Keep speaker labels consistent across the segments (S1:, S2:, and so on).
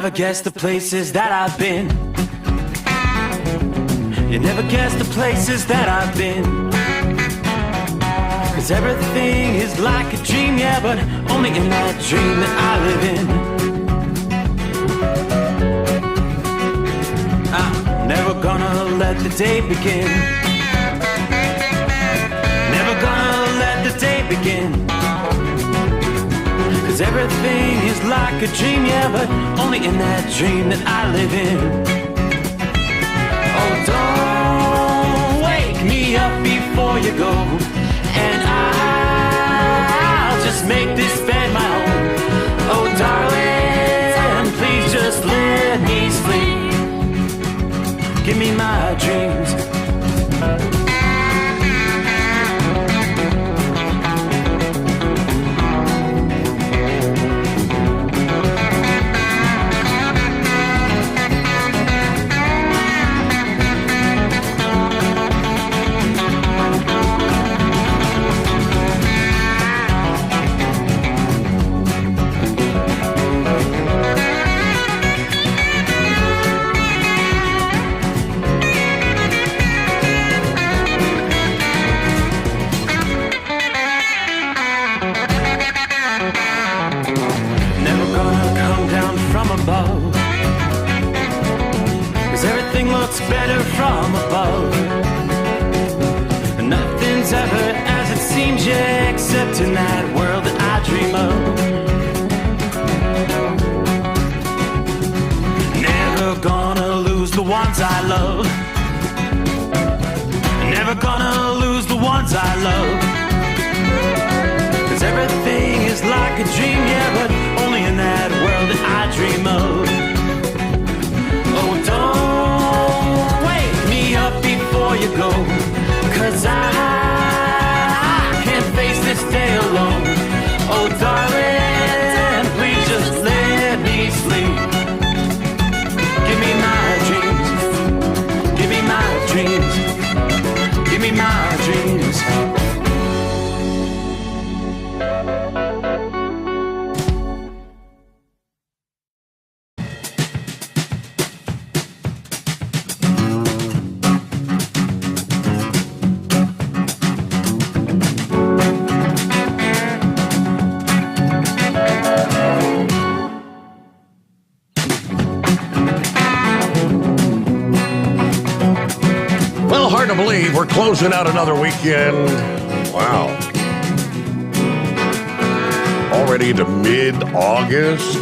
S1: never guess the places that I've been. You never guess the places that I've been. 'Cause everything is like a dream, yeah, but only in that dream that I live in. I'm never gonna let the day begin. Never gonna let the day begin. 'Cause everything is like a dream, yeah, but only in that dream that I live in. Oh, don't wake me up before you go, and I'll just make this bed my home. Oh, darling, please just let me sleep. Give me my dreams. Better from above. Nothing's ever as it seems, yeah, except in that world that I dream of. Never gonna lose the ones I love. Never gonna lose the ones I love. 'Cause everything is like a dream, yeah, but only in that world that I dream of. Oh, don't wake me up before you go, 'cause I can't face this day alone. Oh, darling, please just let me sleep. Give me my dreams. Give me my dreams. Give me my dreams.
S2: We're closing out another weekend. Wow. Already to mid-August.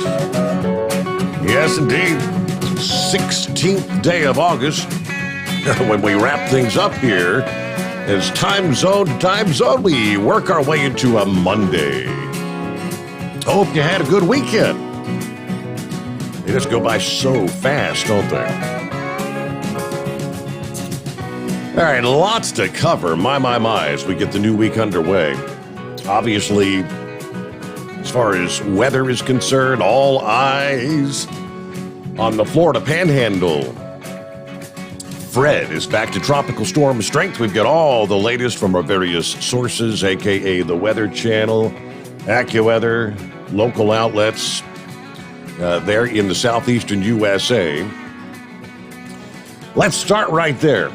S2: Yes, indeed. 16th day of August. When we wrap things up here, it's time zone. We work our way into a Monday. Hope you had a good weekend. They just go by so fast, don't they? All right, lots to cover. My, as we get the new week underway. Obviously, as far as weather is concerned, all eyes on the Florida Panhandle. Fred is back to tropical storm strength. We've got all the latest from our various sources, a.k.a. the Weather Channel, AccuWeather, local outlets there in the southeastern USA. Let's start right there.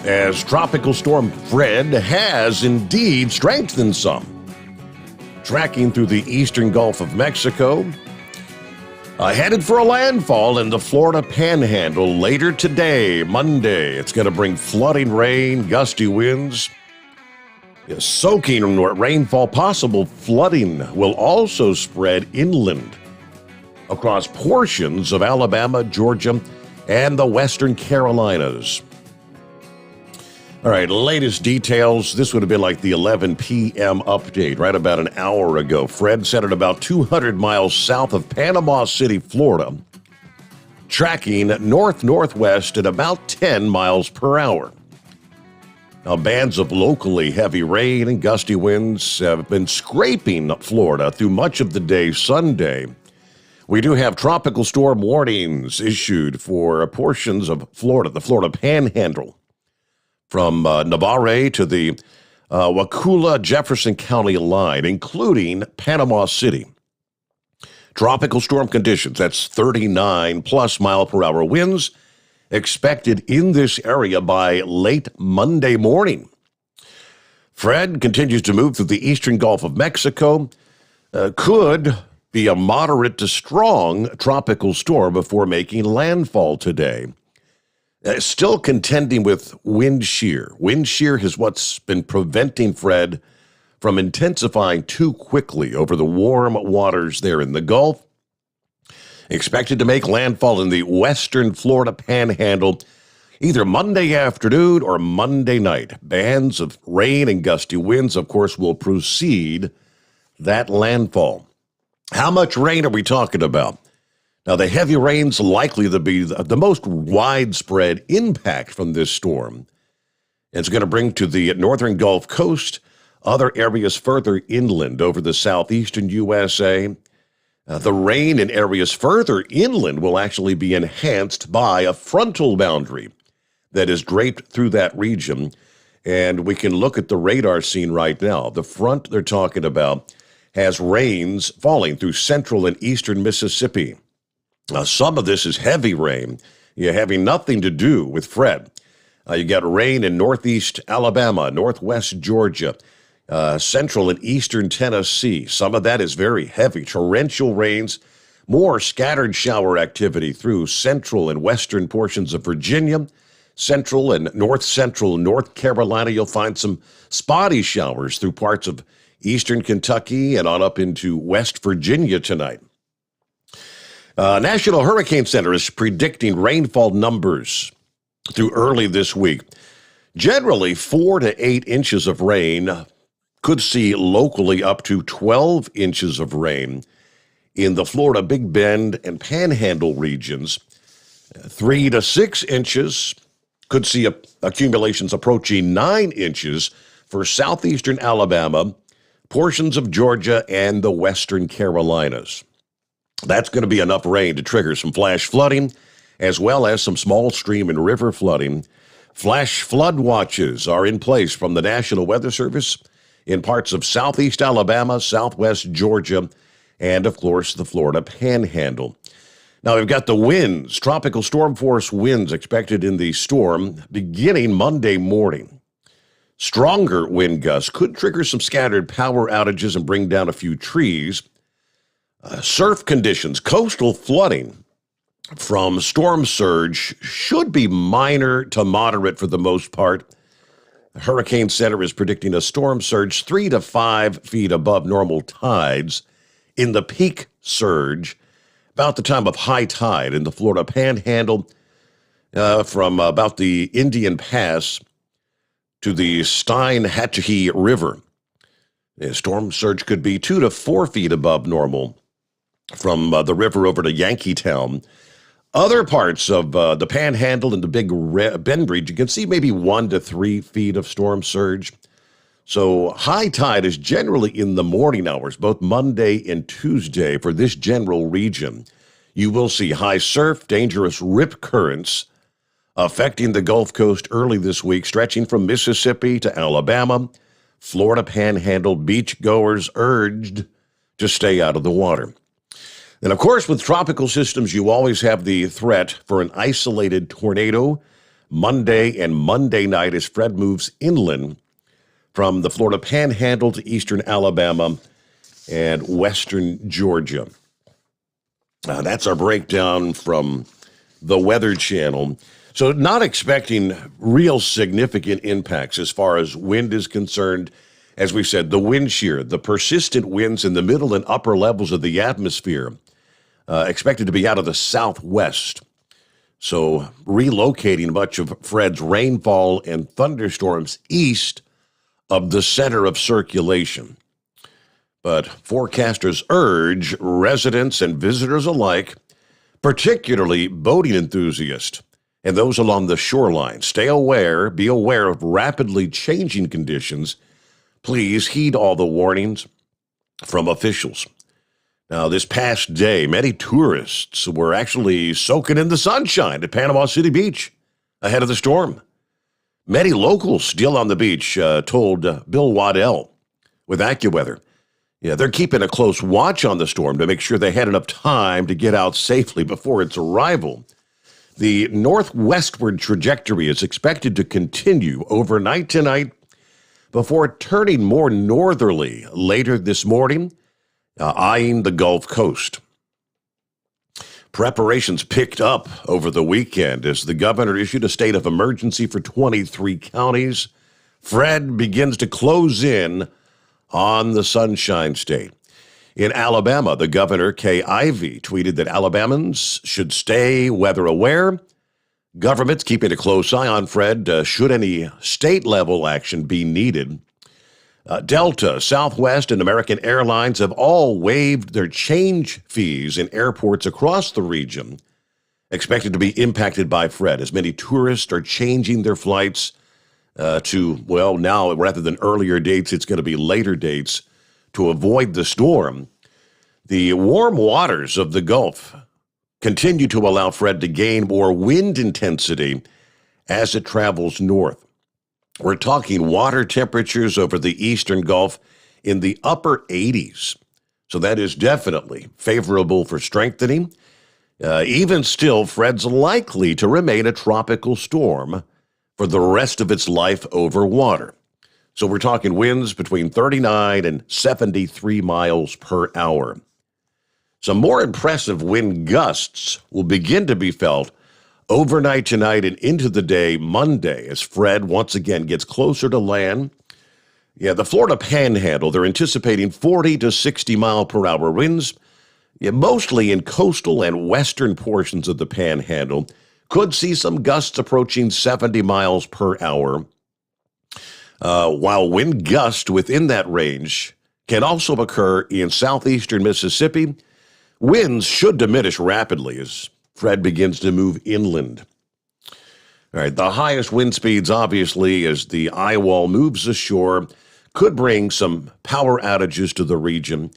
S2: As Tropical Storm Fred has indeed strengthened some, tracking through the eastern Gulf of Mexico, headed for a landfall in the Florida Panhandle later today, Monday. It's going to bring flooding rain, gusty winds, soaking rainfall. Possible flooding will also spread inland across portions of Alabama, Georgia, and the Western Carolinas. All right, latest details. This would have been like the 11 p.m. update right about an hour ago. Fred set at about 200 miles south of Panama City, Florida, tracking north-northwest at about 10 miles per hour. Now, bands of locally heavy rain and gusty winds have been scraping Florida through much of the day Sunday. We do have tropical storm warnings issued for portions of Florida, the Florida Panhandle, from Navarre to the Wakulla-Jefferson County line, including Panama City. Tropical storm conditions, that's 39 plus mile per hour winds expected in this area by late Monday morning. Fred continues to move through the eastern Gulf of Mexico. Could be a moderate to strong tropical storm before making landfall today. Still contending with wind shear. Wind shear is what's been preventing Fred from intensifying too quickly over the warm waters there in the Gulf. Expected to make landfall in the western Florida panhandle either Monday afternoon or Monday night. Bands of rain and gusty winds, of course, will precede that landfall. How much rain are we talking about? Now, the heavy rains likely to be the most widespread impact from this storm. It's going to bring to the northern Gulf Coast, other areas further inland over the southeastern USA. The rain in areas further inland will actually be enhanced by a frontal boundary that is draped through that region. And we can look at the radar scene right now. The front they're talking about has rains falling through central and eastern Mississippi. Some of this is heavy rain, having nothing to do with Fred. You got rain in northeast Alabama, northwest Georgia, central and eastern Tennessee. Some of that is very heavy, torrential rains, more scattered shower activity through central and western portions of Virginia, central and north central North Carolina. You'll find some spotty showers through parts of eastern Kentucky and on up into West Virginia tonight. National Hurricane Center is predicting rainfall numbers through early this week. Generally, 4 to 8 inches of rain. Could see locally up to 12 inches of rain in the Florida Big Bend and Panhandle regions. 3 to 6 inches. Could see accumulations approaching 9 inches for southeastern Alabama, portions of Georgia, and the western Carolinas. That's going to be enough rain to trigger some flash flooding, as well as some small stream and river flooding. Flash flood watches are in place from the National Weather Service in parts of southeast Alabama, southwest Georgia, and, of course, the Florida Panhandle. Now, we've got the winds, tropical storm force winds expected in the storm beginning Monday morning. Stronger wind gusts could trigger some scattered power outages and bring down a few trees. Surf conditions, coastal flooding from storm surge should be minor to moderate for the most part. The Hurricane Center is predicting a storm surge 3 to 5 feet above normal tides in the peak surge about the time of high tide in the Florida Panhandle from about the Indian Pass to the Steinhatchee River. The storm surge could be 2 to 4 feet above normal from the river over to Yankeetown. Other parts of the Panhandle and the Big Bend region, you can see maybe 1 to 3 feet of storm surge. So high tide is generally in the morning hours, both Monday and Tuesday for this general region. You will see high surf, dangerous rip currents affecting the Gulf Coast early this week, stretching from Mississippi to Alabama. Florida Panhandle beach goers urged to stay out of the water. And of course, with tropical systems, you always have the threat for an isolated tornado Monday and Monday night as Fred moves inland from the Florida Panhandle to eastern Alabama and western Georgia. That's our breakdown from the Weather Channel. So not expecting real significant impacts as far as wind is concerned. As we said, the wind shear, the persistent winds in the middle and upper levels of the atmosphere, expected to be out of the southwest. So relocating much of Fred's rainfall and thunderstorms east of the center of circulation. But forecasters urge residents and visitors alike, particularly boating enthusiasts and those along the shoreline, be aware of rapidly changing conditions. Please heed all the warnings from officials. Now, this past day, many tourists were actually soaking in the sunshine at Panama City Beach ahead of the storm. Many locals still on the beach told Bill Waddell with AccuWeather, Yeah, they're keeping a close watch on the storm to make sure they had enough time to get out safely before its arrival. The northwestward trajectory is expected to continue overnight tonight before turning more northerly later this morning, eyeing the Gulf Coast. Preparations picked up over the weekend as the governor issued a state of emergency for 23 counties. Fred begins to close in on the Sunshine State. In Alabama, the governor, Kay Ivey, tweeted that Alabamans should stay weather aware. Government's keeping a close eye on Fred should any state-level action be needed. Delta, Southwest, and American Airlines have all waived their change fees in airports across the region, expected to be impacted by Fred, as many tourists are changing their flights to, well, now rather than earlier dates, it's going to be later dates to avoid the storm. The warm waters of the Gulf continue to allow Fred to gain more wind intensity as it travels north. We're talking water temperatures over the eastern Gulf in the upper 80s. So that is definitely favorable for strengthening. Even still, Fred's likely to remain a tropical storm for the rest of its life over water. So we're talking winds between 39 and 73 miles per hour. Some more impressive wind gusts will begin to be felt overnight tonight and into the day Monday as Fred once again gets closer to land. Yeah, the Florida Panhandle, they're anticipating 40 to 60 mile per hour winds, mostly in coastal and western portions of the Panhandle. Could see some gusts approaching 70 miles per hour, while wind gusts within that range can also occur in southeastern Mississippi. Winds should diminish rapidly as Fred begins to move inland. All right, the highest wind speeds, obviously, as the eye wall moves ashore, could bring some power outages to the region.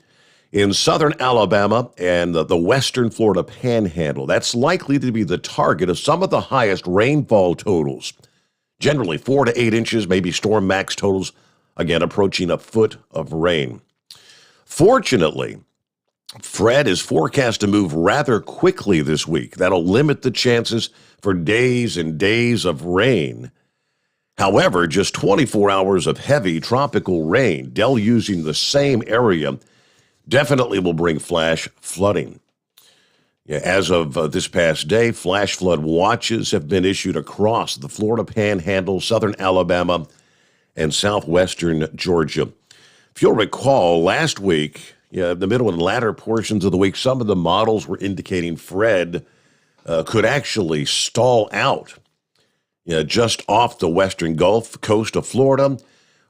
S2: In southern Alabama and the western Florida Panhandle, that's likely to be the target of some of the highest rainfall totals. Generally 4 to 8 inches, maybe storm max totals, again approaching a foot of rain. Fortunately, Fred is forecast to move rather quickly this week. That'll limit the chances for days and days of rain. However, just 24 hours of heavy tropical rain deluging the same area definitely will bring flash flooding. As of this past day, flash flood watches have been issued across the Florida Panhandle, southern Alabama, and southwestern Georgia. If you'll recall, last week, the middle and latter portions of the week, some of the models were indicating Fred could actually stall out just off the western Gulf Coast of Florida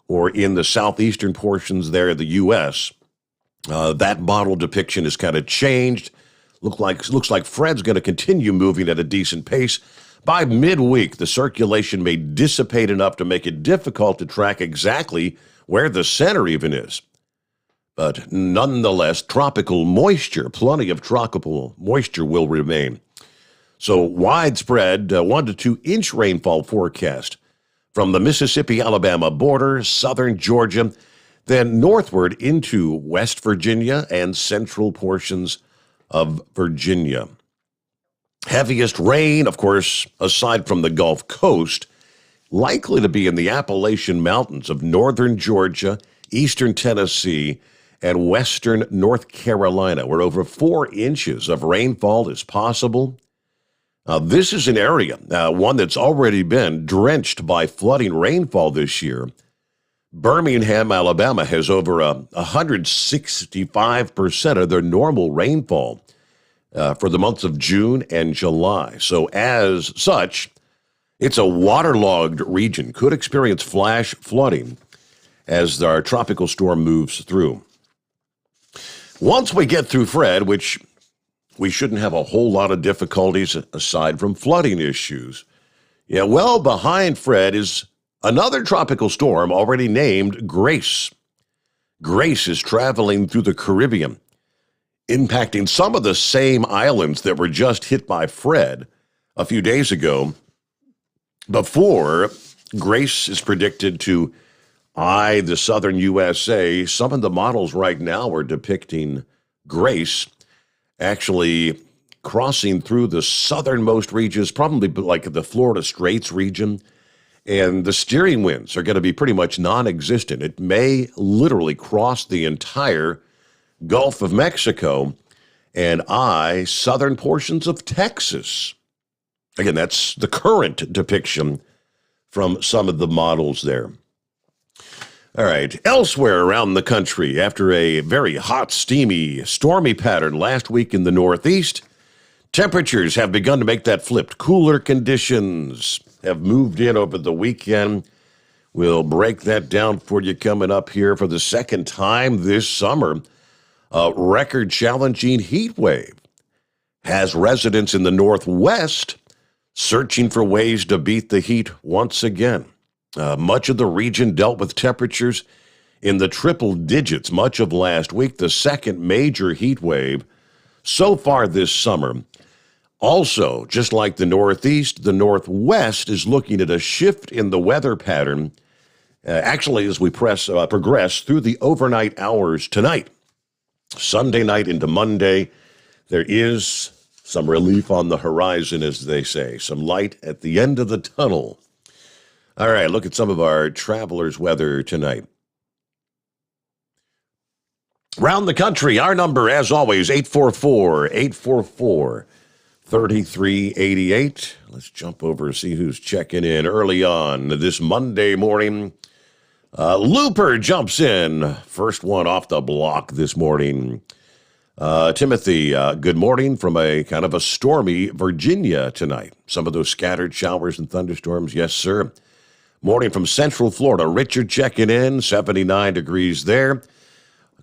S2: or in the southeastern portions there of the U.S. That model depiction has kind of changed. Looks like Fred's going to continue moving at a decent pace. By midweek, the circulation may dissipate enough to make it difficult to track exactly where the center even is. But nonetheless, tropical moisture, plenty of tropical moisture will remain. So widespread 1 to 2 inch rainfall forecast from the Mississippi-Alabama border, southern Georgia, then northward into West Virginia and central portions of Virginia. Heaviest rain, of course, aside from the Gulf Coast, likely to be in the Appalachian Mountains of northern Georgia, eastern Tennessee, and western North Carolina, where over 4 inches of rainfall is possible. This is an area, one that's already been drenched by flooding rainfall this year. Birmingham, Alabama has over 165% of their normal rainfall for the months of June and July. So as such, it's a waterlogged region, could experience flash flooding as our tropical storm moves through. Once we get through Fred, which we shouldn't have a whole lot of difficulties aside from flooding issues. Well behind Fred is another tropical storm already named Grace. Grace is traveling through the Caribbean, impacting some of the same islands that were just hit by Fred a few days ago. Before, Grace is predicted to The southern USA, some of the models right now are depicting Grace actually crossing through the southernmost regions, probably like the Florida Straits region, and the steering winds are going to be pretty much non-existent. It may literally cross the entire Gulf of Mexico and southern portions of Texas. Again, that's the current depiction from some of the models there. All right, elsewhere around the country, after a very hot, steamy, stormy pattern last week in the Northeast, temperatures have begun to make that flip. Cooler conditions have moved in over the weekend. We'll break that down for you coming up here for the second time this summer. A record-challenging heat wave has residents in the Northwest searching for ways to beat the heat once again. Much of the region dealt with temperatures in the triple digits much of last week, the second major heat wave so far this summer. Also, just like the Northeast, the Northwest is looking at a shift in the weather pattern, actually as we progress through the overnight hours tonight. Sunday night into Monday, there is some relief on the horizon, as they say, some light at the end of the tunnel. All right, look at some of our travelers' weather tonight. Around the country, our number, as always, 844-844-3388. Let's jump over and see who's checking in early on this Monday morning. Looper jumps in. First one off the block this morning. Timothy, good morning from a kind of a stormy Virginia tonight. Some of those scattered showers and thunderstorms, yes, sir. Morning from Central Florida. Richard checking in, 79 degrees there.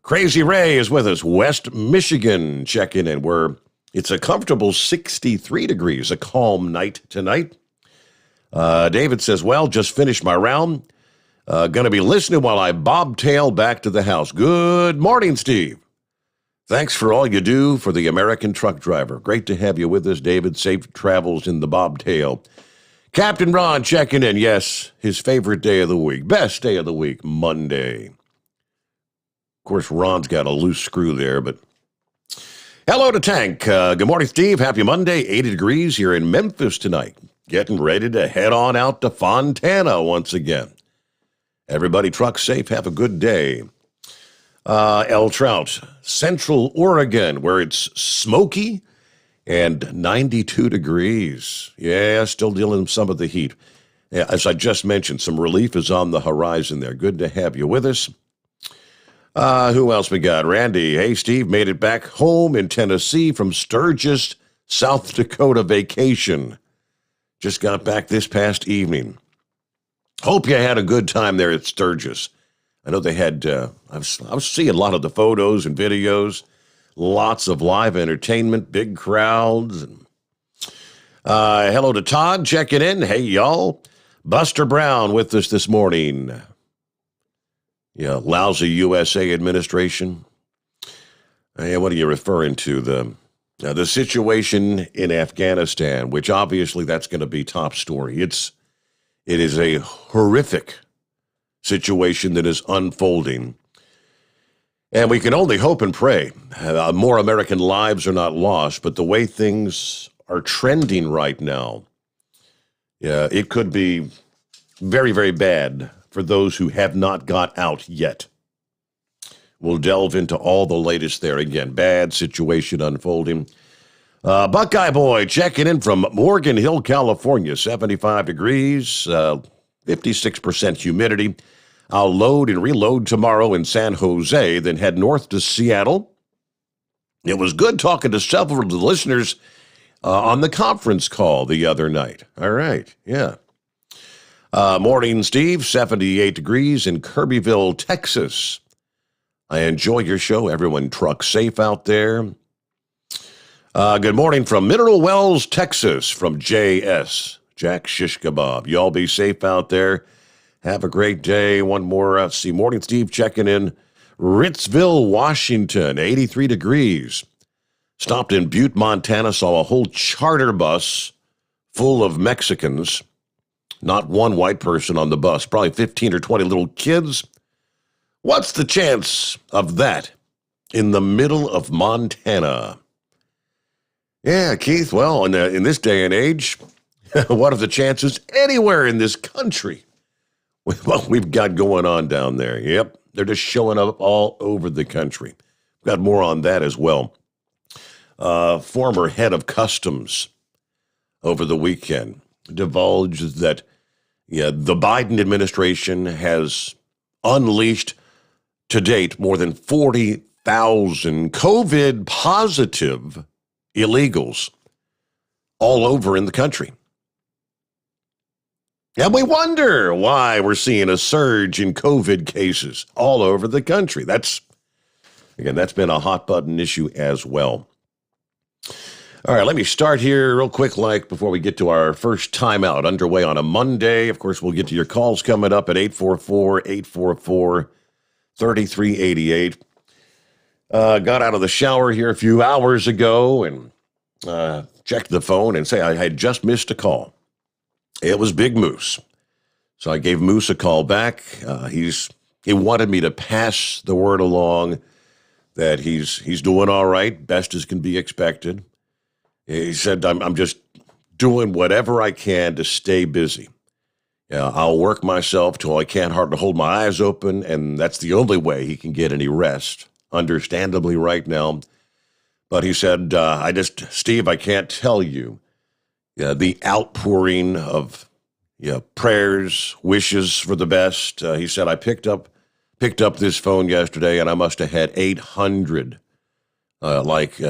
S2: Crazy Ray is with us. West Michigan checking in, where it's a comfortable 63 degrees, a calm night tonight. David says, well, just finished my round. Going to be listening while I bobtail back to the house. Good morning, Steve. Thanks for all you do for the American truck driver. Great to have you with us, David. Safe travels in the bobtail. Captain Ron checking in. Yes, his favorite day of the week. Best day of the week, Monday. Of course, Ron's got a loose screw there, but... Hello to Tank. Good morning, Steve. Happy Monday. 80 degrees here in Memphis tonight. Getting ready to head on out to Fontana once again. Everybody truck safe. Have a good day. El Trout, Central Oregon, where it's smoky and 92 degrees. Yeah, still dealing with some of the heat. Yeah, as I just mentioned, some relief is on the horizon there. Good to have you with us. Who else we got? Randy. Hey, Steve, made it back home in Tennessee from Sturgis, South Dakota vacation. Just got back this past evening. Hope you had a good time there at Sturgis. I know they had, I was seeing a lot of the photos and videos, lots of live entertainment, big crowds. And, hello to Todd checking in. Hey, y'all. Buster Brown with us this morning. Yeah, lousy USA administration. Hey, what are you referring to? The situation in Afghanistan, which obviously that's going to be top story. It is a horrific situation that is unfolding. And we can only hope and pray more American lives are not lost, but the way things are trending right now, yeah, it could be very, very bad for those who have not got out yet. We'll delve into all the latest there again. Bad situation unfolding. Buckeye Boy checking in from Morgan Hill, California, 75 degrees, 56% humidity. I'll load and reload tomorrow in San Jose, then head north to Seattle. It was good talking to several of the listeners on the conference call the other night. All right, yeah. Morning, Steve, 78 degrees in Kirbyville, Texas. I enjoy your show. Everyone truck safe out there. Good morning from Mineral Wells, Texas, from JS, Jack Shish Kebab. Y'all be safe out there. Have a great day. One more, morning, Steve, checking in. Ritzville, Washington, 83 degrees. Stopped in Butte, Montana, saw a whole charter bus full of Mexicans. Not one white person on the bus, probably 15 or 20 little kids. What's the chance of that in the middle of Montana? Yeah, Keith, well, in this day and age, what are the chances anywhere in this country with what we've got going on down there? Yep, they're just showing up all over the country. Got more on that as well. Former head of customs over the weekend divulged that the Biden administration has unleashed to date more than 40,000 COVID positive illegals all over in the country. And we wonder why we're seeing a surge in COVID cases all over the country. That's been a hot button issue as well. All right, let me start here real quick, before we get to our first timeout underway on a Monday. Of course, we'll get to your calls coming up at 844-844-3388. Got out of the shower here a few hours ago and checked the phone and say I had just missed a call. It was Big Moose. So I gave Moose a call back. He wanted me to pass the word along that he's doing all right, best as can be expected. He said, I'm just doing whatever I can to stay busy. I'll work myself till I can't hardly hold my eyes open, and that's the only way he can get any rest, understandably right now. But he said, Steve, I can't tell you the outpouring of prayers, wishes for the best. He said, I picked up this phone yesterday, and I must have had 800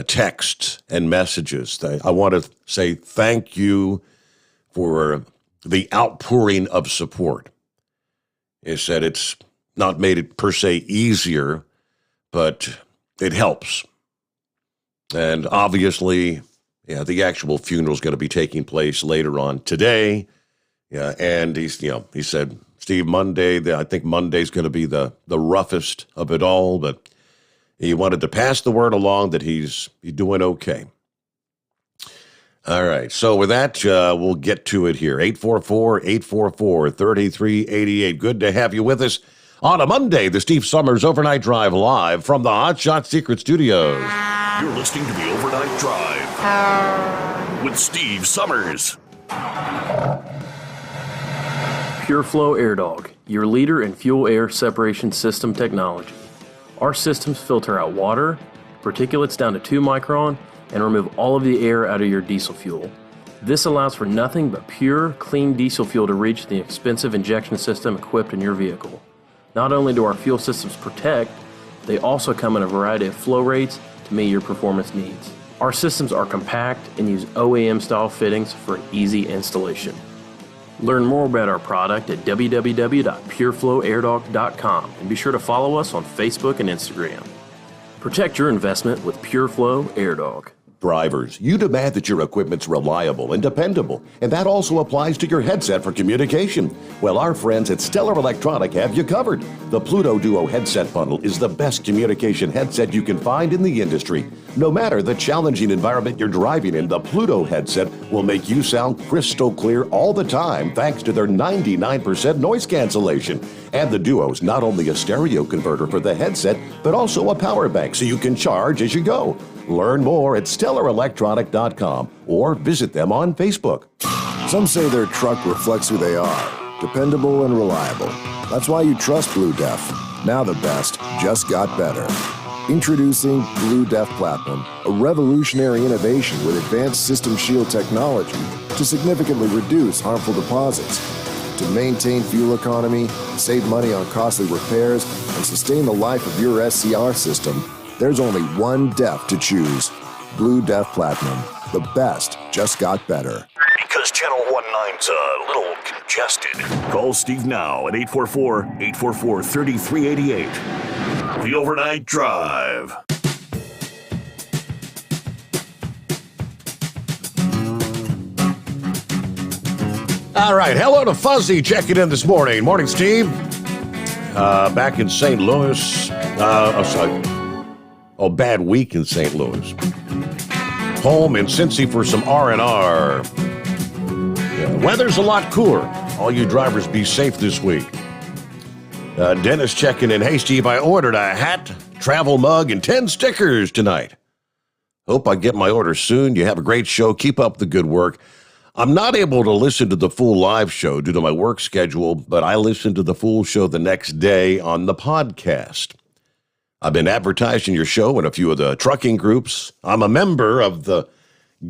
S2: texts and messages. I want to say thank you for the outpouring of support. He said it's not made it per se easier, but it helps. And obviously, the actual funeral is going to be taking place later on today. And he said, Steve, Monday, I think Monday's going to be the roughest of it all, but he wanted to pass the word along that he's doing okay. All right, so with that, we'll get to it here. 844-844-3388. Good to have you with us on a Monday, the Steve Sommers Overnight Drive live from the Hot Shot Secret Studios.
S3: You're listening to the Overnight Drive with Steve Sommers.
S4: Pure Flow Air Dog, your leader in fuel air separation system technology. Our systems filter out water, particulates down to 2 micron, and remove all of the air out of your diesel fuel. This allows for nothing but pure, clean diesel fuel to reach the expensive injection system equipped in your vehicle. Not only do our fuel systems protect, they also come in a variety of flow rates to meet your performance needs. Our systems are compact and use OEM-style fittings for easy installation. Learn more about our product at www.pureflowairdog.com and be sure to follow us on Facebook and Instagram. Protect your investment with Pure Flow Air Dog.
S2: Drivers, you demand that your equipment's reliable and dependable, and that also applies to your headset for communication. Well, our friends at Stellar Electronic have you covered. The Pluto Duo headset bundle is the best communication headset you can find in the industry. No matter the challenging environment you're driving in, the Pluto headset will make you sound crystal clear all the time thanks to their 99% noise cancellation. And the Duo's not only a stereo converter for the headset, but also a power bank so you can charge as you go. Learn more at StellarElectronic.com or visit them on Facebook.
S5: Some say their truck reflects who they are, dependable and reliable. That's why you trust Blue Def. Now the best just got better. Introducing Blue Def Platinum, a revolutionary innovation with advanced system shield technology to significantly reduce harmful deposits. To maintain fuel economy, save money on costly repairs, and sustain the life of your SCR system, there's only one DEF to choose. Blue Def Platinum. The best just got better.
S3: Because Channel 19's a little congested. Call Steve now at 844-844-3388. The Overnight Drive.
S2: All right, hello to Fuzzy checking in this morning. Morning, Steve. Back in St. Louis. Bad week in St. Louis. Home in Cincy for some R&R. Yeah, weather's a lot cooler. All you drivers, be safe this week. Dennis checking in. Hey, Steve, I ordered a hat, travel mug, and 10 stickers tonight. Hope I get my order soon. You have a great show. Keep up the good work. I'm not able to listen to the full live show due to my work schedule, but I listen to the full show the next day on the podcast. I've been advertising your show in a few of the trucking groups. I'm a member of the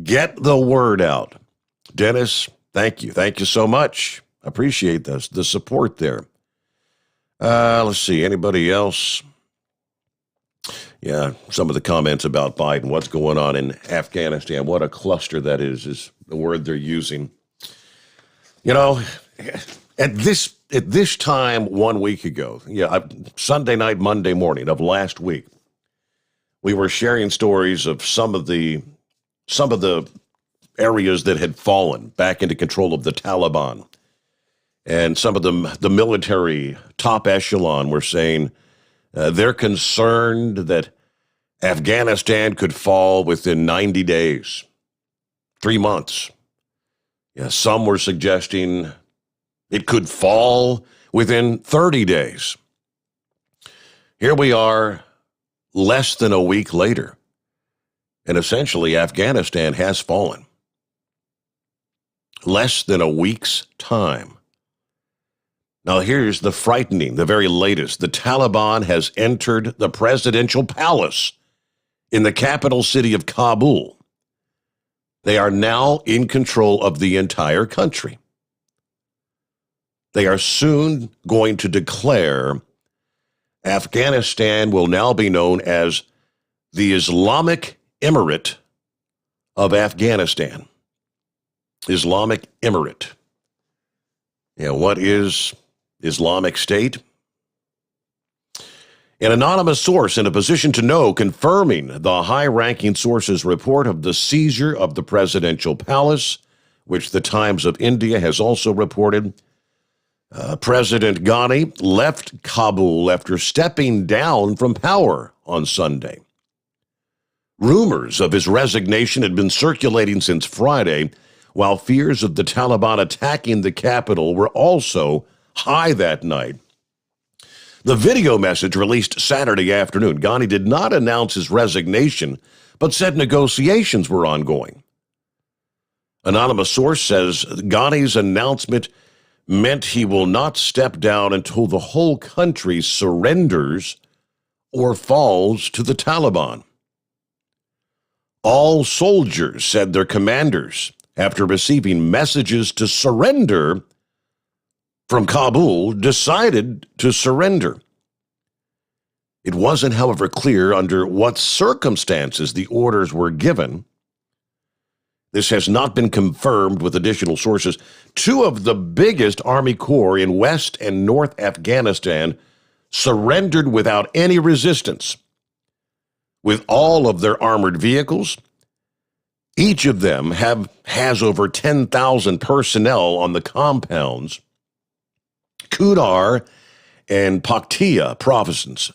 S2: Get the Word Out. Dennis, thank you. Thank you so much. I appreciate this, the support there. Let's see. Anybody else? Yeah, some of the comments about Biden, what's going on in Afghanistan, what a cluster that is the word they're using. You know, at this time 1 week ago, Sunday night, Monday morning of last week, we were sharing stories of some of the areas that had fallen back into control of the Taliban. And some of the military top echelon were saying they're concerned that Afghanistan could fall within 90 days, 3 months. Yeah, some were suggesting it could fall within 30 days. Here we are, less than a week later, and essentially Afghanistan has fallen. Less than a week's time. Now, here's the frightening, the very latest. The Taliban has entered the presidential palace in the capital city of Kabul. They are now in control of the entire country. They are soon going to declare Afghanistan will now be known as the Islamic Emirate of Afghanistan. Islamic Emirate. Yeah, what is Islamic State? An anonymous source in a position to know confirming the high-ranking source's report of the seizure of the presidential palace, which the Times of India has also reported. President Ghani left Kabul after stepping down from power on Sunday. Rumors of his resignation had been circulating since Friday, while fears of the Taliban attacking the capital were also high that night. The video message released Saturday afternoon. Ghani did not announce his resignation, but said negotiations were ongoing. Anonymous source says Ghani's announcement meant he will not step down until the whole country surrenders or falls to the Taliban. All soldiers, said their commanders, after receiving messages to surrender from Kabul, decided to surrender. It wasn't, however, clear under what circumstances the orders were given. This has not been confirmed with additional sources. Two of the biggest army corps in West and North Afghanistan surrendered without any resistance. With all of their armored vehicles, each of them has over 10,000 personnel on the compounds. Kudar and Paktia provinces.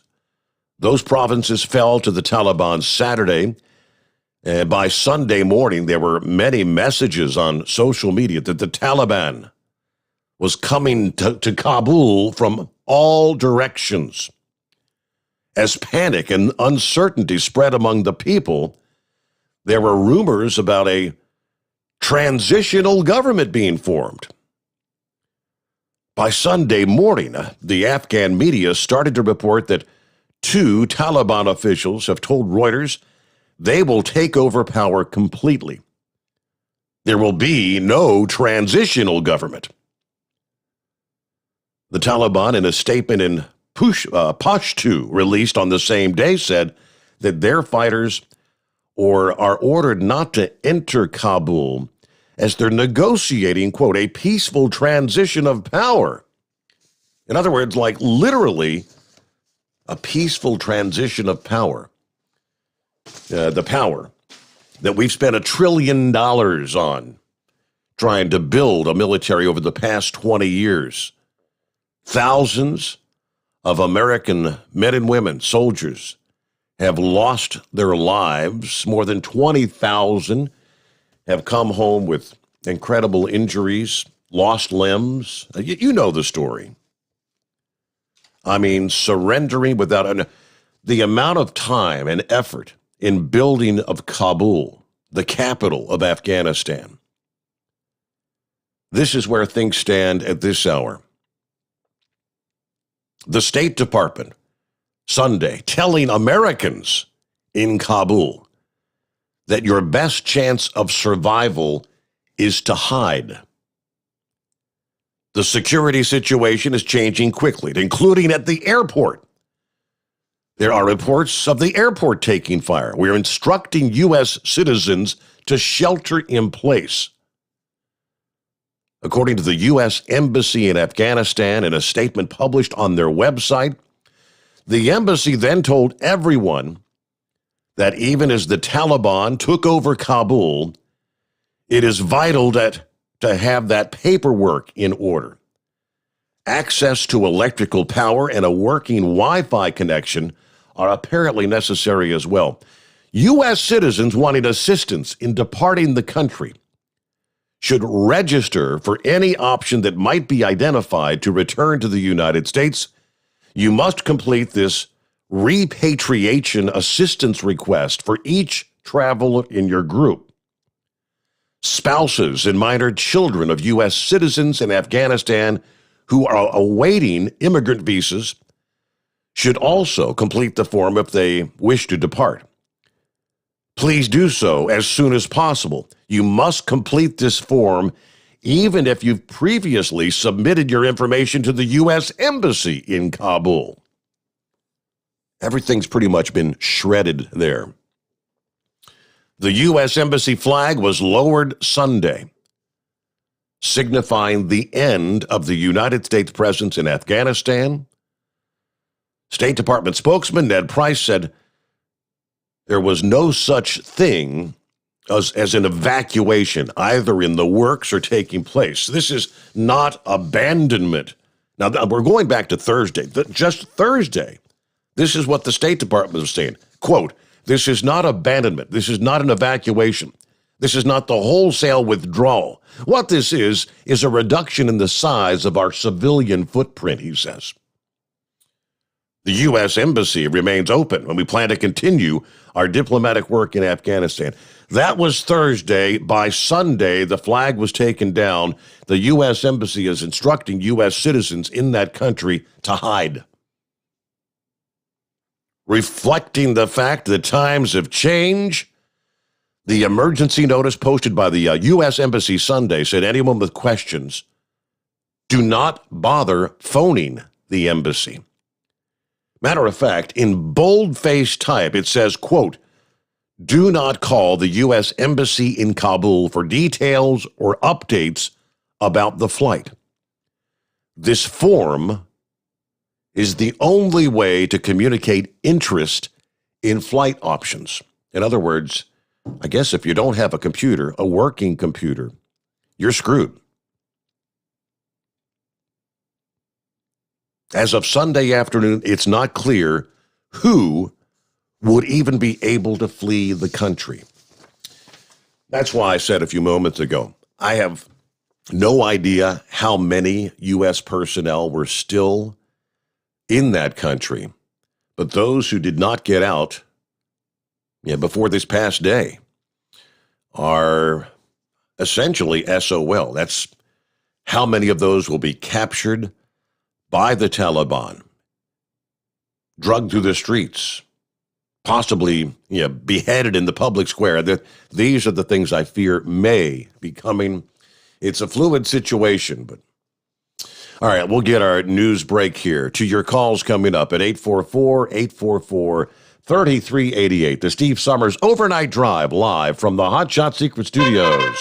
S2: Those provinces fell to the Taliban Saturday. And by Sunday morning, there were many messages on social media that the Taliban was coming to Kabul from all directions. As panic and uncertainty spread among the people, there were rumors about a transitional government being formed. By Sunday morning, the Afghan media started to report that two Taliban officials have told Reuters they will take over power completely. There will be no transitional government. The Taliban, in a statement in Pashto released on the same day, said that their fighters are ordered not to enter Kabul as they're negotiating, quote, a peaceful transition of power. In other words, like literally a peaceful transition of power. The power that we've spent $1 trillion on trying to build a military over the past 20 years. Thousands of American men and women, soldiers, have lost their lives. More than 20,000 have come home with incredible injuries, lost limbs. You know the story. I mean, surrendering without the amount of time and effort in building of Kabul, the capital of Afghanistan. This is where things stand at this hour. The State Department, Sunday, telling Americans in Kabul that your best chance of survival is to hide. The security situation is changing quickly, including at the airport. There are reports of the airport taking fire. We're instructing U.S. citizens to shelter in place. According to the U.S. Embassy in Afghanistan, in a statement published on their website, the embassy then told everyone that even as the Taliban took over Kabul, it is vital to have that paperwork in order. Access to electrical power and a working Wi-Fi connection are apparently necessary as well. U.S. citizens wanting assistance in departing the country should register for any option that might be identified to return to the United States. You must complete this repatriation assistance request for each traveler in your group. Spouses and minor children of U.S. citizens in Afghanistan who are awaiting immigrant visas should also complete the form if they wish to depart. Please do so as soon as possible. You must complete this form even if you've previously submitted your information to the U.S. Embassy in Kabul. Everything's pretty much been shredded there. The U.S. Embassy flag was lowered Sunday, signifying the end of the United States presence in Afghanistan. State Department spokesman Ned Price said there was no such thing as an evacuation, either in the works or taking place. This is not abandonment. Now, we're going back to Thursday. Just Thursday, this is what the State Department was saying. Quote, this is not abandonment. This is not an evacuation. This is not the wholesale withdrawal. What this is a reduction in the size of our civilian footprint, he says. The U.S. Embassy remains open, and we plan to continue our diplomatic work in Afghanistan. That was Thursday. By Sunday, the flag was taken down. The U.S. Embassy is instructing U.S. citizens in that country to hide, reflecting the fact that times have changed. The emergency notice posted by the U.S. Embassy Sunday said anyone with questions, do not bother phoning the embassy. Matter of fact, in bold-faced type, it says, quote, do not call the U.S. Embassy in Kabul for details or updates about the flight. This form is the only way to communicate interest in flight options. In other words, I guess if you don't have a computer, a working computer, you're screwed. As of Sunday afternoon, it's not clear who would even be able to flee the country. That's why I said a few moments ago, I have no idea how many U.S. personnel were still in that country, but those who did not get out before this past day are essentially SOL. That's how many of those will be captured by the Taliban, drugged through the streets, possibly beheaded in the public square. These are the things I fear may be coming. It's a fluid situation, but all right, we'll get our news break here. To your calls coming up at 844-844-3388. The Steve Sommers Overnight Drive live from the Hot Shot Secret Studios.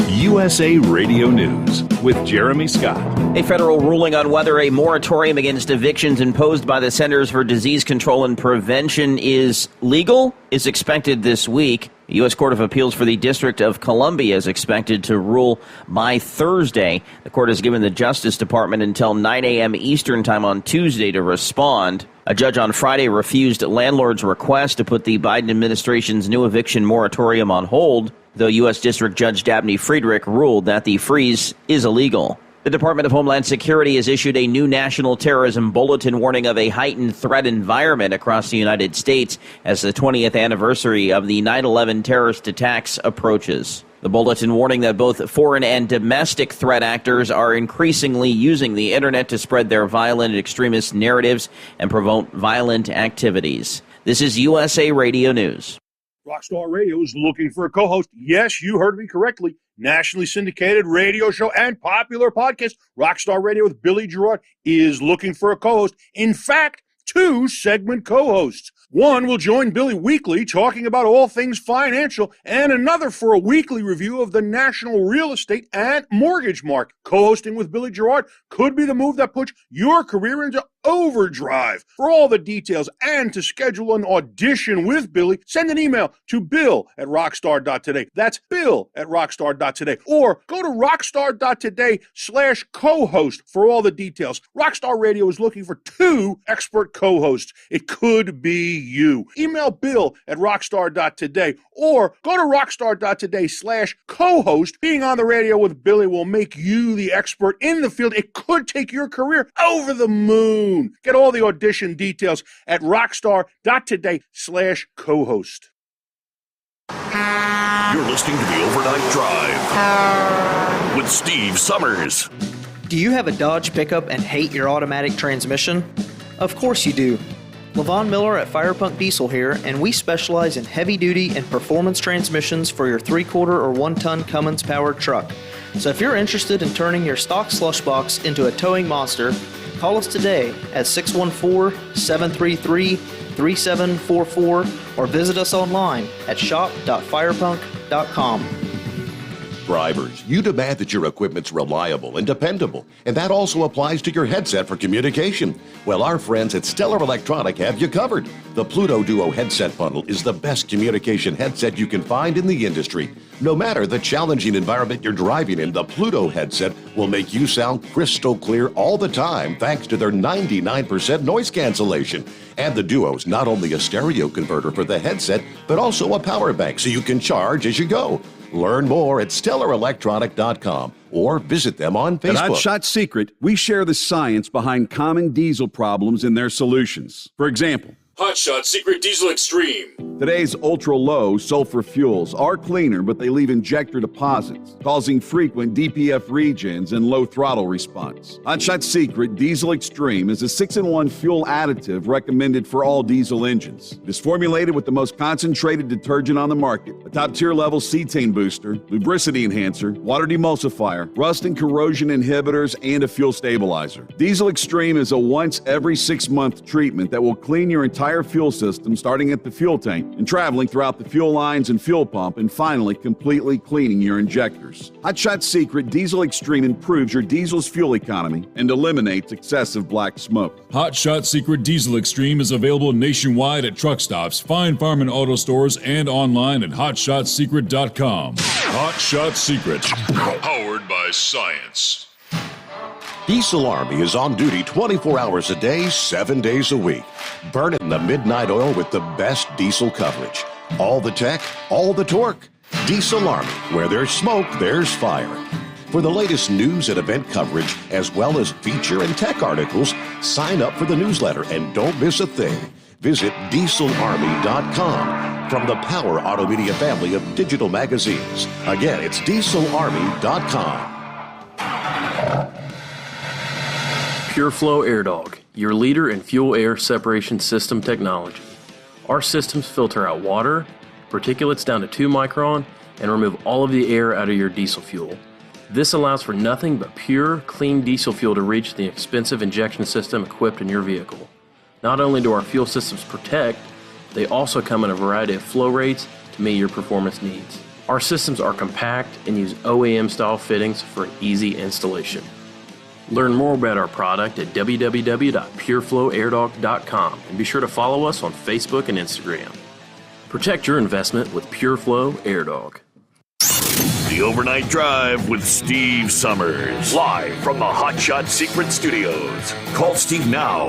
S6: USA Radio News with Jeremy Scott.
S7: A federal ruling on whether a moratorium against evictions imposed by the Centers for Disease Control and Prevention is legal is expected this week. The U.S. Court of Appeals for the District of Columbia is expected to rule by Thursday. The court has given the Justice Department until 9 a.m. Eastern Time on Tuesday to respond. A judge on Friday refused landlords' request to put the Biden administration's new eviction moratorium on hold, though U.S. District Judge Dabney Friedrich ruled that the freeze is illegal. The Department of Homeland Security has issued a new national terrorism bulletin warning of a heightened threat environment across the United States as the 20th anniversary of the 9/11 terrorist attacks approaches. The bulletin warning that both foreign and domestic threat actors are increasingly using the internet to spread their violent extremist narratives and promote violent activities. This is USA Radio News.
S8: Rockstar Radio is looking for a co-host. Yes, you heard me correctly. Nationally syndicated radio show and popular podcast, Rockstar Radio with Billy Gerard, is looking for a co-host. In fact, 2 segment co-hosts. One will join Billy weekly talking about all things financial, and another for a weekly review of the national real estate and mortgage market. Co-hosting with Billy Gerard could be the move that puts your career into overdrive. For all the details and to schedule an audition with Billy, send an email to bill@rockstar.today. That's bill@rockstar.today. Or go to rockstar.today/co-host for all the details. Rockstar Radio is looking for 2 expert co-hosts. It could be you. Email bill@rockstar.today or go to rockstar.today/co-host. Being on the radio with Billy will make you the expert in the field. It could take your career over the moon. Get all the audition details at rockstar.today/co-host.
S3: You're listening to the Overnight Drive with Steve Sommers.
S9: Do you have a Dodge pickup and hate your automatic transmission? Of course you do. LaVon Miller at Firepunk Diesel here, and we specialize in heavy-duty and performance transmissions for your 3/4 or 1-ton Cummins-powered truck. So if you're interested in turning your stock slush box into a towing monster, call us today at 614-733-3744 or visit us online at shop.firepunk.com.
S2: Drivers, you demand that your equipment's reliable and dependable, and that also applies to your headset for communication. Well, our friends at Stellar Electronic have you covered. The Pluto Duo headset bundle is the best communication headset you can find in the industry. No matter the challenging environment you're driving in, the Pluto headset will make you sound crystal clear all the time thanks to their 99% noise cancellation. And the Duo's not only a stereo converter for the headset, but also a power bank so you can charge as you go. Learn more at StellarElectronic.com or visit them on Facebook.
S10: At Hot Shot Secret, we share the science behind common diesel problems and their solutions. For example,
S11: Hot Shot Secret Diesel Extreme.
S10: Today's ultra-low sulfur fuels are cleaner, but they leave injector deposits, causing frequent DPF regens and low throttle response. Hot Shot Secret Diesel Extreme is a 6-in-1 fuel additive recommended for all diesel engines. It is formulated with the most concentrated detergent on the market, a top-tier level cetane booster, lubricity enhancer, water demulsifier, rust and corrosion inhibitors, and a fuel stabilizer. Diesel Extreme is a once every 6-month treatment that will clean your entire fuel system, starting at the fuel tank and traveling throughout the fuel lines and fuel pump, and finally completely cleaning your injectors. Hot Shot Secret Diesel Extreme improves your diesel's fuel economy and eliminates excessive black smoke.
S11: Hot Shot Secret Diesel Extreme is available nationwide at truck stops, fine farm and auto stores, and online at hotshotsecret.com. Hot Shot Secret, powered by science.
S2: Diesel Army is on duty 24 hours a day, 7 days a week. Burning the midnight oil with the best diesel coverage. All the tech, all the torque. Diesel Army, where there's smoke, there's fire. For the latest news and event coverage, as well as feature and tech articles, sign up for the newsletter and don't miss a thing. Visit dieselarmy.com from the Power Auto Media family of digital magazines. Again, it's dieselarmy.com.
S4: PureFlow Air Dog, your leader in fuel air separation system technology. Our systems filter out water, particulates down to 2 micron, and remove all of the air out of your diesel fuel. This allows for nothing but pure, clean diesel fuel to reach the expensive injection system equipped in your vehicle. Not only do our fuel systems protect, they also come in a variety of flow rates to meet your performance needs. Our systems are compact and use OEM-style fittings for easy installation. Learn more about our product at www.pureflowairdog.com and be sure to follow us on Facebook and Instagram. Protect your investment with PureFlow Air Dog.
S3: The Overnight Drive with Steve Sommers. Live from the Hot Shot Secret Studios. Call Steve now.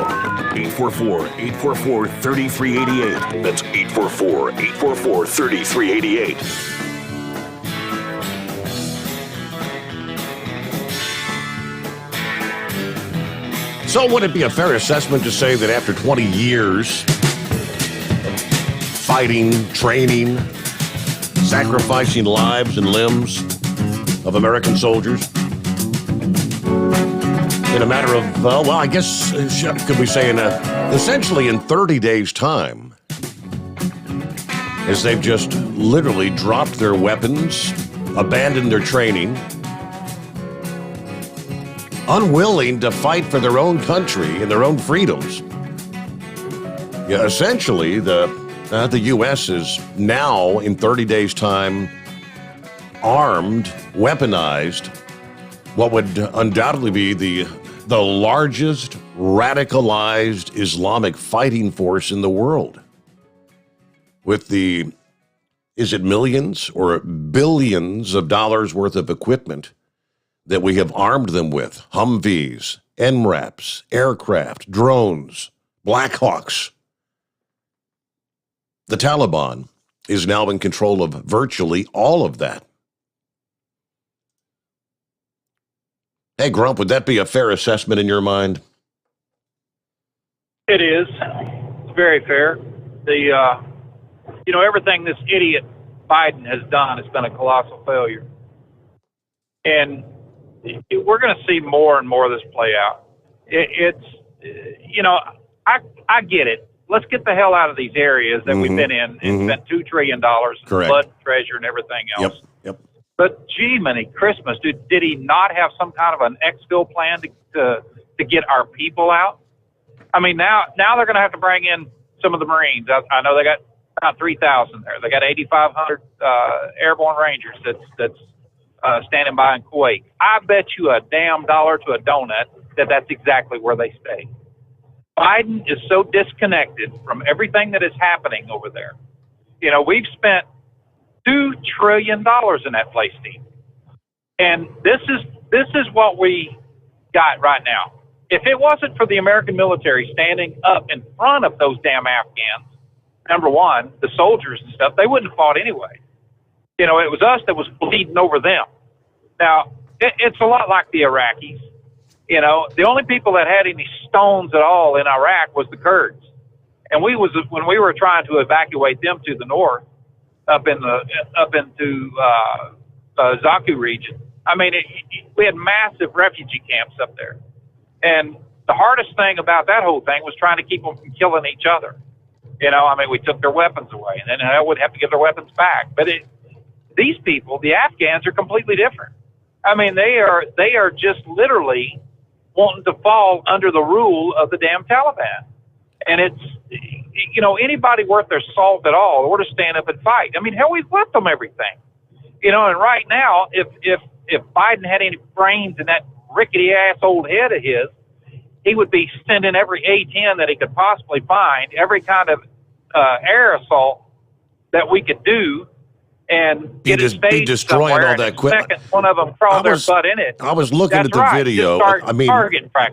S3: 844-844-3388. That's 844-844-3388.
S2: So would it be a fair assessment to say that after 20 years fighting, training, sacrificing lives and limbs of American soldiers in a matter of, well, I guess, could we say essentially in 30 days' time, as they've just literally dropped their weapons, abandoned their training, unwilling to fight for their own country and their own freedoms. Yeah, essentially, the U.S. is now, in 30 days' time, armed, weaponized, what would undoubtedly be the largest radicalized Islamic fighting force in the world. With is it millions or billions of dollars worth of equipment that we have armed them with? Humvees, MRAPs, aircraft, drones, Blackhawks. The Taliban is now in control of virtually all of that. Hey, Grump, would that be a fair assessment in your mind?
S12: It is. It's very fair. Everything this idiot Biden has done has been a colossal failure. And we're going to see more and more of this play out. I get it. Let's get the hell out of these areas that we've been in and spent $2 trillion in blood, treasure, and everything else.
S2: Yep.
S12: But gee, many Christmas, did he not have some kind of an exfil plan to get our people out? I mean, now they're going to have to bring in some of the Marines. I know they got about 3,000 there. They got 8,500 airborne Rangers that's standing by in Kuwait. I bet you a damn dollar to a donut that's exactly where they stay. Biden is so disconnected from everything that is happening over there. We've spent $2 trillion in that place, Steve. And this is what we got right now. If it wasn't for the American military standing up in front of those damn Afghans, number one, the soldiers and stuff, they wouldn't have fought anyway. It was us that was bleeding over them. Now, it's a lot like the Iraqis. The only people that had any stones at all in Iraq was the Kurds. And when we were trying to evacuate them to the north, up into Zaku region, I mean, we had massive refugee camps up there. And the hardest thing about that whole thing was trying to keep them from killing each other. We took their weapons away, and then I would have to give their weapons back. But these people, the Afghans, are completely different. I mean, they are just literally wanting to fall under the rule of the damn Taliban. And it's, anybody worth their salt at all ought to stand up and fight. I mean, hell, we've left them everything. And right now, if Biden had any brains in that rickety-ass old head of his, he would be sending every A-10 that he could possibly find, every kind of air assault that we could do, and
S2: be destroying all that equipment.
S12: One of them crawled their butt in it.
S2: I was looking at the video. I mean,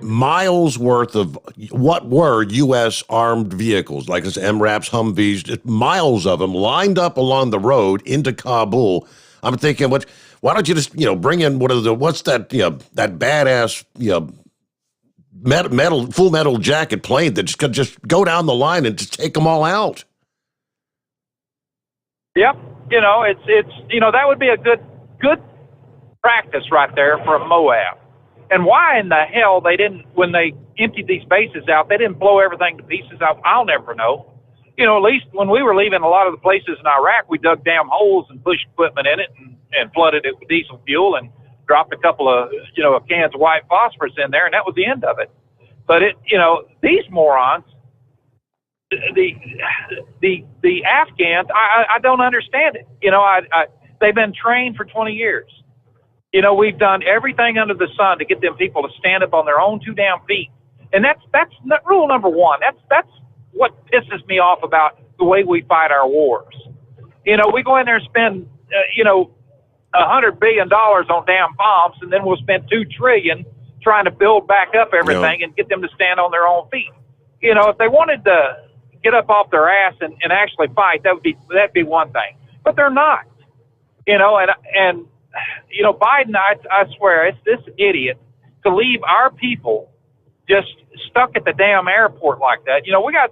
S2: miles worth of what were U.S. armed vehicles, like this MRAPs, Humvees, miles of them lined up along the road into Kabul. I'm thinking, why don't you just bring in what's that that badass full metal jacket plane that could just go down the line and just take them all out.
S12: Yep. That would be a good practice right there for a Moab. And why in the hell they didn't, when they emptied these bases out, they didn't blow everything to pieces? I'll never know. At least when we were leaving a lot of the places in Iraq, we dug damn holes and pushed equipment in it and flooded it with diesel fuel and dropped a couple of, cans of white phosphorus in there, and that was the end of it. But these morons, the Afghans, I don't understand it. They've been trained for 20 years. We've done everything under the sun to get them people to stand up on their own two damn feet. And that's rule number one. That's what pisses me off about the way we fight our wars. We go in there and spend, $100 billion on damn bombs, and then we'll spend $2 trillion trying to build back up everything and get them to stand on their own feet. You know, if they wanted to get up off their ass and actually fight, that'd be one thing. But they're not. You know, and you know, Biden, I swear, it's this idiot to leave our people just stuck at the damn airport like that. You know, we got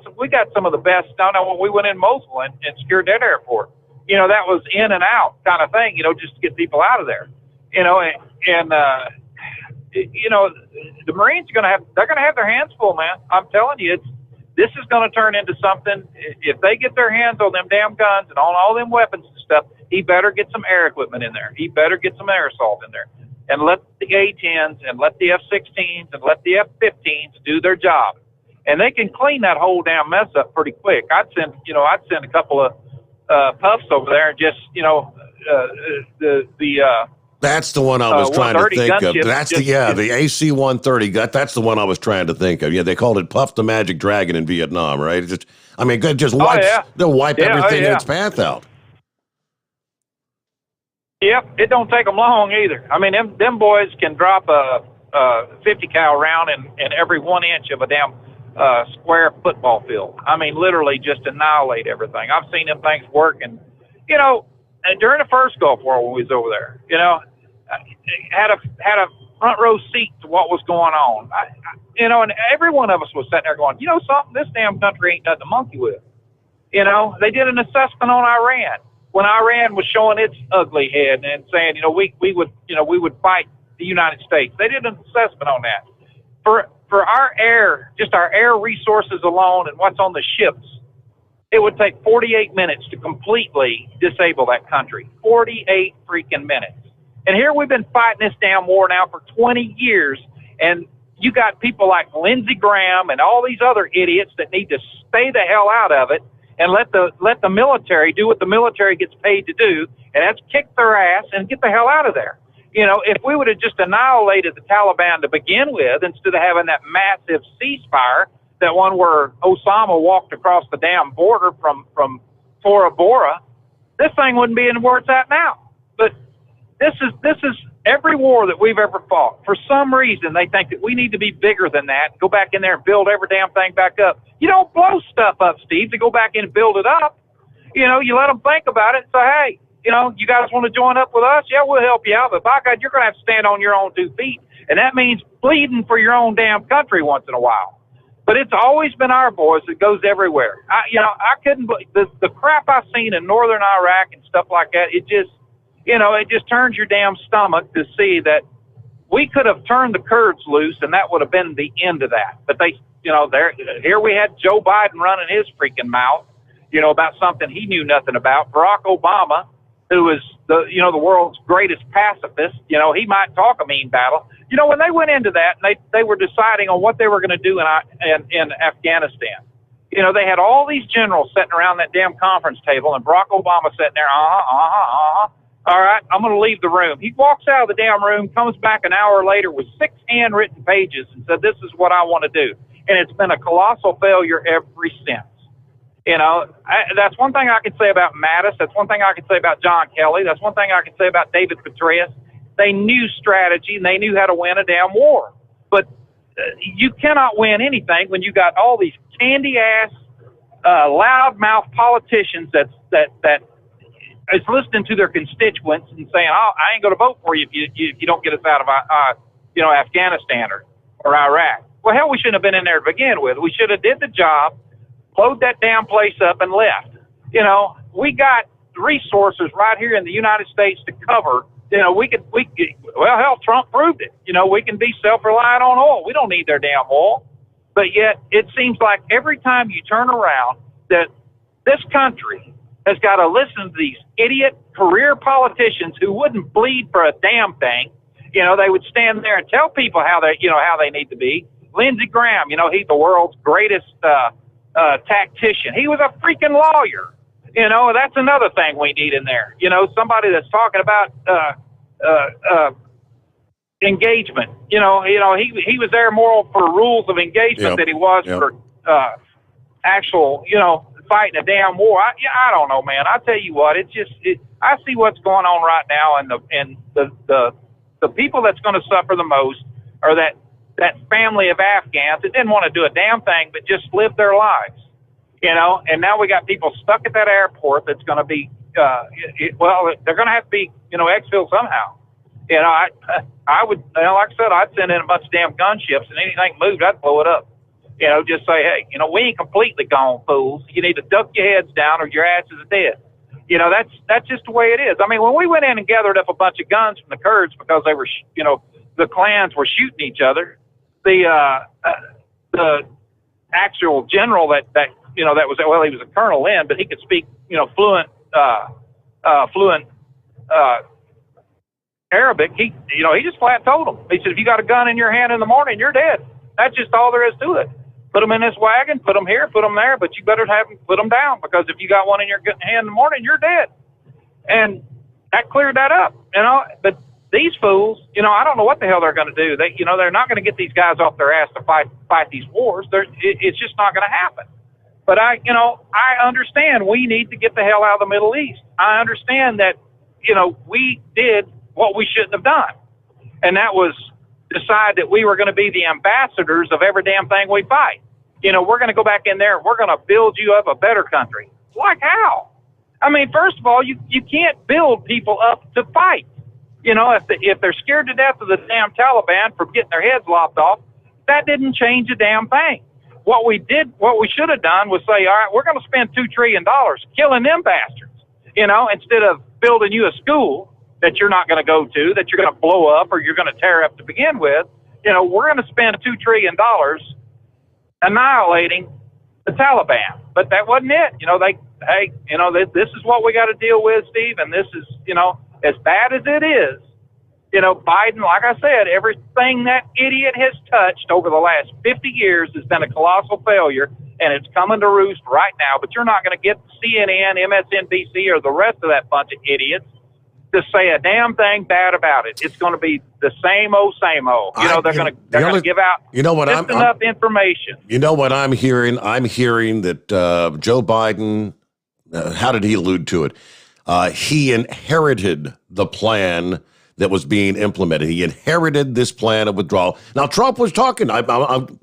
S12: some of the best. I know when we went in Mosul and secured that airport, you know, that was in and out kind of thing, you know, just to get people out of there. You know, and you know, the Marines they're gonna have their hands full, man. I'm telling you, this is gonna turn into something. If they get their hands on them damn guns and on all them weapons and stuff, he better get some air equipment in there. He better get some air assault in there. And let the A-10s and let the F-16s and let the F-15s do their job. And they can clean that whole damn mess up pretty quick. I'd send a couple of puffs over there and just, you know,
S2: that's the one I was trying to think of. That's the AC-130. That's the one I was trying to think of. Yeah, they called it Puff the Magic Dragon in Vietnam, right? They'll wipe everything in its path out.
S12: Yep, it don't take them long either. I mean, them boys can drop a 50 cal round in every 1 inch of a damn square football field. I mean, literally just annihilate everything. I've seen them things work, and you know, during the first Gulf War when we was over there, you know, I had a front row seat to what was going on. You know, and every one of us was sitting there going, you know, something, this damn country ain't nothing to monkey with. You know, they did an assessment on Iran. When Iran was showing its ugly head and saying, you know, we would fight the United States, they did an assessment on that. For our air, just our air resources alone and what's on the ships, it would take 48 minutes to completely disable that country. 48 freaking minutes. And here we've been fighting this damn war now for 20 years, and you got people like Lindsey Graham and all these other idiots that need to stay the hell out of it and let the military do what the military gets paid to do, and that's kick their ass and get the hell out of there. You know, if we would have just annihilated the Taliban to begin with, instead of having that massive ceasefire, that one where Osama walked across the damn border from Tora Bora, this thing wouldn't be in where it's at now. But this is every war that we've ever fought. For some reason, they think that we need to be bigger than that, go back in there and build every damn thing back up. You don't blow stuff up, Steve, to go back in and build it up. You know, you let them think about it and say, hey, you know, you guys want to join up with us? Yeah, we'll help you out. But by God, you're going to have to stand on your own 2 feet. And that means bleeding for your own damn country once in a while. But it's always been our boys that goes everywhere. I couldn't believe the crap I've seen in northern Iraq and stuff like that. It just turns your damn stomach to see that we could have turned the Kurds loose and that would have been the end of that. But they, you know, here we had Joe Biden running his freaking mouth, you know, about something he knew nothing about. Barack Obama, who is the world's greatest pacifist, you know, he might talk a mean battle. You know, when they went into that and they were deciding on what they were going to do in Afghanistan, you know, they had all these generals sitting around that damn conference table and Barack Obama sitting there, all right, I'm going to leave the room. He walks out of the damn room, comes back an hour later with 6 handwritten pages and said, this is what I want to do. And it's been a colossal failure ever since. You know, that's one thing I can say about Mattis. That's one thing I can say about John Kelly. That's one thing I can say about David Petraeus. They knew strategy and they knew how to win a damn war. But you cannot win anything when you got all these candy-ass, loudmouth politicians that is listening to their constituents and saying, "Oh, I ain't going to vote for you if you don't get us out of Afghanistan or Iraq." Well, hell, we shouldn't have been in there to begin with. We should have did the job, blowed that damn place up, and left. You know, we got resources right here in the United States to cover. You know, we could. Well, hell, Trump proved it. You know, we can be self-reliant on oil. We don't need their damn oil. But yet, it seems like every time you turn around, that this country has got to listen to these idiot career politicians who wouldn't bleed for a damn thing. You know, they would stand there and tell people how they need to be. Lindsey Graham, you know, he's the world's greatest tactician. He was a freaking lawyer. You know, that's another thing we need in there. You know, somebody that's talking about engagement. You know, he was there more for rules of engagement than he was for actual, you know, fighting a damn war. I don't know, man. I tell you what, I see what's going on right now, and the people that's going to suffer the most are that family of Afghans that didn't want to do a damn thing but just live their lives, and now we got people stuck at that airport that's going to be, they're going to have to be, exfilled somehow. I would, like I said, I'd send in a bunch of damn gunships, and anything moved, I'd blow it up. Just say, hey, we ain't completely gone, fools. You need to duck your heads down or your asses are dead. That's just the way it is. I mean, when we went in and gathered up a bunch of guns from the Kurds because they were, the clans were shooting each other, the actual general that was, well, he was a colonel then, but he could speak, fluent Arabic. He just flat told them. He said, if you got a gun in your hand in the morning, you're dead. That's just all there is to it. Put them in this wagon, put them here, put them there, but you better have them put them down, because if you got one in your hand in the morning, you're dead. And that cleared that up, But these fools, I don't know what the hell they're going to do. They're not going to get these guys off their ass to fight these wars. It's just not going to happen. But I understand we need to get the hell out of the Middle East. I understand that, we did what we shouldn't have done, and that was decide that we were going to be the ambassadors of every damn thing we fight. We're going to go back in there and we're going to build you up a better country. Like how? I mean, first of all, you can't build people up to fight. If they're scared to death of the damn Taliban for getting their heads lopped off, that didn't change a damn thing. What we should have done was say, all right, we're going to spend $2 trillion killing them bastards, instead of building you a school that you're not going to go to, that you're going to blow up or you're going to tear up to begin with. We're going to spend $2 trillion annihilating the Taliban. But that wasn't it. This is what we got to deal with, Steve, and this is, as bad as it is, Biden, like I said, everything that idiot has touched over the last 50 years has been a colossal failure, and it's coming to roost right now. But you're not going to get CNN, MSNBC, or the rest of that bunch of idiots to say a damn thing bad about it. It's going to be the same old, same old. They're going to give out enough information.
S2: You know what I'm hearing? I'm hearing that Joe Biden, how did he allude to it? He inherited the plan that was being implemented. He inherited this plan of withdrawal. Now, Trump was talking,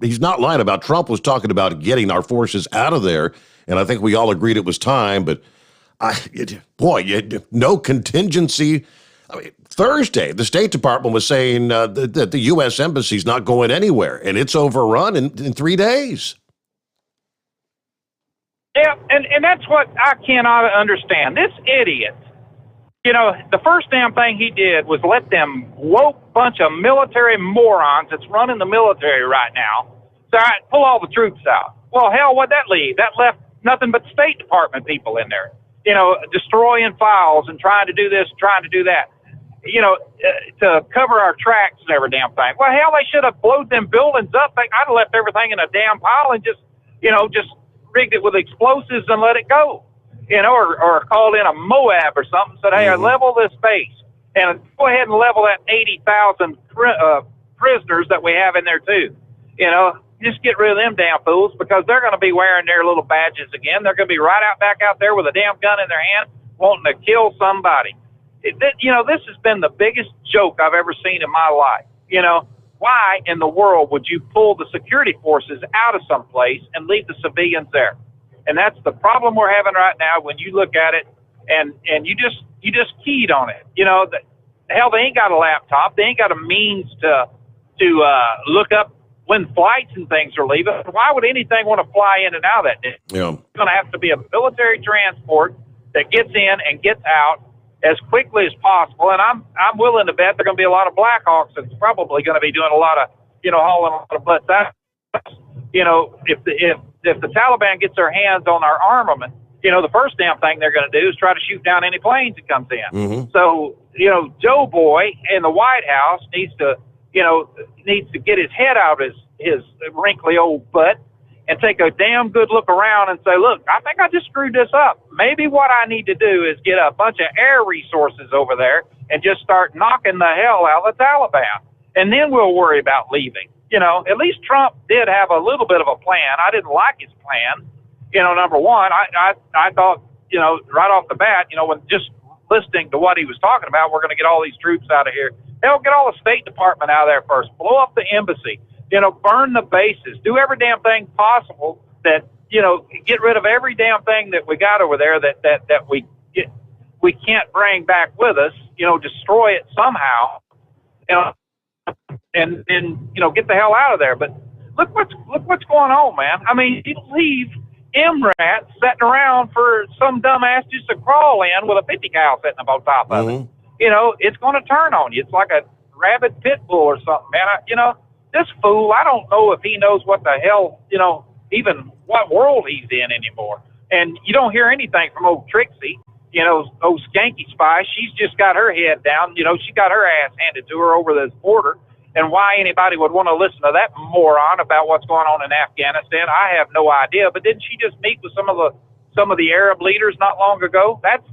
S2: he's not lying about, Trump was talking about getting our forces out of there, and I think we all agreed it was time, but no contingency. I mean, Thursday, the State Department was saying that the U.S. Embassy's not going anywhere, and it's overrun in 3 days.
S12: Yeah, and that's what I cannot understand. This idiot, the first damn thing he did was let them woke bunch of military morons that's running the military right now say, all right, pull all the troops out. Well, hell, what'd that leave? That left nothing but State Department people in there. Destroying files and trying to do this, trying to do that, to cover our tracks and every damn thing. Well, hell, they should have blowed them buildings up. I'd have left everything in a damn pile and just rigged it with explosives and let it go, or called in a Moab or something, said, hey, level this base and go ahead and level that 80,000 prisoners that we have in there too. Just get rid of them damn fools, because they're going to be wearing their little badges again. They're going to be right back out there with a damn gun in their hand, wanting to kill somebody. This has been the biggest joke I've ever seen in my life. Why in the world would you pull the security forces out of some place and leave the civilians there? And that's the problem we're having right now when you look at it, and you just keyed on it. Hell, they ain't got a laptop. They ain't got a means to look up when flights and things are leaving. Why would anything want to fly in and out of that?
S2: Yeah.
S12: It's going to have to be a military transport that gets in and gets out as quickly as possible. And I'm willing to bet there are going to be a lot of Blackhawks that's probably going to be doing a lot of, hauling a lot of butts out. If the Taliban gets their hands on our armament, the first damn thing they're going to do is try to shoot down any planes that comes in.
S2: Mm-hmm.
S12: So, Joe Boy in the White House needs to get his head out of his wrinkly old butt and take a damn good look around and say, look, I think I just screwed this up. Maybe what I need to do is get a bunch of air resources over there and just start knocking the hell out of the Taliban. And then we'll worry about leaving. At least Trump did have a little bit of a plan. I didn't like his plan, number one, I thought, right off the bat, when just listening to what he was talking about, we're going to get all these troops out of here. Hell, get all the State Department out of there first. Blow up the embassy. Burn the bases. Do every damn thing possible that, get rid of every damn thing that we got over there that we can't bring back with us. Destroy it somehow. And get the hell out of there. But look what's going on, man. I mean, you leave MRAT sitting around for some dumbass just to crawl in with a 50 cal sitting up on top of it. It's going to turn on you. It's like a rabid pit bull or something, man. This fool, I don't know if he knows what the hell, even what world he's in anymore. And you don't hear anything from old Trixie, old Skanky Spy. She's just got her head down. She got her ass handed to her over this border. And why anybody would want to listen to that moron about what's going on in Afghanistan, I have no idea. But didn't she just meet with some of the Arab leaders not long ago? That's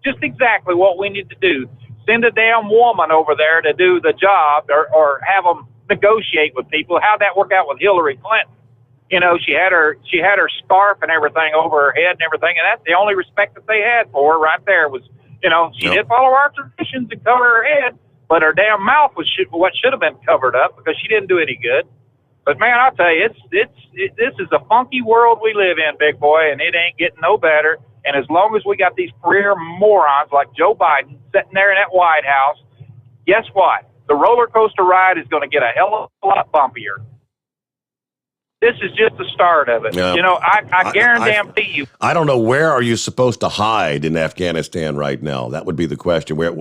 S12: just exactly what we need to do. Send a damn woman over there to do the job, or have them negotiate with people. How'd that work out with Hillary Clinton? She had her scarf and everything over her head and everything, and that's the only respect that they had for her right there was, she did follow our traditions and cover her head. But her damn mouth was what should have been covered up because she didn't do any good. But man, I'll tell you, this is a funky world we live in, big boy, and it ain't getting no better. And as long as we got these career morons like Joe Biden sitting there in that White House, guess what? The roller coaster ride is going to get a hell of a lot bumpier. This is just the start of it. I guarantee you.
S2: I don't know, where are you supposed to hide in Afghanistan right now? That would be the question. Where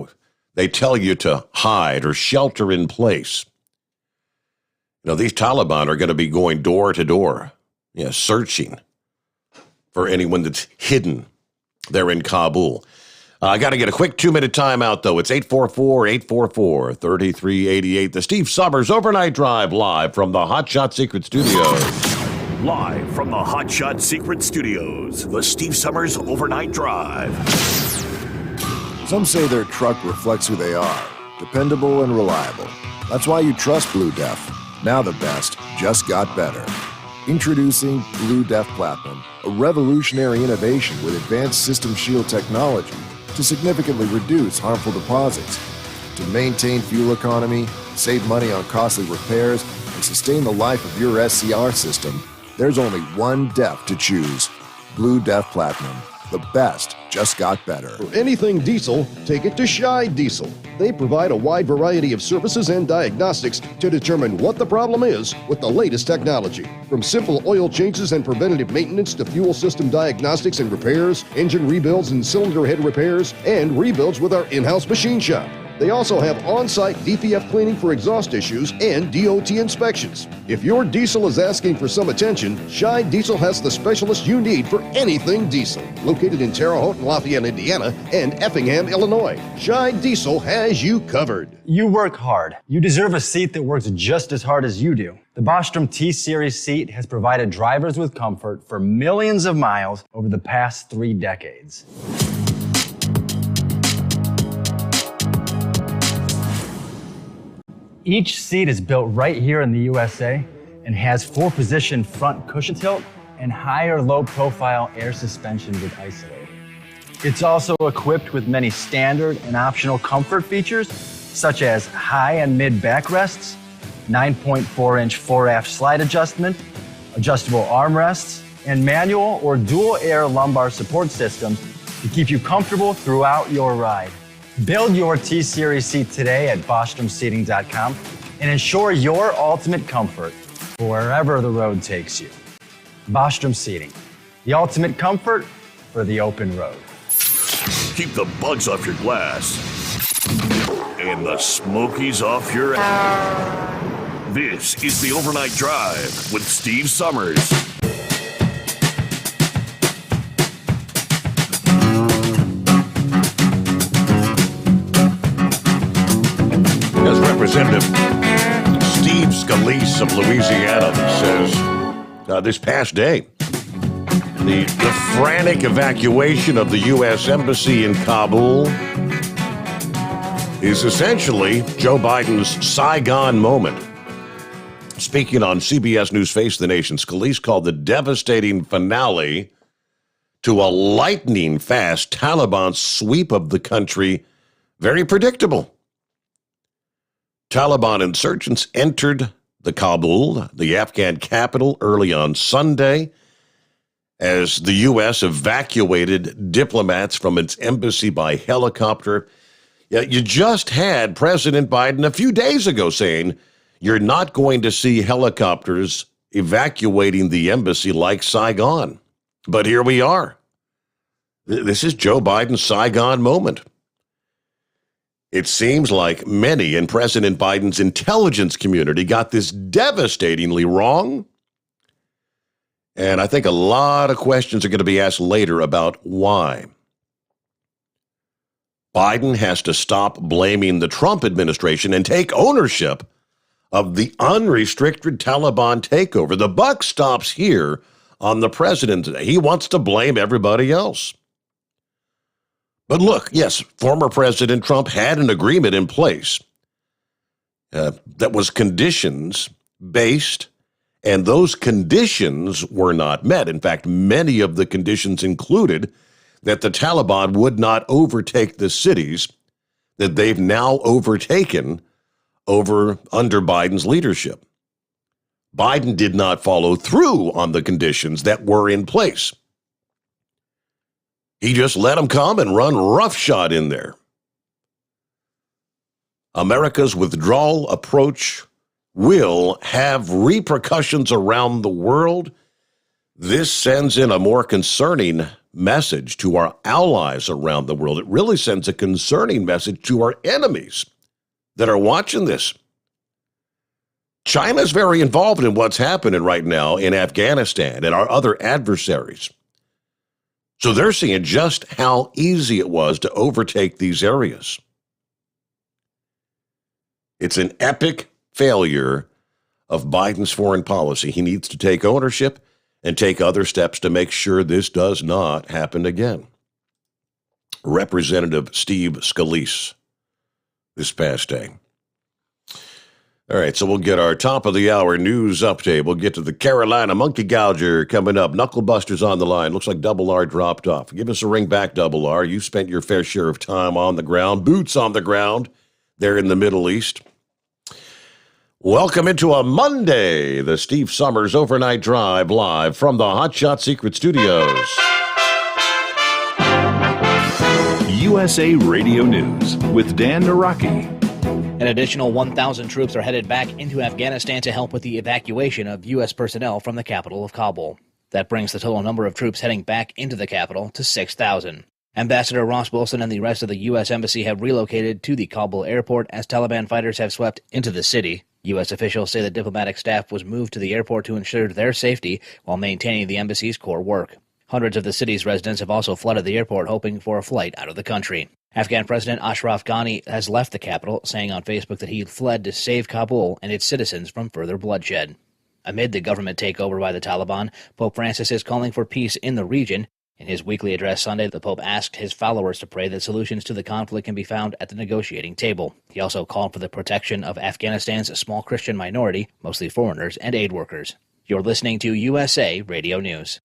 S2: they tell you to hide or shelter in place. These Taliban are going to be going door to door, searching for anyone that's hidden there in Kabul. I got to get a quick 2-minute timeout, though. It's 844-844-3388. The Steve Sommers Overnight Drive, live from the Hot Shot Secret Studios.
S3: Live from the Hot Shot Secret Studios, the Steve Sommers Overnight Drive.
S5: Some say their truck reflects who they are, dependable and reliable. That's why you trust Blue Def. Now the best just got better. Introducing Blue Def Platinum, a revolutionary innovation with advanced system shield technology to significantly reduce harmful deposits. To maintain fuel economy, save money on costly repairs, and sustain the life of your SCR system, there's only one DEF to choose. Blue Def Platinum. The best just got better.
S13: For anything diesel, take it to Scheid Diesel. They provide a wide variety of services and diagnostics to determine what the problem is with the latest technology. From simple oil changes and preventative maintenance to fuel system diagnostics and repairs, engine rebuilds and cylinder head repairs, and rebuilds with our in-house machine shop. They also have on-site DPF cleaning for exhaust issues and DOT inspections. If your diesel is asking for some attention, Scheid Diesel has the specialist you need for anything diesel. Located in Terre Haute and Lafayette, Indiana, and Effingham, Illinois, Scheid Diesel has you covered.
S14: You work hard. You deserve a seat that works just as hard as you do. The Bostrom T-Series seat has provided drivers with comfort for millions of miles over the past 3 decades. Each seat is built right here in the USA and has 4-position front cushion tilt and higher low-profile air suspension with Isolate. It's also equipped with many standard and optional comfort features, such as high and mid backrests, 9.4-inch fore-aft slide adjustment, adjustable armrests, and manual or dual air lumbar support systems to keep you comfortable throughout your ride. Build your T-Series seat today at BostromSeating.com and ensure your ultimate comfort for wherever the road takes you. Bostrom Seating, the ultimate comfort for the open road.
S3: Keep the bugs off your glass and the smokies off your ass. This is the Overnight Drive with Steve Sommers.
S2: Representative Steve Scalise of Louisiana says this past day, the frantic evacuation of the U.S. Embassy in Kabul is essentially Joe Biden's Saigon moment. Speaking on CBS News Face the Nation, Scalise called the devastating finale to a lightning-fast Taliban sweep of the country very predictable. Taliban insurgents entered the Kabul, the Afghan capital, early on Sunday as the U.S. evacuated diplomats from its embassy by helicopter. You just had President Biden a few days ago saying you're not going to see helicopters evacuating the embassy like Saigon. But here we are. This is Joe Biden's Saigon moment. It seems like many in President Biden's intelligence community got this devastatingly wrong. And I think a lot of questions are going to be asked later about why. Biden has to stop blaming the Trump administration and take ownership of the unrestricted Taliban takeover. The buck stops here on the president today. He wants to blame everybody else. But look, yes, former President Trump had an agreement in place that was conditions-based, and those conditions were not met. In fact, many of the conditions included that the Taliban would not overtake the cities that they've now overtaken under Biden's leadership. Biden did not follow through on the conditions that were in place. He just let them come and run roughshod in there. America's withdrawal approach will have repercussions around the world. This sends in a more concerning message to our allies around the world. It really sends a concerning message to our enemies that are watching this. China's very involved in what's happening right now in Afghanistan and our other adversaries. So they're seeing just how easy it was to overtake these areas. It's an epic failure of Biden's foreign policy. He needs to take ownership and take other steps to make sure this does not happen again. Representative Steve Scalise this past day. All right, so we'll get our top of the hour news update. We'll get to the Carolina Monkey Gouger coming up. Knucklebuster's on the line. Looks like Double R dropped off. Give us a ring back, Double R. You spent your fair share of time on the ground, boots on the ground there in the Middle East. Welcome into a Monday, the Steve Sommers Overnight Drive, live from the Hot Shot Secret Studios.
S6: USA Radio News with Dan Naraki.
S15: An additional 1,000 troops are headed back into Afghanistan to help with the evacuation of U.S. personnel from the capital of Kabul. That brings the total number of troops heading back into the capital to 6,000. Ambassador Ross Wilson and the rest of the U.S. Embassy have relocated to the Kabul airport as Taliban fighters have swept into the city. U.S. officials say the diplomatic staff was moved to the airport to ensure their safety while maintaining the embassy's core work. Hundreds of the city's residents have also flooded the airport hoping for a flight out of the country. Afghan President Ashraf Ghani has left the capital, saying on Facebook that he fled to save Kabul and its citizens from further bloodshed. Amid the government takeover by the Taliban, Pope Francis is calling for peace in the region. In his weekly address Sunday, the Pope asked his followers to pray that solutions to the conflict can be found at the negotiating table. He also called for the protection of Afghanistan's small Christian minority, mostly foreigners and aid workers. You're listening to USA Radio News.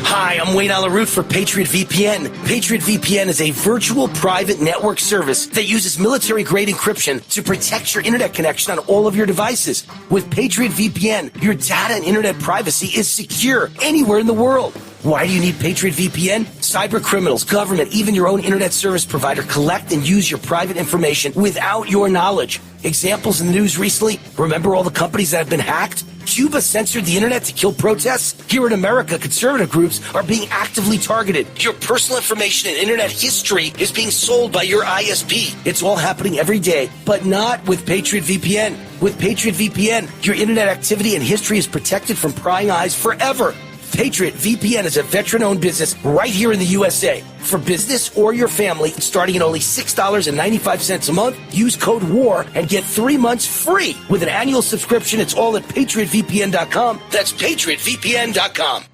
S16: Hi, I'm Wayne Alaroot for Patriot VPN. Patriot VPN is a virtual private network service that uses military-grade encryption to protect your internet connection on all of your devices. With Patriot VPN, your data and internet privacy is secure anywhere in the world. Why do you need Patriot VPN? Cyber criminals, government, even your own internet service provider collect and use your private information without your knowledge. Examples in the news recently, remember all the companies that have been hacked? Cuba censored the internet to kill protests? Here in America, conservative groups are being actively targeted. Your personal information and internet history is being sold by your ISP. It's all happening every day, but not with Patriot VPN. With Patriot VPN, your internet activity and history is protected from prying eyes forever. Patriot VPN is a veteran-owned business right here in the USA. For business or your family, starting at only $6.95 a month, use code WAR and get 3 months free. With an annual subscription, it's all at PatriotVPN.com. That's PatriotVPN.com.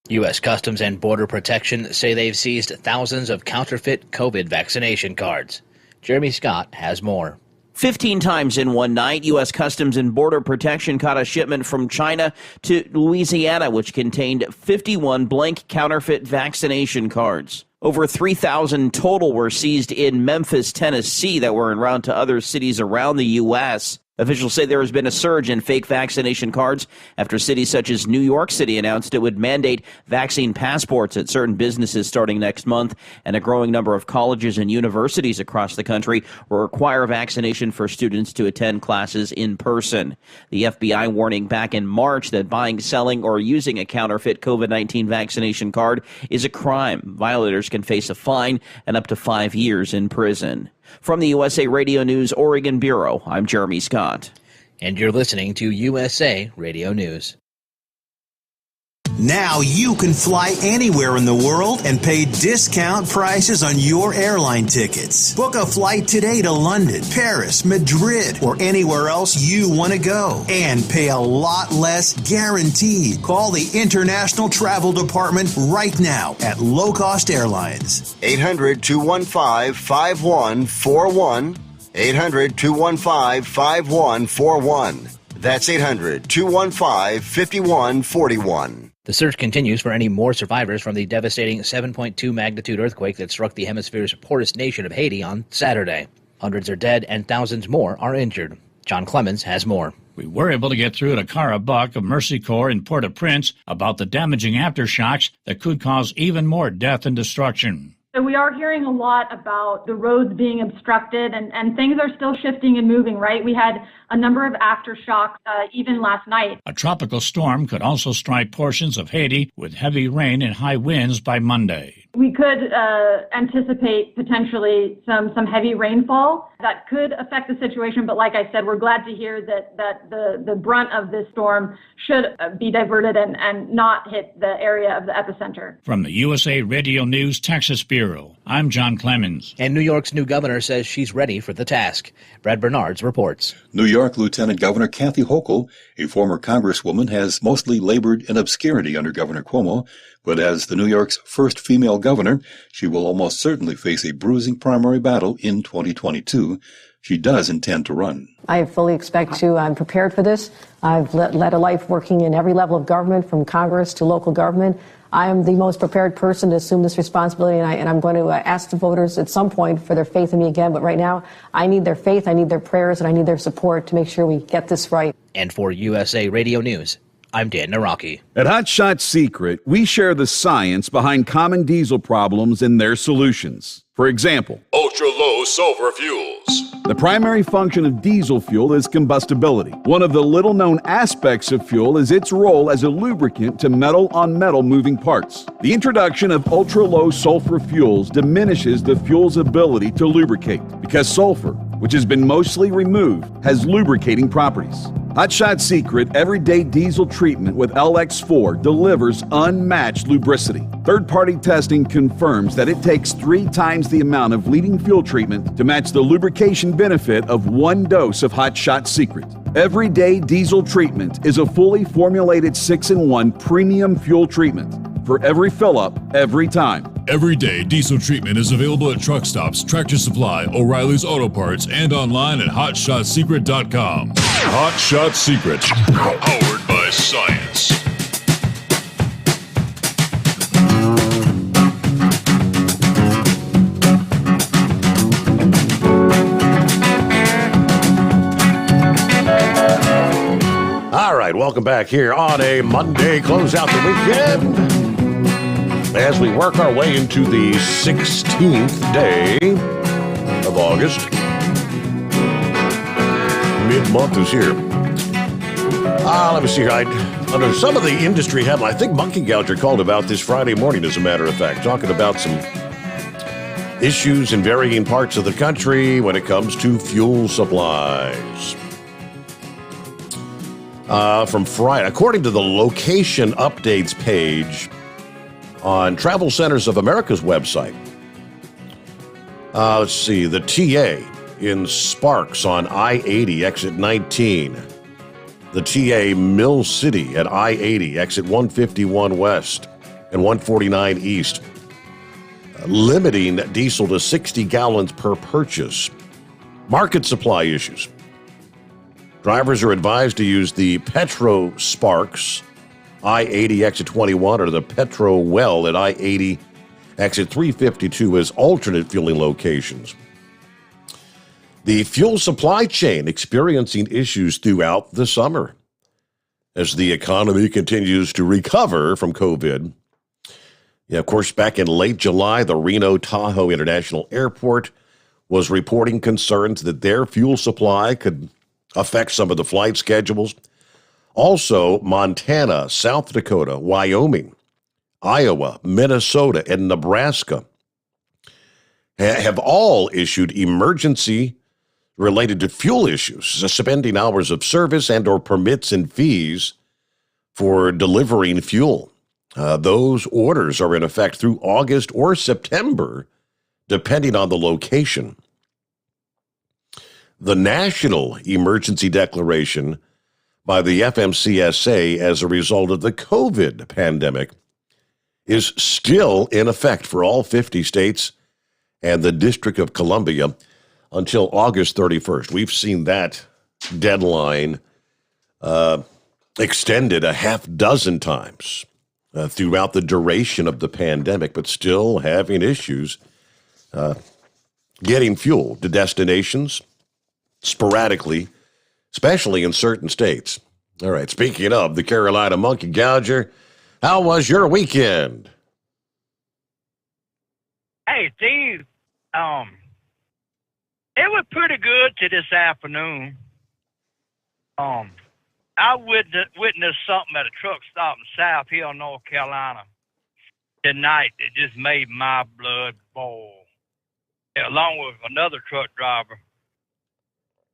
S15: U.S. Customs and Border Protection say they've seized thousands of counterfeit COVID vaccination cards. Jeremy Scott has more.
S7: 15 times in one night, U.S. Customs and Border Protection caught a shipment from China to Louisiana, which contained 51 blank counterfeit vaccination cards. Over 3,000 total were seized in Memphis, Tennessee, that were en route to other cities around the U.S. Officials say there has been a surge in fake vaccination cards after cities such as New York City announced it would mandate vaccine passports at certain businesses starting next month, and a growing number of colleges and universities across the country will require vaccination for students to attend classes in person. The FBI warning back in March that buying, selling, or using a counterfeit COVID-19 vaccination card is a crime. Violators can face a fine and up to 5 years in prison. From the USA Radio News Oregon Bureau, I'm Jeremy Scott.
S15: And you're listening to USA Radio News.
S17: Now you can fly anywhere in the world and pay discount prices on your airline tickets. Book a flight today to London, Paris, Madrid, or anywhere else you want to go. And pay a lot less guaranteed. Call the International Travel Department right now at Low Cost Airlines.
S18: 800-215-5141. 800-215-5141. That's 800-215-5141.
S15: The search continues for any more survivors from the devastating 7.2 magnitude earthquake that struck the hemisphere's poorest nation of Haiti on Saturday. Hundreds are dead and thousands more are injured. John Clemens has more.
S19: We were able to get through to Cara Buck of Mercy Corps in Port-au-Prince about the damaging aftershocks that could cause even more death and destruction.
S20: So we are hearing a lot about the roads being obstructed, and things are still shifting and moving, right? We had a number of aftershocks even last night.
S19: A tropical storm could also strike portions of Haiti with heavy rain and high winds by Monday.
S20: We could anticipate potentially some heavy rainfall that could affect the situation, but like I said, we're glad to hear that the brunt of this storm should be diverted and not hit the area of the epicenter.
S19: From the USA Radio News Texas Bureau, I'm John Clemens.
S15: And New York's new governor says she's ready for the task. Brad Bernards reports.
S21: New York Lieutenant Governor Kathy Hochul, a former congresswoman, has mostly labored in obscurity under Governor Cuomo, but as the New York's first female governor, she will almost certainly face a bruising primary battle in 2022. She does intend to run.
S22: I fully expect to. I'm prepared for this. I've led a life working in every level of government, from Congress to local government. I am the most prepared person to assume this responsibility, and I'm going to ask the voters at some point for their faith in me again. But right now, I need their faith, I need their prayers, and I need their support to make sure we get this right.
S15: And for USA Radio News, I'm Dan Naraki.
S10: At Hot Shot Secret, we share the science behind common diesel problems and their solutions. For example,
S11: ultra-low sulfur fuels.
S10: The primary function of diesel fuel is combustibility. One of the little-known aspects of fuel is its role as a lubricant to metal-on-metal moving parts. The introduction of ultra-low sulfur fuels diminishes the fuel's ability to lubricate because sulfur, which has been mostly removed, has lubricating properties. Hot Shot Secret Everyday Diesel Treatment with LX4 delivers unmatched lubricity. Third-party testing confirms that it takes 3 times the amount of leading fuel treatment to match the lubrication benefit of 1 dose of Hot Shot Secret. Everyday Diesel Treatment is a fully formulated 6-in-1 premium fuel treatment for every fill-up, every time.
S11: Everyday Diesel Treatment is available at truck stops, Tractor Supply, O'Reilly's Auto Parts, and online at HotShotSecret.com. Hot Shot Secret, powered by science.
S2: All right, welcome back here on a Monday, close out the weekend. As we work our way into the 16th day of August, mid-month is here. Let me see here. Under some of the industry headlines, I think Monkey Gouger called about this Friday morning, as a matter of fact, talking about some issues in varying parts of the country when it comes to fuel supplies. From Friday, according to the location updates page on Travel Centers of America's website. Let's see, the TA in Sparks on I-80, exit 19. The TA Mill City at I-80, exit 151 West and 149 East. Limiting diesel to 60 gallons per purchase. Market supply issues. Drivers are advised to use the Petro Sparks I-80 exit 21 or the Petro Well at I-80 exit 352 as alternate fueling locations. The fuel supply chain experiencing issues throughout the summer as the economy continues to recover from COVID. Yeah, of course, back in late July, the Reno Tahoe International Airport was reporting concerns that their fuel supply could affect some of the flight schedules. Also, Montana, South Dakota, Wyoming, Iowa, Minnesota, and Nebraska have all issued emergency related to fuel issues, suspending hours of service and or permits and fees for delivering fuel. Those orders are in effect through August or September, depending on the location. The national emergency declaration by the FMCSA as a result of the COVID pandemic is still in effect for all 50 states and the District of Columbia until August 31st. We've seen that deadline extended a half dozen times throughout the duration of the pandemic, but still having issues getting fuel to destinations sporadically, especially in certain states. All right, speaking of the Carolina Monkey Gouger, how was your weekend?
S1: Hey, Steve, it was pretty good to this afternoon. I witnessed something at a truck stop in South Hill, North Carolina tonight that just made my blood boil, along with another truck driver.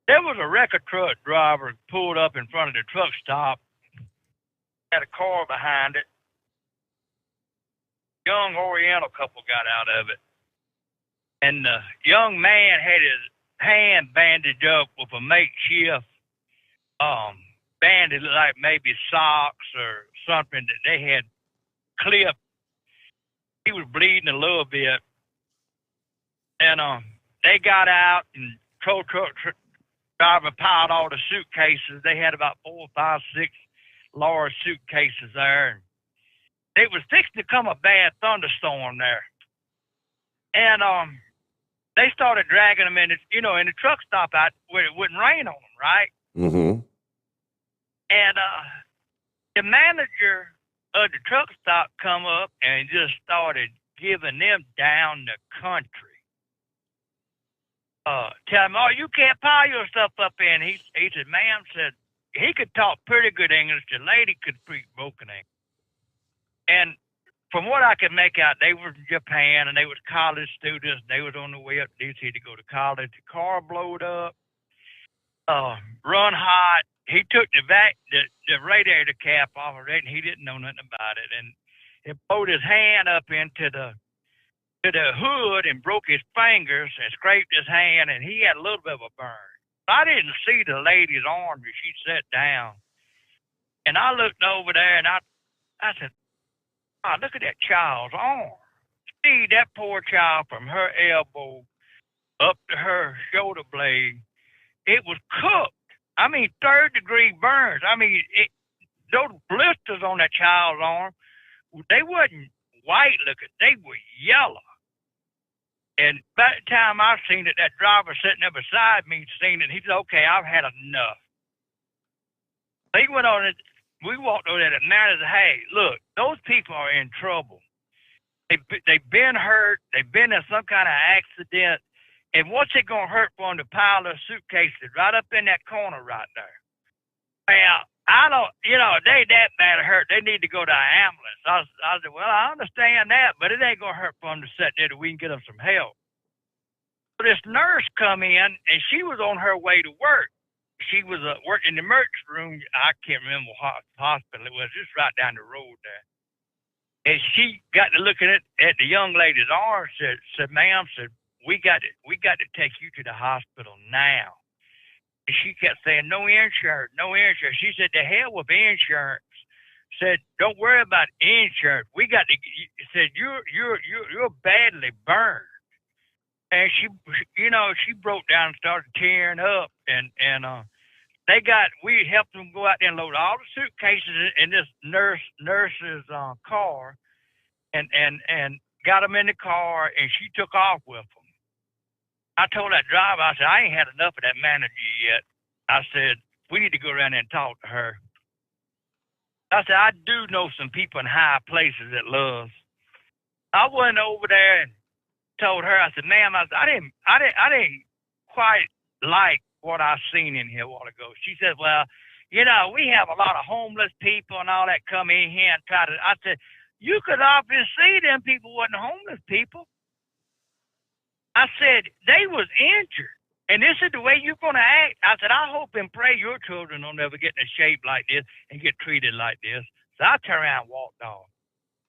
S1: There was a wrecker truck driver pulled up in front of the truck stop, had a car behind it. Young Oriental couple got out of it. And the young man had his hand bandaged up with a makeshift bandage, like maybe socks or something that they had clipped. He was bleeding a little bit. And they got out and tow truck driver piled all the suitcases. They had about 4, 5, 6 large suitcases there. And it was fixing to come a bad thunderstorm there. And they started dragging them in the truck stop out where it wouldn't rain on them, right?
S2: Mm-hmm.
S1: And the manager of the truck stop come up and just started giving them down the country. Tell him, oh, you can't pile your stuff up in. He said, ma'am, said he could talk pretty good English. The lady could speak broken English. And from what I could make out, they were from Japan and they was college students. They was on the way up to D.C. to go to college. The car blowed up, run hot. He took the radiator cap off of it, and he didn't know nothing about it. And he pulled his hand up into the hood and broke his fingers and scraped his hand, and he had a little bit of a burn. I didn't see the lady's arm as she sat down. And I looked over there, and I said, oh, look at that child's arm. See, that poor child from her elbow up to her shoulder blade, it was cooked. I mean, 3rd-degree burns. I mean, those blisters on that child's arm, they wasn't white looking. They were yellow. And by the time I seen it, that driver sitting there beside me seen it. He said, okay, I've had enough. He went on it. We walked over there and said, hey, look, those people are in trouble. They've been hurt. They've been in some kind of accident. And what's it going to hurt for them to pile their suitcases right up in that corner right there? Well, I don't, they that bad hurt. They need to go to an ambulance. I said, well, I understand that, but it ain't going to hurt for them to sit there till we can get them some help. So this nurse come in, and she was on her way to work. She was working in the emergency room. I can't remember what hospital it was, just right down the road there. And she got to looking at the young lady's arm, said, ma'am, said, we got to take you to the hospital now. And she kept saying, no insurance, no insurance. She said, to hell with insurance. Said, don't worry about insurance. We got to, said, you're badly burned. and she broke down and started tearing up, and we helped them go out there and load all the suitcases in this nurse's car, and got them in the car, and she took off with them. I told that driver, I said, I ain't had enough of that manager yet. I said, we need to go around there and talk to her. I said, I do know some people in high places that loves. I went over there and told her, I said, ma'am, I didn't quite like what I seen in here a while ago. She said, well, we have a lot of homeless people and all that come in here and try to. I said, you could obviously see them people wasn't homeless people. I said, they was injured. And this is the way you're going to act. I said, I hope and pray your children don't ever get in a shape like this and get treated like this. So I turned around and walked off.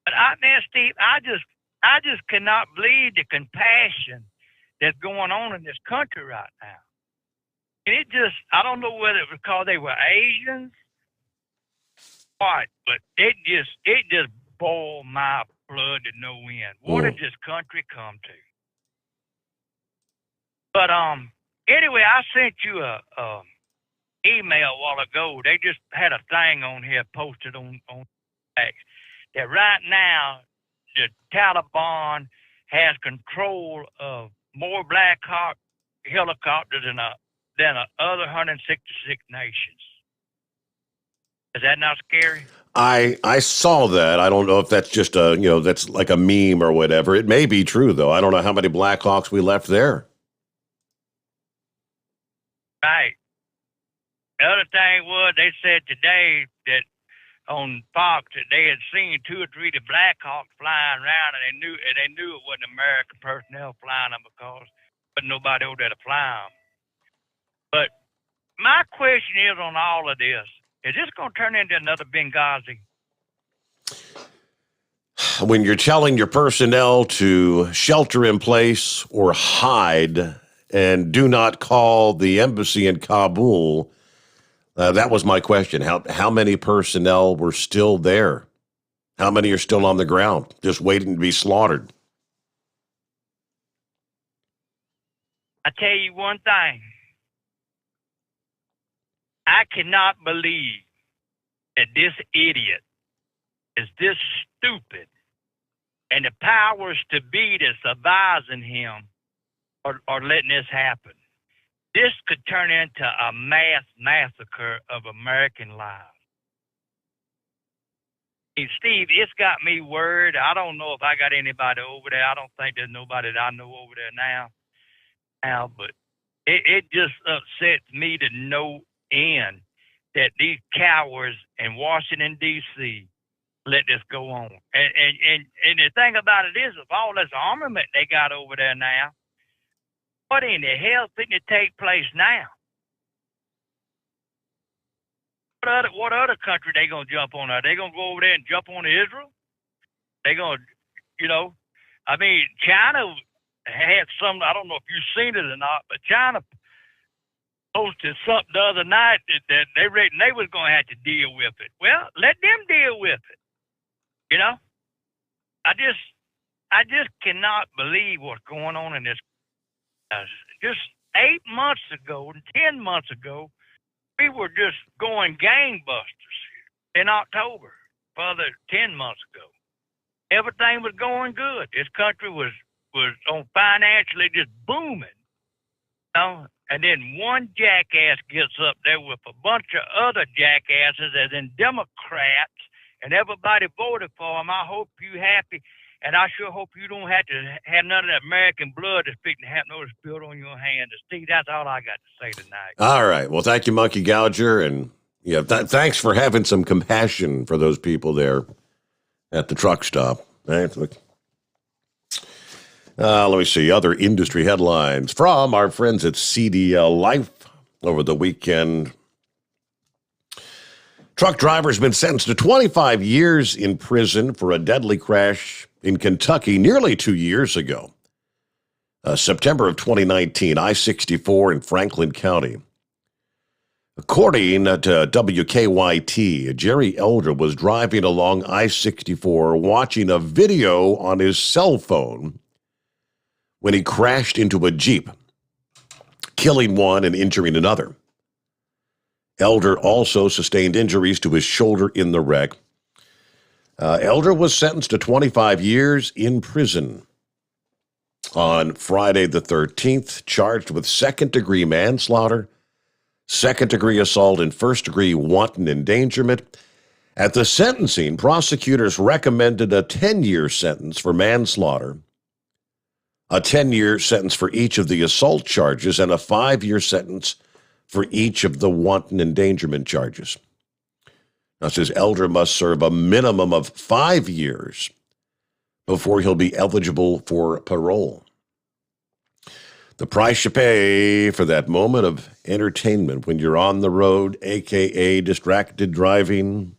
S1: But man, Steve, I just cannot believe the compassion that's going on in this country right now. And I don't know whether it was because they were Asians, what, but it just boiled my blood to no end. What did this country come to? But anyway, I sent you a email a while ago. They just had a thing on here posted on X that right now the Taliban has control of more Black Hawk helicopters than other 166 nations. Is that not scary?
S2: I saw that. I don't know if that's just that's like a meme or whatever. It may be true though. I don't know how many Black Hawks we left there.
S1: Right. The other thing was they said today that on Fox that they had seen 2 or 3 of the Black Hawks flying around, and they knew it wasn't American personnel flying them because there wasn't nobody over there to fly them. But my question is on all of this: is this going to turn into another Benghazi?
S2: When you're telling your personnel to shelter in place or hide and do not call the embassy in Kabul, that was my question. How many personnel were still there? How many are still on the ground, just waiting to be slaughtered?
S1: I tell you one thing. I cannot believe that this idiot is this stupid, and the powers to be that's advising him are letting this happen. This could turn into a mass massacre of American lives. Hey, Steve, it's got me worried. I don't know if I got anybody over there. I don't think there's nobody that I know over there now, but it just upsets me to no end that these cowards in Washington, D.C. let this go on. And the thing about it is, with all this armament they got over there now, what in the hell is going to take place now? What other country they going to jump on? Are they going to go over there and jump on Israel? They going to, China had some, I don't know if you've seen it or not, but China posted something the other night that they reckon they was going to have to deal with it. Well, let them deal with it. I just cannot believe what's going on in this. Just 8 months ago and 10 months ago, we were just going gangbusters in October, further 10 months ago. Everything was going good. This country was on financially just booming. And then one jackass gets up there with a bunch of other jackasses as in Democrats, and everybody voted for him. I hope you happy. And I sure hope you don't have to have none of that American blood that's fixing to have no spilled on your hand. Steve, that's all I got to say tonight.
S2: All right. Well, thank you, Monkey Gouger. And thanks for having some compassion for those people there at the truck stop. Right? Look. Let me see. Other industry headlines from our friends at CDL Life over the weekend. Truck driver has been sentenced to 25 years in prison for a deadly crash in Kentucky nearly 2 years ago. September of 2019, I-64 in Franklin County. According to WKYT, Jerry Elder was driving along I-64 watching a video on his cell phone when he crashed into a Jeep, killing one and injuring another. Elder also sustained injuries to his shoulder in the wreck. Elder was sentenced to 25 years in prison on Friday the 13th, charged with second-degree manslaughter, second-degree assault, and first-degree wanton endangerment. At the sentencing, prosecutors recommended a 10-year sentence for manslaughter, a 10-year sentence for each of the assault charges, and a 5-year sentence for each of the wanton endangerment charges. Now, it says Elder must serve a minimum of 5 years before he'll be eligible for parole. The price you pay for that moment of entertainment when you're on the road, a.k.a. distracted driving.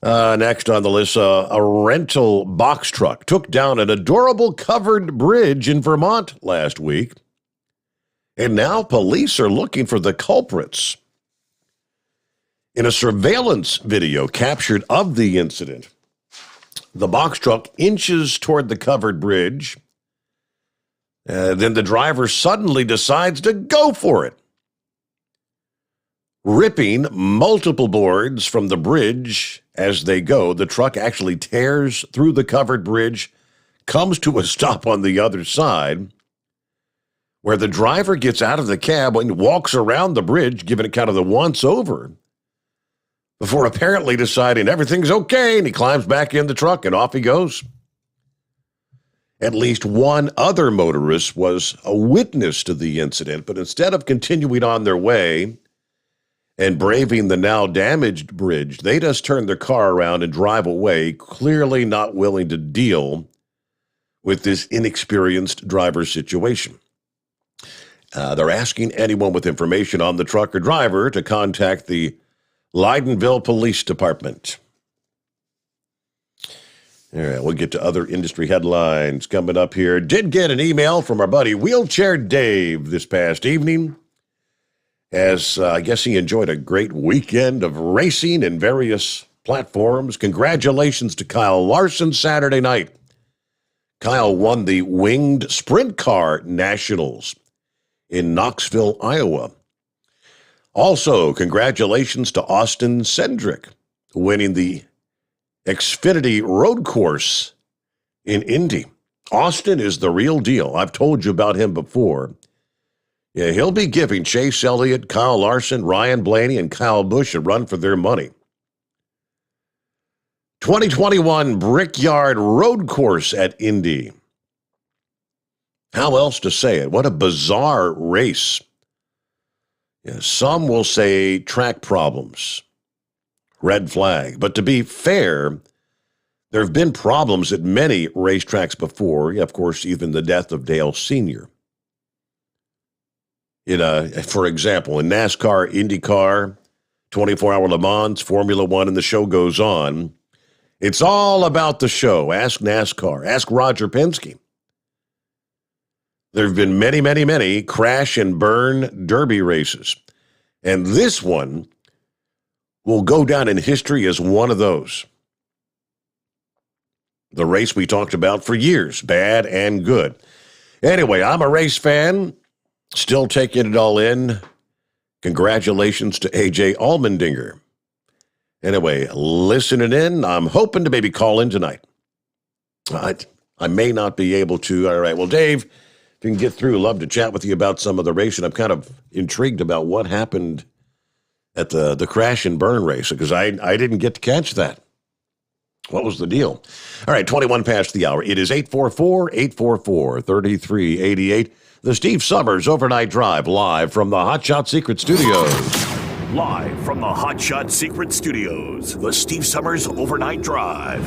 S2: Next on the list, a rental box truck took down an adorable covered bridge in Vermont last week. And now police are looking for the culprits. In a surveillance video captured of the incident, the box truck inches toward the covered bridge. Then the driver suddenly decides to go for it, ripping multiple boards from the bridge as they go. The truck actually tears through the covered bridge, comes to a stop on the other side, where the driver gets out of the cab and walks around the bridge, giving it kind of the once-over, before apparently deciding everything's okay, and he climbs back in the truck and off he goes. At least one other motorist was a witness to the incident, but instead of continuing on their way and braving the now damaged bridge, they just turn their car around and drive away, clearly not willing to deal with this inexperienced driver's situation. They're asking anyone with information on the truck or driver to contact the Lydenville Police Department. All right, we'll get to other industry headlines coming up here. Did get an email from our buddy Wheelchair Dave this past evening, as I guess he enjoyed a great weekend of racing in various platforms. Congratulations to Kyle Larson Saturday night. Kyle won the Winged Sprint Car Nationals in Knoxville, Iowa. Also, congratulations to Austin Cendric, winning the Xfinity Road Course in Indy. Austin is the real deal. I've told you about him before. Yeah, he'll be giving Chase Elliott, Kyle Larson, Ryan Blaney, and Kyle Busch a run for their money. 2021 Brickyard Road Course at Indy. How else to say it? What a bizarre race. Yeah, some will say track problems, red flag. But to be fair, there have been problems at many racetracks before. Of course, even the death of Dale Sr. For example, in NASCAR, IndyCar, 24-hour Le Mans, Formula One, and the show goes on. It's all about the show. Ask NASCAR. Ask Roger Penske. There have been many, many, many crash and burn derby races. And this one will go down in history as one of those. The race we talked about for years, bad and good. Anyway, I'm a race fan, still taking it all in. Congratulations to A.J. Allmendinger. Anyway, listening in, I'm hoping to maybe call in tonight. I may not be able to. All right, well, Dave, if you can get through, love to chat with you about some of the racing. I'm kind of intrigued about what happened at the crash and burn race, because I didn't get to catch that. What was the deal? All right, 21 past the hour. It is 844-844-3388. The Steve Sommers Overnight Drive, live from the Hot Shot Secret Studios.
S3: Live from the Hot Shot Secret Studios, the Steve Sommers Overnight Drive.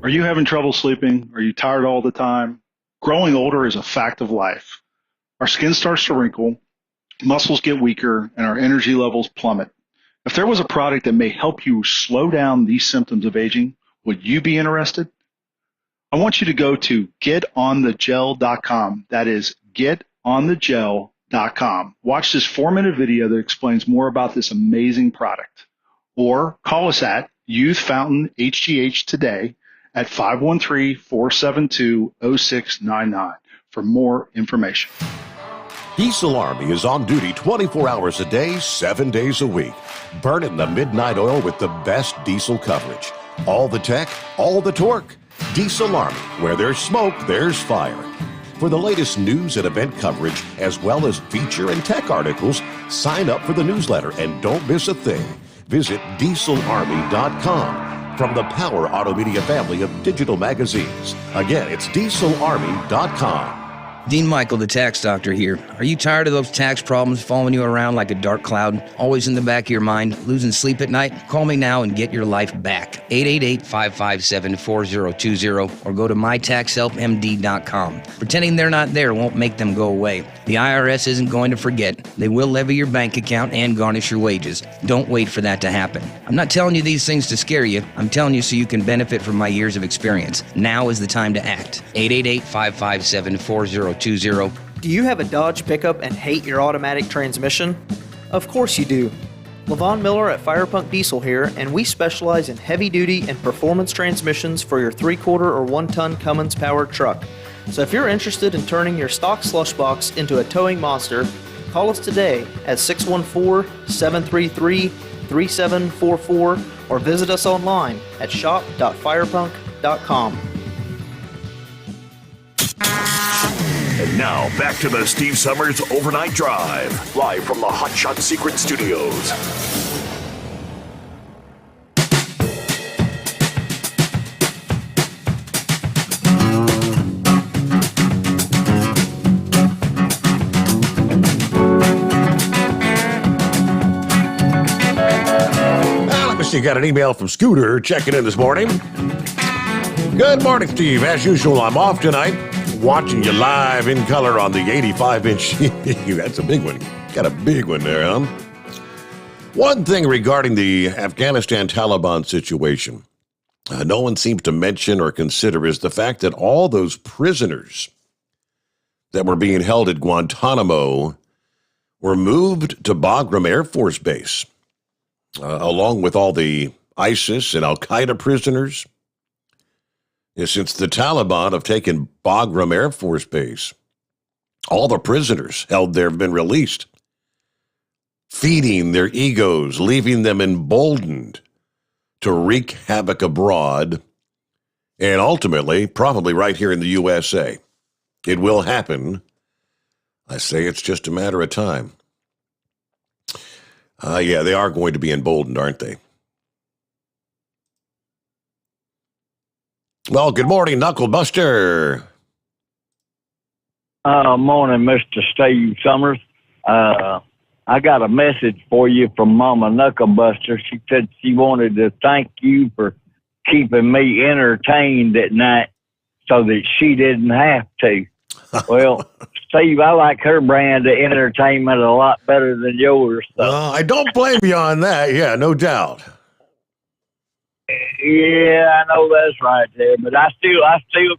S8: Are you having trouble sleeping? Are you tired all the time? Growing older is a fact of life. Our skin starts to wrinkle, muscles get weaker, and our energy levels plummet. If there was a product that may help you slow down these symptoms of aging, would you be interested? I want you to go to getonthegel.com. That is getonthegel.com. Watch this 4-minute video that explains more about this amazing product. Or call us at Youth Fountain HGH today at 513-472-0699 for more information.
S2: Diesel Army is on duty 24 hours a day, 7 days a week. Burning the midnight oil with the best diesel coverage. All the tech, all the torque. Diesel Army, where there's smoke, there's fire. For the latest news and event coverage, as well as feature and tech articles, sign up for the newsletter and don't miss a thing. Visit dieselarmy.com from the Power Auto Media family of digital magazines. Again, it's dieselarmy.com.
S4: Dean Michael, the tax doctor here. Are you tired of those tax problems following you around like a dark cloud, always in the back of your mind, losing sleep at night? Call me now and get your life back. 888-557-4020 or go to mytaxhelpmd.com. Pretending they're not there won't make them go away. The IRS isn't going to forget. They will levy your bank account and garnish your wages. Don't wait for that to happen. I'm not telling you these things to scare you. I'm telling you so you can benefit from my years of experience. Now is the time to act. 888-557-4020.
S9: Do you have a Dodge pickup and hate your automatic transmission? Of course you do. Levon Miller at Firepunk Diesel here, and we specialize in heavy-duty and performance transmissions for your 3/4 or 1-ton Cummins-powered truck. So if you're interested in turning your stock slush box into a towing monster, call us today at 614-733-3744 or visit us online at shop.firepunk.com.
S3: And now, back to the Steve Sommers Overnight Drive, live from the Hot Shot Secret Studios.
S2: Let me see, got an email from Scooter checking in this morning. Good morning, Steve. As usual, I'm off tonight. Watching you live in color on the 85-inch. That's a big one. Got a big one there, huh? One thing regarding the Afghanistan Taliban situation no one seems to mention or consider is the fact that all those prisoners that were being held at Guantanamo were moved to Bagram Air Force Base, along with all the ISIS and Al-Qaeda prisoners. Since the Taliban have taken Bagram Air Force Base, all the prisoners held there have been released, feeding their egos, leaving them emboldened to wreak havoc abroad, and ultimately, probably right here in the USA. It will happen. I say it's just a matter of time. Yeah, they are going to be emboldened, aren't they? Well, good morning, Knucklebuster.
S23: Morning, Mr. Steve Sommers. I got a message for you from Mama Knucklebuster. She said she wanted to thank you for keeping me entertained at night so that she didn't have to. Well, Steve, I like her brand of entertainment a lot better than yours. So.
S2: I don't blame you on that. Yeah, no doubt.
S23: Yeah, I know that's right there, but I still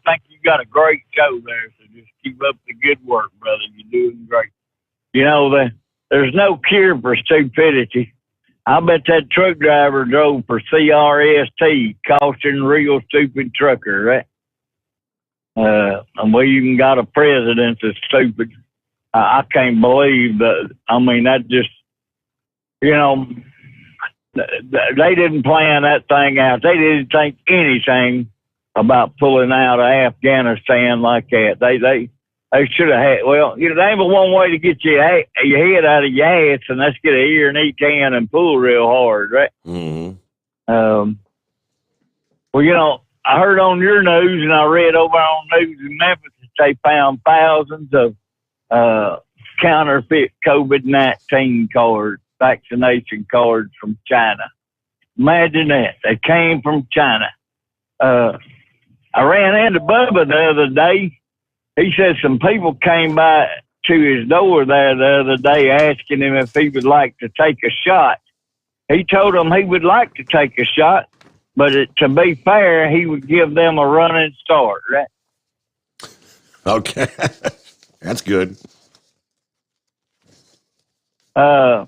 S23: think you got a great show there. So just keep up the good work, brother. You're doing great. You know there's no cure for stupidity. I bet that truck driver drove for CRST, caution real stupid trucker, right? And we even got a president that's stupid. I can't believe that. I mean, that just, they didn't plan that thing out. They didn't think anything about pulling out of Afghanistan like that. They should have had, there ain't but one way to get your head out of your ass, and that's get a ear in each hand and pull real hard, right?
S2: Mm-hmm.
S23: I heard on your news and I read over on News in Memphis that they found thousands of counterfeit COVID-19 cards, vaccination cards from China. Imagine that. They came from China. I ran into Bubba the other day. He said some people came by to his door there the other day asking him if he would like to take a shot. He told them he would like to take a shot, but to be fair, he would give them a running start, right?
S2: Okay. That's good.
S23: Meghan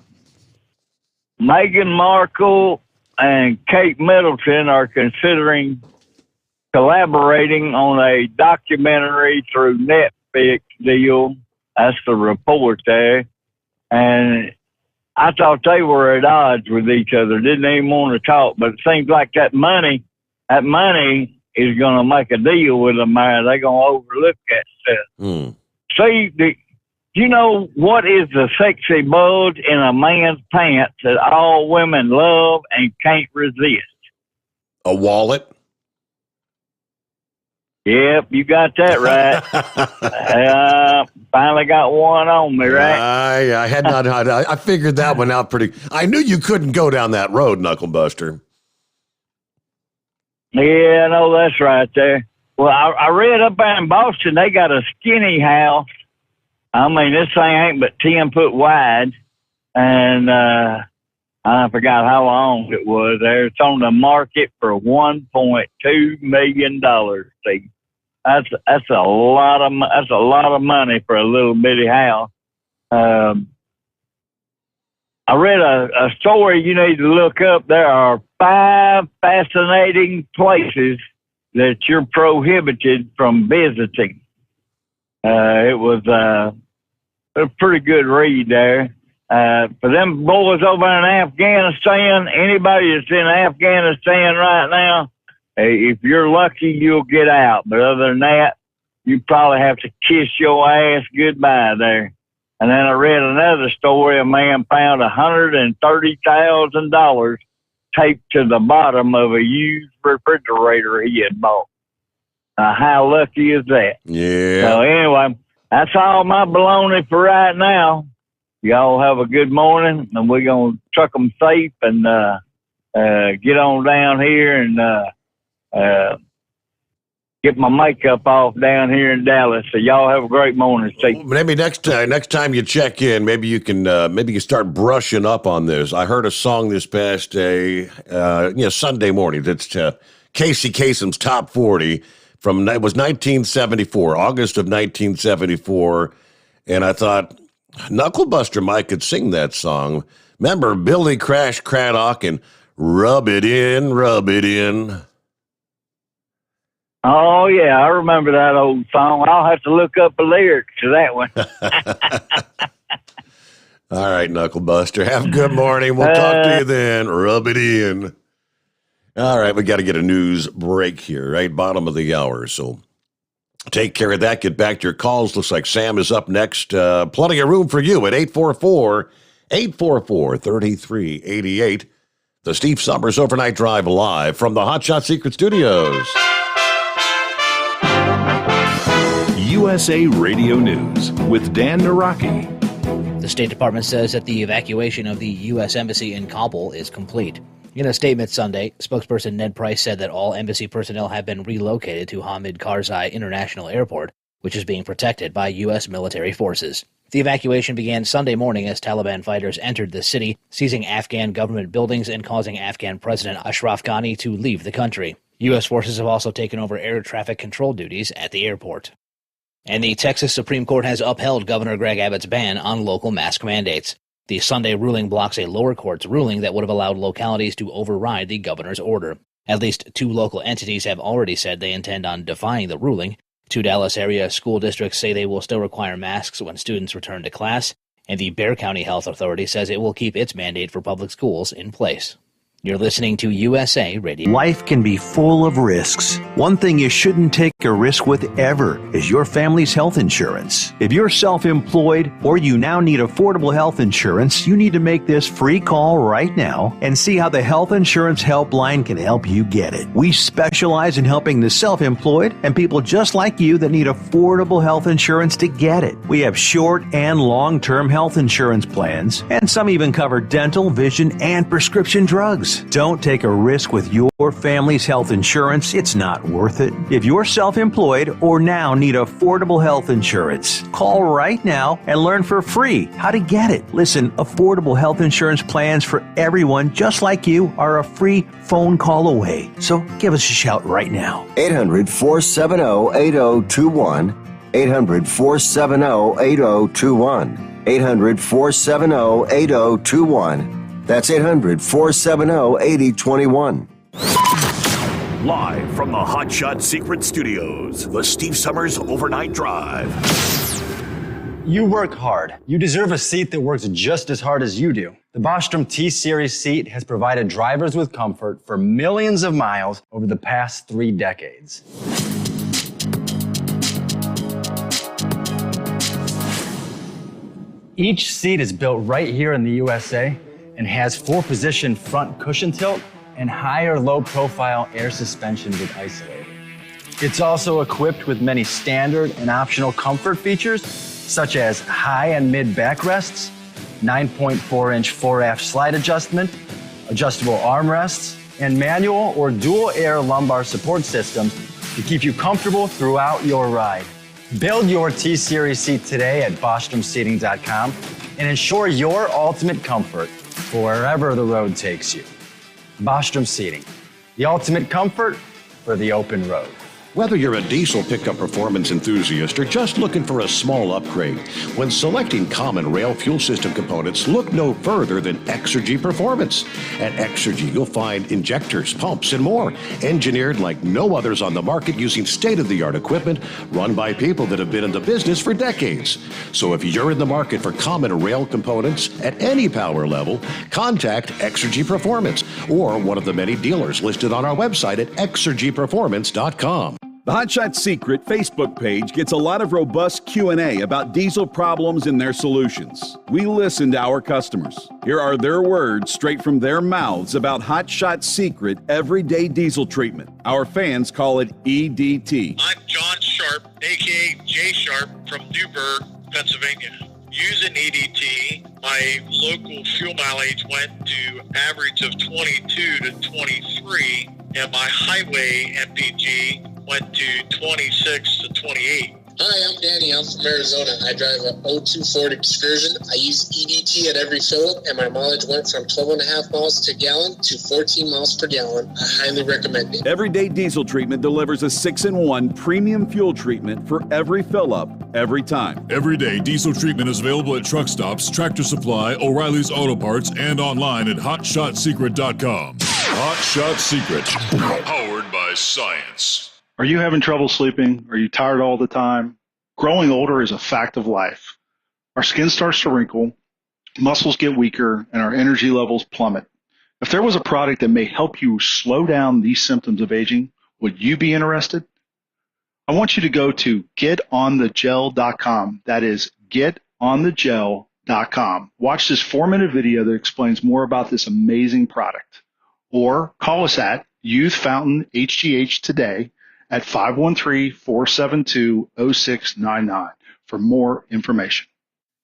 S23: Markle and Kate Middleton are considering collaborating on a documentary through Netflix deal. That's the report there. And I thought they were at odds with each other, didn't even want to talk. But it seems like that money is going to make a deal with them. They're going to overlook that stuff. See, you know what is the sexy bulge in a man's pants that all women love and can't resist?
S2: A wallet?
S23: Yep, you got that right. Finally got one on me, right?
S2: I had not. I figured that one out pretty. I knew you couldn't go down that road, Knucklebuster.
S23: Yeah, no, that's right there. Well, I read up in Boston, they got a skinny house. I mean, this thing ain't but 10 foot wide, and I forgot how long it was there. It's on the market for $1.2 million. See, that's a lot of money for a little bitty house. I read a story you need to look up. There are 5 fascinating places that you're prohibited from visiting. It was a pretty good read there. For them boys over in Afghanistan, anybody that's in Afghanistan right now, if you're lucky, you'll get out. But other than that, you probably have to kiss your ass goodbye there. And then I read another story. A man found $130,000 taped to the bottom of a used refrigerator he had bought. How lucky is that?
S2: Yeah.
S23: So anyway, that's all my baloney for right now. Y'all have a good morning, and we're going to truck them safe and get on down here and get my makeup off down here in Dallas. So y'all have a great morning, Steve.
S2: Maybe next time you check in, maybe you can start brushing up on this. I heard a song this past day, Sunday morning. That's Casey Kasem's Top 40 from it was 1974, August of 1974, and I thought Knucklebuster Mike could sing that song. Remember Billy Crash Craddock and Rub It In, Rub It In.
S23: Oh, yeah, I remember that old song. I'll have to look up the lyrics to that one.
S2: All right, Knucklebuster. Have a good morning. We'll talk to you then. Rub it in. All right, we got to get a news break here, right? Bottom of the hour. So take care of that. Get back to your calls. Looks like Sam is up next. Plenty of room for you at 844-3388. The Steve Sommers Overnight Drive live from the Hotshot Secret Studios.
S6: USA Radio News with Dan Naraki.
S15: The State Department says that the evacuation of the U.S. Embassy in Kabul is complete. In a statement Sunday, spokesperson Ned Price said that all embassy personnel have been relocated to Hamid Karzai International Airport, which is being protected by U.S. military forces. The evacuation began Sunday morning as Taliban fighters entered the city, seizing Afghan government buildings and causing Afghan President Ashraf Ghani to leave the country. U.S. forces have also taken over air traffic control duties at the airport. And the Texas Supreme Court has upheld Governor Greg Abbott's ban on local mask mandates. The Sunday ruling blocks a lower court's ruling that would have allowed localities to override the governor's order. At least 2 local entities have already said they intend on defying the ruling. 2 Dallas area school districts say they will still require masks when students return to class, and the Bexar County Health Authority says it will keep its mandate for public schools in place. You're listening to USA Radio.
S5: Life can be full of risks. One thing you shouldn't take a risk with ever is your family's health insurance. If you're self-employed or you now need affordable health insurance, you need to make this free call right now and see how the Health Insurance Helpline can help you get it. We specialize in helping the self-employed and people just like you that need affordable health insurance to get it. We have short and long-term health insurance plans, and some even cover dental, vision, and prescription drugs. Don't take a risk with your family's health insurance. It's not worth it. If you're self-employed or now need affordable health insurance, call right now and learn for free how to get it. Listen, affordable health insurance plans for everyone just like you are a free phone call away. So give us a shout right now.
S18: 800-470-8021. 800-470-8021. 800-470-8021. That's 800-470-8021.
S3: Live from the Hot Shot Secret Studios, the Steve Sommers Overnight Drive.
S12: You work hard. You deserve a seat that works just as hard as you do. The Bostrom T-Series seat has provided drivers with comfort for millions of miles over the past 3 decades. Each seat is built right here in the USA and has 4-position front cushion tilt and higher low-profile air suspension with Isolate. It's also equipped with many standard and optional comfort features, such as high and mid backrests, 9.4-inch fore-aft slide adjustment, adjustable armrests, and manual or dual air lumbar support systems to keep you comfortable throughout your ride. Build your T-Series seat today at BostromSeating.com and ensure your ultimate comfort for wherever the road takes you. Bostrom Seating, the ultimate comfort for the open road.
S2: Whether you're a diesel pickup performance enthusiast or just looking for a small upgrade, when selecting common rail fuel system components, look no further than Exergy Performance. At Exergy, you'll find injectors, pumps, and more, engineered like no others on the market using state-of-the-art equipment run by people that have been in the business for decades. So if you're in the market for common rail components at any power level, contact Exergy Performance or one of the many dealers listed on our website at exergyperformance.com.
S10: The Hot Shot Secret Facebook page gets a lot of robust Q&A about diesel problems and their solutions. We listen to our customers. Here are their words straight from their mouths about Hot Shot Secret Everyday Diesel Treatment. Our fans call it EDT.
S13: I'm John Sharp, a.k.a. Jay Sharp from Newburgh, Pennsylvania. Using EDT, my local fuel mileage went to average of 22 to 23, and my highway MPG went to 26 to 28.
S14: Hi, I'm Danny. I'm from Arizona. I drive a 02 Ford Excursion. I use EDT at every fill up, and my mileage went from 12.5 miles to gallon to 14 miles per gallon. I highly recommend it.
S10: Everyday Diesel Treatment delivers a 6-in-1 premium fuel treatment for every fill-up, every time.
S11: Everyday Diesel Treatment is available at truck stops, Tractor Supply, O'Reilly's Auto Parts, and online at HotShotSecret.com. Hot Shot Secret, powered by science.
S8: Are you having trouble sleeping? Are you tired all the time? Growing older is a fact of life. Our skin starts to wrinkle, muscles get weaker, and our energy levels plummet. If there was a product that may help you slow down these symptoms of aging, would you be interested? I want you to go to getonthegel.com. That is getonthegel.com. Watch this 4-minute video that explains more about this amazing product. Or call us at Youth Fountain HGH today at 513-472-0699 for more information.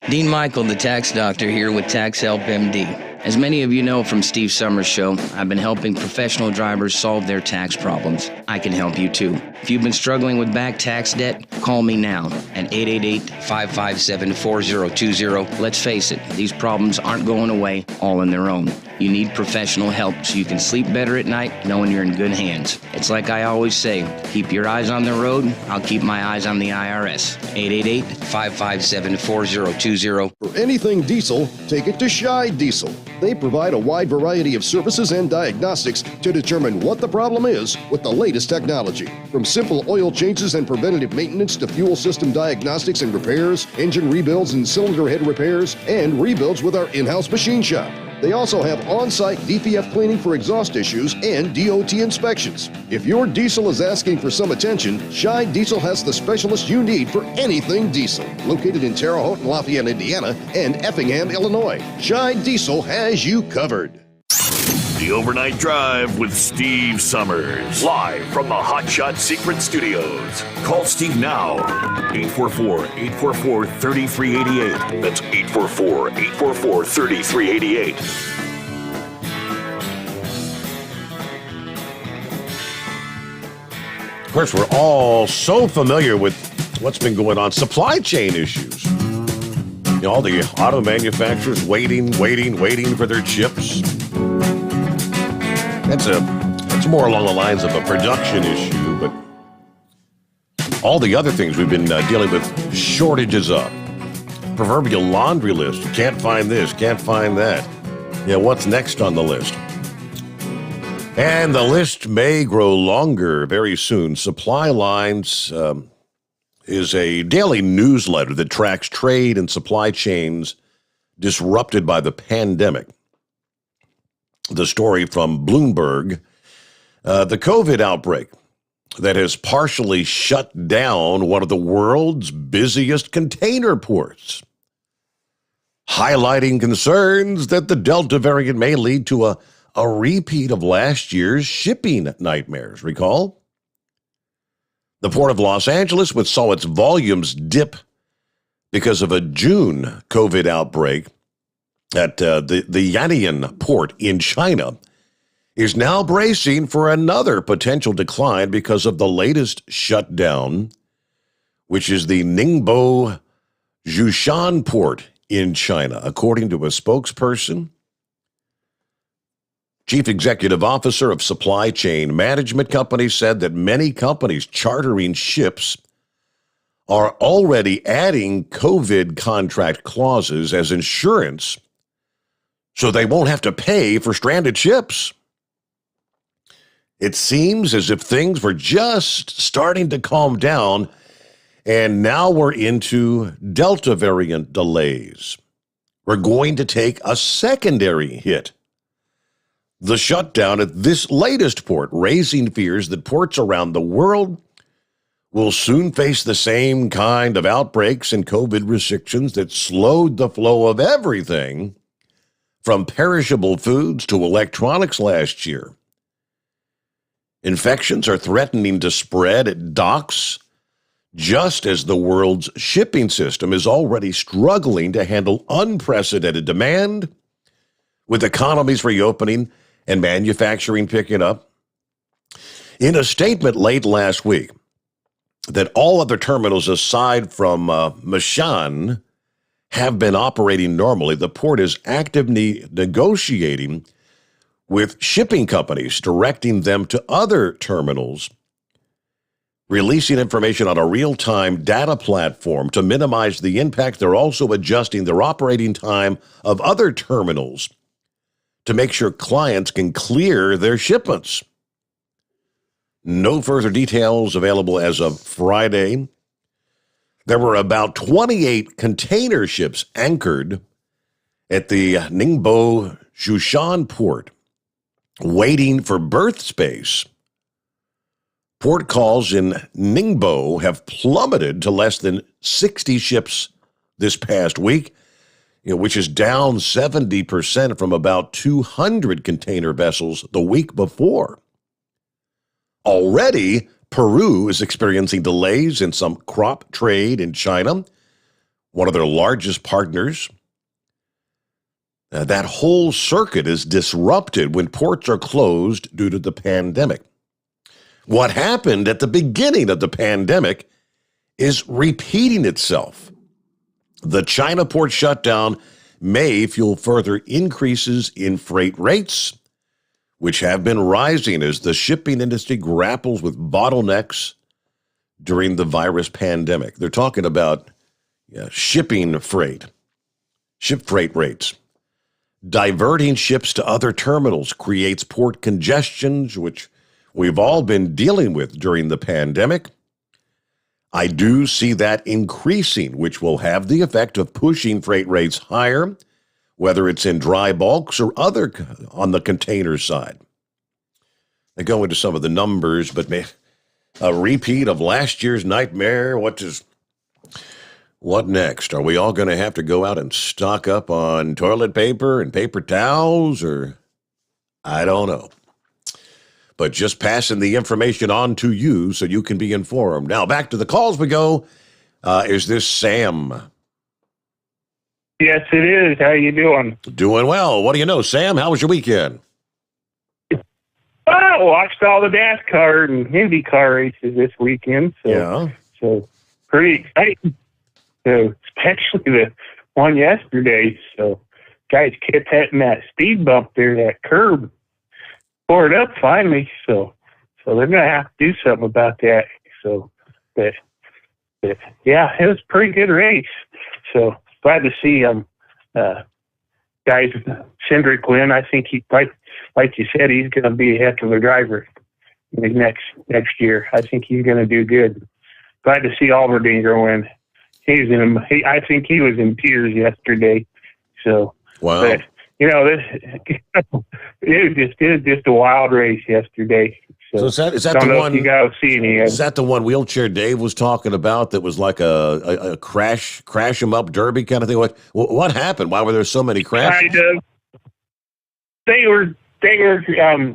S4: Dean Michael, the tax doctor, here with Tax Help MD. As many of you know from Steve Sommers' show, I've been helping professional drivers solve their tax problems. I can help you too. If you've been struggling with back tax debt, call me now at 888-557-4020. Let's face it, these problems aren't going away all on their own. You need professional help so you can sleep better at night knowing you're in good hands. It's like I always say, keep your eyes on the road, I'll keep my eyes on the IRS. 888-557-4020.
S24: For anything diesel, take it to Scheid Diesel. They provide a wide variety of services and diagnostics to determine what the problem is with the latest technology. From simple oil changes and preventative maintenance to fuel system diagnostics and repairs, engine rebuilds and cylinder head repairs, and rebuilds with our in-house machine shop. They also have on-site DPF cleaning for exhaust issues and DOT inspections. If your diesel is asking for some attention, Scheid Diesel has the specialist you need for anything diesel. Located in Terre Haute and Lafayette, Indiana, and Effingham, Illinois, Scheid Diesel has you covered.
S3: The Overnight Drive with Steve Sommers. Live from the Hot Shot Secret Studios. Call Steve now. 844-844-3388. That's 844-844-3388.
S2: Of course, we're all so familiar with what's been going on, supply chain issues. You know, all the auto manufacturers waiting for their chips. That's more along the lines of a production issue, but all the other things we've been dealing with shortages of. Proverbial laundry list. Can't find this, can't find that. Yeah, what's next on the list? And the list may grow longer very soon. Supply Lines is a daily newsletter that tracks trade and supply chains disrupted by the pandemic. The story from Bloomberg, the COVID outbreak that has partially shut down one of the world's busiest container ports, highlighting concerns that the Delta variant may lead to a repeat of last year's shipping nightmares. Recall? The Port of Los Angeles, which saw its volumes dip because of a June COVID outbreak at the Yantian port in China, is now bracing for another potential decline because of the latest shutdown, which is the Ningbo Zhoushan port in China. According to a spokesperson, Chief Executive Officer of Supply Chain Management Company said that many companies chartering ships are already adding COVID contract clauses as insurance so they won't have to pay for stranded ships. It seems as if things were just starting to calm down, and now we're into Delta variant delays. We're going to take a secondary hit. The shutdown at this latest port, raising fears that ports around the world will soon face the same kind of outbreaks and COVID restrictions that slowed the flow of everything from perishable foods to electronics last year. Infections are threatening to spread at docks, just as the world's shipping system is already struggling to handle unprecedented demand, with economies reopening and manufacturing picking up. In a statement late last week, that all other terminals aside from Mashan have been operating normally, the port is actively negotiating with shipping companies, directing them to other terminals, releasing information on a real-time data platform to minimize the impact. They're also adjusting their operating time of other terminals to make sure clients can clear their shipments. No further details available as of Friday. There were about 28 container ships anchored at the Ningbo Zhoushan port, waiting for berth space. Port calls in Ningbo have plummeted to less than 60 ships this past week, which is down 70% from about 200 container vessels the week before. Already, Peru is experiencing delays in some crop trade in China, one of their largest partners. That whole circuit is disrupted when ports are closed due to the pandemic. What happened at the beginning of the pandemic is repeating itself. The China port shutdown may fuel further increases in freight rates, which have been rising as the shipping industry grapples with bottlenecks during the virus pandemic. They're talking about ship freight rates. Diverting ships to other terminals creates port congestions, which we've all been dealing with during the pandemic. I do see that increasing, which will have the effect of pushing freight rates higher, whether it's in dry bulks or other on the container side. I go into some of the numbers, but a repeat of last year's nightmare. What next? Are we all going to have to go out and stock up on toilet paper and paper towels, or I don't know. But just passing the information on to you so you can be informed. Now, back to the calls we go. Is this Sam?
S7: Yes, it is. How you doing?
S2: Doing well. What do you know, Sam? How was your weekend?
S7: I watched all the NASCAR and IndyCar races this weekend. So pretty exciting. So especially the one yesterday. So guys kept hitting that speed bump there, that curb. Poured up finally, so they're gonna have to do something about that. So, but yeah, it was a pretty good race. So glad to see guys, Cindric win. I think he like you said, he's going to be a heck of a driver next year. I think he's going to do good. Glad to see Alvardinger win. I think he was in tears yesterday. So,
S2: wow.
S7: But, it was just a wild race yesterday.
S2: So is that
S7: don't
S2: the
S7: know
S2: one
S7: if you guys see any?
S2: Is that the one Wheelchair Dave was talking about? That was like a crash him up derby kind of thing. What happened? Why were there so many crashes?
S7: Kind of. They were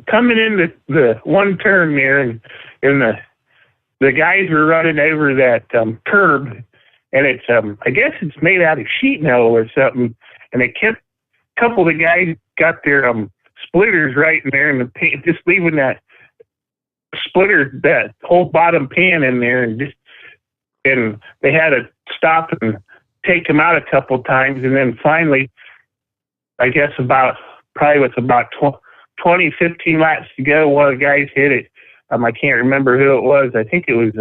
S7: coming in the one turn there, and the guys were running over that curb, and it's I guess it's made out of sheet metal or something, and they kept a couple of the guys got their splitters right in there, and the paint, just leaving that splitter, that whole bottom pan in there, and they had to stop and take them out a couple times, and then finally, I guess about 20, 15 laps to go, one of the guys hit it. I can't remember who it was. I think it was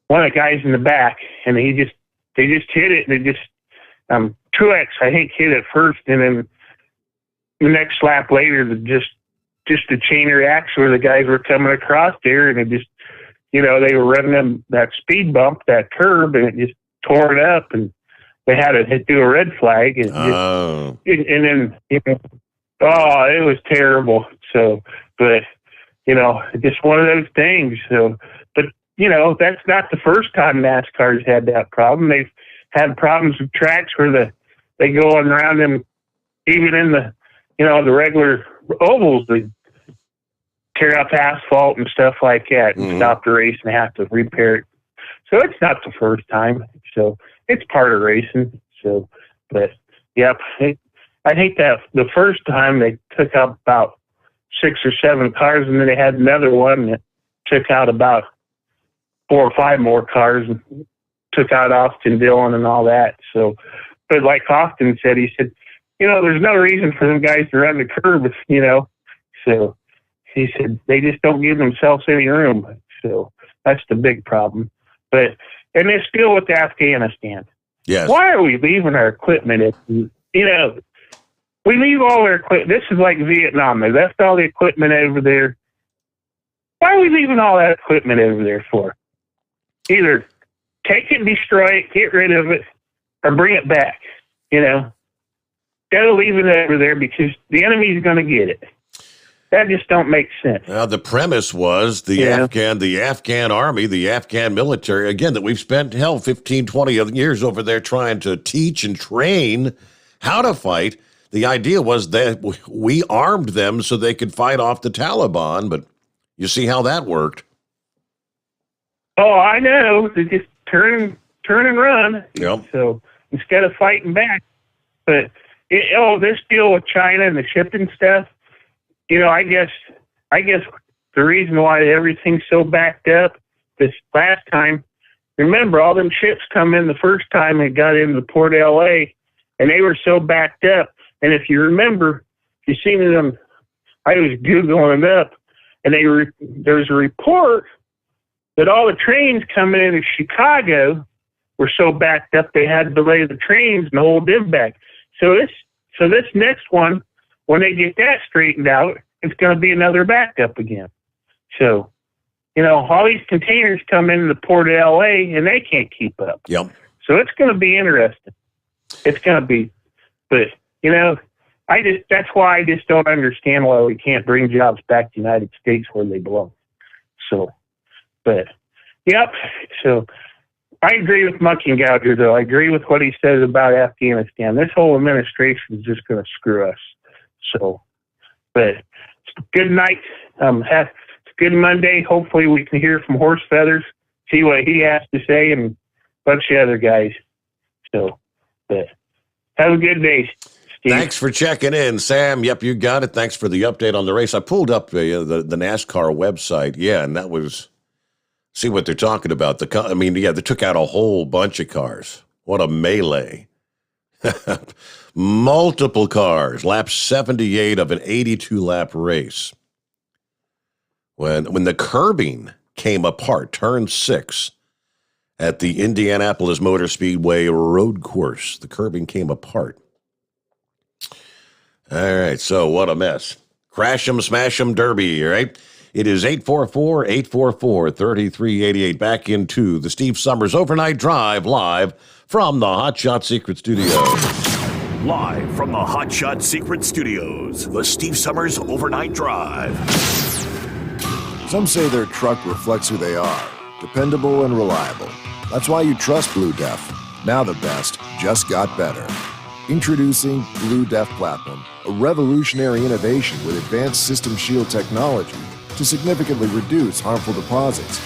S7: one of the guys in the back, and they just hit it. And they just Truex, I think, hit it first, and then the next lap later, just a chain reaction where the guys were coming across there, and it just, they were running that speed bump, that curb, and it just tore it up, and they had to do a red flag, and then it was terrible. So, but just one of those things. So, but that's not the first time NASCAR's had that problem. They've had problems with tracks where they go on around them, even in the the regular ovals, they tear up asphalt and stuff like that, and stop the race and have to repair it. So it's not the first time. So it's part of racing. So, but yep, I think that the first time they took out about 6 or 7 cars, and then they had another one that took out about 4 or 5 more cars, and took out Austin Dillon and all that. So, but like Austin said, he said, there's no reason for them guys to run the curb, So he said they just don't give themselves any room. So that's the big problem. And it's still with Afghanistan.
S2: Yes.
S7: Why are we leaving our equipment we leave all our equipment. This is like Vietnam. They left all the equipment over there. Why are we leaving all that equipment over there for? Either take it and destroy it, get rid of it, or bring it back. Instead of leaving it over there because the enemy's going to get it. That just don't make sense.
S2: The premise was the Afghan army, the Afghan military, again, that we've spent, 15, 20 years over there trying to teach and train how to fight. The idea was that we armed them so they could fight off the Taliban, but you see how that worked.
S7: Oh, I know. They just turn and run.
S2: Yep.
S7: So instead of fighting back. But, this deal with China and the shipping stuff, I guess the reason why everything's so backed up this last time, remember all them ships come in the first time and got into the port of LA, and they were so backed up. And if you remember, if you seen them, I was Googling it up, and there's a report that all the trains coming into Chicago were so backed up they had to delay the trains and hold them back. So this next one, when they get that straightened out, it's going to be another backup again. So, all these containers come into the port of LA and they can't keep up.
S2: Yep.
S7: So it's going to be interesting. It's going to be, but that's why I just don't understand why we can't bring jobs back to the United States where they belong. So, but yep. So I agree with Monkey and Gouger, though. I agree with what he says about Afghanistan. This whole administration is just going to screw us. So, but good night. It's a good Monday. Hopefully we can hear from Horse Feathers, see what he has to say, and a bunch of other guys. So, but have a good day, Steve.
S2: Thanks for checking in, Sam. Yep, you got it. Thanks for the update on the race. I pulled up the NASCAR website. Yeah, and that was, see what they're talking about. They took out a whole bunch of cars. What a melee. Multiple cars, lap 78 of an 82-lap race. When the curbing came apart, turn 6 at the Indianapolis Motor Speedway road course, the curbing came apart. All right, so what a mess. Crash 'em, smash 'em derby, right? It is 844-844-3388. Back into the Steve Sommers Overnight Drive live from the Hot Shot Secret Studios.
S3: Live from the Hot Shot Secret Studios, the Steve Sommers Overnight Drive.
S16: Some say their truck reflects who they are, dependable and reliable. That's why you trust Blue Def. Now the best just got better. Introducing Blue Def Platinum, a revolutionary innovation with advanced system shield technology to significantly reduce harmful deposits.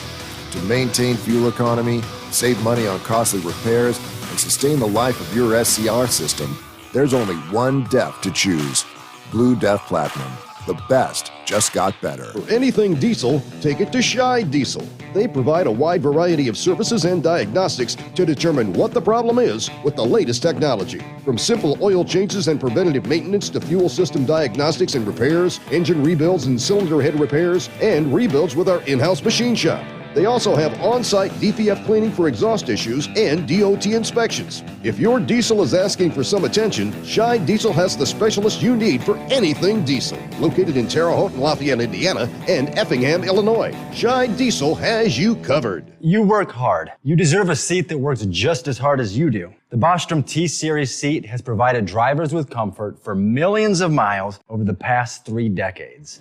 S16: To maintain fuel economy, save money on costly repairs, and sustain the life of your SCR system, there's only one DEF to choose. Blue Def Platinum. The best just got better.
S24: For anything diesel, take it to Scheid Diesel. They provide a wide variety of services and diagnostics to determine what the problem is with the latest technology. From simple oil changes and preventative maintenance to fuel system diagnostics and repairs, engine rebuilds and cylinder head repairs, and rebuilds with our in-house machine shop. They also have on-site DPF cleaning for exhaust issues and DOT inspections. If your diesel is asking for some attention, Scheid Diesel has the specialist you need for anything diesel. Located in Terre Haute and Lafayette, Indiana, and Effingham, Illinois, Scheid Diesel has you covered.
S12: You work hard. You deserve a seat that works just as hard as you do. The Bostrom T-Series seat has provided drivers with comfort for millions of miles over the past 3 decades.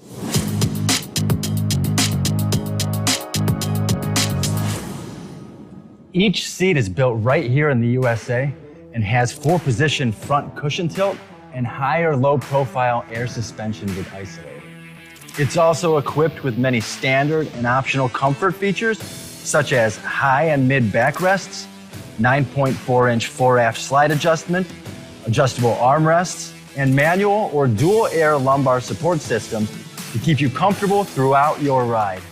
S12: Each seat is built right here in the USA and has 4-position front cushion tilt and higher low-profile air suspension with Isolator. It's also equipped with many standard and optional comfort features, such as high and mid backrests, 9.4-inch 4-aft slide adjustment, adjustable armrests, and manual or dual air lumbar support systems to keep you comfortable throughout your ride.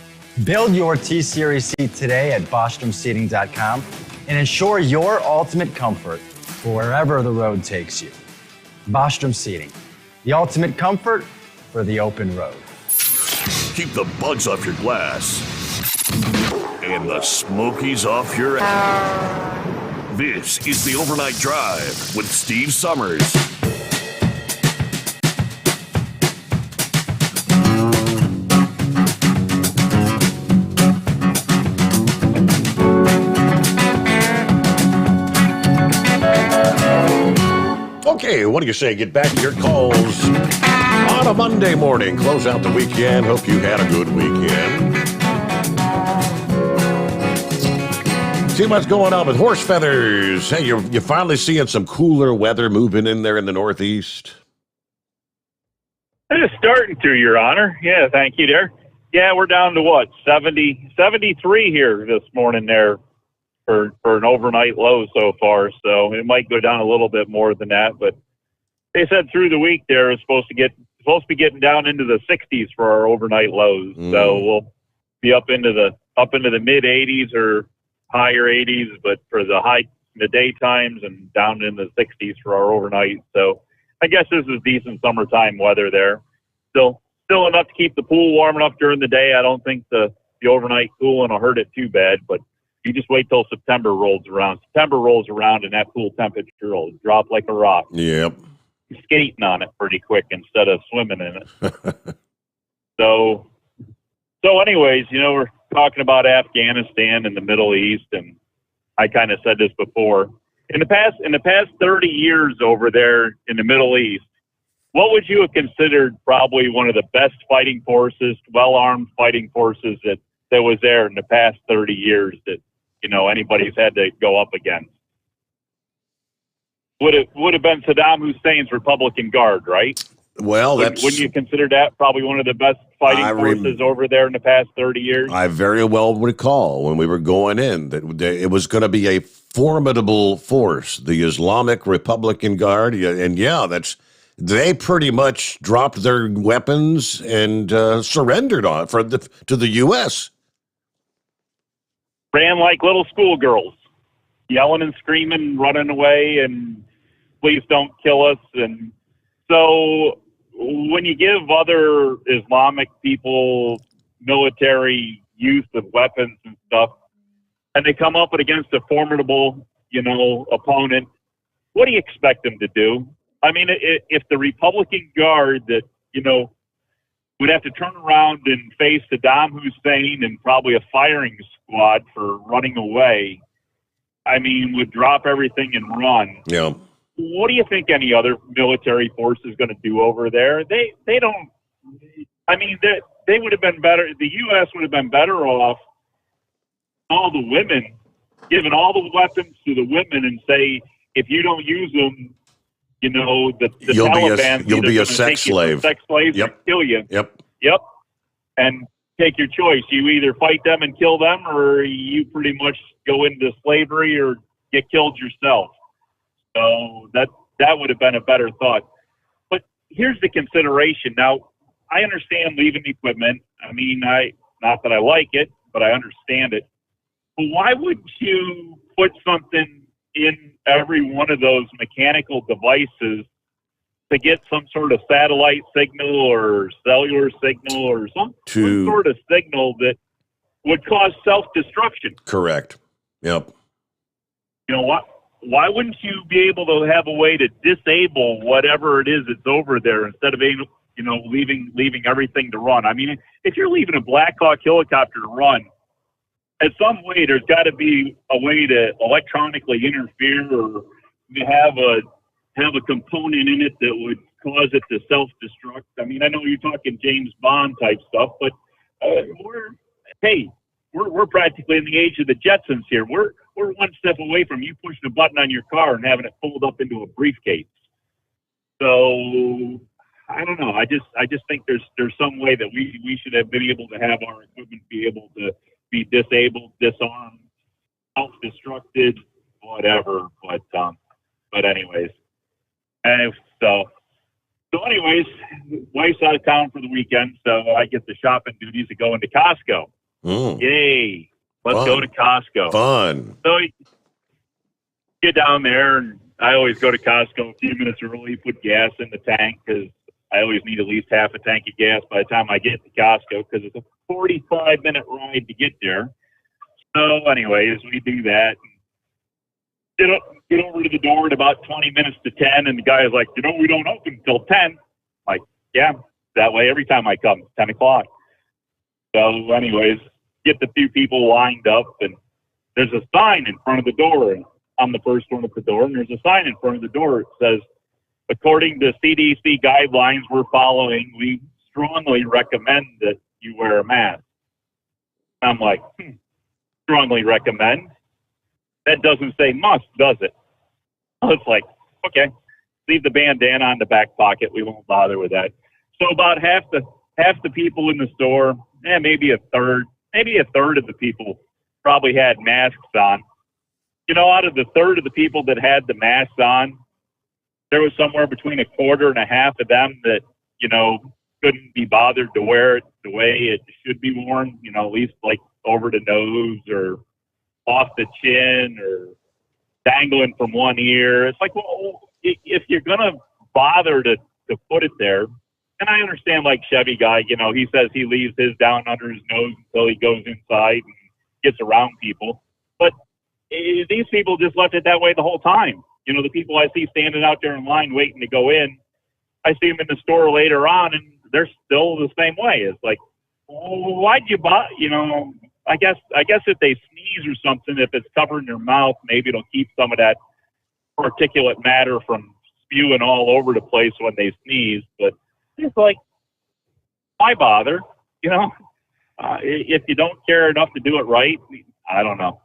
S12: Build your T-Series seat today at BostromSeating.com and ensure your ultimate comfort for wherever the road takes you. Bostrom Seating, the ultimate comfort for the open road.
S3: Keep the bugs off your glass and the smokies off your ass. This is the Overnight Drive with Steve Sommers.
S2: Okay, what do you say? Get back to your calls on a Monday morning. Close out the weekend. Hope you had a good weekend. See what's going on with horse feathers. Hey, you're finally seeing some cooler weather moving in there in the Northeast.
S17: It's starting to, Your Honor. Yeah, thank you there. Yeah, we're down to what, 73 here this morning there for an overnight low so far. So it might go down a little bit more than that, but they said through the week there is supposed to be getting down into the 60s for our overnight lows. So we'll be up into the mid 80s or higher 80s, but for the high in the daytimes and down in the 60s for our overnight. So I guess this is decent summertime weather there. Still enough to keep the pool warm enough during the day. I don't think the overnight cooling will hurt it too bad, but you just wait till September rolls around. September rolls around and that pool temperature will drop like a rock.
S2: Yep.
S17: You're skating on it pretty quick instead of swimming in it. So anyways, we're talking about Afghanistan and the Middle East, and I kind of said this before. In the past 30 years over there in the Middle East, what would you have considered probably one of the best fighting forces, well-armed fighting forces that was there in the past 30 years that, anybody's had to go up against? Would have been Saddam Hussein's Republican Guard, right?
S2: Well,
S17: wouldn't you consider that probably one of the best fighting forces over there in the past 30 years? I
S2: very well recall when we were going in that it was going to be a formidable force, the Islamic Republican Guard, and they pretty much dropped their weapons and surrendered to the U.S.
S17: Ran like little schoolgirls, yelling and screaming, running away, and please don't kill us. And so when you give other Islamic people military use of weapons and stuff, and they come up against a formidable, opponent, what do you expect them to do? I mean, if the Republican Guard that, would have to turn around and face Saddam Hussein and probably a firing squad for running away, I mean, would drop everything and run.
S2: Yeah.
S17: What do you think any other military force is going to do over there? They don't. I mean, they would have been better. The U.S. would have been better off all the women, giving all the weapons to the women and say, if you don't use them, the Taliban
S2: you'll be a sex slave.
S17: Sex slaves
S2: Yep.
S17: and kill you.
S2: Yep.
S17: And take your choice. You either fight them and kill them, or you pretty much go into slavery or get killed yourself. So that would have been a better thought. But here's the consideration. Now, I understand leaving equipment. I mean, not that I like it, but I understand it. But why would you put something in every one of those mechanical devices to get some sort of satellite signal or cellular signal or some sort of signal that would cause self-destruction?
S2: Correct. Yep.
S17: You know what? Why wouldn't you be able to have a way to disable whatever it is that's over there instead of being, leaving everything to run? I mean, if you're leaving a Black Hawk helicopter to run, at some way there's got to be a way to electronically interfere or have a component in it that would cause it to self-destruct. I mean, I know you're talking James Bond type stuff, but we're practically in the age of the Jetsons here. We're one step away from you pushing a button on your car and having it fold up into a briefcase. So I don't know. I just think there's some way that we should have been able to have our equipment be able to be disabled, disarmed, self-destructed, whatever. But anyways, and so anyways, wife's out of town for the weekend, so I get the shopping duties of going to Costco. Yay! Let's go to Costco.
S2: Fun.
S17: So you get down there, and I always go to Costco a few minutes early, put gas in the tank because I always need at least half a tank of gas by the time I get to Costco because it's a 45-minute ride to get there. So anyways, we do that. Get over to the door at about 20 minutes to 10, and the guy is like, we don't open until 10. I'm like, yeah, that way every time I come, 10 o'clock. So anyways, get the few people lined up, and there's a sign in front of the door, and I'm the first one at the door, and there's a sign in front of the door. It says, according to CDC guidelines we're following, we strongly recommend that you wear a mask. I'm like, strongly recommend? That doesn't say must, does it? It's like, okay, leave the bandana on the back pocket. We won't bother with that. So about half the people in the store, maybe a third of the people probably had masks on. Out of the third of the people that had the masks on, there was somewhere between a quarter and a half of them that, couldn't be bothered to wear it the way it should be worn, at least like over the nose or off the chin or dangling from one ear. It's like, well, if you're going to bother to put it there, and I understand like Chevy guy, he says he leaves his down under his nose until he goes inside and gets around people. But these people just left it that way the whole time. The people I see standing out there in line waiting to go in, I see them in the store later on, and they're still the same way. It's like, why'd you buy? I guess if they sneeze or something, if it's covering their mouth, maybe it'll keep some of that particulate matter from spewing all over the place when they sneeze. But it's like, why bother? If you don't care enough to do it right, I don't know.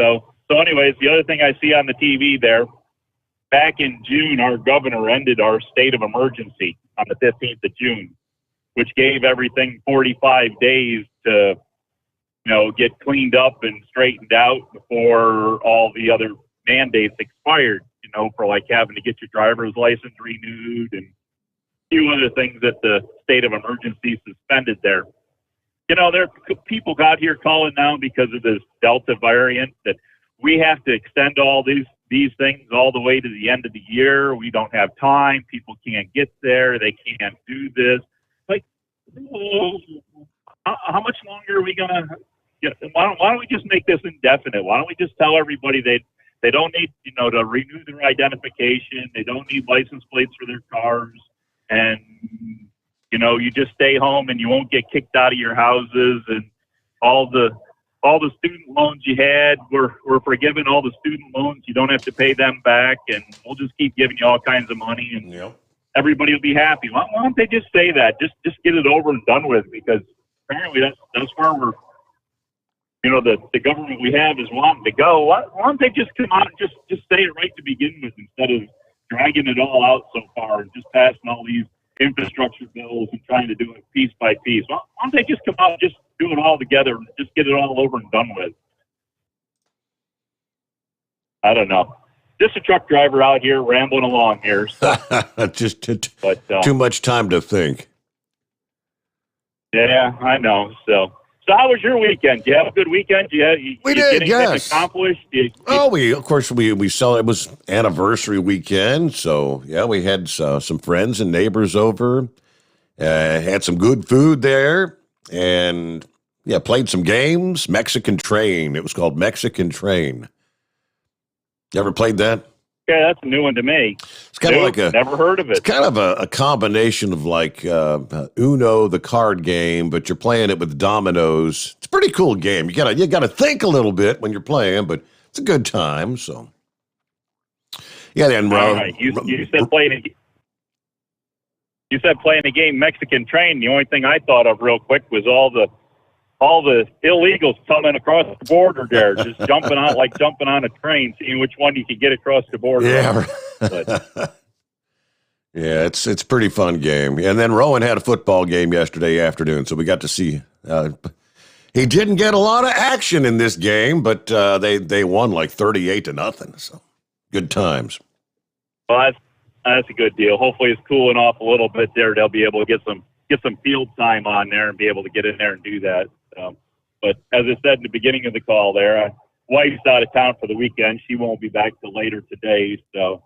S17: So anyways, the other thing I see on the TV there, back in June, our governor ended our state of emergency on the 15th of June, which gave everything 45 days to, get cleaned up and straightened out before all the other mandates expired, for like having to get your driver's license renewed and a few other things that the state of emergency suspended there. There are people got here calling now because of this Delta variant that we have to extend all these things all the way to the end of the year. We don't have time. People can't get there. They can't do this. Like, how much longer are we going to get? Why don't we just make this indefinite? Why don't we just tell everybody they They don't need, to renew their identification. They don't need license plates for their cars. And, you just stay home and you won't get kicked out of your houses. And all the student loans you had, we're forgiving all the student loans. You don't have to pay them back. And we'll just keep giving you all kinds of money. And everybody will be happy. Why don't they just say that? Just get it over and done with, because apparently that's where we're, the government we have is wanting to go. Why don't they just come out and just say it right to begin with, instead of dragging it all out so far and just passing all these infrastructure bills and trying to do it piece by piece? Why don't they just come out and just do it all together and just get it all over and done with? I don't know. Just a truck driver out here rambling along here. So.
S2: Just too much time to think.
S17: Yeah, I know. So how was your weekend? Did you have a good weekend?
S2: We did, yes.
S17: Accomplished?
S2: We saw it was anniversary weekend, so yeah, we had some friends and neighbors over. Had some good food there, and played some games. Mexican Train. It was called Mexican Train. You ever played that?
S17: Yeah, that's a new one to me.
S2: It's kind of like
S17: never heard of it.
S2: It's kind of a combination of like Uno, the card game, but you're playing it with dominoes. It's a pretty cool game. You gotta think a little bit when you're playing, but it's a good time. So yeah, then
S17: right. You said playing. You said playing the game Mexican Train. The only thing I thought of real quick was all the illegals coming across the border there, just jumping on a train, seeing which one you could get across the border.
S2: Yeah. Yeah, it's a pretty fun game. And then Rowan had a football game yesterday afternoon, so we got to see. He didn't get a lot of action in this game, but they won like 38-0. So good times.
S17: Well, that's a good deal. Hopefully it's cooling off a little bit there. They'll be able to get some field time on there and be able to get in there and do that. But as I said in the beginning of the call there, wife's out of town for the weekend. She won't be back till later today. So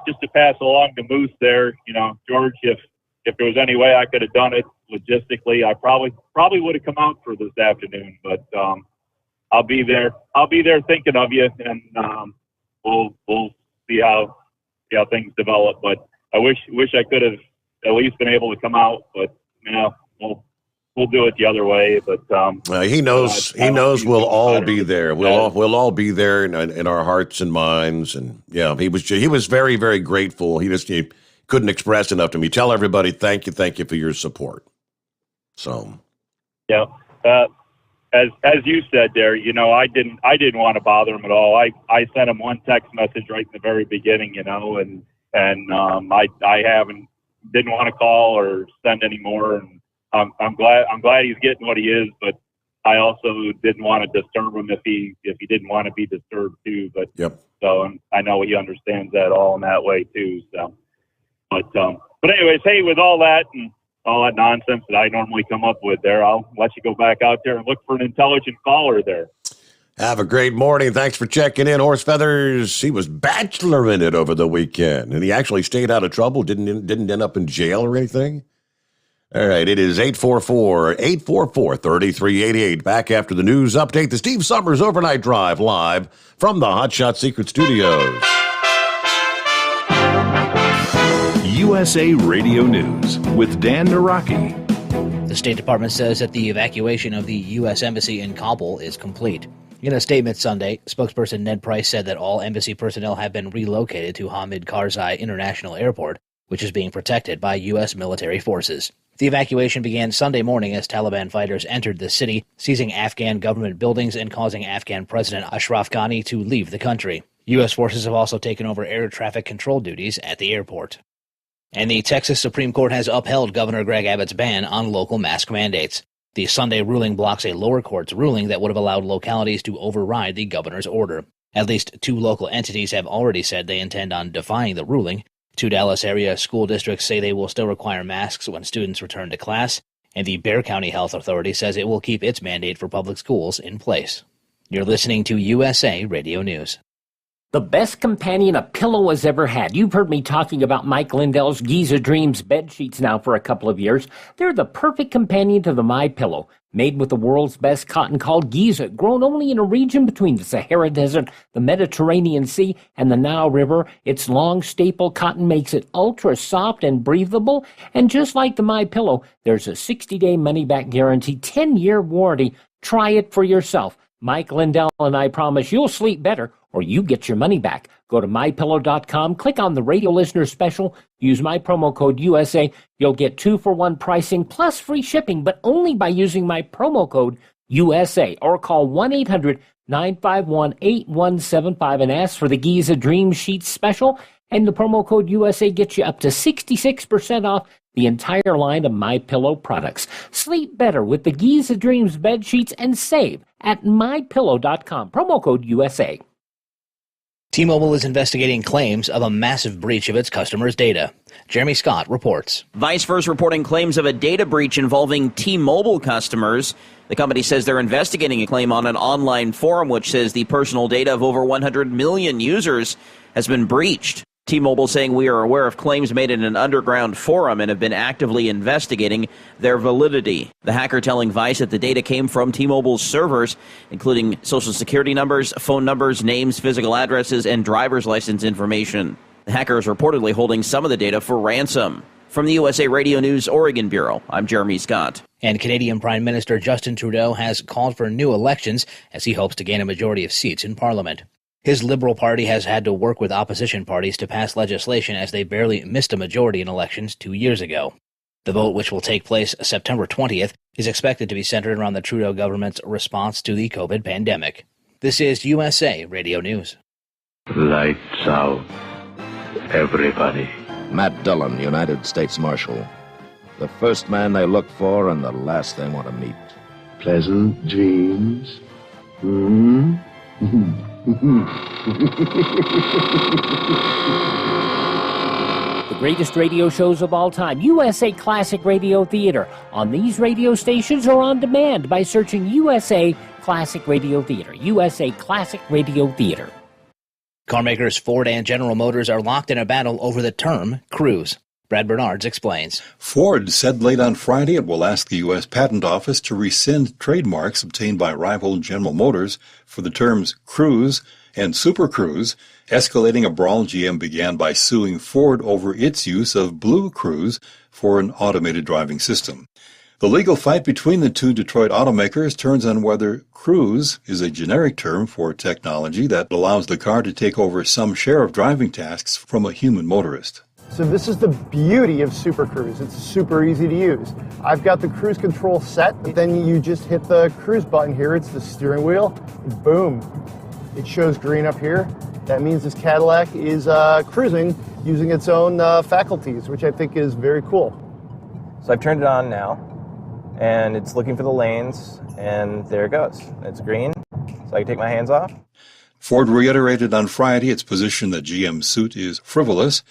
S17: just to pass along the moose there, George, if there was any way I could have done it logistically, I probably would have come out for this afternoon. But I'll be there. I'll be there thinking of you, and we'll see how things develop. But I wish I could have at least been able to come out. But we'll do it the other way. But
S2: he knows we'll all be there. We'll all be there in our hearts and minds. And yeah, he was very, very grateful. He couldn't express enough to me. Tell everybody thank you for your support. So
S17: yeah, as you said there, I didn't want to bother him at all. I sent him one text message right in the very beginning, and I didn't want to call or send any more. And I'm glad he's getting what he is, but I also didn't want to disturb him if he didn't want to be disturbed too. But so I know he understands that all in that way too. So, but anyways, hey, with all that and all that nonsense that I normally come up with there, I'll let you go back out there and look for an intelligent caller there.
S2: Have a great morning. Thanks for checking in, Horse Feathers. He was bacheloring it over the weekend, and he actually stayed out of trouble, didn't end up in jail or anything. All right, it is 844-3388. Back after the news update, the Steve Sommers Overnight Drive live from the Hot Shot Secret Studios.
S6: USA Radio News with Dan Naraki.
S15: The State Department says that the evacuation of the U.S. Embassy in Kabul is complete. In a statement Sunday, spokesperson Ned Price said that all embassy personnel have been relocated to Hamid Karzai International Airport, which is being protected by U.S. military forces. The evacuation began Sunday morning as Taliban fighters entered the city, seizing Afghan government buildings and causing Afghan President Ashraf Ghani to leave the country. U.S. forces have also taken over air traffic control duties at the airport. And the Texas Supreme Court has upheld Governor Greg Abbott's ban on local mask mandates. The Sunday ruling blocks a lower court's ruling that would have allowed localities to override the governor's order. At least 2 local entities have already said they intend on defying the ruling. 2 Dallas area school districts say they will still require masks when students return to class, and the Bexar County Health Authority says it will keep its mandate for public schools in place. You're listening to USA Radio News.
S19: The best companion a pillow has ever had. You've heard me talking about Mike Lindell's Giza Dreams bed sheets now for a couple of years. They're the perfect companion to the MyPillow. Made with the world's best cotton called Giza, grown only in a region between the Sahara Desert, the Mediterranean Sea, and the Nile River, its long staple cotton makes it ultra soft and breathable. And just like the MyPillow, there's a 60-day money-back guarantee, 10-year warranty. Try it for yourself. Mike Lindell and I promise you'll sleep better or you get your money back. Go to MyPillow.com, click on the radio listener special, use my promo code USA. You'll get 2-for-1 pricing plus free shipping, but only by using my promo code USA, or call 1-800-951-8175 and ask for the Giza Dream Sheets special. And the promo code USA gets you up to 66% off the entire line of MyPillow products. Sleep better with the Giza Dreams bed sheets and save at MyPillow.com. Promo code USA.
S15: T-Mobile is investigating claims of a massive breach of its customers' data. Jeremy Scott reports.
S1: Vice first reporting claims of a data breach involving T-Mobile customers. The company says they're investigating a claim on an online forum which says the personal data of over 100 million users has been breached. T-Mobile saying we are aware of claims made in an underground forum and have been actively investigating their validity. The hacker telling Vice that the data came from T-Mobile's servers, including social security numbers, phone numbers, names, physical addresses, and driver's license information. The hacker is reportedly holding some of the data for ransom. From the USA Radio News Oregon Bureau, I'm Jeremy Scott.
S15: And Canadian Prime Minister Justin Trudeau has called for new elections as he hopes to gain a majority of seats in Parliament. His Liberal Party has had to work with opposition parties to pass legislation as they barely missed a majority in elections 2 years ago. The vote, which will take place September 20th, is expected to be centered around the Trudeau government's response to the COVID pandemic. This is USA Radio News.
S20: Lights out, everybody.
S16: Matt Dillon, United States Marshal. The first man they look for and the last they want to meet.
S20: Pleasant dreams.
S19: The greatest radio shows of all time, USA Classic Radio Theater, on these radio stations or on demand by searching USA Classic Radio Theater. USA Classic Radio Theater.
S15: Carmakers Ford and General Motors are locked in a battle over the term cruise. Brad Bernards explains.
S21: Ford said late on Friday it will ask the U.S. Patent Office to rescind trademarks obtained by rival General Motors for the terms cruise and Super Cruise, escalating a brawl GM began by suing Ford over its use of Blue Cruise for an automated driving system. The legal fight between the two Detroit automakers turns on whether cruise is a generic term for technology that allows the car to take over some share of driving tasks from a human motorist.
S22: So this is the beauty of Super Cruise. It's super easy to use. I've got the cruise control set, but then you just hit the cruise button here. It's the steering wheel. And boom. It shows green up here. That means this Cadillac is cruising using its own faculties, which I think is very cool.
S25: So I've turned it on now, and it's looking for the lanes, and there it goes. It's green, so I can take my hands off.
S21: Ford reiterated on Friday its position that GM's suit is frivolous.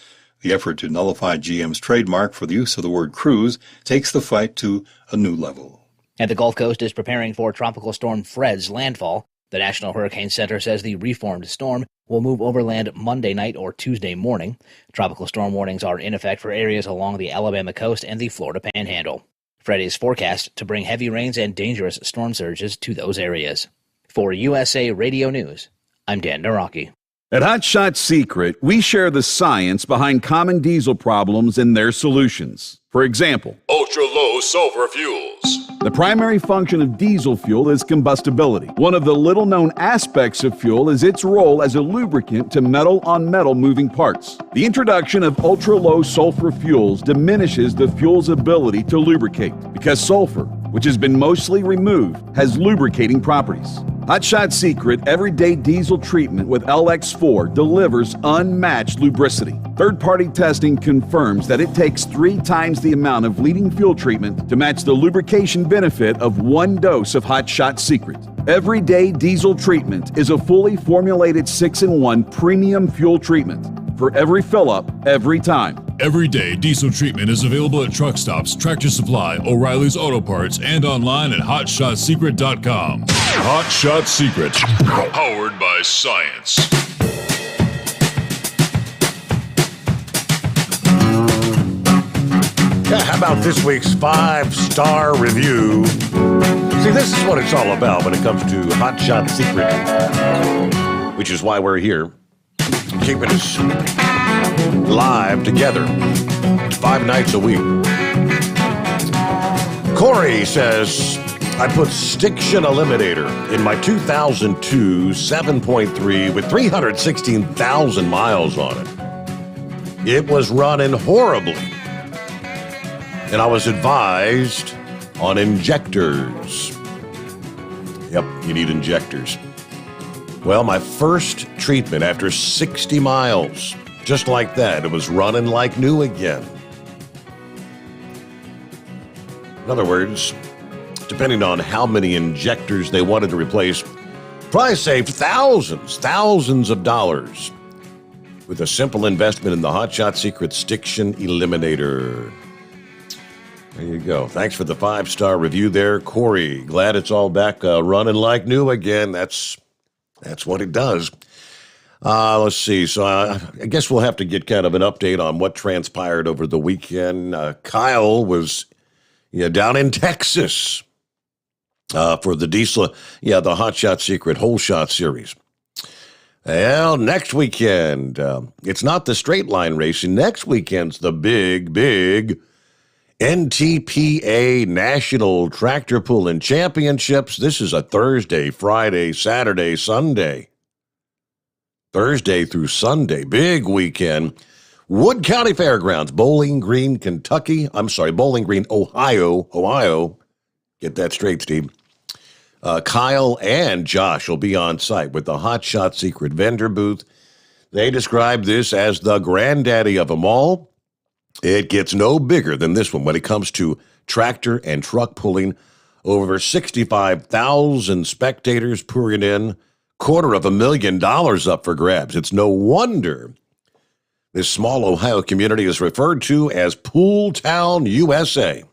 S21: The effort to nullify GM's trademark for the use of the word cruise takes the fight to a new level.
S15: And the Gulf Coast is preparing for Tropical Storm Fred's landfall. The National Hurricane Center says the reformed storm will move overland Monday night or Tuesday morning. Tropical storm warnings are in effect for areas along the Alabama coast and the Florida Panhandle. Fred is forecast to bring heavy rains and dangerous storm surges to those areas. For USA Radio News, I'm Dan Naraki.
S10: At Hot Shot Secret, we share the science behind common diesel problems and their solutions. For example,
S11: ultra-low sulfur fuels.
S10: The primary function of diesel fuel is combustibility. One of the little-known aspects of fuel is its role as a lubricant to metal-on-metal moving parts. The introduction of ultra-low sulfur fuels diminishes the fuel's ability to lubricate because sulfur, which has been mostly removed, has lubricating properties. Hot Shot Secret Everyday Diesel Treatment with LX4 delivers unmatched lubricity. Third-party testing confirms that it takes 3 times the amount of leading fuel treatment to match the lubrication benefit of 1 dose of Hot Shot Secret. Everyday Diesel Treatment is a fully formulated 6-in-1 premium fuel treatment for every fill-up, every time.
S11: Everyday Diesel Treatment is available at truck stops, Tractor Supply, O'Reilly's Auto Parts, and online at HotShotSecret.com. Hot Shot Secret, powered by science.
S2: Yeah, how about this week's 5-star review? See, this is what it's all about when it comes to Hot Shot Secret, which is why we're here, keeping us live together 5 nights a week. Corey says, I put Stiction Eliminator in my 2002 7.3 with 316,000 miles on it. It was running horribly, and I was advised on injectors. Yep, you need injectors. Well, my first treatment after 60 miles, just like that, it was running like new again. In other words, depending on how many injectors they wanted to replace, probably saved thousands of dollars with a simple investment in the Hot Shot Secret Stiction Eliminator. There you go. Thanks for the 5-star review there, Corey. Glad it's all back running like new again. That's what it does. Let's see. So I guess we'll have to get kind of an update on what transpired over the weekend. Kyle was down in Texas for the diesel, the Hot Shot Secret Whole Shot Series. Well, next weekend, it's not the straight line racing. Next weekend's the big NTPA National Tractor Pulling Championships. This is a Thursday, Friday, Saturday, Sunday. Thursday through Sunday. Big weekend. Wood County Fairgrounds, Bowling Green, Ohio. Get that straight, Steve. Kyle and Josh will be on site with the Hot Shot Secret vendor booth. They describe this as the granddaddy of them all. It gets no bigger than this one when it comes to tractor and truck pulling. Over 65,000 spectators pouring in, $250,000 up for grabs. It's no wonder this small Ohio community is referred to as Pool Town, USA.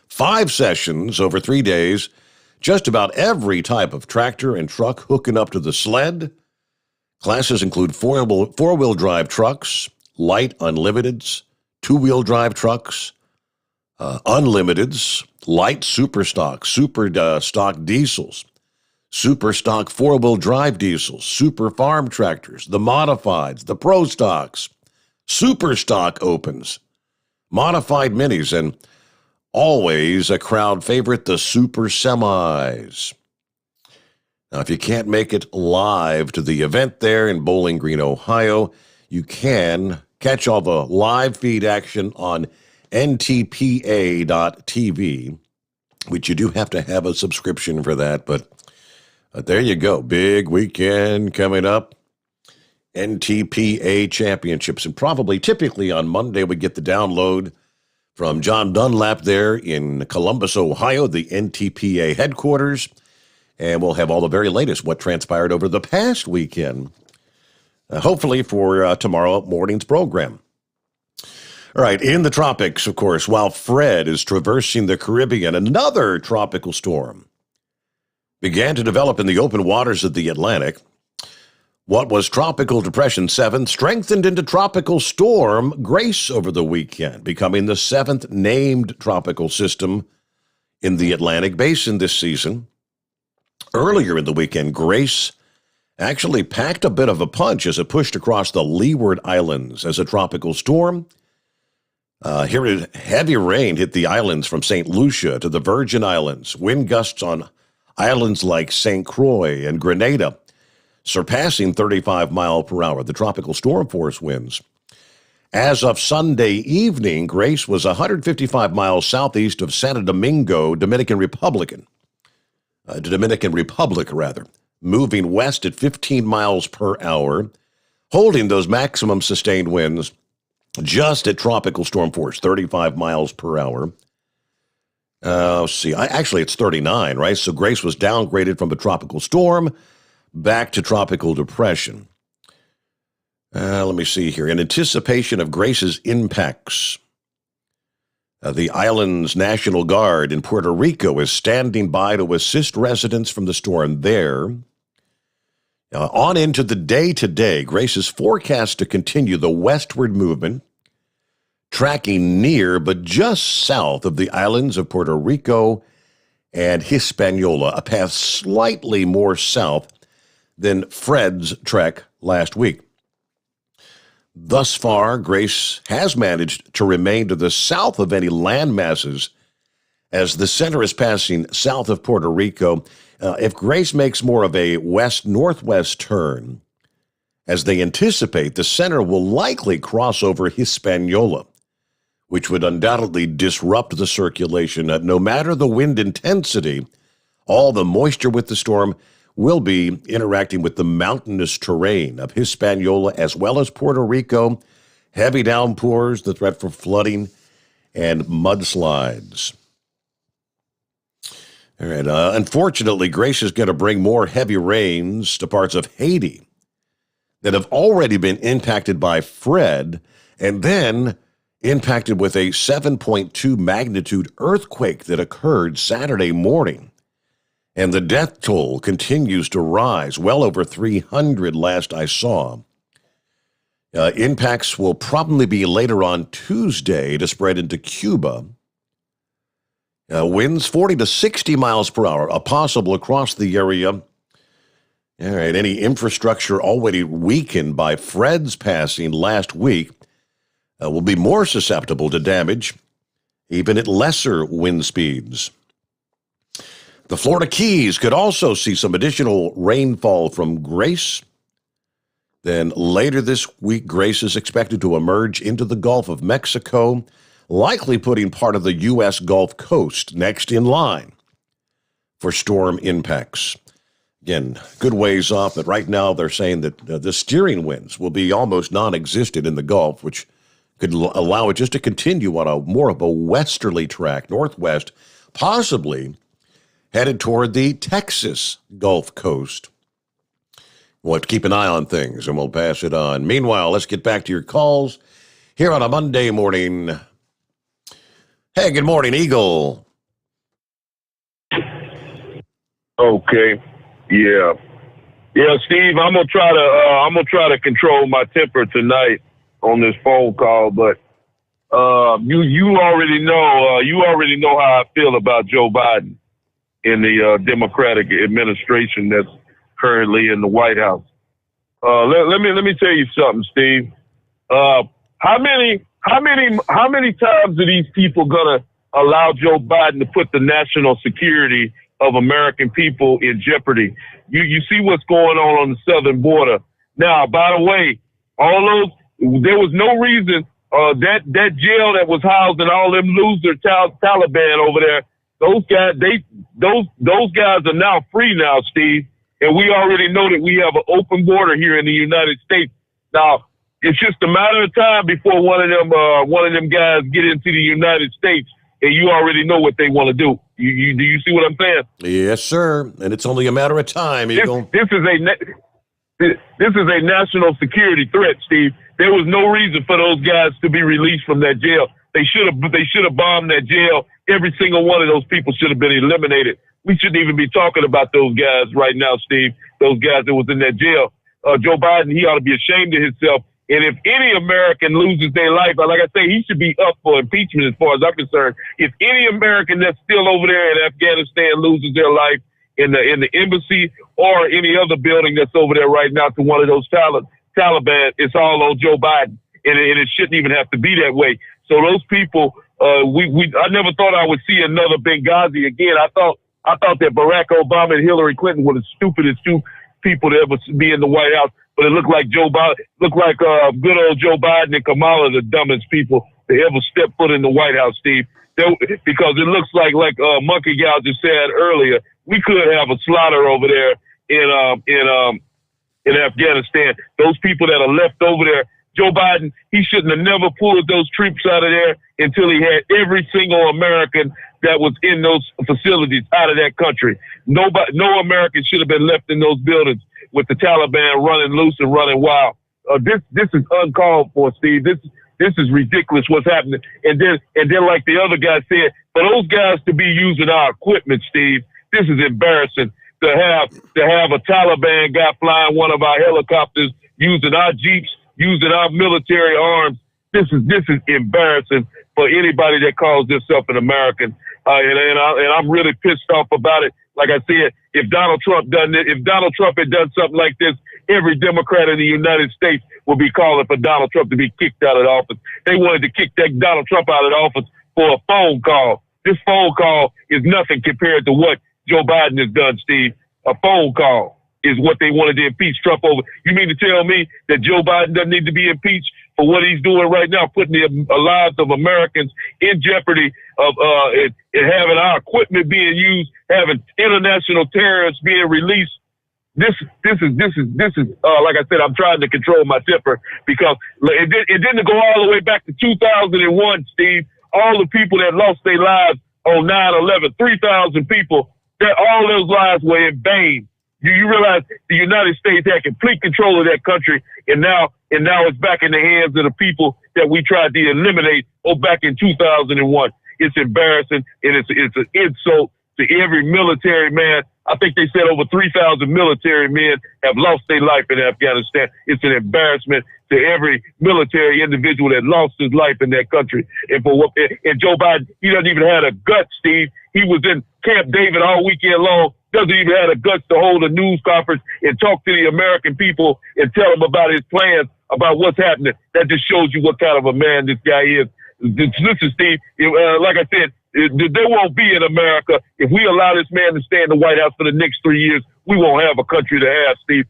S2: 5 sessions over 3 days, just about every type of tractor and truck hooking up to the sled. Classes include four-wheel drive trucks, light unlimiteds, 2-wheel drive trucks, unlimiteds, light super stock diesels, super stock 4-wheel drive diesels, super farm tractors, the modifieds, the pro stocks, super stock opens, modified minis, and always a crowd favorite, the super semis. Now, if you can't make it live to the event there in Bowling Green, Ohio, you can catch all the live feed action on ntpa.tv, which you do have to have a subscription for that, but there you go. Big weekend coming up. NTPA Championships, and typically on Monday we get the download from John Dunlap there in Columbus, Ohio, the NTPA headquarters, and we'll have all the very latest what transpired over the past weekend, hopefully for tomorrow morning's program. All right, in the tropics, of course, while Fred is traversing the Caribbean, another tropical storm began to develop in the open waters of the Atlantic. What was Tropical Depression 7 strengthened into Tropical Storm Grace over the weekend, becoming the 7th named tropical system in the Atlantic Basin this season. Earlier in the weekend, Grace actually packed a bit of a punch as it pushed across the Leeward Islands as a tropical storm. Heavy rain hit the islands from St. Lucia to the Virgin Islands. Wind gusts on islands like St. Croix and Grenada surpassing 35 miles per hour, the tropical storm force winds. As of Sunday evening, Grace was 155 miles southeast of Santo Domingo, Dominican Republic, moving west at 15 miles per hour, holding those maximum sustained winds just at tropical storm force, 35 miles per hour. Actually, it's 39, right? So Grace was downgraded from a tropical storm back to tropical depression. Let me see here. In anticipation of Grace's impacts, the island's National Guard in Puerto Rico is standing by to assist residents from the storm there. On into the day today, Grace is forecast to continue the westward movement, tracking near but just south of the islands of Puerto Rico and Hispaniola, a path slightly more south than Fred's trek last week. Thus far, Grace has managed to remain to the south of any land masses as the center is passing south of Puerto Rico. If Grace makes more of a west-northwest turn, as they anticipate, the center will likely cross over Hispaniola, which would undoubtedly disrupt the circulation. No matter the wind intensity, all the moisture with the storm will be interacting with the mountainous terrain of Hispaniola as well as Puerto Rico. Heavy downpours, the threat for flooding and mudslides. All right. Unfortunately, Grace is going to bring more heavy rains to parts of Haiti that have already been impacted by Fred and then impacted with a 7.2 magnitude earthquake that occurred Saturday morning. And the death toll continues to rise, well over 300 last I saw. Impacts will probably be later on Tuesday to spread into Cuba. Winds 40 to 60 miles per hour are possible across the area. All right, any infrastructure already weakened by Fred's passing last week will be more susceptible to damage, even at lesser wind speeds. The Florida Keys could also see some additional rainfall from Grace. Then later this week, Grace is expected to emerge into the Gulf of Mexico, likely putting part of the U.S. Gulf Coast next in line for storm impacts. Again, good ways off, but right now they're saying that the steering winds will be almost non-existent in the Gulf, which could allow it just to continue on a more of a westerly track, northwest, possibly headed toward the Texas Gulf Coast. We'll have to keep an eye on things, and we'll pass it on. Meanwhile, let's get back to your calls here on a Monday morning. Hey, good morning, Eagle.
S5: Okay. Yeah, Steve, I'm gonna try to control my temper tonight on this phone call, but you already know how I feel about Joe Biden in the Democratic administration that's currently in the White House. Let me tell you something, Steve. How many times are these people gonna allow Joe Biden to put the national security of American people in jeopardy? You see what's going on the southern border. Now, by the way, there was no reason that jail that was housing all them loser Taliban over there. Those guys are now free now, Steve, and we already know that we have an open border here in the United States. Now, it's just a matter of time before one of them guys get into the United States, and you already know what they want to do. Do you see what I'm saying?
S2: Yes, sir. And it's only a matter of time, Eagle.
S5: This is a national security threat, Steve. There was no reason for those guys to be released from that jail. They should have bombed that jail. Every single one of those people should have been eliminated. We shouldn't even be talking about those guys right now, Steve. Those guys that was in that jail. Joe Biden, he ought to be ashamed of himself. And if any American loses their life, like I say, he should be up for impeachment as far as I'm concerned. If any American that's still over there in Afghanistan loses their life in the embassy or any other building that's over there right now to one of those Taliban, it's all on Joe Biden. And it shouldn't even have to be that way. So those people, I never thought I would see another Benghazi again. I thought that Barack Obama and Hillary Clinton were the stupidest two people to ever be in the White House. But it looked like good old Joe Biden and Kamala, the dumbest people to ever step foot in the White House, Steve. Because it looks like Monkey Gal just said earlier, we could have a slaughter over there in Afghanistan. Those people that are left over there, Joe Biden, he shouldn't have never pulled those troops out of there until he had every single American that was in those facilities out of that country. No American should have been left in those buildings with the Taliban running loose and running wild. This is uncalled for, Steve. This is ridiculous what's happening. And then like the other guy said, for those guys to be using our equipment, Steve, this is embarrassing. To have a Taliban guy flying one of our helicopters, using our Jeeps, using our military arms. This is embarrassing for anybody that calls themselves an American. and I'm really pissed off about it. Like I said, if Donald Trump had done something like this, every Democrat in the United States will be calling for Donald Trump to be kicked out of office. They wanted to kick that Donald Trump out of office for a phone call. This phone call is nothing compared to what Joe Biden has done, Steve. A phone call is what they wanted to impeach Trump over. You mean to tell me that Joe Biden doesn't need to be impeached for what he's doing right now, putting the lives of Americans in jeopardy of and having our equipment being used, having international terrorists being released? This is like I said, I'm trying to control my temper because it didn't go all the way back to 2001, Steve. All the people that lost their lives on 9/11, 3,000 people, that all those lives were in vain. You realize the United States had complete control of that country, and now it's back in the hands of the people that we tried to eliminate back in 2001. It's embarrassing, and it's an insult to every military man. I think they said over 3,000 military men have lost their life in Afghanistan. It's an embarrassment to every military individual that lost his life in that country. And Joe Biden, he doesn't even have the guts, Steve. He was in Camp David all weekend long. Doesn't even have the guts to hold a news conference and talk to the American people and tell them about his plans, about what's happening. That just shows you what kind of a man this guy is. Listen, Steve, like I said, there won't be in America if we allow this man to stay in the White House for the next 3 years. We won't have a country to have, Steve.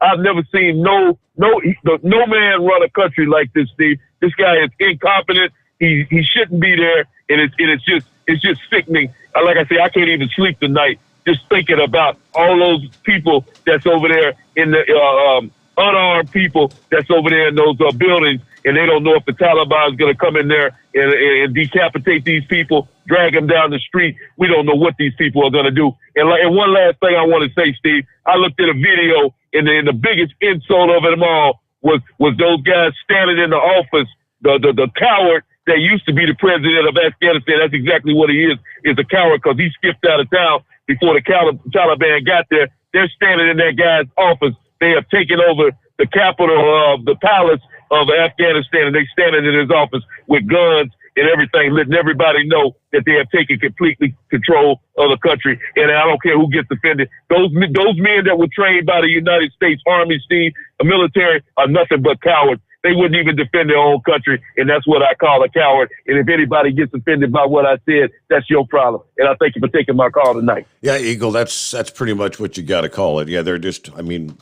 S5: I've never seen no man run a country like this, Steve. This guy is incompetent. He shouldn't be there, and it's just sickening. Like I say, I can't even sleep tonight just thinking about all those people that's over there in the unarmed people that's over there in those buildings, and they don't know if the Taliban is going to come in there and decapitate these people, drag them down the street. We don't know what these people are going to do. And one last thing I want to say, Steve, I looked at a video, and the biggest insult of them all was those guys standing in the office, the coward that used to be the president of Afghanistan. That's exactly what he is a coward, because he skipped out of town before the Taliban got there. They're standing in that guy's office. They have taken over the capital of the palace of Afghanistan, and they're standing in his office with guns and everything, letting everybody know that they have taken completely control of the country. And I don't care who gets offended. Those men that were trained by the United States Army, Steve, the military, are nothing but cowards. They wouldn't even defend their own country, and that's what I call a coward. And if anybody gets offended by what I said, that's your problem. And I thank you for taking my call tonight.
S2: Yeah, Eagle, that's pretty much what you got to call it. Yeah, they're just, I mean,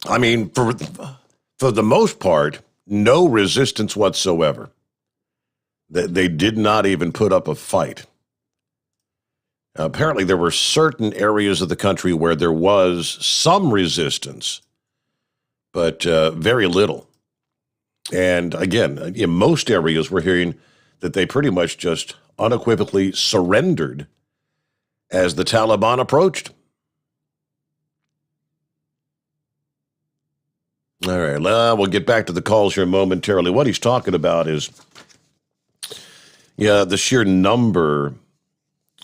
S2: for the most part, no resistance whatsoever. They did not even put up a fight. Apparently, there were certain areas of the country where there was some resistance, but very little. And again, in most areas, we're hearing that they pretty much just unequivocally surrendered as the Taliban approached. All right, we'll get back to the calls here momentarily. What he's talking about is, the sheer number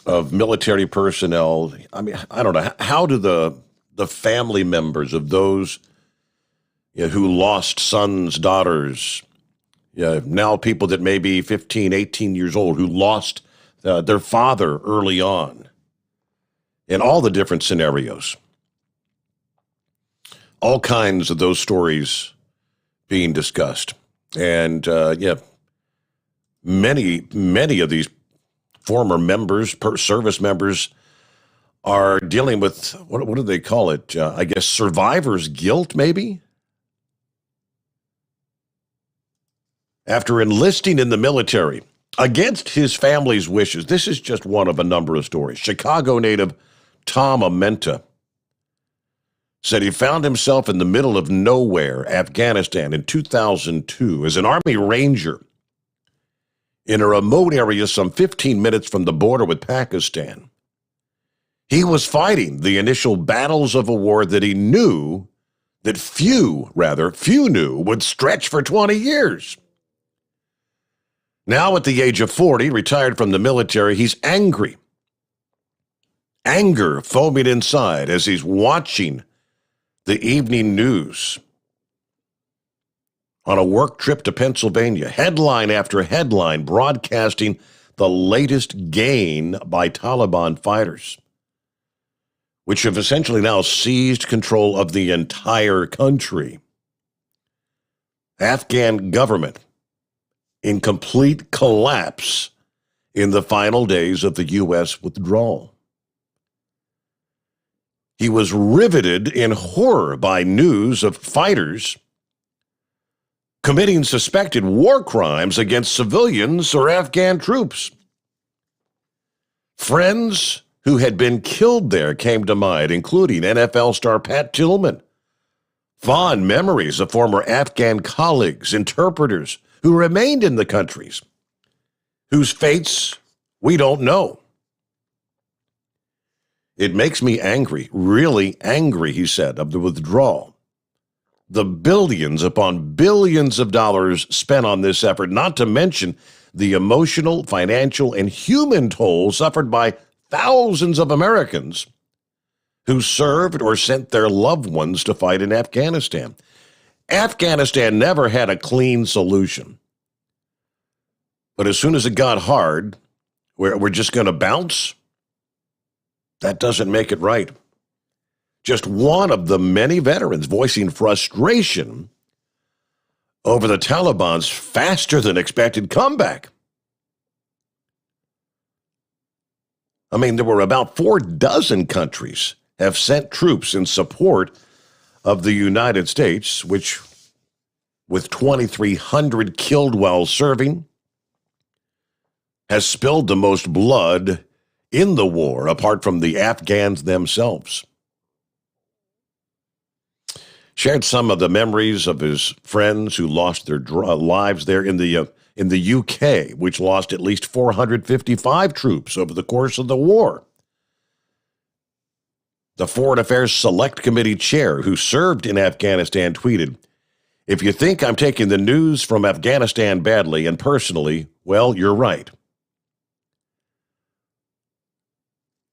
S2: of military personnel. I mean, I don't know. How do the family members of those who lost sons, daughters, now people that may be 15, 18 years old, who lost their father early on, in all the different scenarios, all kinds of those stories being discussed. And many of these former members, service members, are dealing with, what do they call it? I guess survivor's guilt, maybe? After enlisting in the military against his family's wishes. This is just one of a number of stories. Chicago native Tom Amenta said he found himself in the middle of nowhere, Afghanistan, in 2002 as an Army Ranger in a remote area some 15 minutes from the border with Pakistan. He was fighting the initial battles of a war that he knew that few knew would stretch for 20 years. Now, at the age of 40, retired from the military, he's angry. Anger foaming inside as he's watching the evening news. On a work trip to Pennsylvania, headline after headline broadcasting the latest gain by Taliban fighters, which have essentially now seized control of the entire country. Afghan government in complete collapse in the final days of the U.S. withdrawal. He was riveted in horror by news of fighters committing suspected war crimes against civilians or Afghan troops. Friends who had been killed there came to mind, including NFL star Pat Tillman. Fond memories of former Afghan colleagues, interpreters who remained in the countries, whose fates we don't know. It makes me angry, really angry, he said, of the withdrawal. The billions upon billions of dollars spent on this effort, not to mention the emotional, financial, and human toll suffered by thousands of Americans who served or sent their loved ones to fight in Afghanistan. Afghanistan never had a clean solution. But as soon as it got hard, we're just going to bounce? That doesn't make it right. Just one of the many veterans voicing frustration over the Taliban's faster than expected comeback. I mean, there were about 4 dozen countries have sent troops in support of the United States, which, with 2,300 killed while serving, has spilled the most blood in the war, apart from the Afghans themselves. Shared some of the memories of his friends who lost their lives there in the UK, which lost at least 455 troops over the course of the war. The Foreign Affairs Select Committee chair who served in Afghanistan tweeted, "If you think I'm taking the news from Afghanistan badly and personally, well, you're right.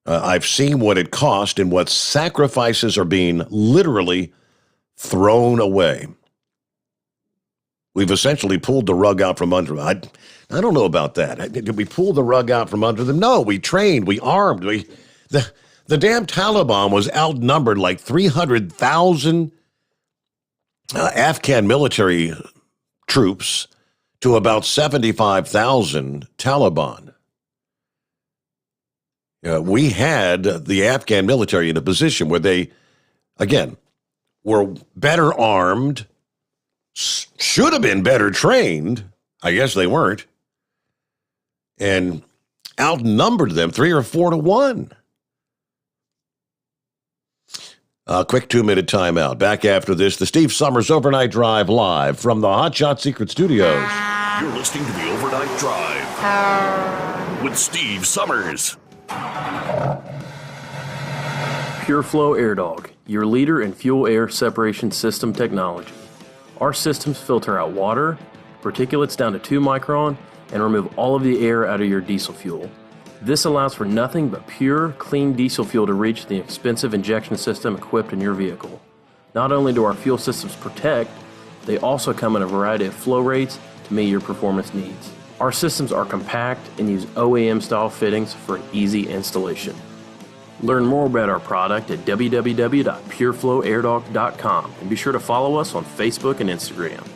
S2: I've seen what it cost and what sacrifices are being literally thrown away. We've essentially pulled the rug out from under them." I don't know about that. Did we pull the rug out from under them? No, we trained, we armed. The damn Taliban was outnumbered like 300,000 Afghan military troops to about 75,000 Taliban. We had the Afghan military in a position where they, again, were better armed, should have been better trained. I guess they weren't. And outnumbered them 3 or 4 to 1. A quick 2-minute timeout. Back after this, the Steve Sommers Overnight Drive live from the Hot Shot Secret Studios.
S3: You're listening to the Overnight Drive with Steve Sommers.
S9: PureFlow Air Dog, your leader in fuel air separation system technology. Our systems filter out water, particulates down to 2 micron, and remove all of the air out of your diesel fuel. This allows for nothing but pure, clean diesel fuel to reach the expensive injection system equipped in your vehicle. Not only do our fuel systems protect, they also come in a variety of flow rates to meet your performance needs. Our systems are compact and use OEM-style fittings for an easy installation. Learn more about our product at www.pureflowairdog.com and be sure to follow us on Facebook and Instagram.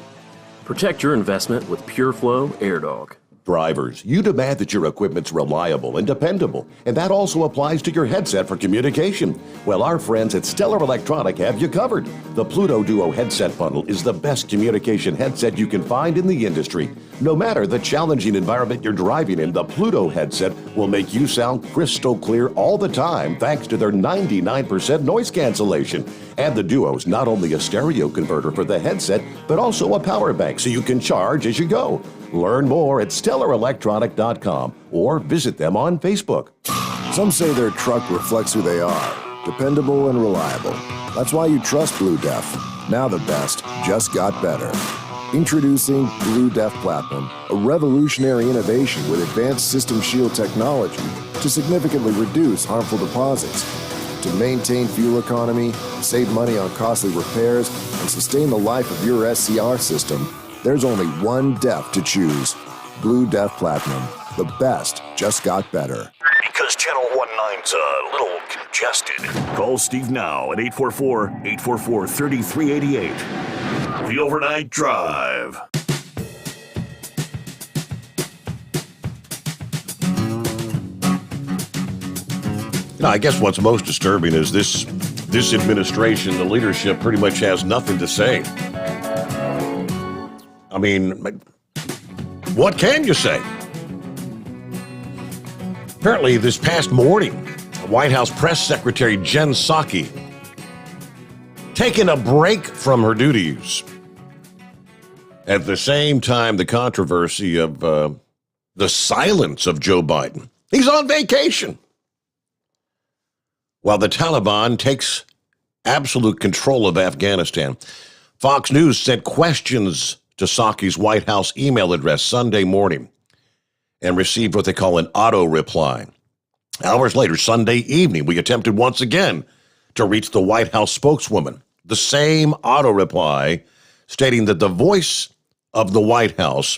S9: Protect your investment with PureFlow Air Dog.
S2: Drivers, you demand that your equipment's reliable and dependable, and that also applies to your headset for communication. Well, our friends at Stellar Electronic have you covered. The Pluto Duo headset bundle is the best communication headset you can find in the industry. No matter the challenging environment you're driving in, the Pluto headset will make you sound crystal clear all the time thanks to their 99% noise cancellation. And the Duo's not only a stereo converter for the headset, but also a power bank so you can charge as you go. Learn more at StellarElectronic.com or visit them on Facebook.
S16: Some say their truck reflects who they are, dependable and reliable. That's why you trust Blue Def. Now the best just got better. Introducing Blue Def Platinum, a revolutionary innovation with advanced system shield technology to significantly reduce harmful deposits. To maintain fuel economy, save money on costly repairs, and sustain the life of your SCR system, there's only one DEF to choose, Blue Def Platinum. The best just got better.
S3: Because Channel 19's a little congested. Call Steve now at 844-844-3388. The Overnight Drive.
S2: I guess what's most disturbing is this administration, the leadership pretty much has nothing to say. I mean, what can you say? Apparently, this past morning, White House Press Secretary Jen Psaki taking a break from her duties. At the same time, the controversy of the silence of Joe Biden. He's on vacation. While the Taliban takes absolute control of Afghanistan. Fox News sent questions to Psaki's White House email address Sunday morning and received what they call an auto reply. Hours later, Sunday evening, we attempted once again to reach the White House spokeswoman. The same auto reply stating that the voice of the White House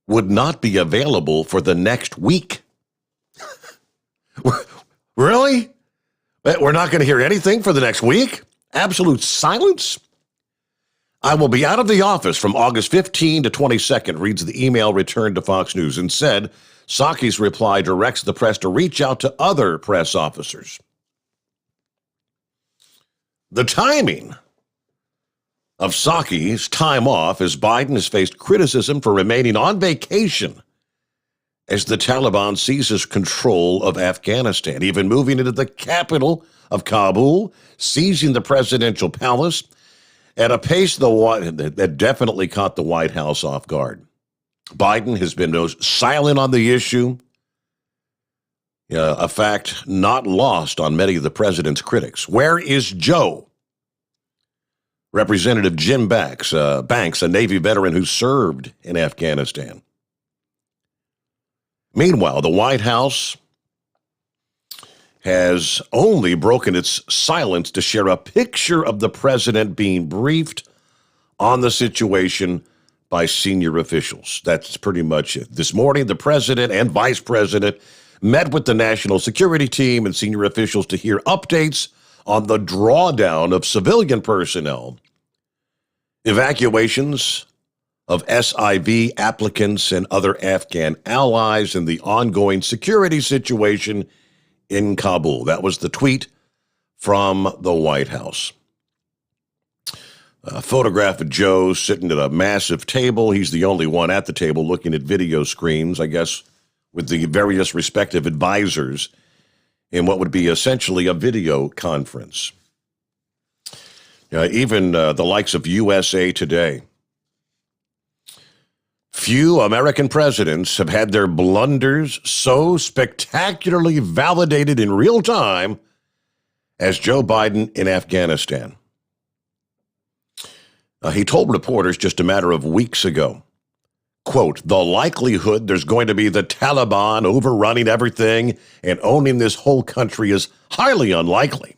S2: would not be available for the next week. Really? We're not going to hear anything for the next week? Absolute silence? I will be out of the office from August 15 to 22nd, reads the email returned to Fox News, and said Psaki's reply directs the press to reach out to other press officers. The timing of Psaki's time off as Biden has faced criticism for remaining on vacation as the Taliban seizes control of Afghanistan, even moving into the capital of Kabul, seizing the presidential palace at a pace that definitely caught the White House off guard. Biden has been silent on the issue, a fact not lost on many of the president's critics. Where is Joe? Representative Jim Banks, a Navy veteran who served in Afghanistan. Meanwhile, the White House has only broken its silence to share a picture of the president being briefed on the situation by senior officials. That's pretty much it. This morning, the president and vice president met with the national security team and senior officials to hear updates on the drawdown of civilian personnel, evacuations of SIV applicants and other Afghan allies, and the ongoing security situation in Kabul. That was the tweet from the White House. A photograph of Joe sitting at a massive table. He's the only one at the table looking at video screens, I guess, with the various respective advisors in what would be essentially a video conference. Even the likes of USA Today. Few American presidents have had their blunders so spectacularly validated in real time as Joe Biden in Afghanistan. He told reporters just a matter of weeks ago, quote, "The likelihood there's going to be the Taliban overrunning everything and owning this whole country is highly unlikely."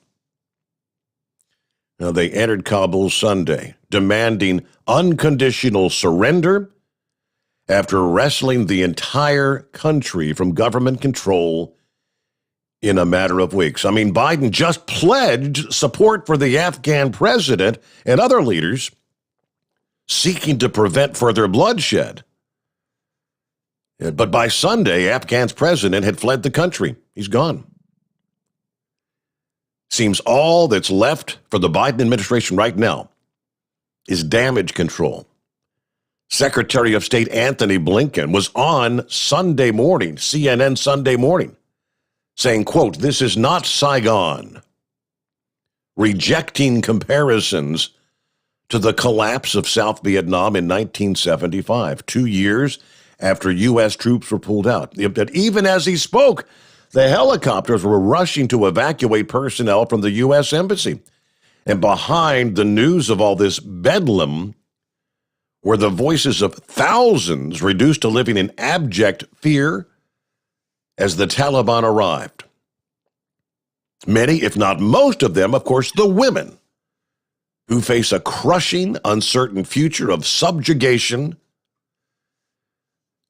S2: Now, they entered Kabul Sunday, demanding unconditional surrender after wresting the entire country from government control in a matter of weeks. I mean, Biden just pledged support for the Afghan president and other leaders seeking to prevent further bloodshed. But by Sunday, Afghan's president had fled the country. He's gone. Seems all that's left for the Biden administration right now is damage control. Secretary of State Anthony Blinken was on Sunday morning, CNN Sunday morning, saying, quote, "This is not Saigon," rejecting comparisons to the collapse of South Vietnam in 1975, 2 years after U.S. troops were pulled out. Even as he spoke, the helicopters were rushing to evacuate personnel from the U.S. Embassy. And behind the news of all this bedlam were the voices of thousands reduced to living in abject fear as the Taliban arrived. Many, if not most of them, of course, the women, who face a crushing, uncertain future of subjugation,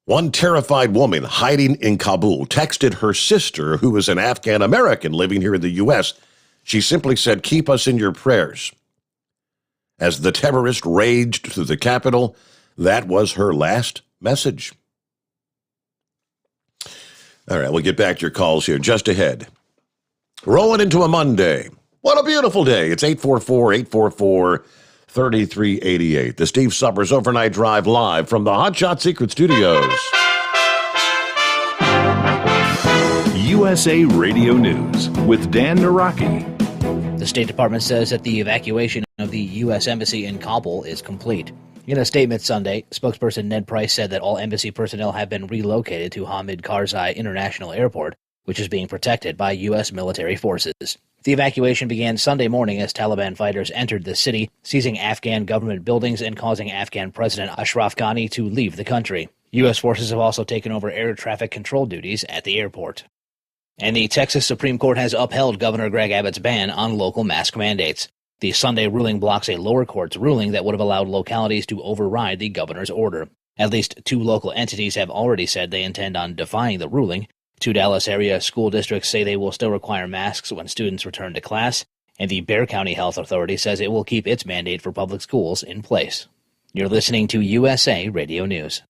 S2: One terrified woman hiding in Kabul texted her sister, who is an Afghan American living here in the U.S. She simply said, "Keep us in your prayers." As the terrorist raged through the capital, that was her last message. All right, we'll get back to your calls here just ahead. Rolling into a Monday. What a beautiful day. It's 844-844-3388. The Steve Sommers Overnight Drive live from the Hot Shot Secret Studios.
S6: USA Radio News with Dan Naraki.
S15: The State Department says that the evacuation of the U.S. Embassy in Kabul is complete. In a statement Sunday, spokesperson Ned Price said that all embassy personnel have been relocated to Hamid Karzai International Airport, which is being protected by U.S. military forces. The evacuation began Sunday morning as Taliban fighters entered the city, seizing Afghan government buildings and causing Afghan President Ashraf Ghani to leave the country. U.S. forces have also taken over air traffic control duties at the airport. And the Texas Supreme Court has upheld Governor Greg Abbott's ban on local mask mandates. The Sunday ruling blocks a lower court's ruling that would have allowed localities to override the governor's order. At least 2 local entities have already said they intend on defying the ruling. 2 Dallas area school districts say they will still require masks when students return to class, and the Bexar County Health Authority says it will keep its mandate for public schools in place. You're listening to USA Radio News.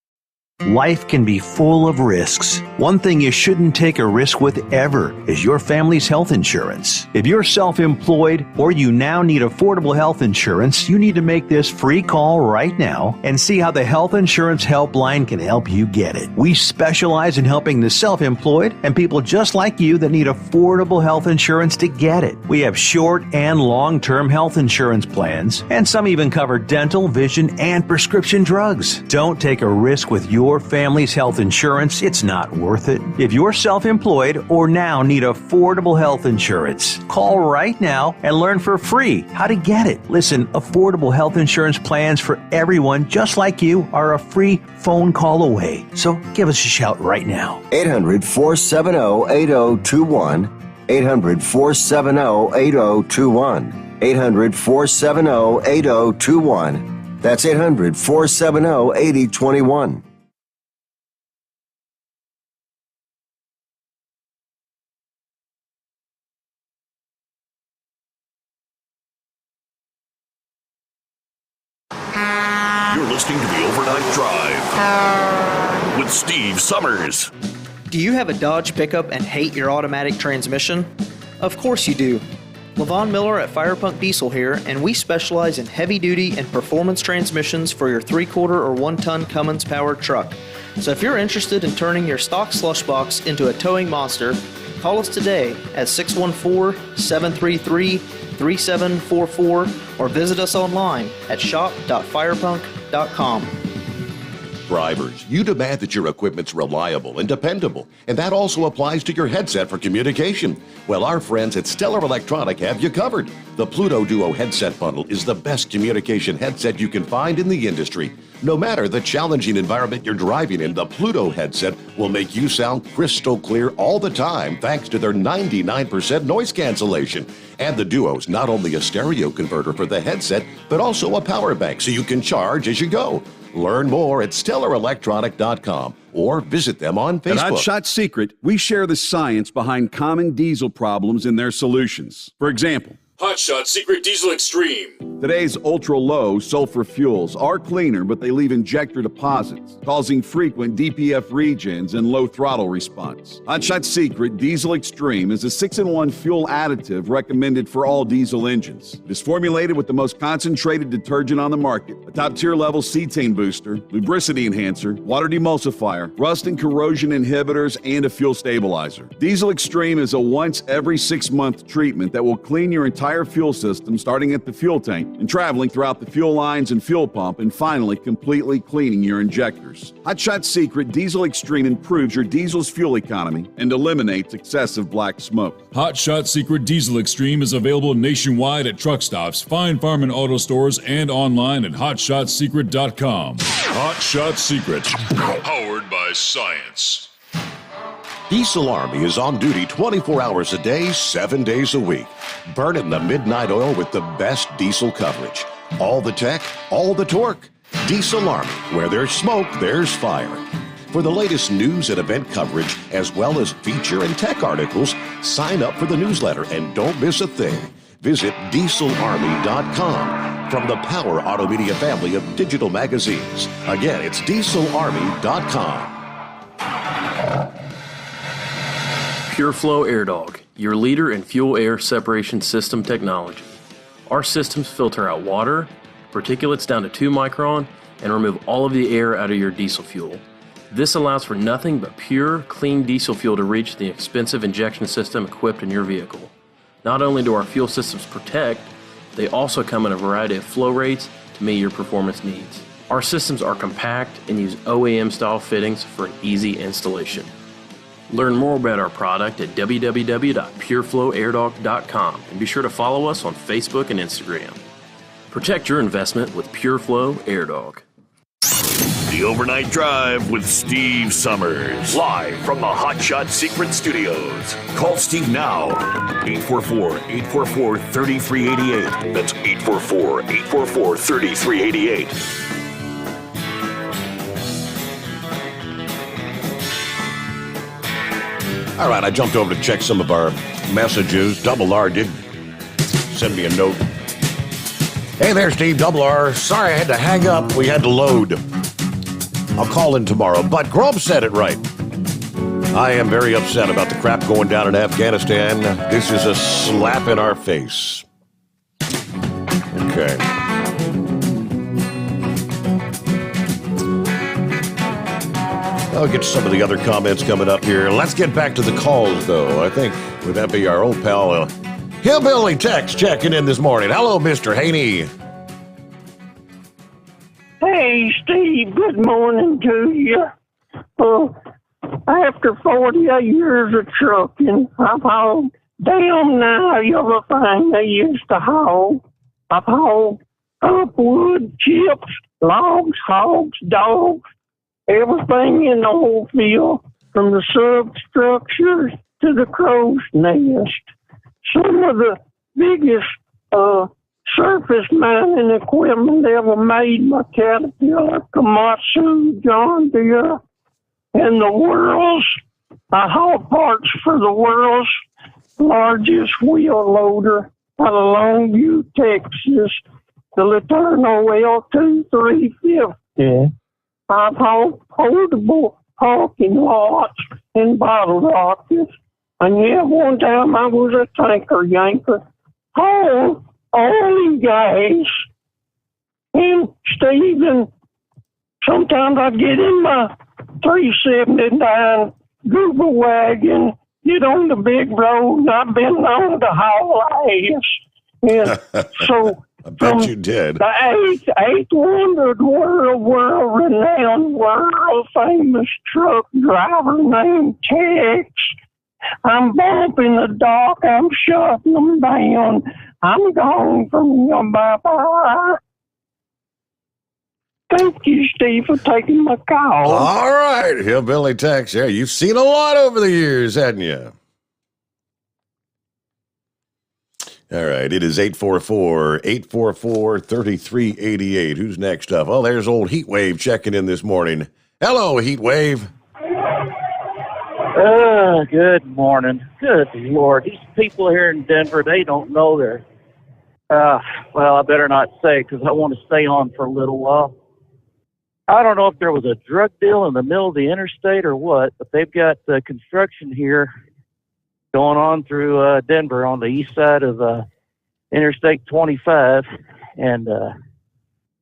S8: Life can be full of risks. One thing you shouldn't take a risk with ever is your family's health insurance. If you're self-employed or you now need affordable health insurance, you need to make this free call right now and see how the Health Insurance Helpline can help you get it. We specialize in helping the self-employed and people just like you that need affordable health insurance to get it. We have short and long-term health insurance plans, and some even cover dental, vision, and prescription drugs. Don't take a risk with your family's health insurance. It's not worth it. If you're self-employed or now need affordable health insurance, call right now and learn for free how to get it. Listen, affordable health insurance plans for everyone just like you are a free phone call away. So give us a shout right now.
S13: 800-470-8021. 800-470-8021. 800-470-8021. That's 800-470-8021.
S3: You're listening to the Overnight Drive with Steve Sommers.
S14: Do you have a Dodge pickup and hate your automatic transmission? Of course you do. LaVon Miller at Firepunk Diesel here, and we specialize in heavy-duty and performance transmissions for your 3-quarter or 1-ton Cummins-powered truck. So if you're interested in turning your stock slush box into a towing monster, call us today at 614-733-3744 or visit us online at shop.firepunk.com.
S2: Drivers, you demand that your equipment's reliable and dependable, and that also applies to your headset for communication. Well, our friends at Stellar Electronic have you covered. The Pluto Duo headset bundle is the best communication headset you can find in the industry. No matter the challenging environment you're driving in, the Pluto headset will make you sound crystal clear all the time thanks to their 99% noise cancellation. And the Duo's not only a stereo converter for the headset, but also a power bank so you can charge as you go. Learn more at StellarElectronic.com or visit them on Facebook.
S10: At Hot Shot Secret, we share the science behind common diesel problems and their solutions. For example,
S11: Hot Shot Secret Diesel Extreme.
S10: Today's ultra-low sulfur fuels are cleaner, but they leave injector deposits, causing frequent DPF regens and low throttle response. Hot Shot Secret Diesel Extreme is a 6-in-1 fuel additive recommended for all diesel engines. It is formulated with the most concentrated detergent on the market, a top-tier level cetane booster, lubricity enhancer, water demulsifier, rust and corrosion inhibitors, and a fuel stabilizer. Diesel Extreme is a once every 6-month treatment that will clean your entire fuel system, starting at the fuel tank and traveling throughout the fuel lines and fuel pump, and finally completely cleaning your injectors. Hot Shot Secret Diesel Extreme improves your diesel's fuel economy and eliminates excessive black smoke.
S11: Hot Shot Secret Diesel Extreme is available nationwide at truck stops, Fine Farm and auto stores, and online at hotshotsecret.com. Hot Shot Secret, powered by science.
S2: Diesel Army is on duty 24 hours a day, 7 days a week. Burning the midnight oil with the best diesel coverage. All the tech, all the torque. Diesel Army, where there's smoke, there's fire. For the latest news and event coverage, as well as feature and tech articles, sign up for the newsletter and don't miss a thing. Visit dieselarmy.com from the Power Auto Media family of digital magazines. Again, it's dieselarmy.com.
S9: PureFlow AirDog, your leader in fuel air separation system technology. Our systems filter out water, particulates down to 2 micron, and remove all of the air out of your diesel fuel. This allows for nothing but pure, clean diesel fuel to reach the expensive injection system equipped in your vehicle. Not only do our fuel systems protect, they also come in a variety of flow rates to meet your performance needs. Our systems are compact and use OEM-style fittings for an easy installation. Learn more about our product at www.pureflowairdog.com and be sure to follow us on Facebook and Instagram. Protect your investment with PureFlow AirDog.
S3: The Overnight Drive with Steve Sommers. Live from the Hot Shot Secret Studios. Call Steve now. 844-844-3388. That's 844-844-3388.
S2: All right, I jumped over to check some of our messages. Double R did send me a note. Hey there, Steve. Double R. Sorry I had to hang up. We had to load. I'll call in tomorrow. But Grump said it right. I am very upset about the crap going down in Afghanistan. This is a slap in our face. Okay. I'll get to some of the other comments coming up here. Let's get back to the calls, though. I think would that be our old pal, Hillbilly Tex, checking in this morning. Hello, Mr. Haney.
S4: Hey, Steve. Good morning to you. After 48 years of trucking, I've hauled damn nigh everything they used to haul. I've hauled up wood, chips, logs, hogs, dogs, everything in the whole field, from the substructures to the crow's nest. Some of the biggest surface mining equipment ever made by Caterpillar, Komatsu, John Deere, and the world's, I haul parts for the world's largest wheel loader out of Longview, Texas, the Letourneau L2350. I've hauled portable parking lots and bottle rockets. And yeah, one time I was a tanker yanker. Hauled oil and gas. And Stephen, sometimes I'd get in my 379 Google wagon, get on the big road, and I've been known to haul ass. And so
S2: I bet you did.
S4: The eighth wonder of the world-renowned, world-famous truck driver named Tex. I'm bumping the dock. I'm shutting them down. I'm gone from you. Bye-bye. Thank you, Steve, for taking my call.
S2: All right, Hillbilly Tex. Yeah, you've seen a lot over the years, hadn't you? All right, it is 844-844-3388. Who's next up? Oh, there's old Heatwave checking in this morning. Hello, Heatwave.
S7: Good morning. Good Lord. These people here in Denver, they don't know their, well, I better not say because I want to stay on for a little while. I don't know if there was a drug deal in the middle of the interstate or what, but they've got construction here going on through Denver on the east side of Interstate 25. And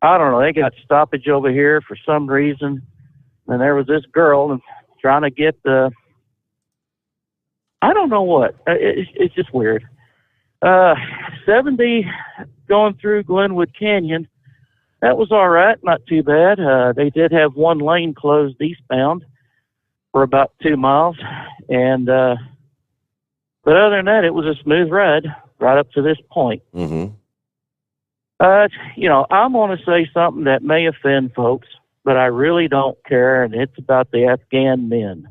S7: I don't know, they got stoppage over here for some reason. And there was this girl trying to get I don't know what. It's just weird. 70 going through Glenwood Canyon. That was all right, not too bad. They did have one lane closed eastbound for about 2 miles. And but other than that, it was a smooth ride right up to this point.
S2: Mm-hmm.
S7: You know, I'm going to say something that may offend folks, but I really don't care, and it's about the Afghan men.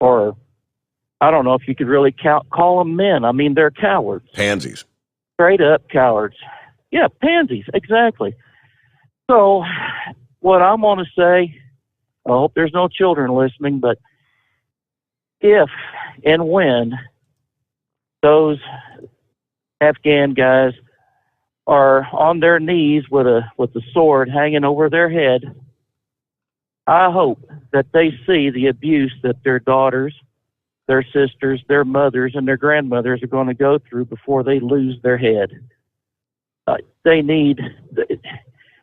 S7: Or I don't know if you could really call them men. I mean, they're cowards.
S2: Pansies.
S7: Straight up cowards. Yeah, pansies, exactly. So what I'm going to say, I hope there's no children listening, but if and when those Afghan guys are on their knees with a sword hanging over their head, I hope that they see the abuse that their daughters, their sisters, their mothers, and their grandmothers are going to go through before they lose their head.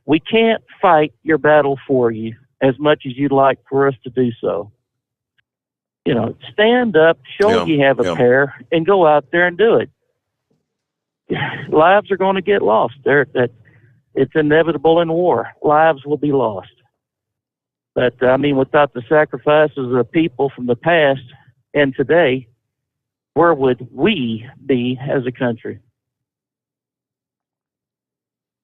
S7: We can't fight your battle for you as much as you'd like for us to do so. Stand up, show you have a pair, and go out there and do it. Lives are going to get lost. It's inevitable in war. Lives will be lost. But, without the sacrifices of people from the past and today, where would we be as a country?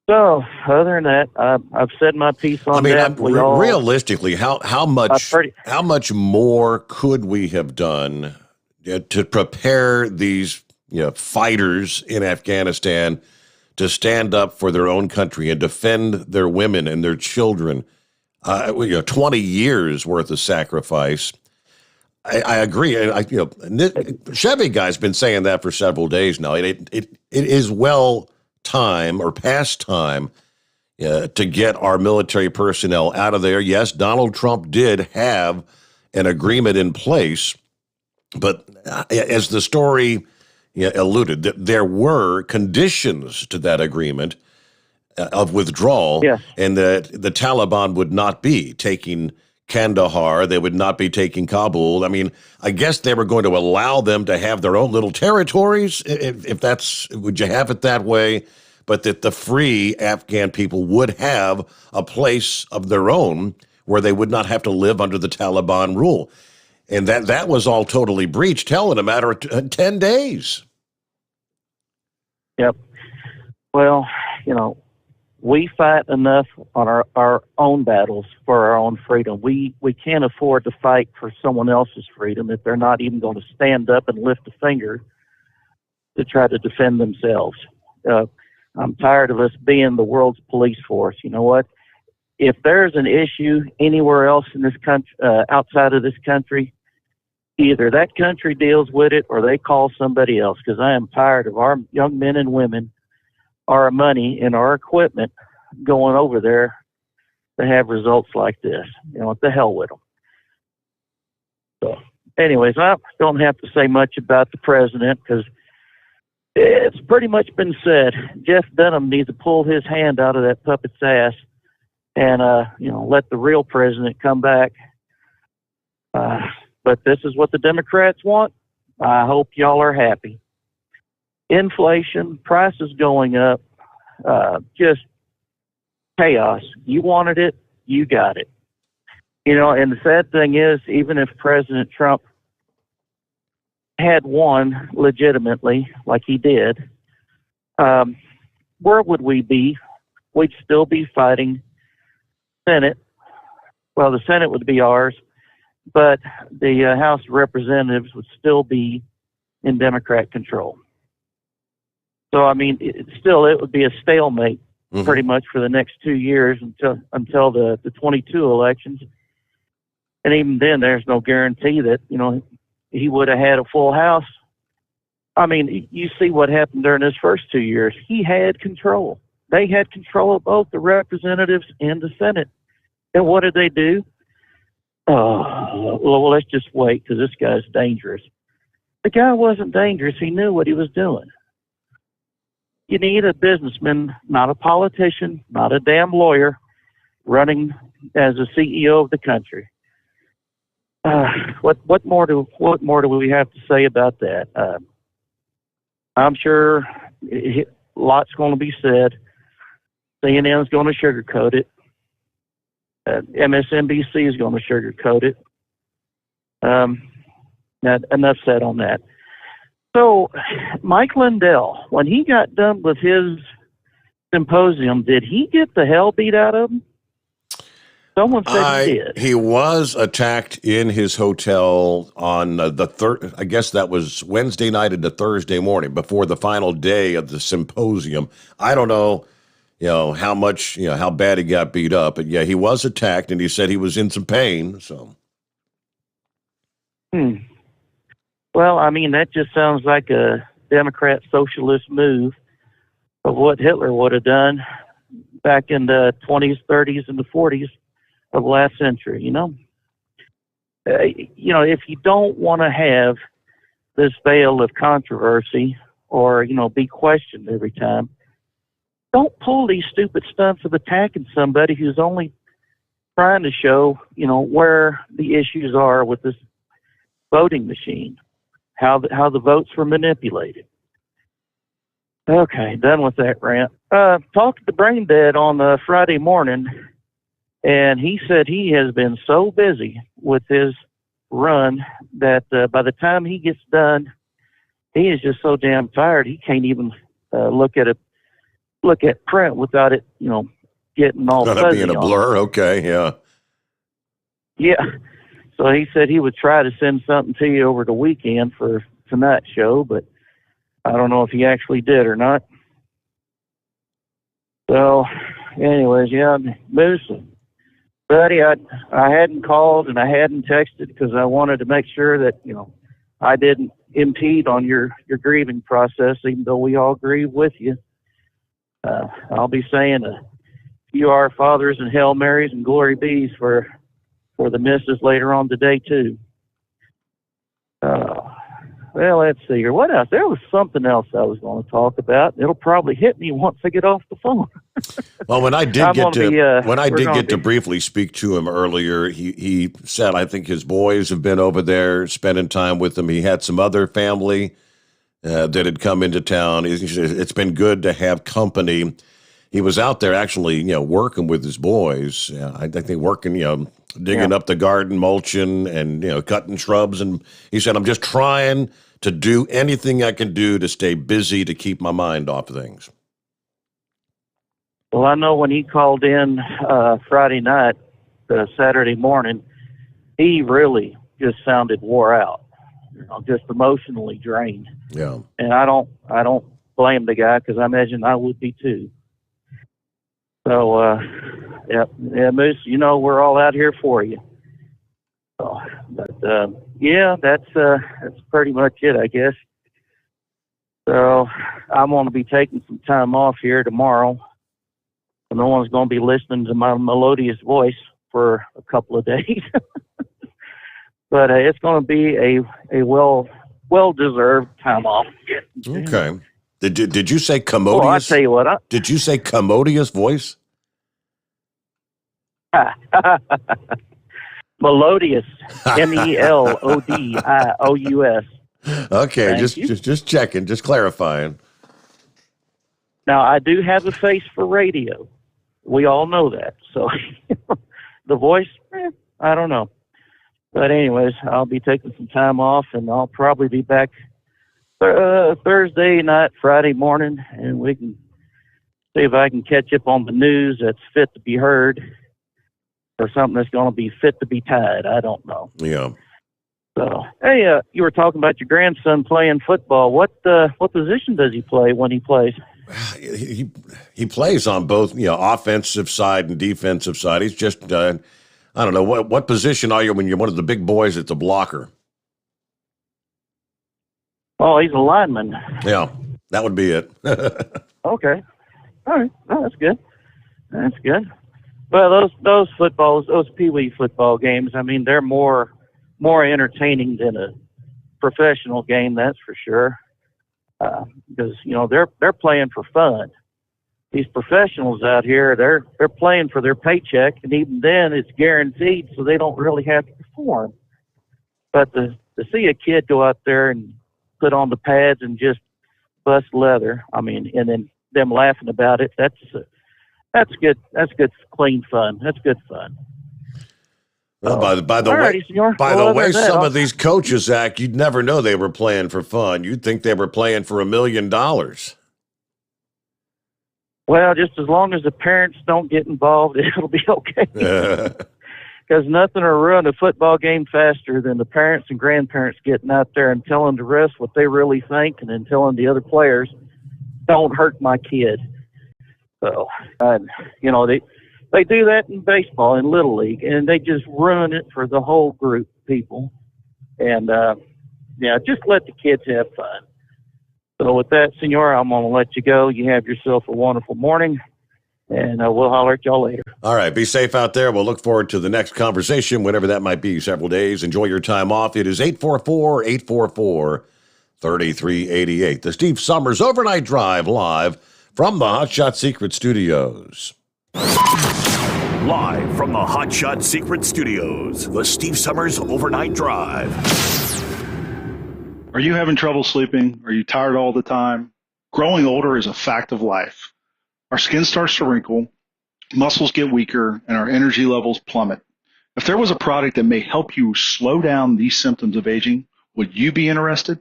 S7: So, other than that, I've said my piece on that.
S2: Realistically, how much more could we have done to prepare these fighters in Afghanistan to stand up for their own country and defend their women and their children? 20 years worth of sacrifice. I agree. Chevy guy's been saying that for several days now. It is past time to get our military personnel out of there. Yes, Donald Trump did have an agreement in place, but as the story alluded, there were conditions to that agreement of withdrawal, and that the Taliban would not be taking Kandahar, they would not be taking Kabul. I guess they were going to allow them to have their own little territories, would you have it that way? But that the free Afghan people would have a place of their own where they would not have to live under the Taliban rule. And that was all totally breached, hell, in a matter of 10 days.
S7: Yep. Well, we fight enough on our own battles for our own freedom. We can't afford to fight for someone else's freedom if they're not even going to stand up and lift a finger to try to defend themselves. I'm tired of us being the world's police force. You know what? If there's an issue anywhere else in this country, outside of this country, either that country deals with it or they call somebody else, because I am tired of our young men and women, our money and our equipment going over there to have results like this. What the hell with them. So, anyways, I don't have to say much about the president because it's pretty much been said. Jeff Dunham needs to pull his hand out of that puppet's ass and, let the real president come back. But this is what the Democrats want. I hope y'all are happy. Inflation, prices going up, just chaos. You wanted it, you got it. And the sad thing is, even if President Trump had won legitimately, like he did, where would we be? We'd still be fighting Senate. Well, the Senate would be ours, but the House of Representatives would still be in Democrat control. So, it would be a stalemate pretty much for the next 2 years until the 22 elections. And even then, there's no guarantee that, he would have had a full House. You see what happened during his first 2 years. He had control. They had control of both the representatives and the Senate. And what did they do? Well, let's just wait because this guy's dangerous. The guy wasn't dangerous. He knew what he was doing. You need a businessman, not a politician, not a damn lawyer, running as a CEO of the country. What more do we have to say about that? I'm sure lots going to be said. CNN's going to sugarcoat it. MSNBC is going to sugarcoat it. Enough said on that. So, Mike Lindell, when he got done with his symposium, did he get the hell beat out of him? Someone said he did.
S2: He was attacked in his hotel on the third. I guess that was Wednesday night into Thursday morning before the final day of the symposium. I don't know. how much, how bad he got beat up. But yeah, he was attacked, and he said he was in some pain. So.
S7: Well, I mean, that just sounds like a Democrat socialist move of what Hitler would have done back in the 20s, 30s, and the 40s of last century, if you don't want to have this veil of controversy or, be questioned every time, don't pull these stupid stunts of attacking somebody who's only trying to show, where the issues are with this voting machine, how the votes were manipulated. Okay, done with that rant. Talked to the brain dead on Friday morning, and he said he has been so busy with his run that by the time he gets done, he is just so damn tired he can't even look at print without it, getting all fuzzy.
S2: That being a blur, okay, yeah.
S7: Yeah. So he said he would try to send something to you over the weekend for tonight's show, but I don't know if he actually did or not. So, anyways, yeah, Moose, buddy, I hadn't called and I hadn't texted because I wanted to make sure that, I didn't impede on your grieving process, even though we all grieve with you. I'll be saying a few Our Fathers and Hail Marys and Glory Bees for the misses later on today, too. Well, let's see here. What else? There was something else I was going to talk about. It'll probably hit me once I get off the phone.
S2: Well, when I did get to briefly speak to him earlier, he said, I think his boys have been over there spending time with him. He had some other family that had come into town. He said, it's been good to have company. He was out there actually, working with his boys. I think working, digging up the garden, mulching, and cutting shrubs. And he said, I'm just trying to do anything I can do to stay busy to keep my mind off things.
S7: Well, I know when he called in Friday night, Saturday morning, he really just sounded wore out, just emotionally drained.
S2: Yeah.
S7: And I don't blame the guy because I imagine I would be too. So, yeah, Moose, we're all out here for you. So, but yeah, that's pretty much it, I guess. So I'm going to be taking some time off here tomorrow. No one's going to be listening to my melodious voice for a couple of days. But it's going to be a well-deserved time off.
S2: Okay. Did you say commodious?
S7: Well, I tell you what.
S2: Did you say commodious voice?
S7: Melodious. Melodious.
S2: Okay, just checking, just clarifying.
S7: Now, I do have a face for radio. We all know that. So the voice, I don't know. But anyways, I'll be taking some time off, and I'll probably be back Thursday night, Friday morning, and we can see if I can catch up on the news that's fit to be heard or something that's going to be fit to be tied. I don't know.
S2: Yeah.
S7: So, hey, you were talking about your grandson playing football. What position does he play when he plays?
S2: He plays on both, offensive side and defensive side. He's just, I don't know, what position are you when you're one of the big boys that's a blocker?
S7: Oh, he's a lineman.
S2: Yeah, that would be it.
S7: Okay. All right. Oh, that's good. That's good. Well, those peewee football games, I mean, they're more entertaining than a professional game, that's for sure. Because they're playing for fun. These professionals out here, they're playing for their paycheck, and even then, it's guaranteed, so they don't really have to perform. But to see a kid go out there and put on the pads and just bust leather, I mean, and then them laughing about it, that's good. That's good, clean fun. That's good fun.
S2: Well, by the way, some of these coaches, Zach, you'd never know they were playing for fun. You'd think they were playing for $1 million.
S7: Well, just as long as the parents don't get involved, it'll be okay. Because nothing will ruin a football game faster than the parents and grandparents getting out there and telling the rest what they really think, and then telling the other players, "Don't hurt my kid." So, they do that in baseball, in Little League, and they just ruin it for the whole group of people. And, just let the kids have fun. So with that, Senor, I'm going to let you go. You have yourself a wonderful morning, and we'll holler at y'all later.
S2: All right, be safe out there. We'll look forward to the next conversation, whenever that might be, several days. Enjoy your time off. It is 844-844-3388. The Steve Sommers Overnight Drive, live from the Hot Shot Secret Studios.
S3: Live from the Hot Shot Secret Studios, the Steve Sommers Overnight Drive.
S12: Are you having trouble sleeping? Are you tired all the time? Growing older is a fact of life. Our skin starts to wrinkle, muscles get weaker, and our energy levels plummet. If there was a product that may help you slow down these symptoms of aging, would you be interested?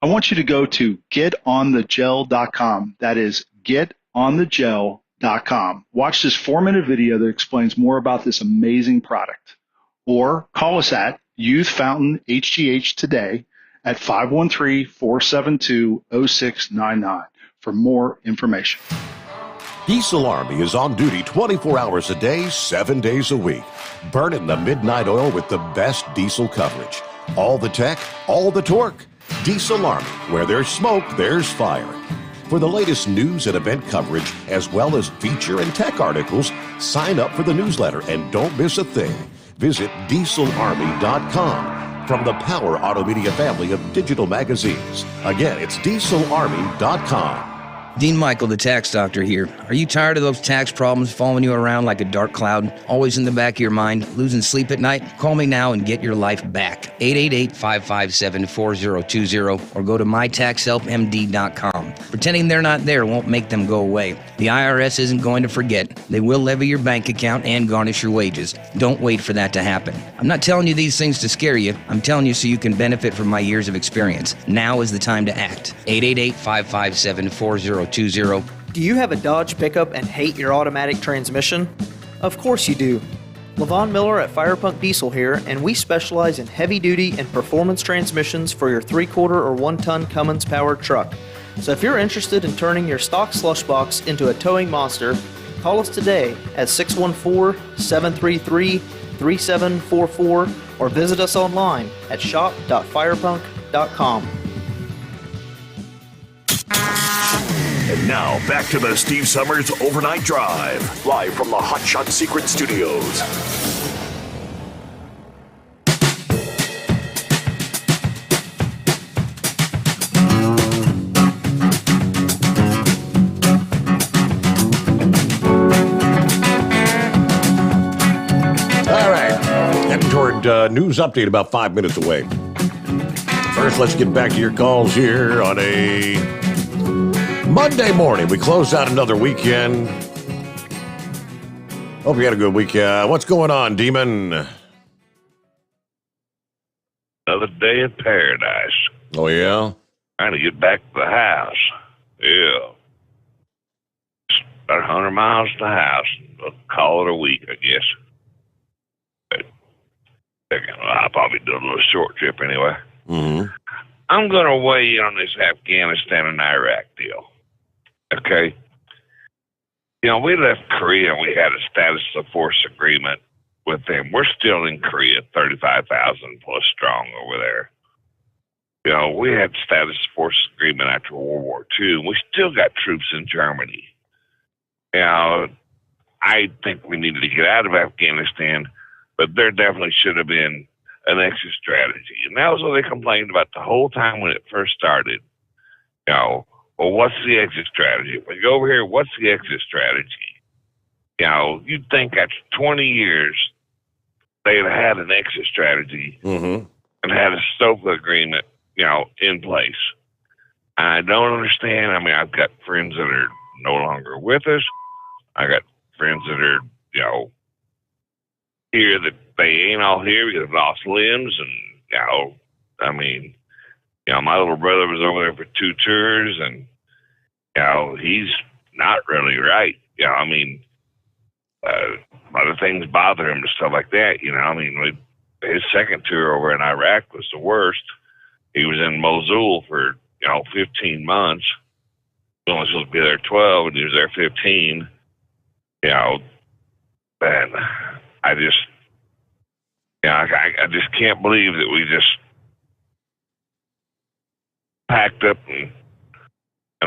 S12: I want you to go to getonthegel.com. That is getonthegel.com. Watch this 4-minute video that explains more about this amazing product. Or call us at Youth Fountain HGH today at 513-472-0699 for more information.
S2: Diesel Army is on duty 24 hours a day, 7 days a week. Burning the midnight oil with the best diesel coverage. All the tech, all the torque. Diesel Army, where there's smoke, there's fire. For the latest news and event coverage, as well as feature and tech articles, sign up for the newsletter and don't miss a thing. Visit dieselarmy.com. From the Power Auto Media family of digital magazines. Again, it's dieselarmy.com.
S17: Dean Michael, the tax doctor here. Are you tired of those tax problems following you around like a dark cloud, always in the back of your mind, losing sleep at night? Call me now and get your life back. 888-557-4020 or go to mytaxhelpmd.com. Pretending they're not there won't make them go away. The IRS isn't going to forget. They will levy your bank account and garnish your wages. Don't wait for that to happen. I'm not telling you these things to scare you. I'm telling you so you can benefit from my years of experience. Now is the time to act. 888-557-4020.
S14: Do you have a Dodge pickup and hate your automatic transmission? Of course you do. Levon Miller at Firepunk Diesel here, and we specialize in heavy-duty and performance transmissions for your 3/4 or 1-ton Cummins-powered truck. So if you're interested in turning your stock slush box into a towing monster, call us today at 614-733-3744 or visit us online at shop.firepunk.com.
S3: And now, back to the Steve Sommers Overnight Drive, live from the Hot Shot Secret Studios.
S2: All right, heading toward news update about 5 minutes away. First, let's get back to your calls here on a Monday morning. We closed out another weekend. Hope you had a good weekend. What's going on, Demon?
S5: Another day in paradise.
S2: Oh, yeah?
S5: Trying to get back to the house. Yeah. It's about 100 miles to the house. We'll call it a week, I guess. I'll probably do a little short trip anyway.
S2: Mm-hmm.
S5: I'm going to weigh in on this Afghanistan and Iraq deal. Okay. We left Korea and we had a status of force agreement with them. We're still in Korea, 35,000 plus strong over there. We had status of force agreement after World War II, and we still got troops in Germany. I think we needed to get out of Afghanistan, but there definitely should have been an exit strategy. And that was what they complained about the whole time when it first started. Well, what's the exit strategy? If we go over here, what's the exit strategy? You'd think after 20 years, they'd had an exit strategy and had a SOFA agreement, in place. I don't understand. I've got friends that are no longer with us. I got friends that are, here that they ain't all here because they've lost limbs. And, my little brother was over there for 2 tours, and, he's not really right. A lot of things bother him and stuff like that. His second tour over in Iraq was the worst. He was in Mosul for, 15 months.
S1: only supposed to be there 12, and he was there 15. You know, and I just, I just can't believe that we just packed up and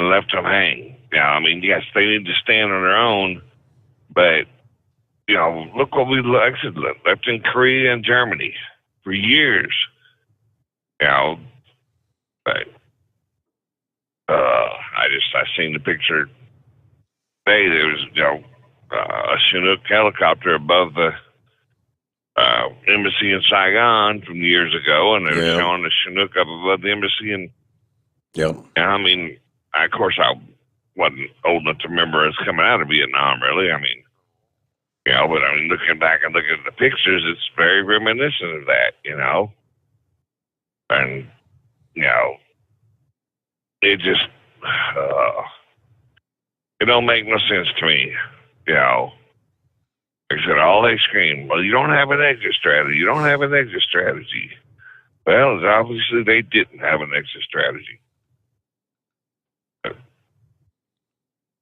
S1: left them hang. I mean, yes, they need to stand on their own, but, look what we left in Korea and Germany for years. But I seen the picture today. There was, a Chinook helicopter above the embassy in Saigon from years ago, and they were showing the Chinook up above the embassy. And I mean, of course, I wasn't old enough to remember us coming out of Vietnam, really. I mean, but I mean, looking back and looking at the pictures, it's very reminiscent of that, and it just it don't make no sense to me. Like I said, all they scream, well, you don't have an exit strategy. You don't have an exit strategy. Well, obviously they didn't have an exit strategy. But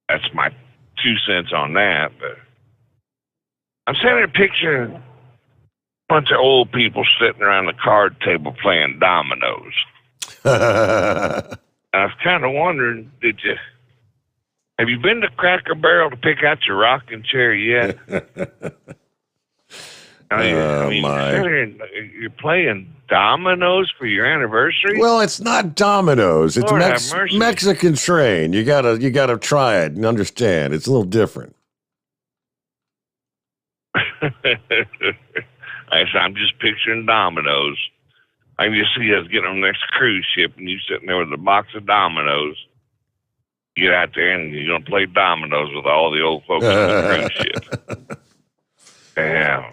S1: that's my 2 cents on that. But I'm sending a picture of a bunch of old people sitting around the card table playing dominoes. I was kind of wondering, have you been to Cracker Barrel to pick out your rocking chair yet? You're playing dominoes for your anniversary?
S2: Well, it's not dominoes. It's
S1: Lord have mercy.
S2: Mexican train. You gotta try it and understand. It's a little different.
S1: I'm just picturing dominoes. I can just see us getting on the next cruise ship and you sitting there with a box of dominoes. You get out there and you're going to play dominoes with all the old folks on the cruise ship. Damn.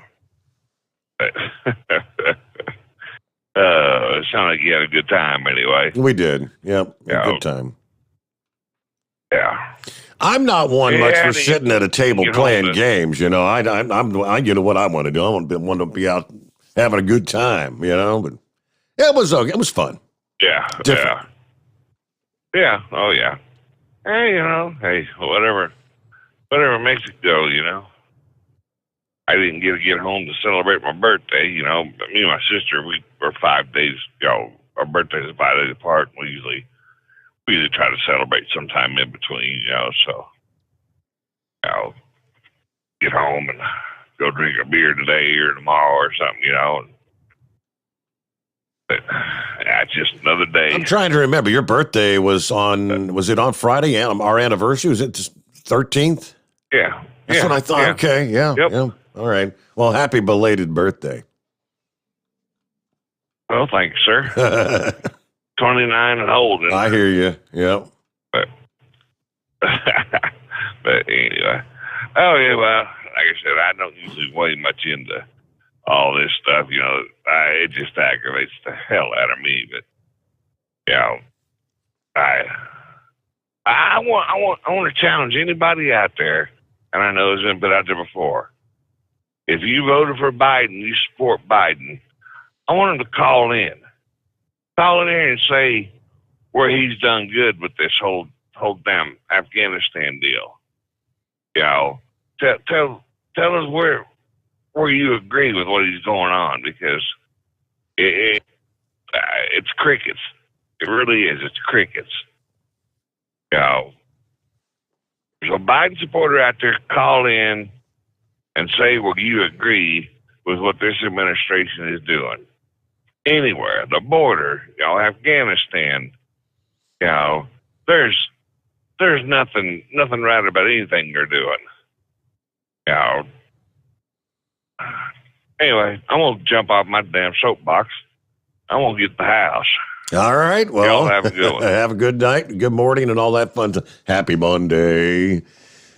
S1: It sounded like you had a good time anyway.
S2: We did. Yep. Good time.
S1: Yeah.
S2: I'm not one much for sitting at a table playing games. I what I want to do. I want to be out having a good time. But it was okay. It was fun.
S1: Yeah.
S2: Different.
S1: Yeah. Oh yeah. Hey, whatever makes it go. I didn't get home to celebrate my birthday. But me and my sister, we were 5 days. Our birthdays are 5 days apart. We usually try to celebrate sometime in between. So get home and go drink a beer today or tomorrow or something. But it's just another day.
S2: I'm trying to remember. Your birthday was it on Friday? Our anniversary? Was it just 13th?
S1: Yeah.
S2: That's what I thought.
S1: Yeah.
S2: Okay. Yeah.
S1: Yep.
S2: Yeah. All right. Well, happy belated birthday.
S1: Well, thank you, sir. 29 and older.
S2: I hear you. Yep.
S1: But anyway. Oh, yeah, well, like I said, I don't usually weigh much into all this stuff. It just aggravates the hell out of me. But, I want to challenge anybody out there, and I know it's been put out there before. If you voted for Biden, you support Biden, I want him to call in. Call in here and say where he's done good with this whole damn Afghanistan deal. Tell us where you agree with what he's going on, because it's crickets. It really is. It's crickets. There's a Biden supporter out there, call in and say, well, you agree with what this administration is doing. Anywhere, the border, Afghanistan, there's nothing right about anything they're doing. Anyway, I'm gonna jump off my damn soapbox. I'm gonna get the house.
S2: All right. Well,
S1: y'all have a good one.
S2: Have a good night, good morning, and all that fun. Happy Monday.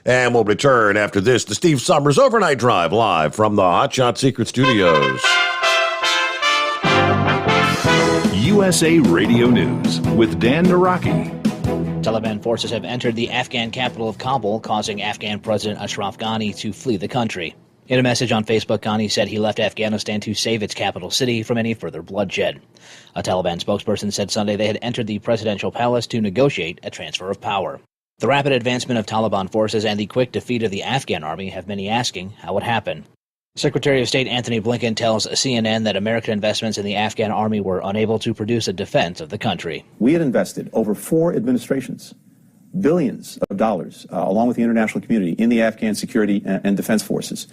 S2: And we'll return after this to Steve Sommers Overnight Drive live from the Hot Shot Secret Studios.
S6: USA Radio News with Dan Naraki.
S15: Taliban forces have entered the Afghan capital of Kabul, causing Afghan President Ashraf Ghani to flee the country. In a message on Facebook, Ghani said he left Afghanistan to save its capital city from any further bloodshed. A Taliban spokesperson said Sunday they had entered the presidential palace to negotiate a transfer of power. The rapid advancement of Taliban forces and the quick defeat of the Afghan army have many asking how it happened. Secretary of State Anthony Blinken tells CNN that American investments in the Afghan army were unable to produce a defense of the country.
S18: We had invested over 4 administrations, billions of dollars, along with the international community, in the Afghan security and defense forces,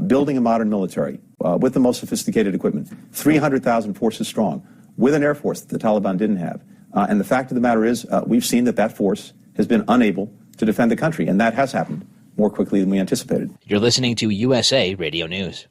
S18: building a modern military with the most sophisticated equipment, 300,000 forces strong, with an air force that the Taliban didn't have. And the fact of the matter is, we've seen that force has been unable to defend the country, and that has happened more quickly than we anticipated.
S15: You're listening to USA Radio News.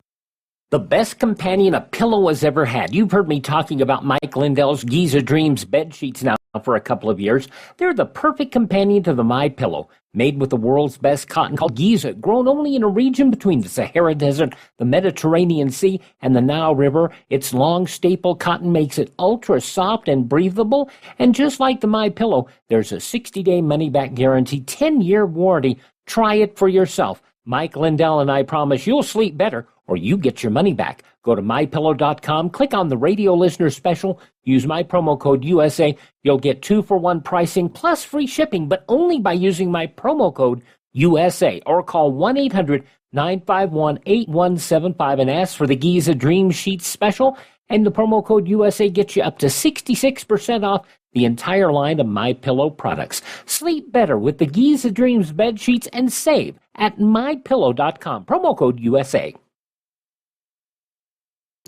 S19: The best companion a pillow has ever had. You've heard me talking about Mike Lindell's Giza Dreams bed sheets now for a couple of years. They're the perfect companion to the MyPillow. Made with the world's best cotton called Giza, grown only in a region between the Sahara Desert, the Mediterranean Sea, and the Nile River. Its long staple cotton makes it ultra soft and breathable. And just like the MyPillow, there's a 60-day money-back guarantee, 10-year warranty. Try it for yourself. Mike Lindell and I promise you'll sleep better or you get your money back. Go to MyPillow.com, click on the radio listener special, use my promo code USA. You'll get 2-for-1 pricing plus free shipping, but only by using my promo code USA, or call 1-800-951-8175 and ask for the Giza Dream Sheets special. And the promo code USA gets you up to 66% off the entire line of MyPillow products. Sleep better with the Giza Dreams bed sheets and save at MyPillow.com. Promo code USA.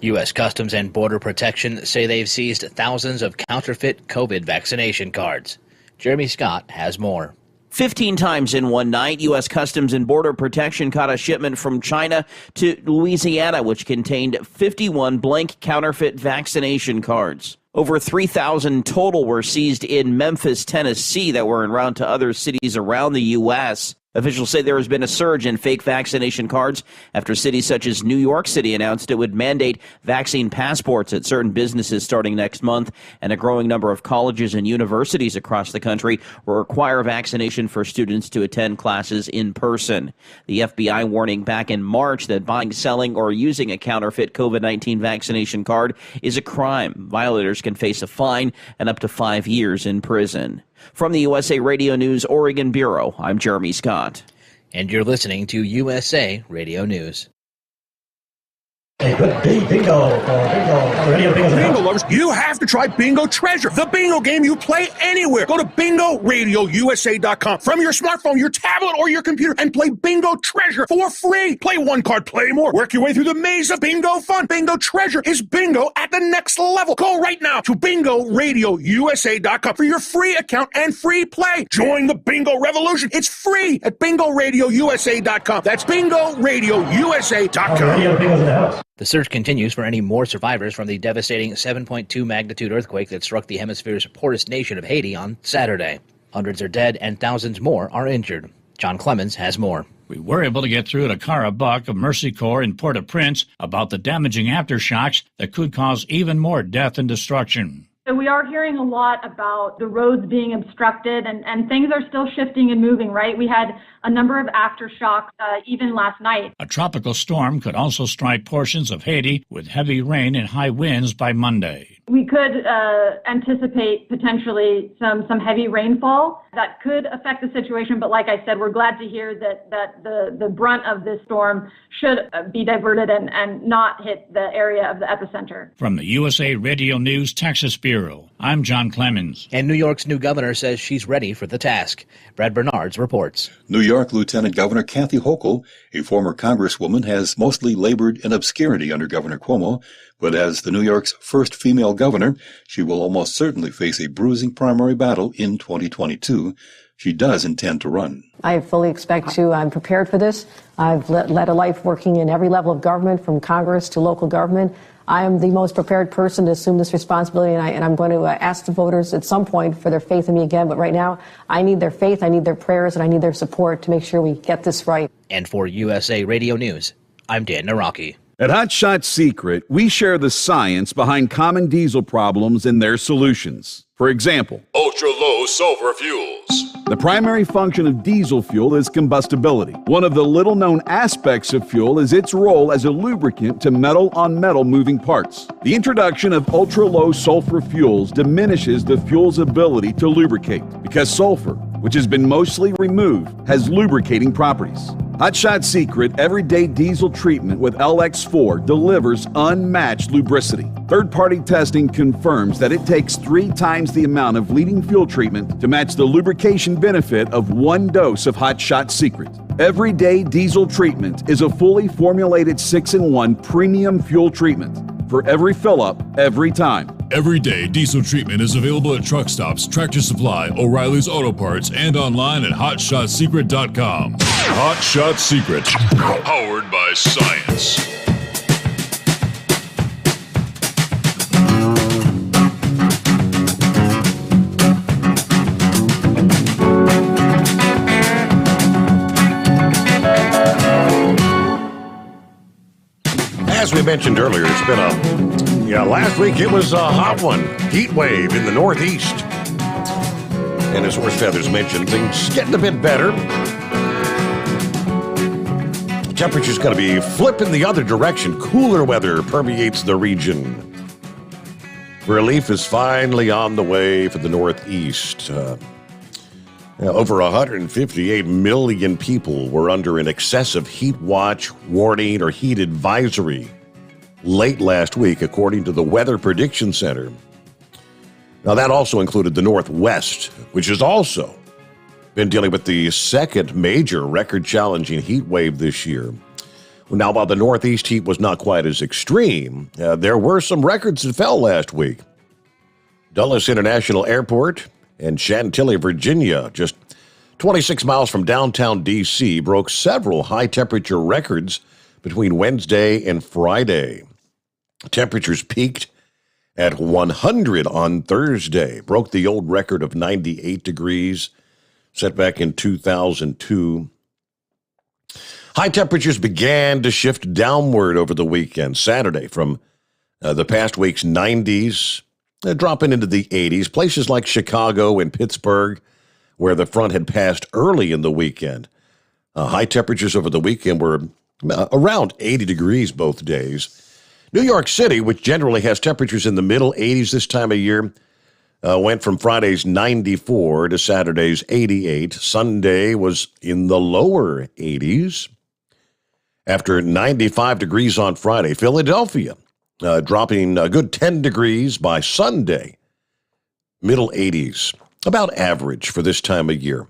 S15: U.S. Customs and Border Protection say they've seized thousands of counterfeit COVID vaccination cards. Jeremy Scott has more.
S20: 15 times in one night, U.S. Customs and Border Protection caught a shipment from China to Louisiana, which contained 51 blank counterfeit vaccination cards. Over 3,000 total were seized in Memphis, Tennessee, that were en route to other cities around the U.S. Officials say there has been a surge in fake vaccination cards after cities such as New York City announced it would mandate vaccine passports at certain businesses starting next month, and a growing number of colleges and universities across the country will require vaccination for students to attend classes in person. The FBI warning back in March that buying, selling, or using a counterfeit COVID-19 vaccination card is a crime. Violators can face a fine and up to 5 years in prison. From the USA Radio News Oregon Bureau, I'm Jeremy Scott.
S15: And you're listening to USA Radio News.
S23: Bingo lovers, you have to try Bingo Treasure, the bingo game you play anywhere. Go to BingoRadioUSA.com from your smartphone, your tablet, or your computer and play Bingo Treasure for free. Play one card, play more. Work your way through the maze of bingo fun. Bingo Treasure is bingo at the next level. Go right now to BingoRadioUSA.com for your free account and free play. Join the bingo revolution. It's free at BingoRadioUSA.com. That's BingoRadioUSA.com. Bingo's in the house.
S15: The search continues for any more survivors from the devastating 7.2 magnitude earthquake that struck the hemisphere's poorest nation of Haiti on Saturday. Hundreds are dead and thousands more are injured. John Clemens has more.
S24: We were able to get through to Cara Buck of Mercy Corps in Port-au-Prince about the damaging aftershocks that could cause even more death and destruction.
S26: So we are hearing a lot about the roads being obstructed and things are still shifting and moving, right? We had a number of aftershocks even last night.
S24: A tropical storm could also strike portions of Haiti with heavy rain and high winds by Monday.
S26: We could anticipate potentially some heavy rainfall that could affect the situation. But like I said, we're glad to hear that the brunt of this storm should be diverted and not hit the area of the epicenter.
S24: From the USA Radio News Texas Bureau, I'm John Clemens.
S15: And New York's new governor says she's ready for the task. Brad Bernards reports.
S21: New York Lieutenant Governor Kathy Hochul, a former congresswoman, has mostly labored in obscurity under Governor Cuomo, but as the New York's first female governor, she will almost certainly face a bruising primary battle in 2022. She does intend to run.
S27: I fully expect to. I'm prepared for this. I've led a life working in every level of government, from Congress to local government. I am the most prepared person to assume this responsibility, and I'm going to ask the voters at some point for their faith in me again. But right now, I need their faith, I need their prayers, and I need their support to make sure we get this right.
S15: And for USA Radio News, I'm Dan Naraki.
S10: At Hot Shot Secret, we share the science behind common diesel problems and their solutions. For example,
S11: ultra-low sulfur fuels.
S10: The primary function of diesel fuel is combustibility. One of the little-known aspects of fuel is its role as a lubricant to metal-on-metal moving parts. The introduction of ultra-low sulfur fuels diminishes the fuel's ability to lubricate because sulfur which has been mostly removed, has lubricating properties. Hot Shot Secret Everyday Diesel Treatment with LX4 delivers unmatched lubricity. Third-party testing confirms that it takes 3 times the amount of leading fuel treatment to match the lubrication benefit of 1 dose of Hot Shot Secret. Everyday Diesel Treatment is a fully formulated 6-in-1 premium fuel treatment for every fill-up, every time.
S11: Everyday Diesel Treatment is available at truck stops, Tractor Supply, O'Reilly's Auto Parts, and online at HotShotSecret.com. Hot Shot Secret, powered by science.
S2: As we mentioned earlier, it's been last week it was a hot one. Heat wave in the Northeast. And as Horse Feathers mentioned, things getting a bit better. Temperature's going to be flipping the other direction. Cooler weather permeates the region. Relief is finally on the way for the Northeast. Over 158 million people were under an excessive heat watch, warning, or heat advisory late last week, according to the Weather Prediction Center. Now, that also included the Northwest, which has also been dealing with the second major record-challenging heat wave this year. Now, while the Northeast heat was not quite as extreme, there were some records that fell last week. Dulles International Airport and Chantilly, Virginia, just 26 miles from downtown D.C., broke several high-temperature records between Wednesday and Friday. Temperatures peaked at 100 on Thursday, broke the old record of 98 degrees set back in 2002. High temperatures began to shift downward over the weekend, Saturday, from the past week's 90s, dropping into the 80s. Places like Chicago and Pittsburgh, where the front had passed early in the weekend. High temperatures over the weekend were around 80 degrees both days. New York City, which generally has temperatures in the middle 80s this time of year, went from Friday's 94 to Saturday's 88. Sunday was in the lower 80s. After 95 degrees on Friday, Philadelphia dropping a good 10 degrees by Sunday. Middle 80s, about average for this time of year.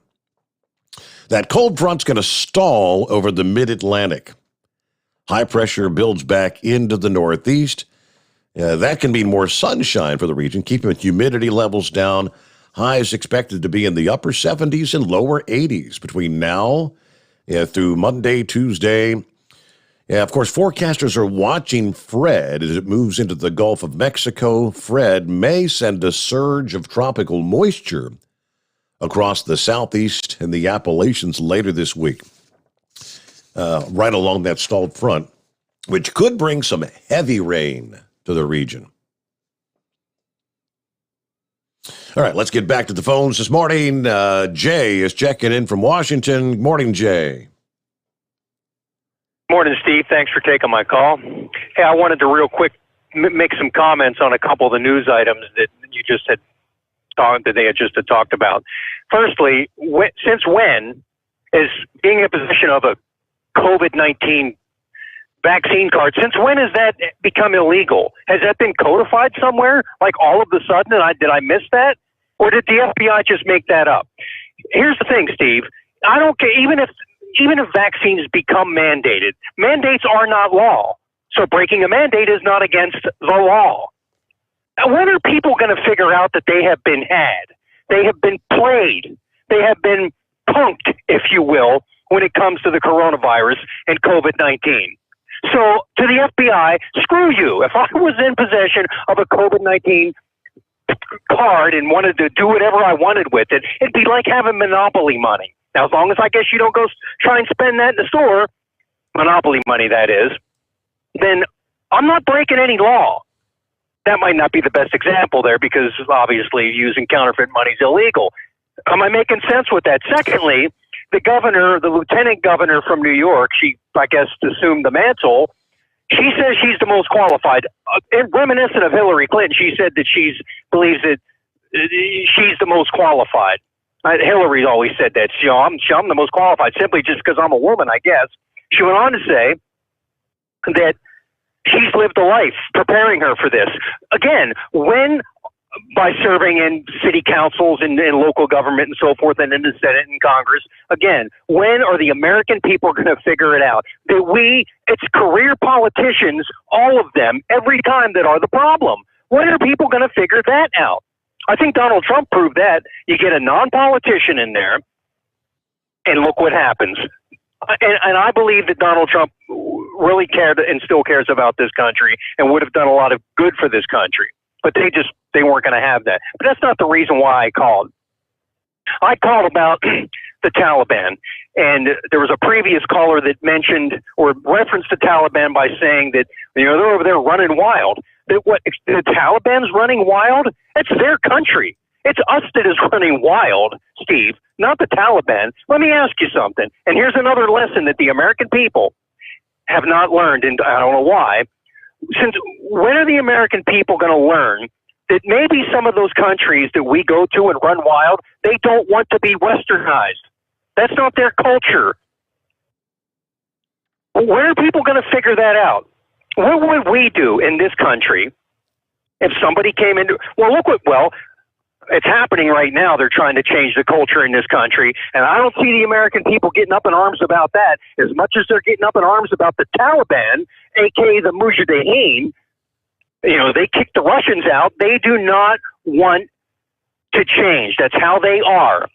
S2: That cold front's going to stall over the mid-Atlantic. High pressure builds back into the Northeast. That can mean more sunshine for the region, keeping humidity levels down. Highs expected to be in the upper 70s and lower 80s between now through Monday, Tuesday. Of course, forecasters are watching Fred as it moves into the Gulf of Mexico. Fred may send a surge of tropical moisture across the Southeast and the Appalachians later this week, right along that stalled front, which could bring some heavy rain to the region. All right, let's get back to the phones this morning. Jay is checking in from Washington. Good morning, Jay.
S4: Morning, Steve. Thanks for taking my call. Hey, I wanted to real quick make some comments on a couple of the news items that you just had talked about. Firstly, since when is being in a position of a COVID-19 vaccine card, since when has that become illegal? Has that been codified somewhere? Like all of a sudden, did I miss that? Or did the FBI just make that up? Here's the thing, Steve. I don't care, even if vaccines become mandated, mandates are not law. So breaking a mandate is not against the law. When are people going to figure out that they have been had? They have been played. They have been punked, if you will, when it comes to the coronavirus and COVID-19. So to the FBI, screw you. If I was in possession of a COVID-19 card and wanted to do whatever I wanted with it, it'd be like having monopoly money. Now, as long as I guess you don't go try and spend that in the store, monopoly money that is, then I'm not breaking any law. That might not be the best example there because obviously using counterfeit money is illegal. Am I making sense with that? Secondly, the lieutenant governor from New York, she, I guess, assumed the mantle. She says she's the most qualified. Reminiscent of Hillary Clinton, she said that she believes that she's the most qualified. Hillary always said that. I'm the most qualified simply just because I'm a woman, I guess. She went on to say that she's lived a life preparing her for this. Again, by serving in city councils and in local government and so forth, and in the Senate and Congress. Again, when are the American people going to figure it out? That it's career politicians, all of them, every time that are the problem. When are people going to figure that out? I think Donald Trump proved that. You get a non-politician in there, and look what happens. And I believe that Donald Trump really cared and still cares about this country and would have done a lot of good for this country. But they weren't going to have that. But that's not the reason why I called. I called about the Taliban, and there was a previous caller that mentioned or referenced the Taliban by saying that they're over there running wild. That the Taliban's running wild? It's their country. It's us that is running wild, Steve, not the Taliban. Let me ask you something. And here's another lesson that the American people have not learned, and I don't know why. When are the American people going to learn that maybe some of those countries that we go to and run wild, they don't want to be westernized? That's not their culture. When are people going to figure that out? What would we do in this country if somebody came into... it's happening right now. They're trying to change the culture in this country, and I don't see the American people getting up in arms about that as much as they're getting up in arms about the Taliban, a.k.a. the Mujahideen. They kicked the Russians out. They do not want to change. That's how they are.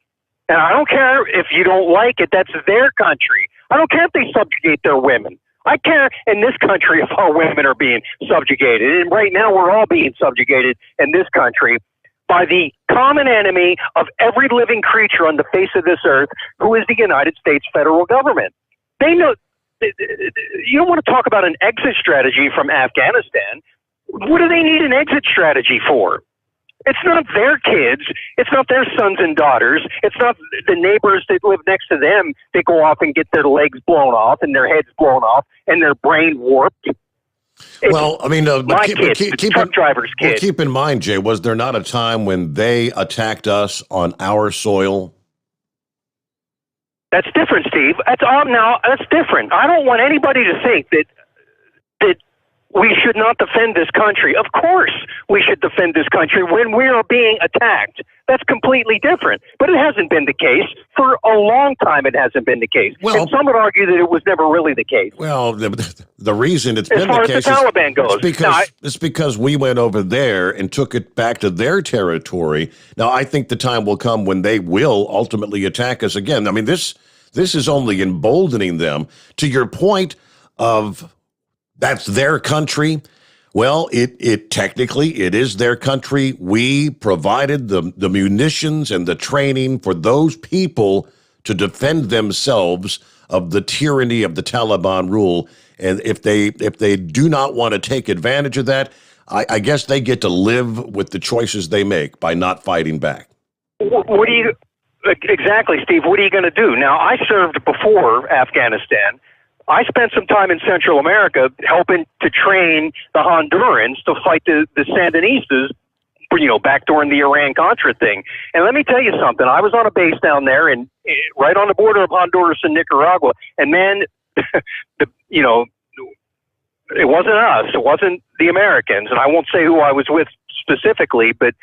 S4: And I don't care if you don't like it. That's their country. I don't care if they subjugate their women. I care in this country if our women are being subjugated. And right now we're all being subjugated in this country by the common enemy of every living creature on the face of this earth, who is the United States federal government. They know. You don't want to talk about an exit strategy from Afghanistan. What do they need an exit strategy for? It's not their kids. It's not their sons and daughters. It's not the neighbors that live next to them that go off and get their legs blown off and their heads blown off and their brain warped. Truck drivers' kids.
S2: Keep in mind, Jay, was there not a time when they attacked us on our soil?
S4: That's different, Steve. That's different. I don't want anybody to think that we should not defend this country. Of course we should defend this country when we are being attacked. That's completely different. But it hasn't been the case. For a long time it hasn't been the case. And some would argue that it was never really the case.
S2: Well, the reason it's been the case
S4: as far as the Taliban goes.
S2: It's because we went over there and took it back to their territory. Now, I think the time will come when they will ultimately attack us again. I mean, this is only emboldening them. To your point of... that's their country. Well, it technically it is their country. We provided the munitions and the training for those people to defend themselves of the tyranny of the Taliban rule. And if they do not want to take advantage of that, I guess they get to live with the choices they make by not fighting back.
S4: Exactly, Steve. What are you going to do? Now, I served before Afghanistan. I spent some time in Central America helping to train the Hondurans to fight the Sandinistas, back during the Iran-Contra thing. And let me tell you something. I was on a base down there and right on the border of Honduras and Nicaragua. And man, it wasn't us. It wasn't the Americans. And I won't say who I was with specifically, but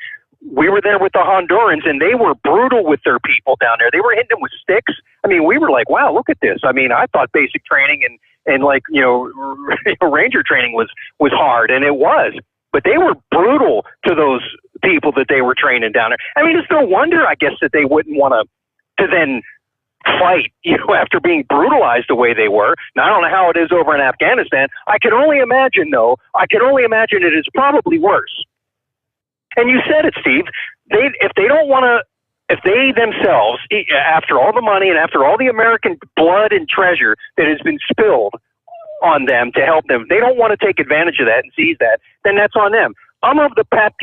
S4: we were there with the Hondurans, and they were brutal with their people down there. They were hitting them with sticks. I mean, we were like, wow, look at this. I mean, I thought basic training and ranger training was hard, and it was. But they were brutal to those people that they were training down there. I mean, it's no wonder, I guess, that they wouldn't want to then fight, after being brutalized the way they were. Now, I don't know how it is over in Afghanistan. I can only imagine it is probably worse. And you said it, Steve. If they themselves, after all the money and after all the American blood and treasure that has been spilled on them to help them, they don't want to take advantage of that and seize that, then that's on them. I'm of the Pat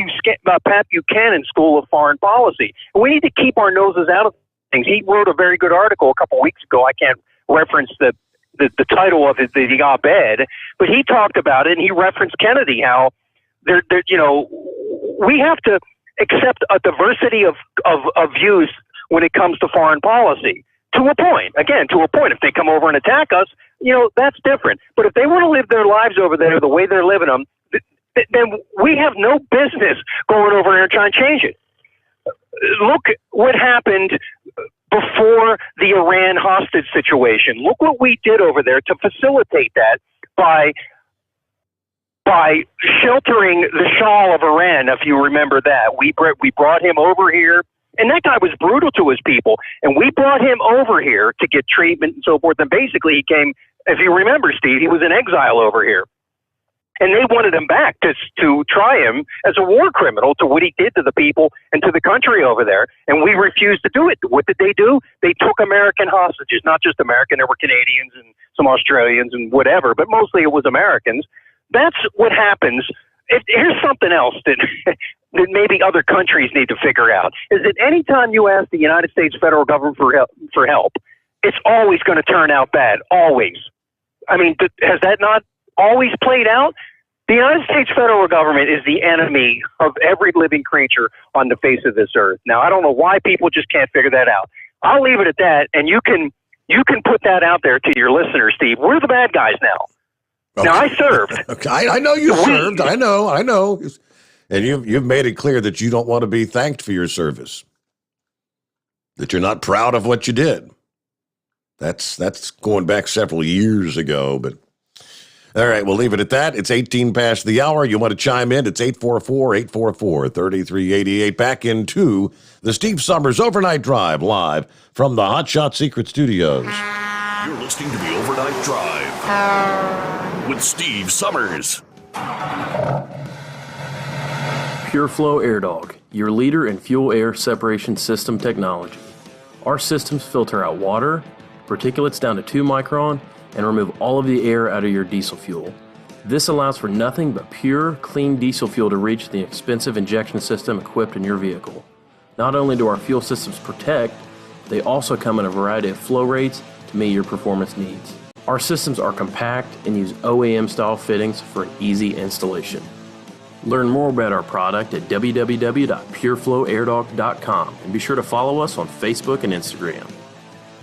S4: Buchanan School of Foreign Policy. We need to keep our noses out of things. He wrote a very good article a couple weeks ago. I can't reference the title of the op-ed, but he talked about it, and he referenced Kennedy, how we have to accept a diversity of views when it comes to foreign policy. To a point. Again, to a point. If they come over and attack us, that's different. But if they want to live their lives over there the way they're living them, then we have no business going over there and trying to change it. Look what happened before the Iran hostage situation. Look what we did over there to facilitate that by sheltering the Shah of Iran, if you remember that. We brought him over here, and that guy was brutal to his people, and we brought him over here to get treatment and so forth, and basically he came, if you remember, Steve, he was in exile over here. And they wanted him back to try him as a war criminal to what he did to the people and to the country over there. And we refused to do it. What did they do? They took American hostages, not just American. There were Canadians and some Australians and whatever, but mostly it was Americans. That's what happens. Here's something else that maybe other countries need to figure out, is that anytime you ask the United States federal government for help, it's always going to turn out bad. Always. I mean, has that not always played out? The United States federal government is the enemy of every living creature on the face of this earth. Now, I don't know why people just can't figure that out. I'll leave it at that, and you can put that out there to your listeners, Steve. We're the bad guys now. Okay. Now, I served.
S2: Okay. I know you served. I know. And you've made it clear that you don't want to be thanked for your service, that you're not proud of what you did. That's going back several years ago, but all right, we'll leave it at that. It's 18 past the hour. You want to chime in? It's 844-844-3388. Back into the Steve Sommers Overnight Drive live from the Hot Shot Secret Studios.
S3: You're listening to the Overnight Drive with Steve Sommers.
S7: Pure Flow Air Dog, your leader in fuel air separation system technology. Our systems filter out water, particulates down to 2 micron, and remove all of the air out of your diesel fuel. This allows for nothing but pure, clean diesel fuel to reach the expensive injection system equipped in your vehicle. Not only do our fuel systems protect, they also come in a variety of flow rates to meet your performance needs. Our systems are compact and use OEM-style fittings for an easy installation. Learn more about our product at www.pureflowairdog.com and be sure to follow us on Facebook and Instagram.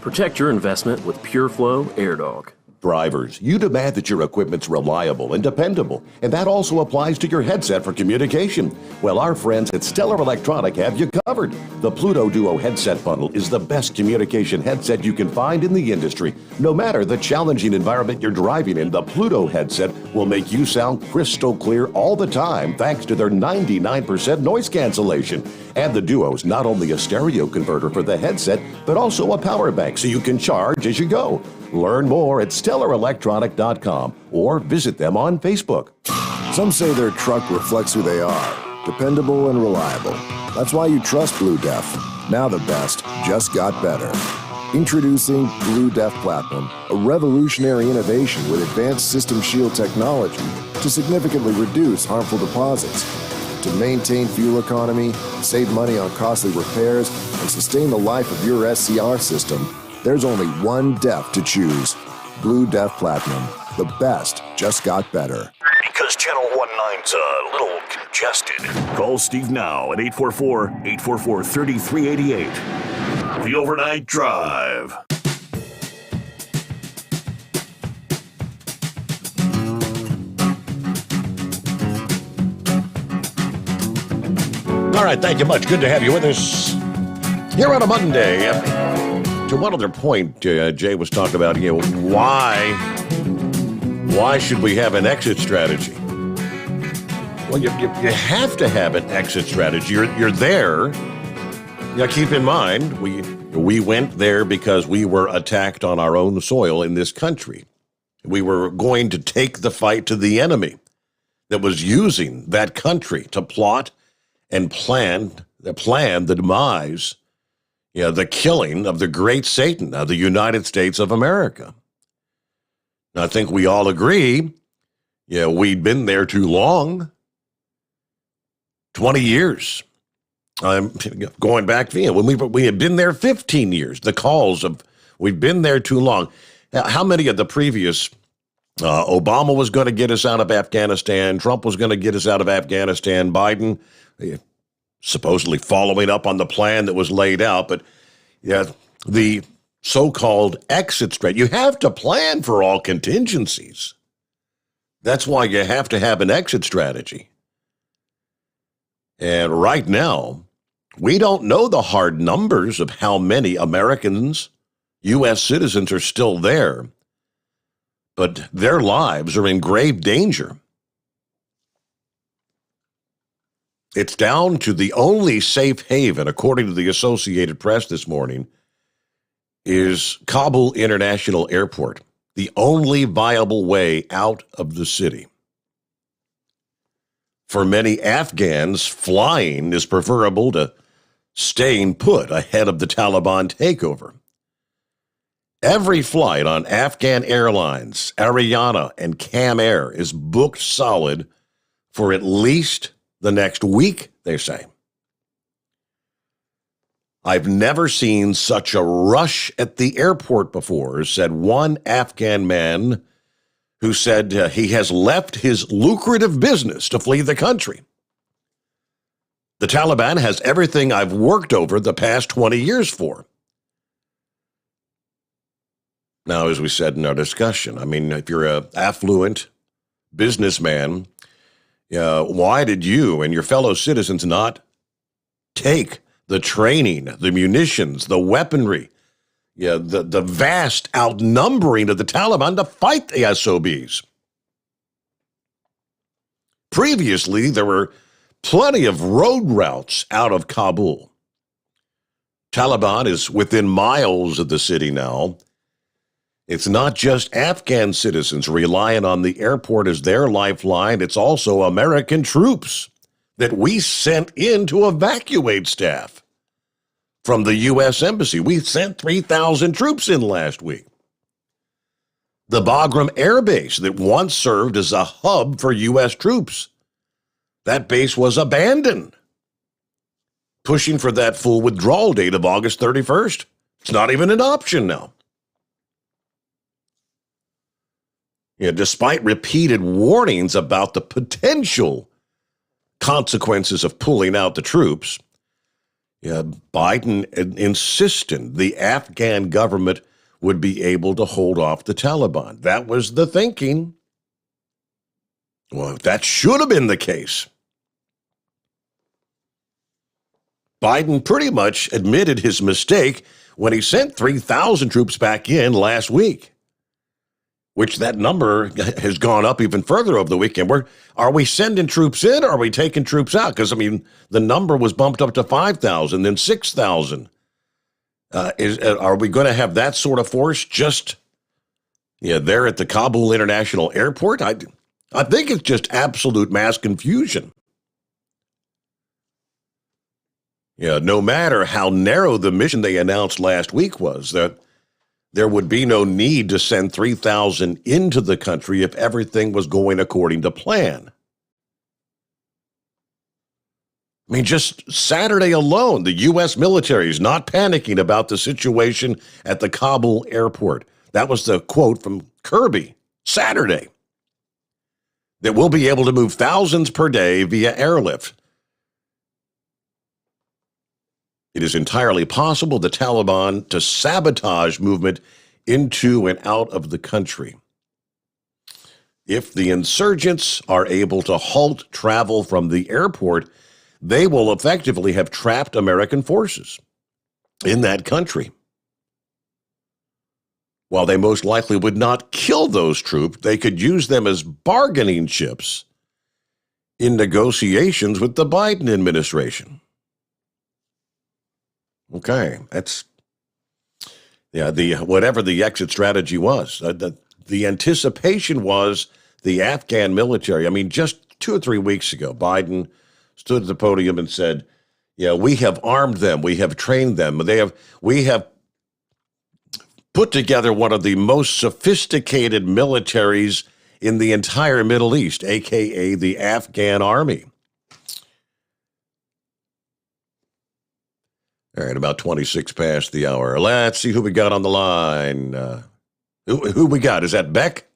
S7: Protect your investment with Pure Flow Air Dog.
S2: Drivers, you demand that your equipment's reliable and dependable, and that also applies to your headset for communication. Well, our friends at Stellar Electronic have you covered. The Pluto Duo headset bundle is the best communication headset you can find in the industry. No matter the challenging environment you're driving in, the Pluto headset will make you sound crystal clear all the time thanks to their 99% noise cancellation. And the Duo's not only a stereo converter for the headset, but also a power bank so you can charge as you go. Learn more at StellarElectronic.com or visit them on Facebook.
S8: Some say their truck reflects who they are, dependable and reliable. That's why you trust Blue Def. Now the best just got better. Introducing Blue Def Platinum, a revolutionary innovation with advanced system shield technology to significantly reduce harmful deposits. To maintain fuel economy, save money on costly repairs, and sustain the life of your SCR system, there's only one DEF to choose. Blue Def Platinum. The best just got better.
S3: Because Channel 19's a little congested. Call Steve now at 844-844-3388. The Overnight Drive.
S2: All right, thank you much. Good to have you with us here on a Monday. To one other point, Jay was talking about, why should we have an exit strategy? Well, you have to have an exit strategy. You're there. Now, keep in mind, we went there because we were attacked on our own soil in this country. We were going to take the fight to the enemy that was using that country to plot and plan the demise, the killing of the great Satan of the United States of America. I think we all agree, we'd been there too long. 20 years. I'm going back to when we had been there 15 years. The calls of we've been there too long. Now, how many of the previous Obama was going to get us out of Afghanistan, Trump was going to get us out of Afghanistan, Biden supposedly following up on the plan that was laid out, but Yeah, the so-called exit strategy. You have to plan for all contingencies. That's why you have to have an exit strategy. And right now, we don't know the hard numbers of how many Americans, U.S. citizens, are still there, but their lives are in grave danger. It's down to the only safe haven, according to the Associated Press this morning, is Kabul International Airport, the only viable way out of the city. For many Afghans, flying is preferable to staying put ahead of the Taliban takeover. Every flight on Afghan Airlines, Ariana, and Cam Air is booked solid for at least the next week, they say. I've never seen such a rush at the airport before, said one Afghan man who said he has left his lucrative business to flee the country. The Taliban has everything I've worked over the past 20 years for. Now, as we said in our discussion, I mean, if you're an affluent businessman, why did you and your fellow citizens not take the training, the munitions, the weaponry, the vast outnumbering of the Taliban to fight the SOBs? Previously, there were plenty of road routes out of Kabul. Taliban is within miles of the city now. It's not just Afghan citizens relying on the airport as their lifeline. It's also American troops that we sent in to evacuate staff from the U.S. Embassy. We sent 3,000 troops in last week. The Bagram Air Base that once served as a hub for U.S. troops, that base was abandoned, pushing for that full withdrawal date of August 31st. It's not even an option now. Despite repeated warnings about the potential consequences of pulling out the troops, Biden insisted the Afghan government would be able to hold off the Taliban. That was the thinking. Well, that should have been the case. Biden pretty much admitted his mistake when he sent 3,000 troops back in last week, which that number has gone up even further over the weekend. Are we sending troops in or are we taking troops out? Because, I mean, the number was bumped up to 5,000, then 6,000. Are we going to have that sort of force just there at the Kabul International Airport? I think it's just absolute mass confusion. No matter how narrow the mission they announced last week was, that there would be no need to send 3,000 into the country if everything was going according to plan. I mean, just Saturday alone, the U.S. military is not panicking about the situation at the Kabul airport. That was the quote from Kirby, Saturday. That we'll be able to move thousands per day via airlift. It is entirely possible the Taliban to sabotage movement into and out of the country. If the insurgents are able to halt travel from the airport, they will effectively have trapped American forces in that country. While they most likely would not kill those troops, they could use them as bargaining chips in negotiations with the Biden administration. Okay, that's whatever the exit strategy was. The anticipation was the Afghan military. I mean, just 2 or 3 weeks ago, Biden stood at the podium and said, we have armed them, we have trained them, we have put together one of the most sophisticated militaries in the entire Middle East, aka the Afghan army. All right, about 26 past the hour. Let's see who we got on the line. Who we got? Is that Beck?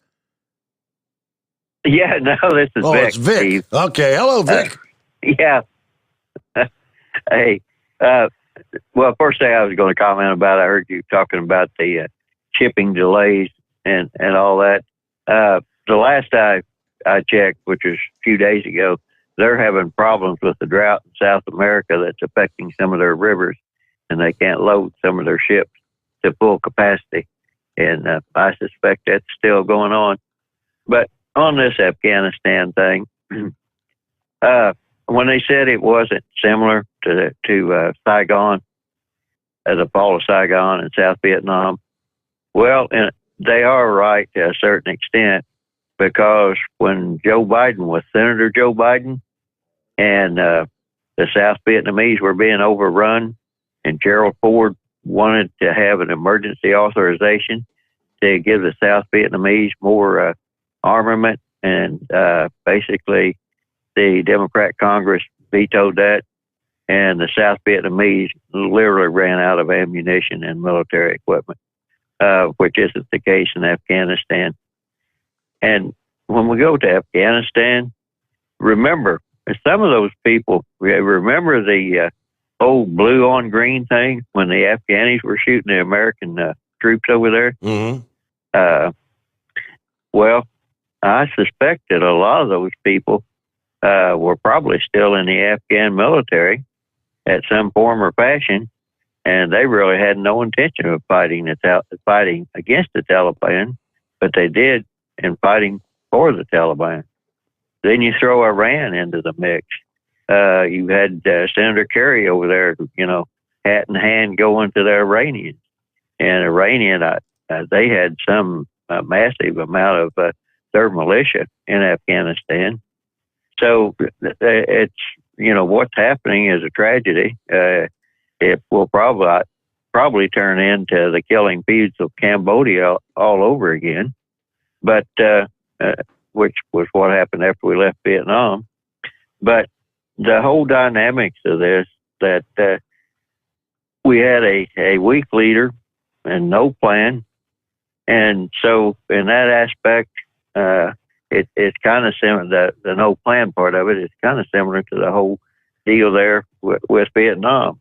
S9: Yeah, no, this is Vic.
S2: Oh, it's Vic.
S9: Steve.
S2: Okay, hello, Vic.
S9: Yeah. Hey, well, first thing I was going to comment about, I heard you talking about the shipping delays and all that. The last I checked, which was a few days ago, they're having problems with the drought in South America that's affecting some of their rivers, and they can't load some of their ships to full capacity. And I suspect that's still going on. But on this Afghanistan thing, when they said it wasn't similar to Saigon, the fall of Saigon in South Vietnam, well, and they are right to a certain extent, because when Joe Biden was Senator Joe Biden and the South Vietnamese were being overrun, and Gerald Ford wanted to have an emergency authorization to give the South Vietnamese more armament, and basically the Democrat Congress vetoed that, and the South Vietnamese literally ran out of ammunition and military equipment, which isn't the case in Afghanistan. And when we go to Afghanistan, remember, some of those people, remember the old blue on green thing when the Afghanis were shooting the American troops over there?
S2: Mm-hmm.
S9: Well, I suspect that a lot of those people were probably still in the Afghan military at some form or fashion, and they really had no intention of fighting against the Taliban, but they did in fighting for the Taliban. Then you throw Iran into the mix. You had Senator Kerry over there, hat in hand going to the Iranians. And they had some massive amount of their militia in Afghanistan. So it's, what's happening is a tragedy. It will probably turn into the killing fields of Cambodia all over again, but which was what happened after we left Vietnam. But the whole dynamics of this, that we had a weak leader and no plan. And so in that aspect, it's kind of similar, the no plan part of it is kind of similar to the whole deal there with Vietnam.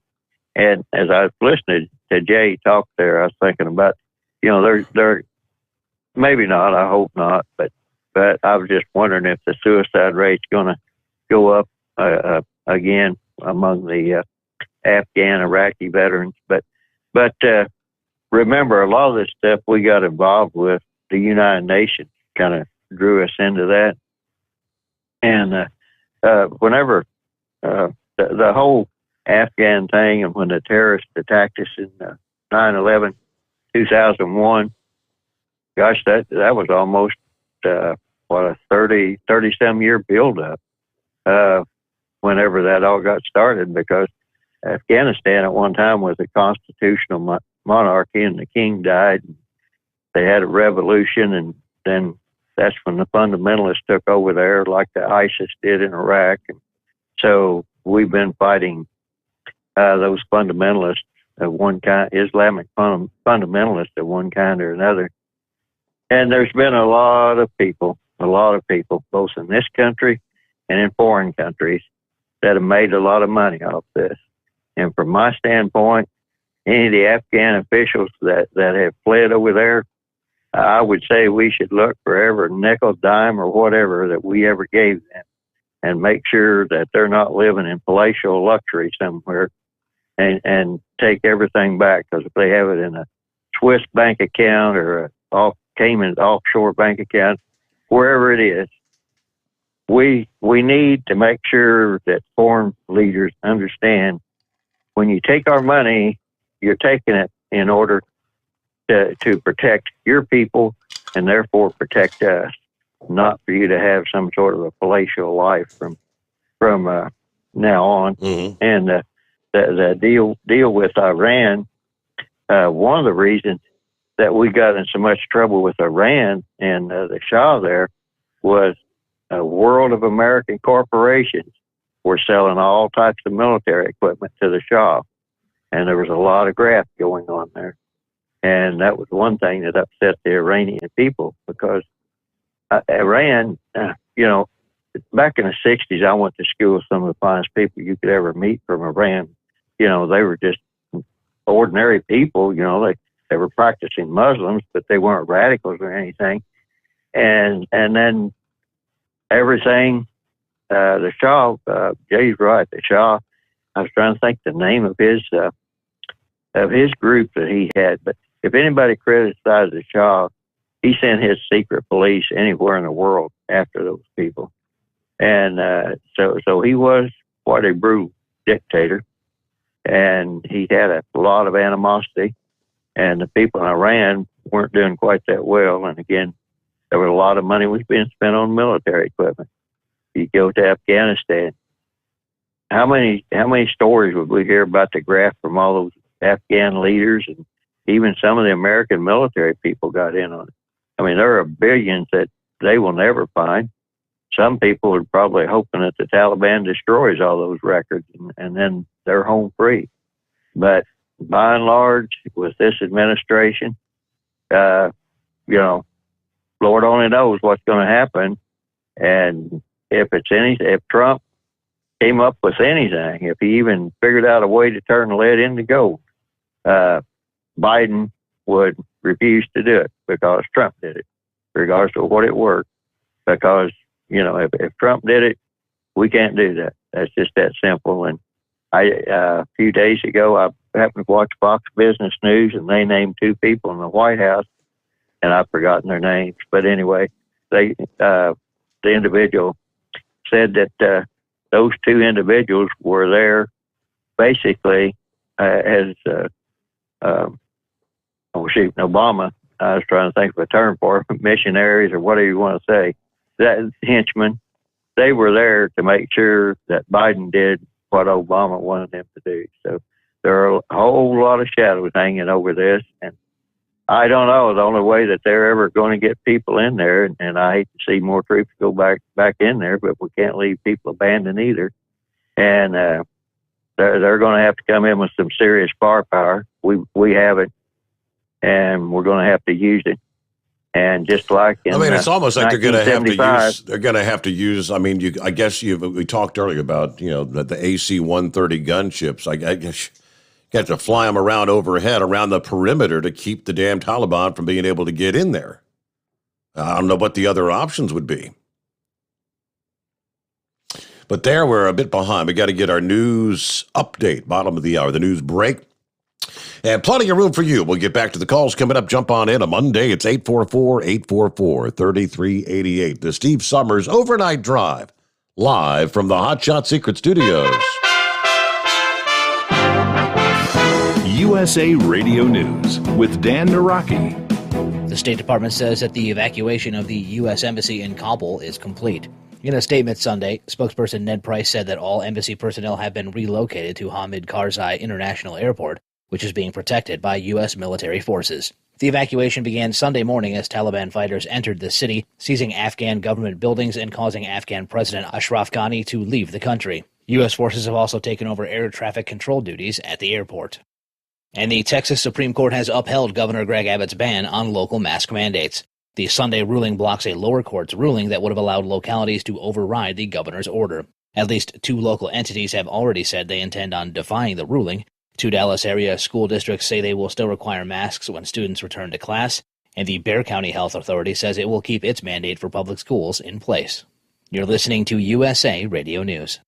S9: And as I was listening to Jay talk there, I was thinking about, they're maybe not, I hope not, but I was just wondering if the suicide rate's going to go up again among the Afghan, Iraqi veterans. But remember, a lot of this stuff we got involved with, the United Nations kind of drew us into that. And whenever the whole Afghan thing, and when the terrorists attacked us in 9/11, 2001, gosh, that was almost a 30-some year buildup whenever that all got started, because Afghanistan at one time was a constitutional monarchy, and the king died. And they had a revolution, and then that's when the fundamentalists took over there, like the ISIS did in Iraq. And so we've been fighting those fundamentalists of one kind, Islamic fundamentalists of one kind or another. And there's been a lot of people, both in this country and in foreign countries, that have made a lot of money off this. And from my standpoint, any of the Afghan officials that have fled over there, I would say we should look for every nickel, dime, or whatever that we ever gave them, and make sure that they're not living in palatial luxury somewhere, and take everything back. Because if they have it in a Swiss bank account or a Cayman offshore bank account, wherever it is, we need to make sure that foreign leaders understand, when you take our money, you're taking it in order to protect your people, and therefore protect us, not for you to have some sort of a palatial life from now on.
S2: Mm-hmm.
S9: And the deal with Iran, one of the reasons that we got in so much trouble with Iran and the Shah there was a world of American corporations were selling all types of military equipment to the Shah. And there was a lot of graft going on there. And that was one thing that upset the Iranian people, because Iran, back in the 60s, I went to school with some of the finest people you could ever meet from Iran. They were just ordinary people. They were practicing Muslims, but they weren't radicals or anything. And then everything, the Shah, Jay's right, the Shah, I was trying to think the name of his group that he had, but if anybody criticized the Shah, he sent his secret police anywhere in the world after those people. And so he was quite a brutal dictator, and he had a lot of animosity, and the people in Iran weren't doing quite that well. And again, there was a lot of money was being spent on military equipment. You go to Afghanistan, how many stories would we hear about the graft from all those Afghan leaders, and even some of the American military people got in on it. I mean, there are billions that they will never find. Some people are probably hoping that the Taliban destroys all those records and then they're home free. But by and large, with this administration, Lord only knows what's going to happen. And if Trump came up with anything, if he even figured out a way to turn lead into gold, Biden would refuse to do it because Trump did it, regardless of what it worked. Because, if Trump did it, we can't do that. That's just that simple. And a few days ago, I happened to watch Fox Business News, and they named two people in the White House, and I've forgotten their names. But anyway, the individual said that those two individuals were there basically as Obama, I was trying to think of a term for it, missionaries or whatever you want to say, that henchmen. They were there to make sure that Biden did what Obama wanted him to do. So there are a whole lot of shadows hanging over this, and I don't know the only way that they're ever going to get people in there, and I hate to see more troops go back in there, but we can't leave people abandoned either. And they're going to have to come in with some serious firepower. We have it, and we're going to have to use it. And just like
S2: it's almost like they're going to have to use. I mean, I guess we talked earlier about the AC-130 gunships. I guess you have to fly them around overhead, around the perimeter, to keep the damn Taliban from being able to get in there. I don't know what the other options would be. But there, we're a bit behind. We got to get our news update, bottom of the hour, the news break. And plenty of room for you. We'll get back to the calls coming up. Jump on in. On Monday, it's 844-844-3388. The Steve Sommers Overnight Drive, live from the Hot Shot Secret Studios.
S6: USA Radio News with Dan Naraki.
S15: The State Department says that the evacuation of the U.S. Embassy in Kabul is complete. In a statement Sunday, spokesperson Ned Price said that all embassy personnel have been relocated to Hamid Karzai International Airport, which is being protected by U.S. military forces. The evacuation began Sunday morning as Taliban fighters entered the city, seizing Afghan government buildings and causing Afghan President Ashraf Ghani to leave the country. U.S. forces have also taken over air traffic control duties at the airport. And the Texas Supreme Court has upheld Governor Greg Abbott's ban on local mask mandates. The Sunday ruling blocks a lower court's ruling that would have allowed localities to override the governor's order. At least 2 local entities have already said they intend on defying the ruling. 2 Dallas area school districts say they will still require masks when students return to class, and the Bexar County Health Authority says it will keep its mandate for public schools in place. You're listening to USA Radio News.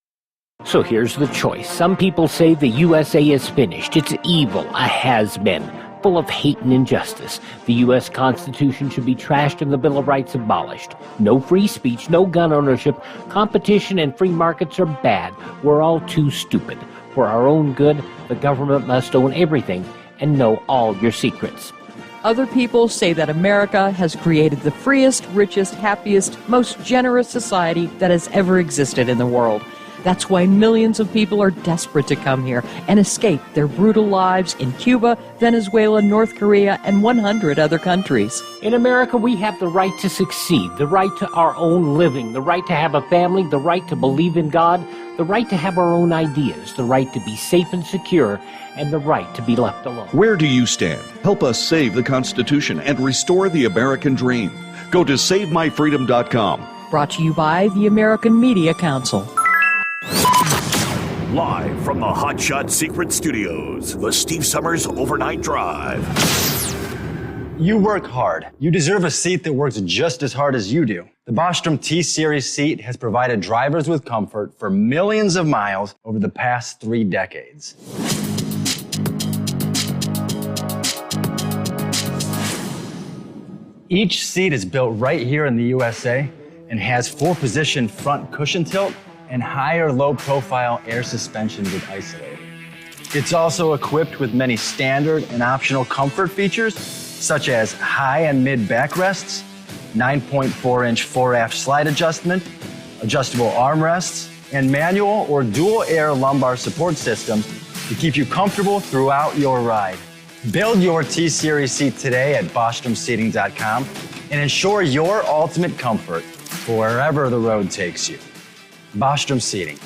S19: So here's the choice. Some people say the USA is finished. It's evil, a has-been, full of hate and injustice. The U.S. Constitution should be trashed and the Bill of Rights abolished. No free speech, no gun ownership. Competition and free markets are bad. We're all too stupid. For our own good, the government must own everything and know all your secrets.
S12: Other people say that America has created the freest, richest, happiest, most generous society that has ever existed in the world. That's why millions of people are desperate to come here and escape their brutal lives in Cuba, Venezuela, North Korea, and 100 other countries.
S19: In America, we have the right to succeed, the right to our own living, the right to have a family, the right to believe in God, the right to have our own ideas, the right to be safe and secure, and the right to be left alone.
S6: Where do you stand? Help us save the Constitution and restore the American dream. Go to SaveMyFreedom.com.
S12: Brought to you by the American Media Council.
S3: Live from the Hot Shot Secret Studios, the Steve Sommers Overnight Drive.
S5: You work hard. You deserve a seat that works just as hard as you do. The Bostrom T-Series seat has provided drivers with comfort for millions of miles over the past 3 decades. Each seat is built right here in the USA and has 4-position front cushion tilt and higher low-profile air suspension with Isolator. It's also equipped with many standard and optional comfort features, such as high and mid backrests, 9.4-inch fore-aft slide adjustment, adjustable armrests, and manual or dual air lumbar support systems to keep you comfortable throughout your ride. Build your T-Series seat today at BostromSeating.com and ensure your ultimate comfort for wherever the road takes you. Bostrom Seating,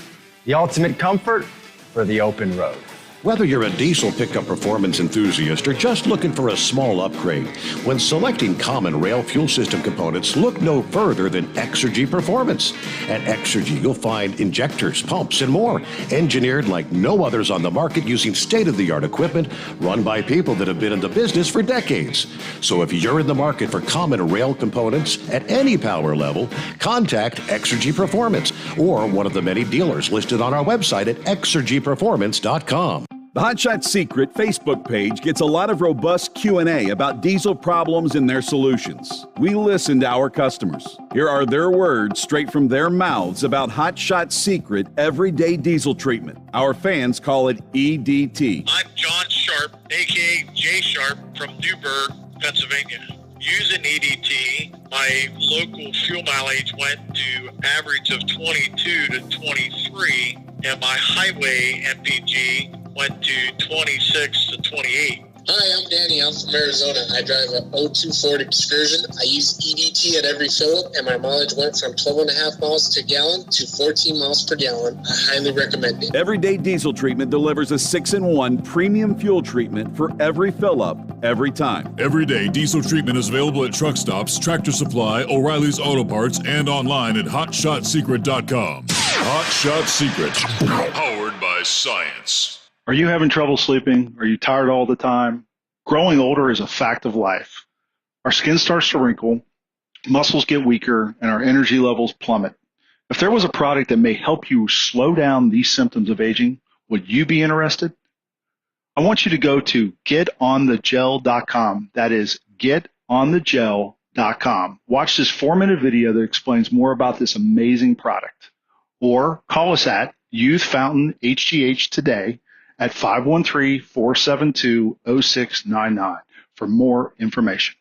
S5: the ultimate comfort for the open road.
S2: Whether you're a diesel pickup performance enthusiast or just looking for a small upgrade, when selecting common rail fuel system components, look no further than Exergy Performance. At Exergy, you'll find injectors, pumps, and more, engineered like no others on the market using state-of-the-art equipment run by people that have been in the business for decades. So if you're in the market for common rail components at any power level, contact Exergy Performance or one of the many dealers listed on our website at exergyperformance.com.
S10: The Hot Shot Secret Facebook page gets a lot of robust Q&A about diesel problems and their solutions. We listen to our customers. Here are their words straight from their mouths about Hot Shot Secret Everyday Diesel Treatment. Our fans call it EDT.
S13: I'm John Sharp, a.k.a. Jay Sharp from Newburgh, Pennsylvania. Using EDT, my local fuel mileage went to average of 22 to 23, and my highway MPG went to 26 to 28.
S14: Hi, I'm Danny. I'm from Arizona. I drive a 02 Ford Excursion. I use EDT at every fill-up, and my mileage went from 12.5 miles to gallon to 14 miles per gallon. I highly recommend it.
S10: Everyday Diesel Treatment delivers a 6-in-1 premium fuel treatment for every fill-up, every time.
S11: Everyday Diesel Treatment is available at truck stops, Tractor Supply, O'Reilly's Auto Parts, and online at HotShotSecret.com. Hot Shot Secret, powered by science.
S16: Are you having trouble sleeping? Are you tired all the time? Growing older is a fact of life. Our skin starts to wrinkle, muscles get weaker, and our energy levels plummet. If there was a product that may help you slow down these symptoms of aging, would you be interested? I want you to go to getonthegel.com. That is getonthegel.com. Watch this 4-minute video that explains more about this amazing product. Or call us at Youth Fountain HGH today at 513-472-0699 for more information.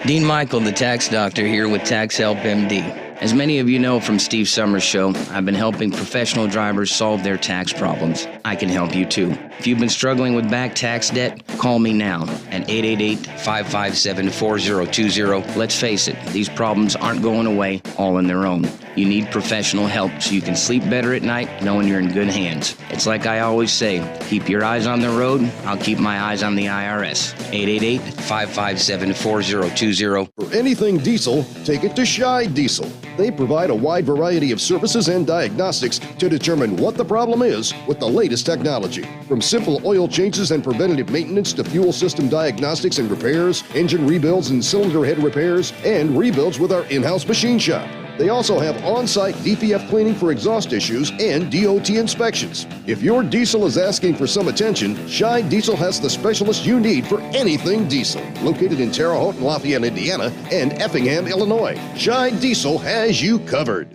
S17: Dean Michael, the tax doctor, here with Tax Help MD. As many of you know from Steve Sommers' show, I've been helping professional drivers solve their tax problems. I can help you too. If you've been struggling with back tax debt, call me now at 888-557-4020. Let's face it, these problems aren't going away all on their own. You need professional help so you can sleep better at night knowing you're in good hands. It's like I always say, keep your eyes on the road, I'll keep my eyes on the IRS. 888-557-4020.
S22: For anything diesel, take it to Scheid Diesel. They provide a wide variety of services and diagnostics to determine what the problem is with the latest technology. From simple oil changes and preventative maintenance to fuel system diagnostics and repairs, engine rebuilds and cylinder head repairs, and rebuilds with our in-house machine shop. They also have on-site DPF cleaning for exhaust issues and DOT inspections. If your diesel is asking for some attention, Scheid Diesel has the specialist you need for anything diesel. Located in Terre Haute, Lafayette, Indiana, and Effingham, Illinois, Scheid Diesel has you covered.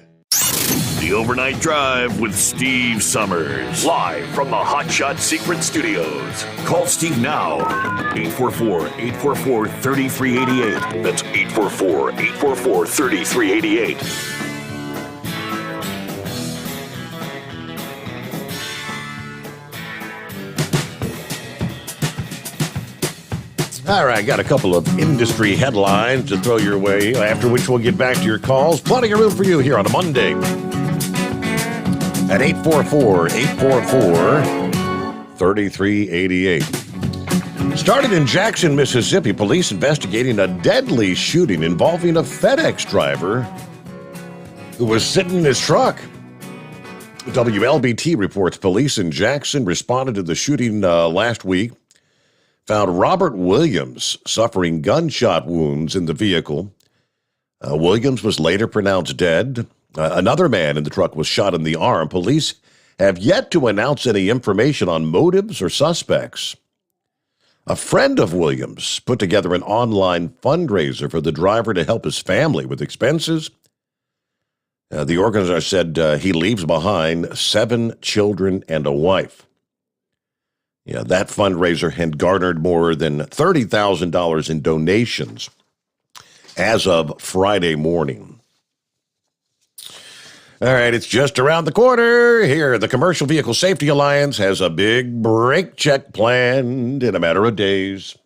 S3: The Overnight Drive with Steve Sommers. Live from the Hot Shot Secret Studios. Call Steve now. 844-844-3388. That's 844-844-3388.
S2: All right, got a couple of industry headlines to throw your way, after which we'll get back to your calls. Plenty of room for you here on a Monday. At 844-844-3388. Started in Jackson, Mississippi, police investigating a deadly shooting involving a FedEx driver who was sitting in his truck. WLBT reports police in Jackson responded to the shooting last week, found Robert Williams suffering gunshot wounds in the vehicle. Williams was later pronounced dead. Another man in the truck was shot in the arm. Police have yet to announce any information on motives or suspects. A friend of Williams put together an online fundraiser for the driver to help his family with expenses. The organizer said he leaves behind 7 children and a wife. Yeah, that fundraiser had garnered more than $30,000 in donations as of Friday morning. All right, it's just around the corner here. The Commercial Vehicle Safety Alliance has a big brake check planned in a matter of days.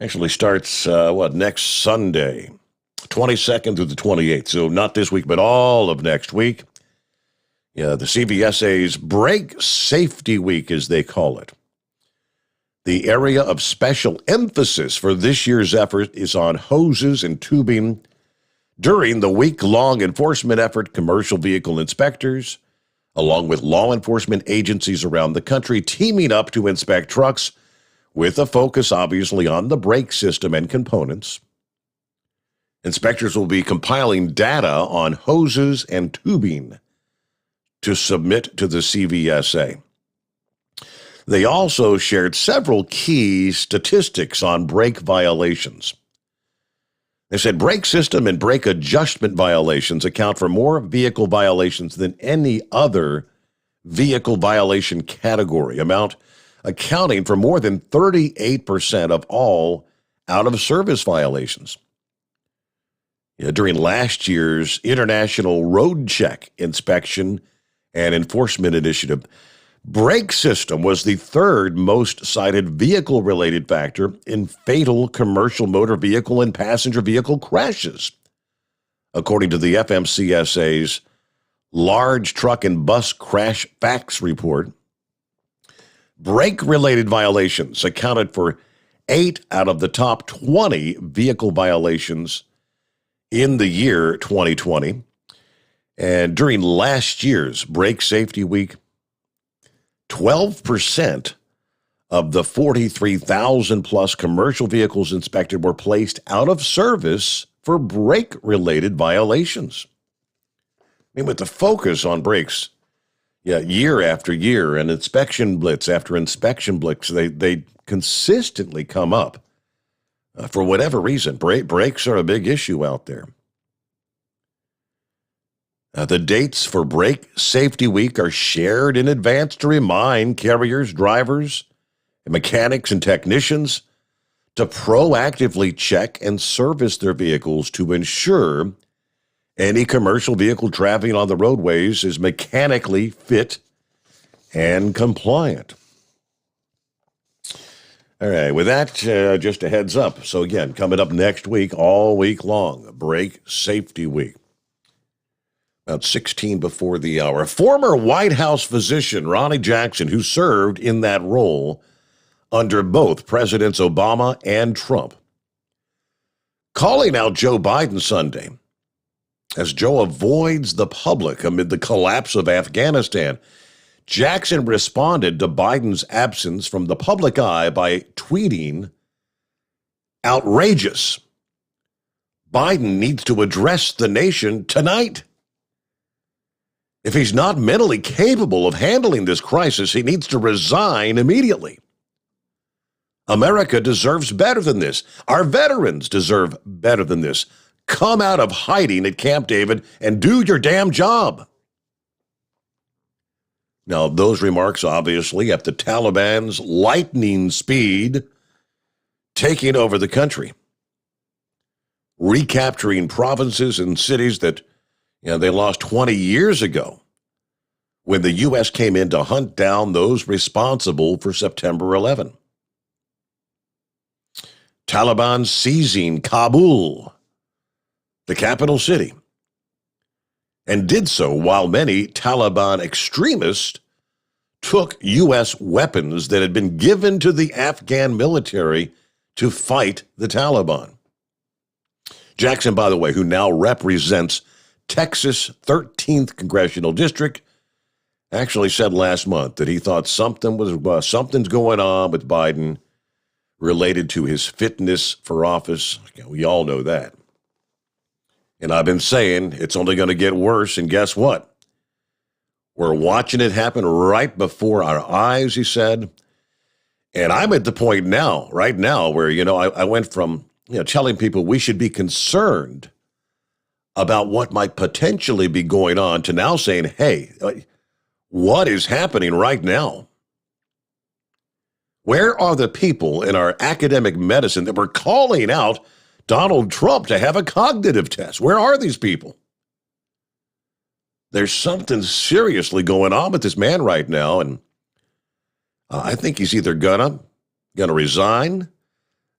S2: Actually starts, next Sunday, 22nd through the 28th. So not this week, but all of next week. Yeah, the CVSA's Brake Safety Week, as they call it. The area of special emphasis for this year's effort is on hoses and tubing. During the week-long enforcement effort, commercial vehicle inspectors, along with law enforcement agencies around the country, teaming up to inspect trucks with a focus, obviously, on the brake system and components. Inspectors will be compiling data on hoses and tubing to submit to the CVSA. They also shared several key statistics on brake violations. They said brake system and brake adjustment violations account for more vehicle violations than any other vehicle violation category, accounting for more than 38% of all out-of-service violations. During last year's International Road Check Inspection and Enforcement Initiative, brake system was the third most cited vehicle-related factor in fatal commercial motor vehicle and passenger vehicle crashes, according to the FMCSA's Large Truck and Bus Crash Facts Report. Brake-related violations accounted for 8 out of the top 20 vehicle violations in the year 2020. And during last year's Brake Safety Week, 12% of the 43,000 plus commercial vehicles inspected were placed out of service for brake-related violations. I mean, with the focus on brakes, year after year and inspection blitz after inspection blitz, they consistently come up. For whatever reason, brakes are a big issue out there. The dates for Brake Safety Week are shared in advance to remind carriers, drivers, mechanics, and technicians to proactively check and service their vehicles to ensure any commercial vehicle traveling on the roadways is mechanically fit and compliant. All right, with that, just a heads up. So again, coming up next week, all week long, Brake Safety Week. About 16 before the hour. Former White House physician Ronnie Jackson, who served in that role under both Presidents Obama and Trump, calling out Joe Biden Sunday as Joe avoids the public amid the collapse of Afghanistan. Jackson responded to Biden's absence from the public eye by tweeting, "Outrageous. Biden needs to address the nation tonight. If he's not mentally capable of handling this crisis, he needs to resign immediately. America deserves better than this. Our veterans deserve better than this. Come out of hiding at Camp David and do your damn job." Now, those remarks obviously at the Taliban's lightning speed, taking over the country, recapturing provinces and cities that they lost 20 years ago when the U.S. came in to hunt down those responsible for September 11. Taliban seizing Kabul, the capital city, and did so while many Taliban extremists took U.S. weapons that had been given to the Afghan military to fight the Taliban. Jackson, by the way, who now represents Texas' 13th Congressional District, actually said last month that he thought something's going on with Biden related to his fitness for office. We all know that. And I've been saying it's only going to get worse, and guess what? We're watching it happen right before our eyes, he said. And I'm at the point now, right now, where, I went from, telling people we should be concerned about what might potentially be going on to now saying, hey, what is happening right now? Where are the people in our academic medicine that were calling out Donald Trump to have a cognitive test? Where are these people? There's something seriously going on with this man right now, and I think he's either gonna resign,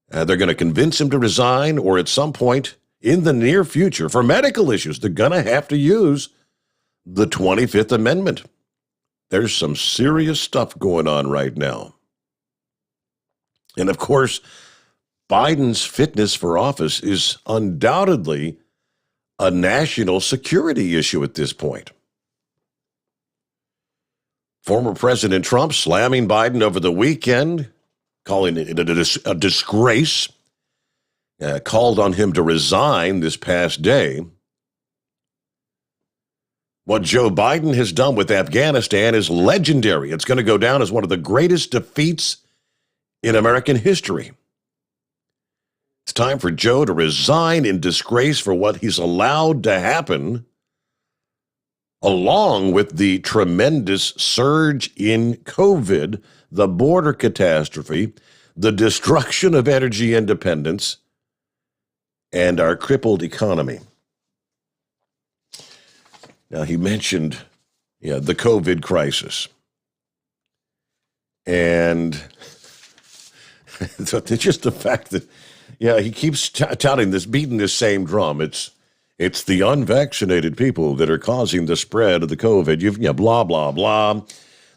S2: they're going to convince him to resign, or at some point in the near future, for medical issues, they're going to have to use the 25th Amendment. There's some serious stuff going on right now. And of course, Biden's fitness for office is undoubtedly a national security issue at this point. Former President Trump slamming Biden over the weekend, calling it a disgrace, called on him to resign this past day. What Joe Biden has done with Afghanistan is legendary. It's going to go down as one of the greatest defeats in American history. It's time for Joe to resign in disgrace for what he's allowed to happen, along with the tremendous surge in COVID, the border catastrophe, the destruction of energy independence, and our crippled economy. Now, he mentioned the COVID crisis. And it's just the fact that, he keeps touting this, beating this same drum. It's the unvaccinated people that are causing the spread of the COVID. Blah, blah, blah.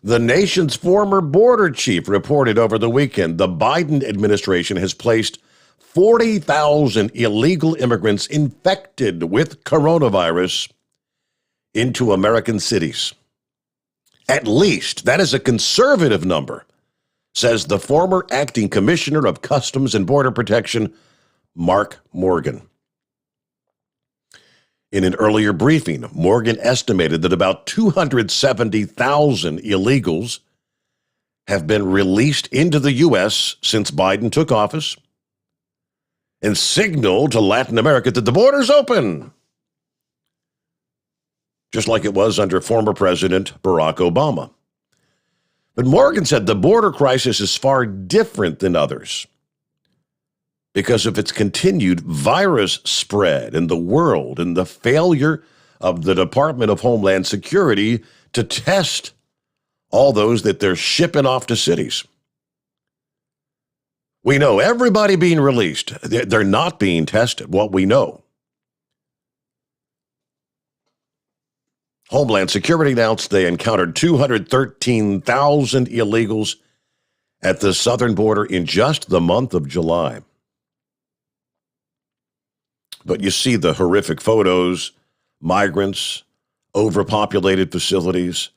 S2: The nation's former border chief reported over the weekend the Biden administration has placed 40,000 illegal immigrants infected with coronavirus into American cities. At least, that is a conservative number, says the former acting commissioner of Customs and Border Protection, Mark Morgan. In an earlier briefing, Morgan estimated that about 270,000 illegals have been released into the U.S. since Biden took office and signaled to Latin America that the border's open, just like it was under former President Barack Obama. But Morgan said the border crisis is far different than others because of its continued virus spread in the world and the failure of the Department of Homeland Security to test all those that they're shipping off to cities. We know everybody being released, they're not being tested, what we know. Homeland Security announced they encountered 213,000 illegals at the southern border in just the month of July. But you see the horrific photos, migrants, overpopulated facilities,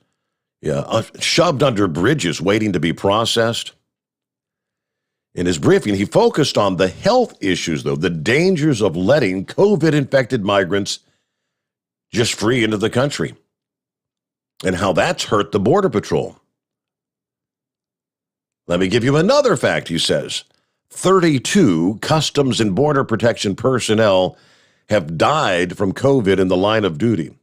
S2: shoved under bridges waiting to be processed. In his briefing, he focused on the health issues, though, the dangers of letting COVID-infected migrants just free into the country, and how that's hurt the Border Patrol. Let me give you another fact, he says. 32 Customs and Border Protection personnel have died from COVID in the line of duty.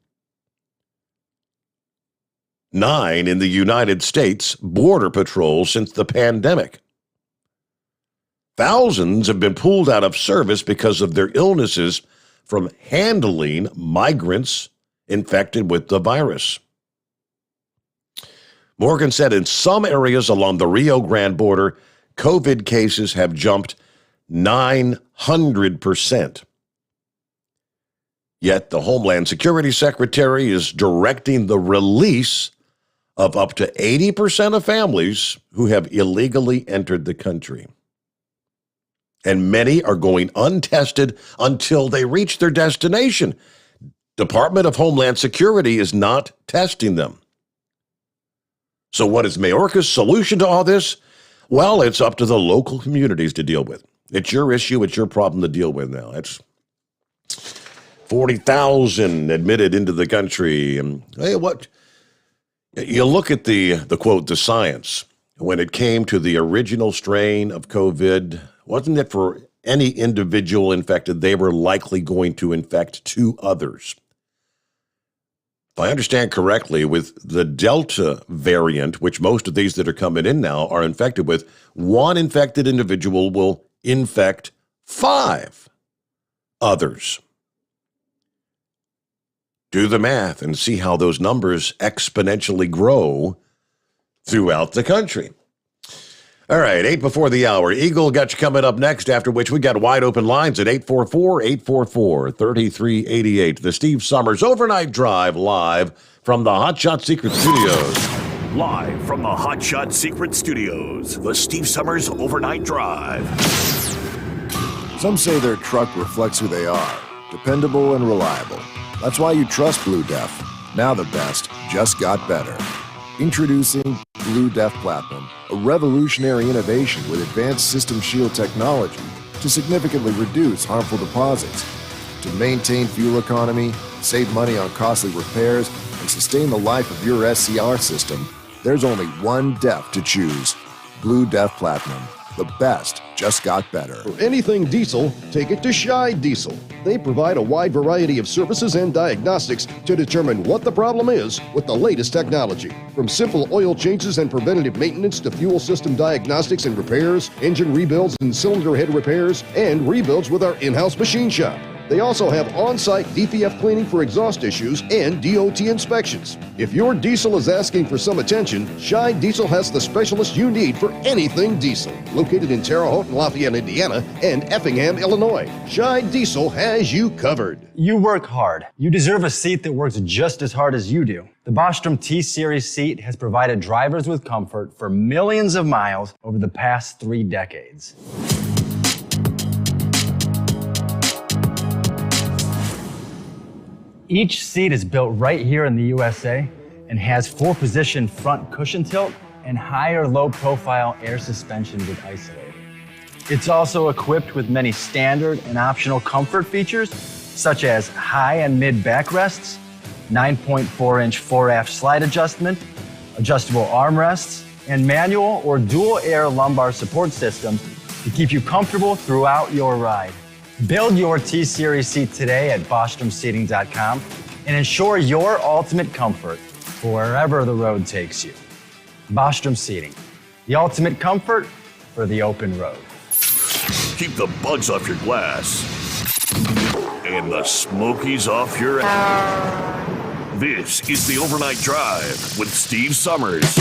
S2: 9 in the United States Border Patrol since the pandemic. Thousands have been pulled out of service because of their illnesses from handling migrants infected with the virus. Morgan said in some areas along the Rio Grande border, COVID cases have jumped 900%. Yet the Homeland Security Secretary is directing the release of up to 80% of families who have illegally entered the country. And many are going untested until they reach their destination. Department of Homeland Security is not testing them. So what is Mayorkas' solution to all this? Well, it's up to the local communities to deal with. It's your issue. It's your problem to deal with now. It's 40,000 admitted into the country. And hey, what? You look at the quote, the science. When it came to the original strain of COVID, wasn't it for any individual infected, they were likely going to infect two others? If I understand correctly, with the Delta variant, which most of these that are coming in now are infected with, one infected individual will infect 5 others. Do the math and see how those numbers exponentially grow throughout the country. All right, 8 before the hour. Eagle got you coming up next, after which we got wide open lines at 844-844-3388. The Steve Sommers Overnight Drive live from the Hot Shot Secret Studios.
S3: Live from the Hot Shot Secret Studios, the Steve Sommers Overnight Drive.
S8: Some say their truck reflects who they are, dependable and reliable. That's why you trust Blue Def. Now the best just got better. Introducing Blue Def Platinum, a revolutionary innovation with advanced system shield technology to significantly reduce harmful deposits. To maintain fuel economy, save money on costly repairs, and sustain the life of your SCR system, there's only one DEF to choose. Blue Def Platinum. The best just got better.
S22: For anything diesel, take it to Scheid Diesel. They provide a wide variety of services and diagnostics to determine what the problem is with the latest technology. From simple oil changes and preventative maintenance to fuel system diagnostics and repairs, engine rebuilds and cylinder head repairs, and rebuilds with our in-house machine shop. They also have on-site DPF cleaning for exhaust issues and DOT inspections. If your diesel is asking for some attention, Scheid Diesel has the specialist you need for anything diesel. Located in Terre Haute and Lafayette, Indiana, and Effingham, Illinois, Scheid Diesel has you covered.
S5: You work hard. You deserve a seat that works just as hard as you do. The Bostrom T-Series seat has provided drivers with comfort for millions of miles over the past 3 decades. Each seat is built right here in the USA and has 4-position front cushion tilt and higher low-profile air suspension with Isolator. It's also equipped with many standard and optional comfort features, such as high and mid backrests, 9.4-inch 4-aft slide adjustment, adjustable armrests, and manual or dual air lumbar support systems to keep you comfortable throughout your ride. Build your T-Series seat today at BostromSeating.com and ensure your ultimate comfort for wherever the road takes you. Bostrom Seating, the ultimate comfort for the open road.
S3: Keep the bugs off your glass and the smokies off your ass. This is the Overnight Drive with Steve Sommers.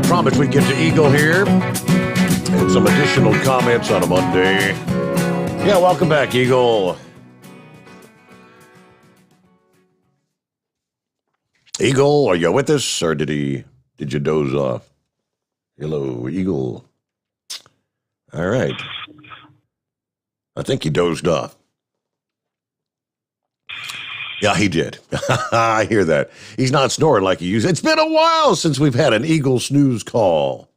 S2: Promise we get to Eagle here and some additional comments on a Monday. Yeah, welcome back, Eagle. Eagle, are you with us, or did you doze off? Hello, Eagle. All right. I think he dozed off. Yeah, he did. I hear that. He's not snoring like he used to. It's been a while since we've had an Eagle snooze call.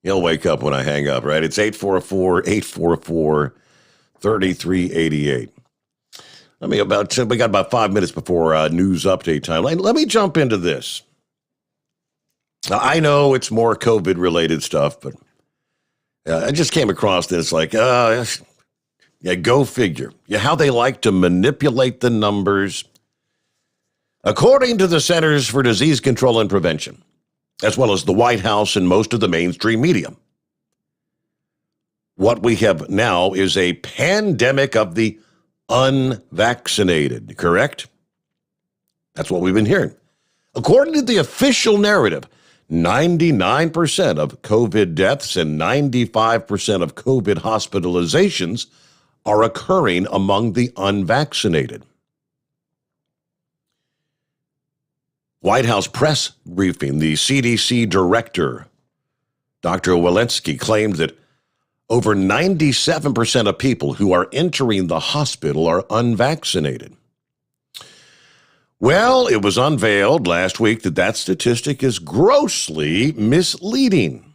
S2: He'll wake up when I hang up, right? It's 844-844-3388. We got about 5 minutes before news update time. Let me jump into this. Now, I know it's more COVID-related stuff, but I just came across this yeah, go figure. Yeah, how they like to manipulate the numbers. According to the Centers for Disease Control and Prevention, as well as the White House and most of the mainstream media, what we have now is a pandemic of the unvaccinated, correct? That's what we've been hearing. According to the official narrative, 99% of COVID deaths and 95% of COVID hospitalizations are occurring among the unvaccinated. White House press briefing, the CDC director, Dr. Walensky, claimed that over 97% of people who are entering the hospital are unvaccinated. Well, it was unveiled last week that that statistic is grossly misleading.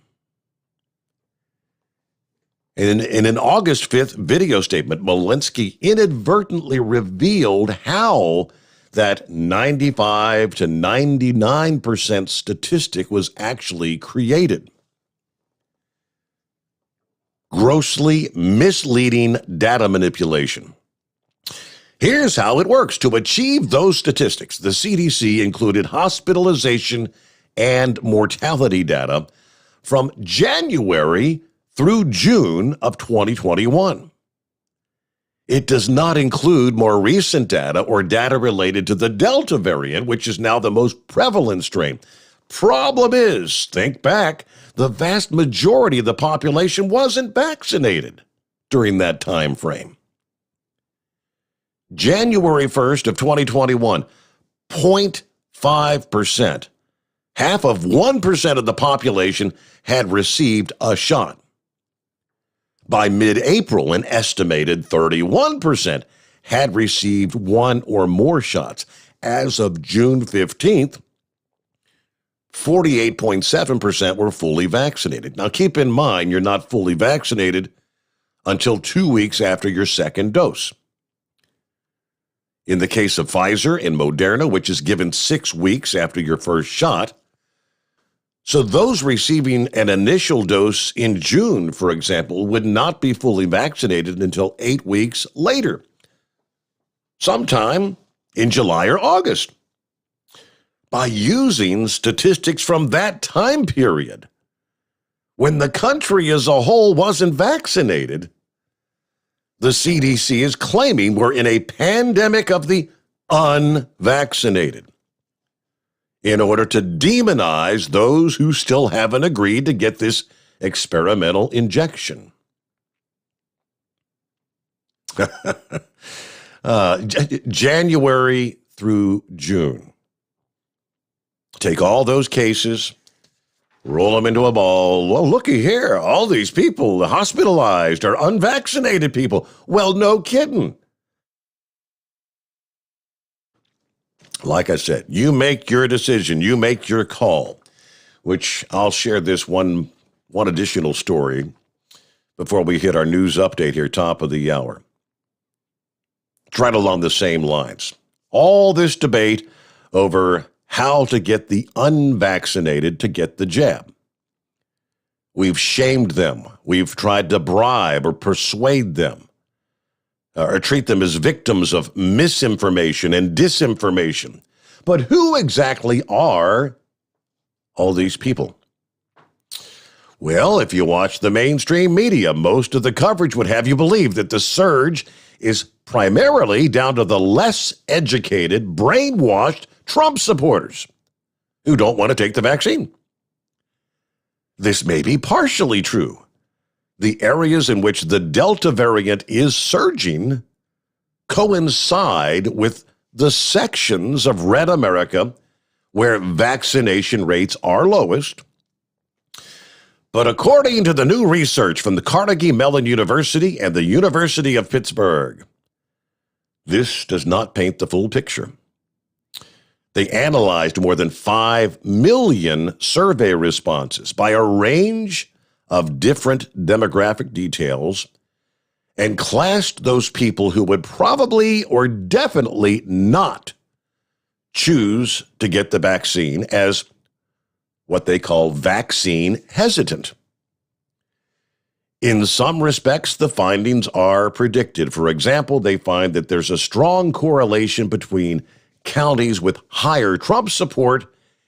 S2: In an August 5th video statement, Walensky inadvertently revealed how that 95 to 99% statistic was actually created. Grossly misleading data manipulation. Here's how it works. To achieve those statistics, the CDC included hospitalization and mortality data from January through June of 2021. It does not include more recent data or data related to the Delta variant, which is now the most prevalent strain. Problem is, think back, the vast majority of the population wasn't vaccinated during that time frame. January 1st of 2021, 0.5%, half of 1% of the population had received a shot. By mid-April, an estimated 31% had received one or more shots. As of June 15th, 48.7% were fully vaccinated. Now, keep in mind, you're not fully vaccinated until 2 weeks after your second dose. In the case of Pfizer and Moderna, which is given 6 weeks after your first shot, so those receiving an initial dose in June, for example, would not be fully vaccinated until 8 weeks later, sometime in July or August. By using statistics from that time period, when the country as a whole wasn't vaccinated, the CDC is claiming we're in a pandemic of the unvaccinated, in order to demonize those who still haven't agreed to get this experimental injection. January through June. Take all those cases, roll them into a ball. Well, looky here, all these people hospitalized are unvaccinated people. Well, no kidding. Like I said, you make your decision, you make your call, which I'll share this one additional story before we hit our news update here, top of the hour. It's right along the same lines. All this debate over how to get the unvaccinated to get the jab. We've shamed them. We've tried to bribe or persuade them, or treat them as victims of misinformation and disinformation. But who exactly are all these people? Well, if you watch the mainstream media, most of the coverage would have you believe that the surge is primarily down to the less educated, brainwashed Trump supporters who don't want to take the vaccine. This may be partially true. The areas in which the Delta variant is surging coincide with the sections of red America where vaccination rates are lowest. But according to the new research from the Carnegie Mellon University and the University of Pittsburgh, this does not paint the full picture. They analyzed more than 5 million survey responses by a range of different demographic details and classed those people who would probably or definitely not choose to get the vaccine as what they call vaccine hesitant. In some respects, the findings are predicted. For example, they find that there's a strong correlation between counties with higher Trump support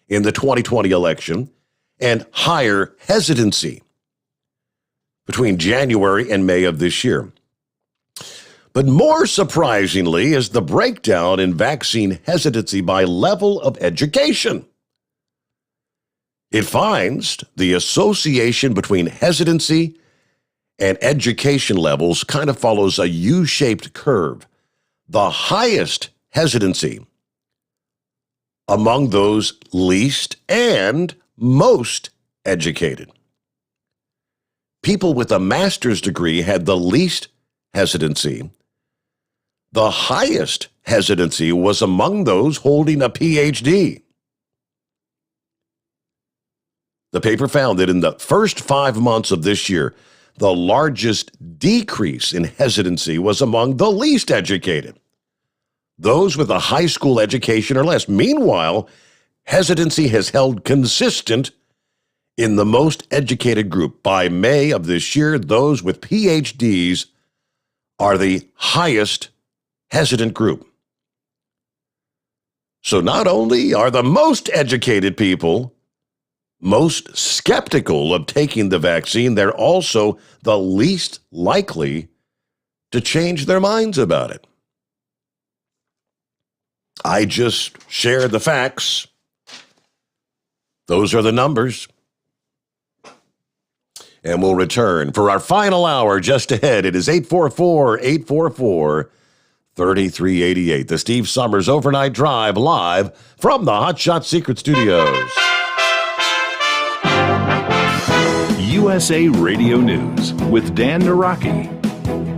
S2: in the 2020 election and higher hesitancy between January and May of this year. But more surprisingly is the breakdown in vaccine hesitancy by level of education. It finds the association between hesitancy and education levels kind of follows a U-shaped curve. The highest hesitancy among those least and most educated. People with a master's degree had the least hesitancy. The highest hesitancy was among those holding a PhD. The paper found that in the first 5 months of this year, the largest decrease in hesitancy was among the least educated, those with a high school education or less. Meanwhile, hesitancy has held consistent in the most educated group. By May of this year, those with PhDs are the highest hesitant group. So not only are the most educated people most skeptical of taking the vaccine, they're also the least likely to change their minds about it. I just share the facts. Those are the numbers. And we'll return for our final hour just ahead. It is 844-844-3388. The Steve Sommers Overnight Drive live from the Hot Shot Secret Studios.
S3: USA Radio News with Dan Naraki.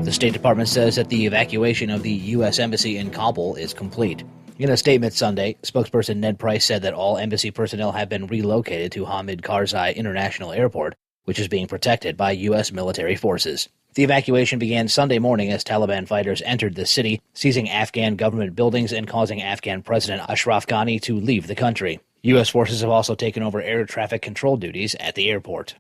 S15: The State Department says that the evacuation of the U.S. Embassy in Kabul is complete. In a statement Sunday, spokesperson Ned Price said that all embassy personnel have been relocated to Hamid Karzai International Airport, which is being protected by U.S. military forces. The evacuation began Sunday morning as Taliban fighters entered the city, seizing Afghan government buildings and causing Afghan President Ashraf Ghani to leave the country. U.S. forces have also taken over air traffic control duties at the airport.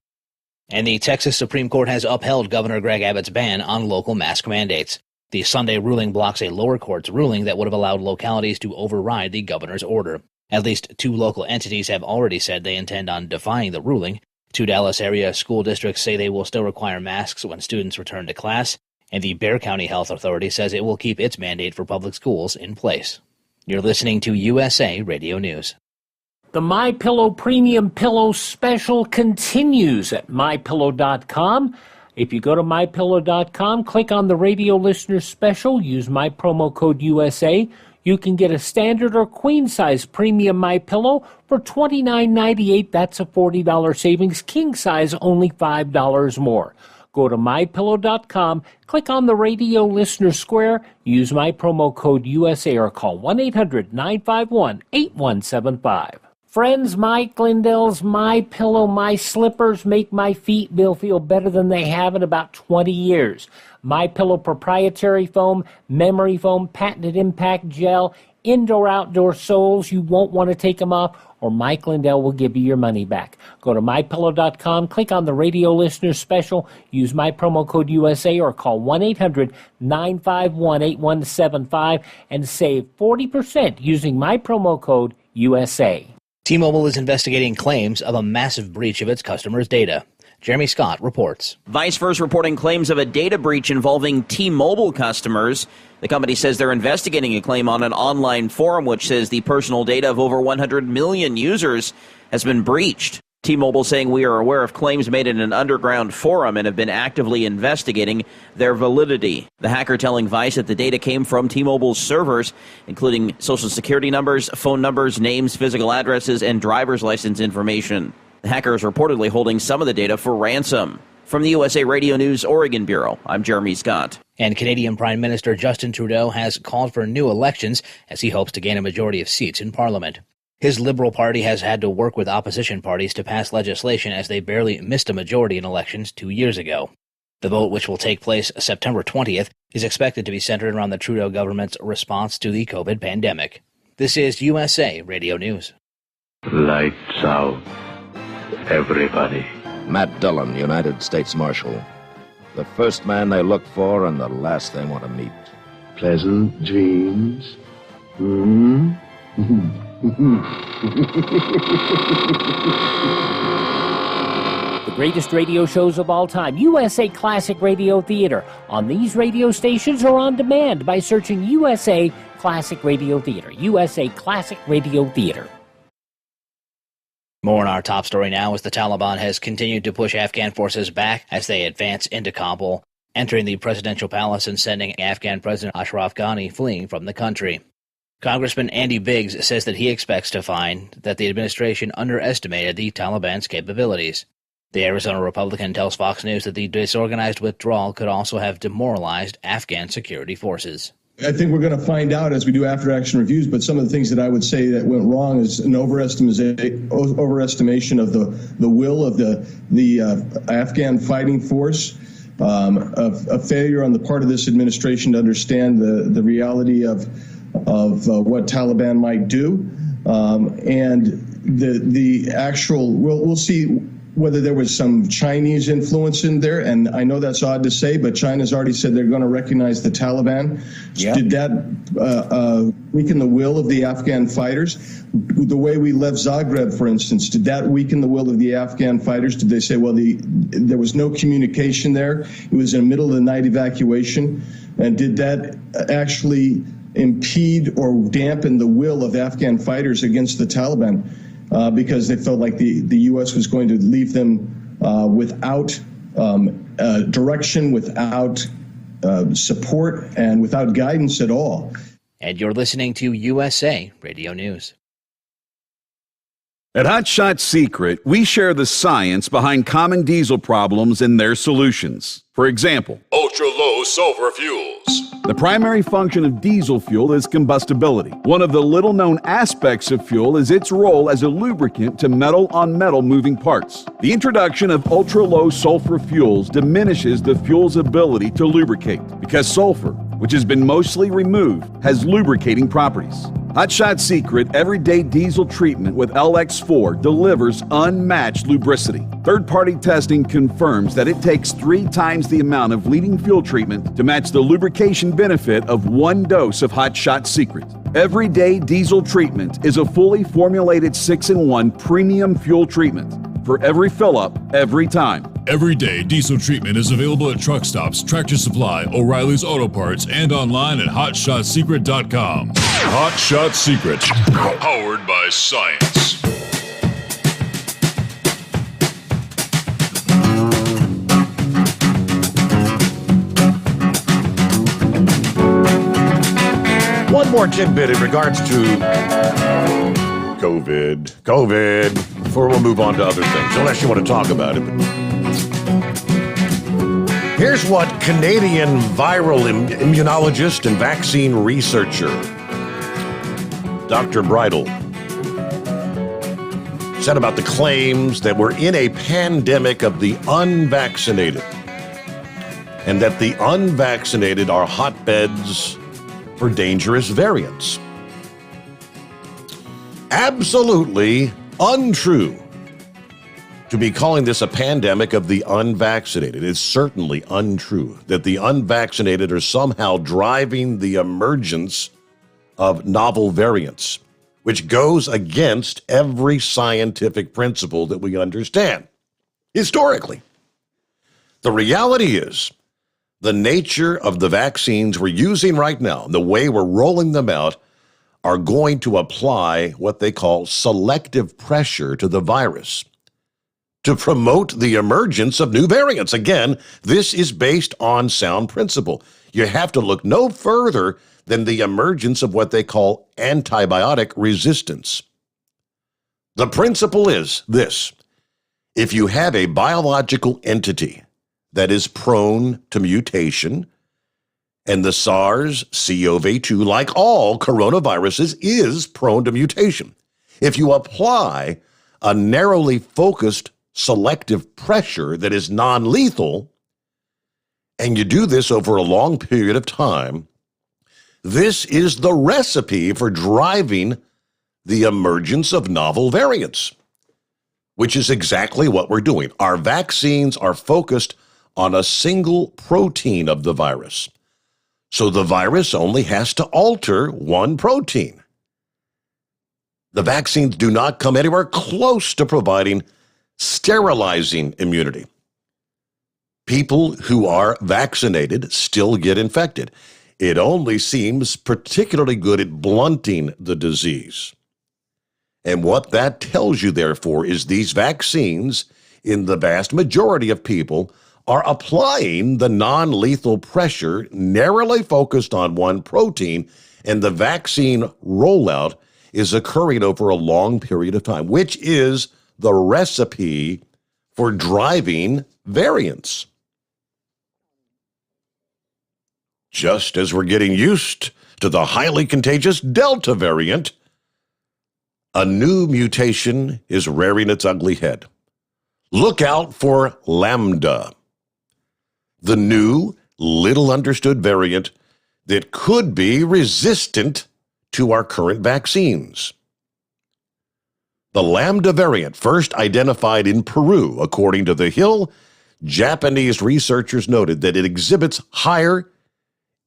S15: And the Texas Supreme Court has upheld Governor Greg Abbott's ban on local mask mandates. The Sunday ruling blocks a lower court's ruling that would have allowed localities to override the governor's order. At least 2 local entities have already said they intend on defying the ruling. 2 Dallas area school districts say they will still require masks when students return to class, and the Bexar County Health Authority says it will keep its mandate for public schools in place. You're listening to USA Radio News.
S19: The MyPillow Premium Pillow Special continues at MyPillow.com. If you go to MyPillow.com, click on the radio listener special, use my promo code USA. You can get a standard or queen size premium MyPillow for $29.98. That's a $40 savings. King size only $5 more. Go to MyPillow.com, click on the radio listener square, use my promo code USA or call 1-800-951-8175. Friends, Mike Lindell's MyPillow, my slippers make my feet feel better than they have in about 20 years. MyPillow proprietary foam, memory foam, patented impact gel, indoor-outdoor soles. You won't want to take them off, or Mike Lindell will give you your money back. Go to MyPillow.com, click on the radio listener special, use my promo code USA, or call 1-800-951-8175 and save 40% using my promo code USA.
S15: T-Mobile is investigating claims of a massive breach of its customers' data. Jeremy Scott reports.
S1: Vice first reporting claims of a data breach involving T-Mobile customers. The company says they're investigating a claim on an online forum which says the personal data of over 100 million users has been breached. T-Mobile saying we are aware of claims made in an underground forum and have been actively investigating their validity. The hacker telling Vice that the data came from T-Mobile's servers, including social security numbers, phone numbers, names, physical addresses, and driver's license information. The hacker is reportedly holding some of the data for ransom. From the USA Radio News Oregon Bureau, I'm Jeremy Scott.
S15: And Canadian Prime Minister Justin Trudeau has called for new elections as he hopes to gain a majority of seats in Parliament. His Liberal Party has had to work with opposition parties to pass legislation as they barely missed a majority in elections 2 years ago. The vote, which will take place September 20th, is expected to be centered around the Trudeau government's response to the COVID pandemic. This is USA Radio News.
S18: Lights out, everybody.
S20: Matt Dillon, United States Marshal. The first man they look for and the last they want to meet.
S18: Pleasant dreams.
S19: The greatest radio shows of all time, USA Classic Radio Theater, on these radio stations or on demand by searching USA Classic Radio Theater. USA Classic Radio Theater.
S15: More on our top story now as the Taliban has continued to push Afghan forces back as they advance into Kabul, entering the presidential palace and sending Afghan President Ashraf Ghani fleeing from the country. Congressman Andy Biggs says that he expects to find that the administration underestimated the Taliban's capabilities. The Arizona Republican tells Fox News that the disorganized withdrawal could also have demoralized Afghan security forces.
S4: I think we're going to find out as we do after-action reviews, but some of the things that I would say that went wrong is an overestimation of the will of the Afghan fighting force, a failure on the part of this administration to understand the reality of what Taliban might do, and the actual. We'll see whether there was some Chinese influence in there, and I know that's odd to say, but China's already said they're going to recognize the Taliban. Yeah. Did that weaken the will of the Afghan fighters? The way we left Zagreb, for instance, did that weaken the will of the Afghan fighters? Did they say, well, there was no communication there, it was in the middle of the night evacuation, and did that actually impede or dampen the will of Afghan fighters against the Taliban? Because they felt like the U.S. was going to leave them without direction, without support, and without guidance at all.
S15: And you're listening to USA Radio News.
S10: At Hot Shot Secret, we share the science behind common diesel problems and their solutions. For example,
S11: ultra-low sulfur fuels.
S10: The primary function of diesel fuel is combustibility. One of the little-known aspects of fuel is its role as a lubricant to metal-on-metal moving parts. The introduction of ultra-low sulfur fuels diminishes the fuel's ability to lubricate because sulfur, which has been mostly removed, has lubricating properties. Hot Shot Secret Everyday Diesel Treatment with LX4 delivers unmatched lubricity. Third-party testing confirms that it takes 3 times the amount of leading fuel treatment to match the lubrication benefit of 1 dose of Hot Shot Secret. Everyday Diesel Treatment is a fully formulated 6-in-1 premium fuel treatment for every fill-up, every time.
S11: Everyday Diesel Treatment is available at truck stops, Tractor Supply, O'Reilly's Auto Parts, and online at HotShotSecret.com. Hot Shot Secret, powered by science.
S2: One more tidbit in regards to COVID, before we'll move on to other things, unless you want to talk about it. Here's what Canadian viral immunologist and vaccine researcher Dr. Bridle said about the claims that we're in a pandemic of the unvaccinated and that the unvaccinated are hotbeds for dangerous variants. Absolutely untrue to be calling this a pandemic of the unvaccinated. It's certainly untrue that the unvaccinated are somehow driving the emergence of novel variants, which goes against every scientific principle that we understand historically. The reality is, the nature of the vaccines we're using right now, the way we're rolling them out, are going to apply what they call selective pressure to the virus to promote the emergence of new variants. Again, this is based on sound principle. You have to look no further than the emergence of what they call antibiotic resistance. The principle is this: if you have a biological entity that is prone to mutation, and the SARS-CoV-2, like all coronaviruses, is prone to mutation. If you apply a narrowly focused selective pressure that is non-lethal, and you do this over a long period of time, this is the recipe for driving the emergence of novel variants, which is exactly what we're doing. Our vaccines are focused on a single protein of the virus. So the virus only has to alter one protein. The vaccines do not come anywhere close to providing sterilizing immunity. People who are vaccinated still get infected. It only seems particularly good at blunting the disease. And what that tells you, therefore, is these vaccines, in the vast majority of people, are applying the non-lethal pressure narrowly focused on one protein, and the vaccine rollout is occurring over a long period of time, which is the recipe for driving variants. Just as we're getting used to the highly contagious Delta variant, a new mutation is rearing its ugly head. Look out for Lambda, the new, little understood variant that could be resistant to our current vaccines. The Lambda variant, first identified in Peru, according to The Hill, Japanese researchers noted that it exhibits higher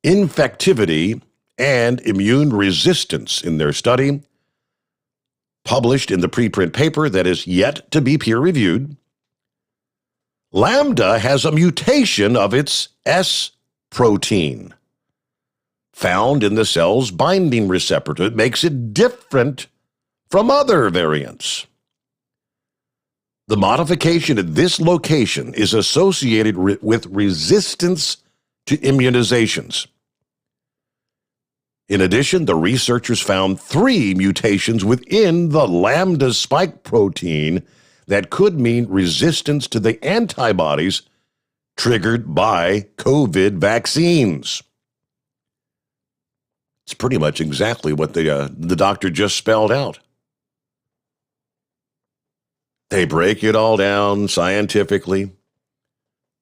S2: infectivity and immune resistance in their study, published in the preprint paper that is yet to be peer-reviewed. Lambda has a mutation of its S protein found in the cell's binding receptor that makes it different from other variants. The modification at this location is associated with resistance to immunizations. In addition, the researchers found 3 mutations within the lambda spike protein that could mean resistance to the antibodies triggered by COVID vaccines. It's pretty much exactly what the doctor just spelled out. They break it all down scientifically,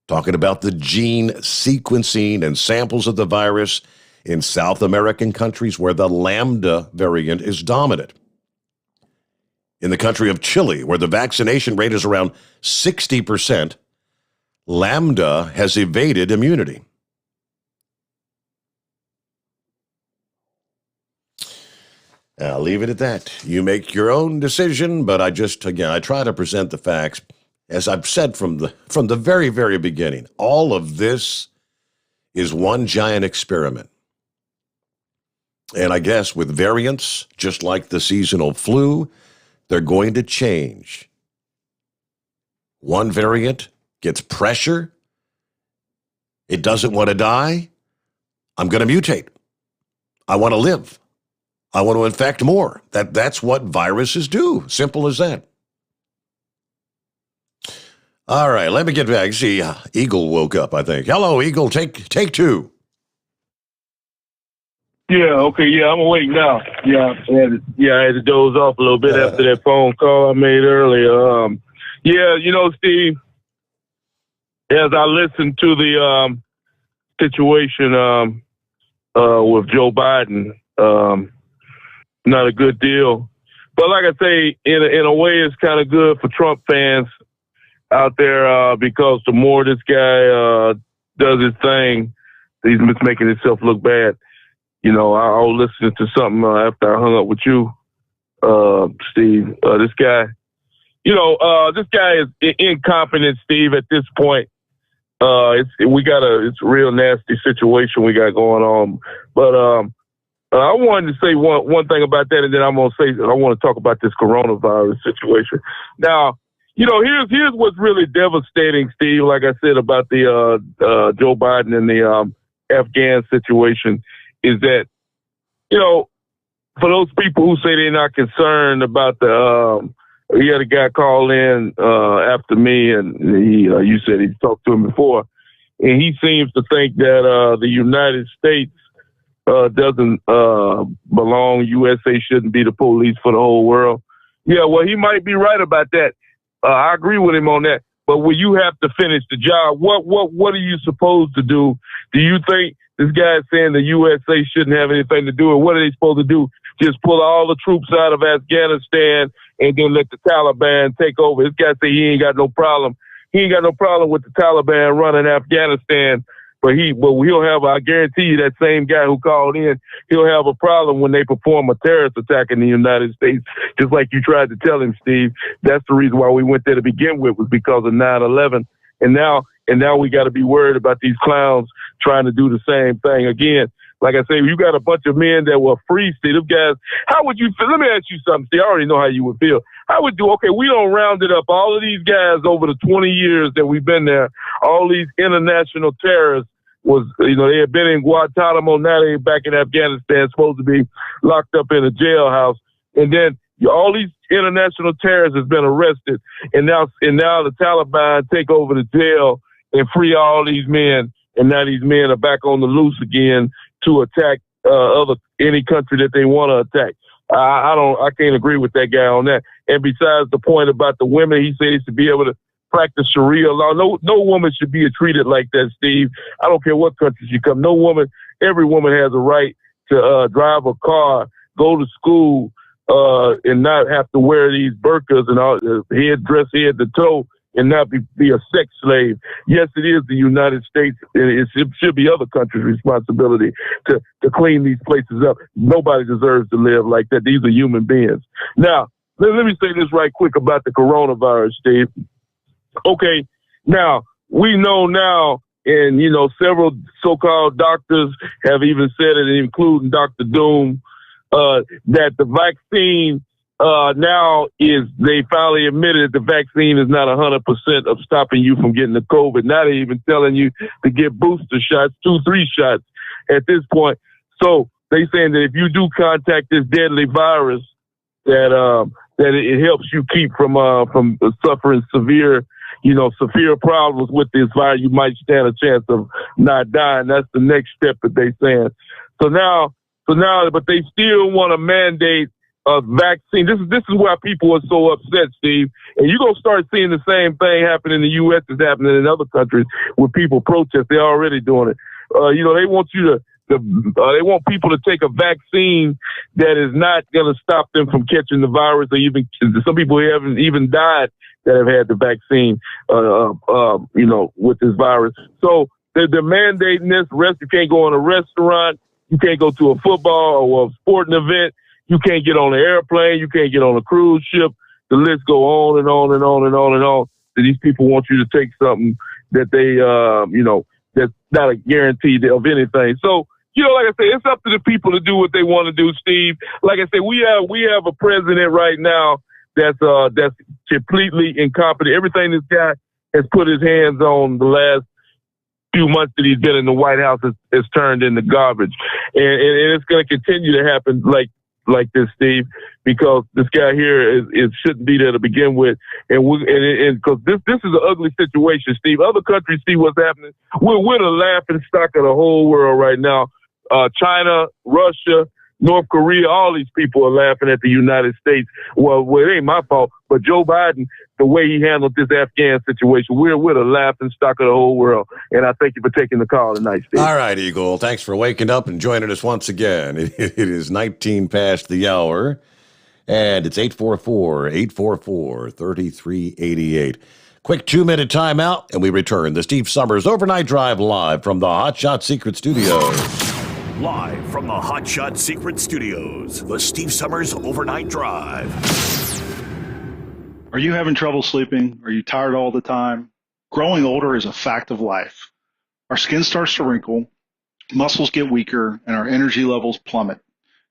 S2: talking about the gene sequencing and samples of the virus in South American countries where the Lambda variant is dominant. In the country of Chile, where the vaccination rate is around 60%, Lambda has evaded immunity. I'll leave it at that. You make your own decision, but I try to present the facts. As I've said from the very, very beginning, all of this is one giant experiment. And I guess with variants, just like the seasonal flu, they're going to change. One variant gets pressure. It doesn't want to die. I'm going to mutate. I want to live. I want to infect more. That's what viruses do. Simple as that. All right, let me get back. See, Eagle woke up, I think. Hello, Eagle. Take 2.
S7: Yeah, okay, yeah, I'm awake now. I had to doze off a little bit after that phone call I made earlier. Steve, as I listened to the situation with Joe Biden, not a good deal. But like I say, in a way, it's kind of good for Trump fans out there because the more this guy does his thing, he's making himself look bad. I was listening to something after I hung up with you, Steve. This guy is incompetent, Steve, at this point. It's a real nasty situation we got going on. But I wanted to say one thing about that, and then I want to talk about this coronavirus situation. Now, here's what's really devastating, Steve, like I said about the Joe Biden and the Afghan situation, is that, for those people who say they're not concerned about he had a guy call in after me, and you said he talked to him before, and he seems to think that the United States doesn't belong. USA shouldn't be the police for the whole world. Yeah, well, he might be right about that. I agree with him on that. But when you have to finish the job, what are you supposed to do? Do you think this guy is saying the USA shouldn't have anything to do with it? What are they supposed to do? Just pull all the troops out of Afghanistan and then let the Taliban take over? This guy say he ain't got no problem. He ain't got no problem with the Taliban running Afghanistan. But he'll have, I guarantee you, that same guy who called in, he'll have a problem when they perform a terrorist attack in the United States, just like you tried to tell him, Steve. That's the reason why we went there to begin with, was because of 9/11. And now we got to be worried about these clowns trying to do the same thing again. Like I say, you got a bunch of men that were free, Steve. Them guys, how would you feel? Let me ask you something, Steve. I already know how you would feel. I would do, okay, we don't round it up. All of these guys over the 20 years that we've been there, all these international terrorists was, they had been in Guantanamo, now they're back in Afghanistan, supposed to be locked up in a jailhouse. And then all these international terrorists has been arrested, and now the Taliban take over the jail and free all these men, and now these men are back on the loose again to attack any country that they want to attack. I can't agree with that guy on that. And besides the point about the women, he said he should be able to practice Sharia law. No woman should be treated like that, Steve. I don't care what country she come. No woman, every woman has a right to drive a car, go to school, and not have to wear these burqas and all head to toe, and not be a sex slave. Yes, it is the United States, and it should be other countries' responsibility to clean these places up. Nobody deserves to live like that. These are human beings. Now, let me say this right quick about the coronavirus, Steve. Okay, now, we know now, and, several so-called doctors have even said it, including Dr. Doom, that the vaccine now they finally admitted that the vaccine is not 100% of stopping you from getting the COVID. Now they're even telling you to get booster shots, 2-3 shots at this point. So they saying that if you do contact this deadly virus, that it helps you keep from suffering severe problems with this virus. You might stand a chance of not dying. That's the next step that they saying. So now, but they still want to mandate a vaccine. This is why people are so upset, Steve. And you're going to start seeing the same thing happen in the U.S. as happening in other countries with people protest. They're already doing it. They want they want people to take a vaccine that is not going to stop them from catching the virus, or even some people haven't even died that have had the vaccine, with this virus. So they're mandating this. You can't go in a restaurant. You can't go to a football or a sporting event. You can't get on an airplane. You can't get on a cruise ship. The list go on and on and on and on and on. So these people want you to take something that they, that's not a guarantee of anything. So, like I say, it's up to the people to do what they want to do, Steve. Like I say, we have a president right now that's completely incompetent. Everything this guy has put his hands on the last few months that he's been in the White House has turned into garbage. And it's going to continue to happen like this, Steve, because this guy here is shouldn't be there to begin with. And because this is an ugly situation, Steve. Other countries see what's happening. We're the laughing stock of the whole world right now. China, Russia, North Korea, all these people are laughing at the United States. Well, it ain't my fault, but Joe Biden, the way he handled this Afghan situation, we're the laughing stock of the whole world. And I thank you for taking the call tonight, Steve.
S2: All right, Eagle. Thanks for waking up and joining us once again. It is 19 past the hour, and it's 844-844-3388. Quick 2-minute timeout, and we return. The Steve Sommers Overnight Drive live from the Hot Shot Secret Studios.
S3: Live from the Hot Shot Secret Studios, the Steve Sommers Overnight Drive.
S16: Are you having trouble sleeping? Are you tired all the time? Growing older is a fact of life. Our skin starts to wrinkle, muscles get weaker, and our energy levels plummet.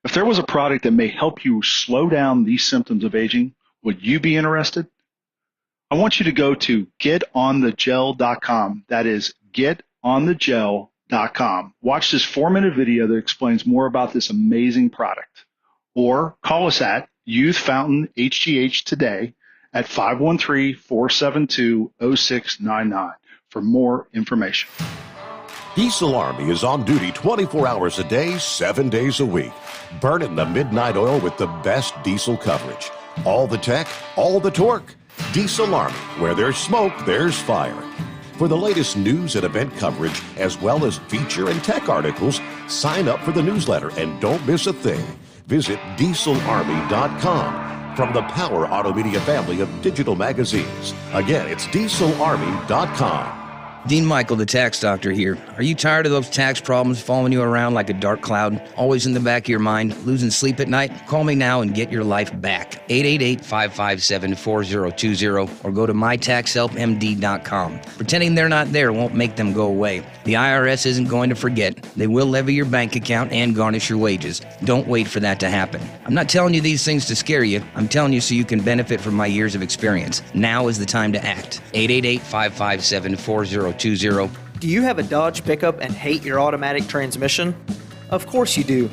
S16: If there was a product that may help you slow down these symptoms of aging, would you be interested? I want you to go to getonthegel.com. That is getonthegel.com. Watch this 4-minute video that explains more about this amazing product. Or call us at Youth Fountain HGH today at 513-472-0699 for more information.
S2: Diesel Army is on duty 24 hours a day, 7 days a week. Burning the midnight oil with the best diesel coverage. All the tech, all the torque. Diesel Army, where there's smoke, there's fire. For the latest news and event coverage, as well as feature and tech articles, sign up for the newsletter and don't miss a thing. Visit dieselarmy.com from the Power Auto Media family of digital magazines. Again, it's dieselarmy.com.
S17: Dean Michael, the tax doctor here. Are you tired of those tax problems following you around like a dark cloud, always in the back of your mind, losing sleep at night? Call me now and get your life back. 888-557-4020 or go to mytaxhelpmd.com. Pretending they're not there won't make them go away. The IRS isn't going to forget. They will levy your bank account and garnish your wages. Don't wait for that to happen. I'm not telling you these things to scare you. I'm telling you so you can benefit from my years of experience. Now is the time to act. 888-557-4020.
S9: Do you have a Dodge pickup and hate your automatic transmission? Of course you do.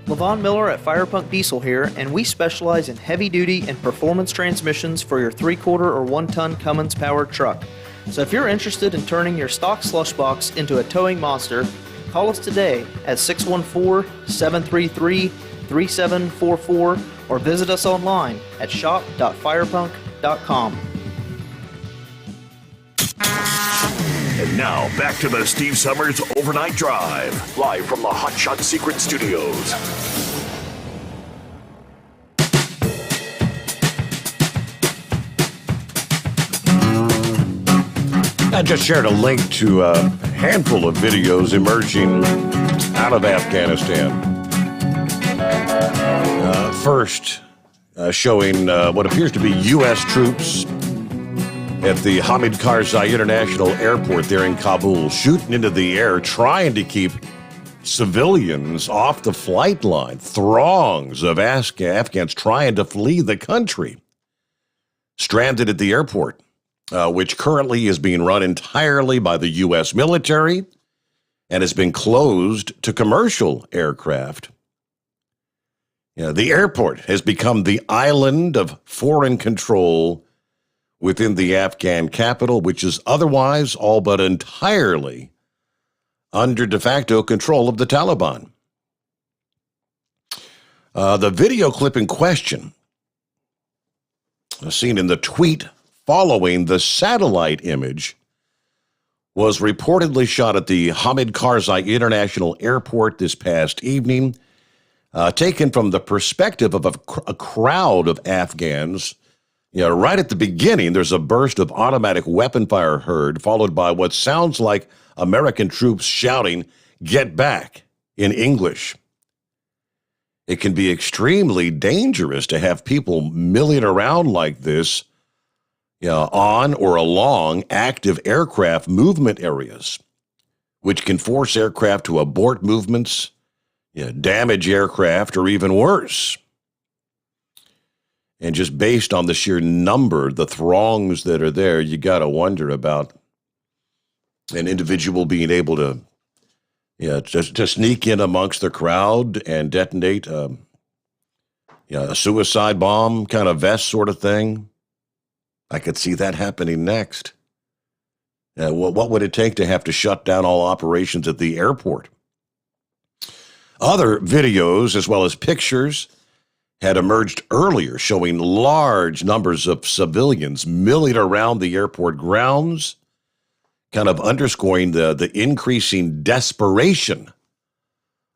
S9: LaVon Miller at Firepunk Diesel here, and we specialize in heavy-duty and performance transmissions for your 3-quarter or 1-ton Cummins-powered truck. So if you're interested in turning your stock slush box into a towing monster, call us today at 614-733-3744 or visit us online at shop.firepunk.com.
S3: And now, back to the Steve Sommers Overnight Drive, live from the Hot Shot Secret Studios.
S2: I just shared a link to a handful of videos emerging out of Afghanistan. First, showing what appears to be U.S. troops at the Hamid Karzai International Airport there in Kabul, shooting into the air, trying to keep civilians off the flight line. Throngs of Afghans trying to flee the country. Stranded at the airport, which currently is being run entirely by the U.S. military and has been closed to commercial aircraft. The airport has become the island of foreign control within the Afghan capital, which is otherwise all but entirely under de facto control of the Taliban. The video clip in question, seen in the tweet following the satellite image, was reportedly shot at the Hamid Karzai International Airport this past evening, taken from the perspective of a crowd of Afghans. Right at the beginning, there's a burst of automatic weapon fire heard, followed by what sounds like American troops shouting, "Get back," in English. It can be extremely dangerous to have people milling around like this, on or along active aircraft movement areas, which can force aircraft to abort movements, damage aircraft, or even worse. And just based on the sheer number, the throngs that are there, you got to wonder about an individual being able to, to sneak in amongst the crowd and detonate a suicide bomb kind of vest sort of thing. I could see that happening next. What would it take to have to shut down all operations at the airport? Other videos, as well as pictures, had emerged earlier showing large numbers of civilians milling around the airport grounds, kind of underscoring the increasing desperation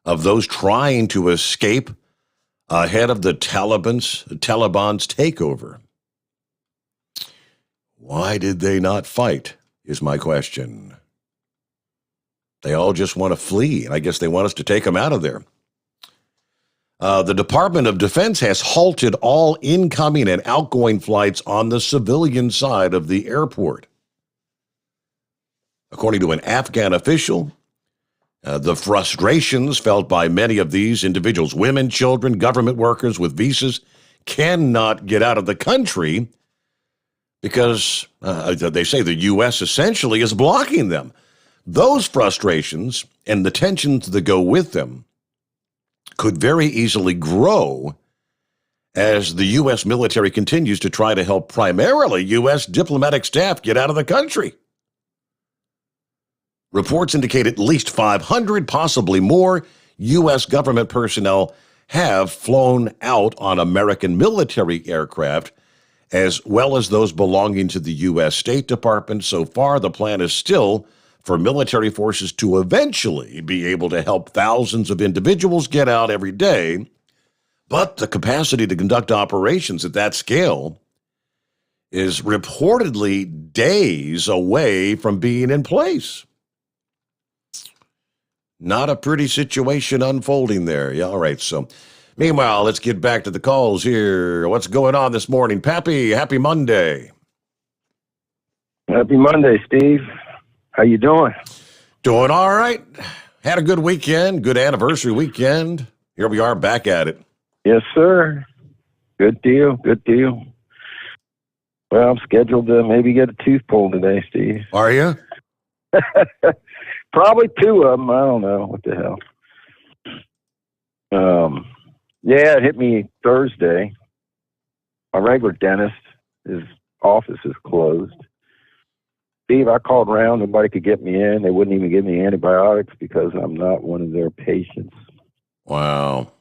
S2: of those trying to escape ahead of the Taliban's takeover. Why did they not fight, is my question. They all just want to flee, and I guess they want us to take them out of there. The Department of Defense has halted all incoming and outgoing flights on the civilian side of the airport. According to an Afghan official, the frustrations felt by many of these individuals, women, children, government workers with visas, cannot get out of the country because they say the U.S. essentially is blocking them. Those frustrations and the tensions that go with them could very easily grow as the U.S. military continues to try to help primarily U.S. diplomatic staff get out of the country. Reports indicate at least 500, possibly more, U.S. government personnel have flown out on American military aircraft, as well as those belonging to the U.S. State Department. So far, the plan is still for military forces to eventually be able to help thousands of individuals get out every day. But the capacity to conduct operations at that scale is reportedly days away from being in place. Not a pretty situation unfolding there. Yeah, all right. So, meanwhile, let's get back to the calls here. What's going on this morning? Pappy, happy Monday.
S6: Happy Monday, Steve. How you doing?
S2: Doing all right. Had a good weekend, good anniversary weekend. Here we are back at it.
S6: Yes, sir. Good deal, good deal. Well, I'm scheduled to maybe get a tooth pulled today, Steve.
S2: Are you?
S6: Probably two of them. I don't know. What the hell? Yeah, it hit me Thursday. My regular dentist, his office is closed. Steve, I called around. Nobody could get me in. They wouldn't even give me antibiotics because I'm not one of their patients.
S2: Wow.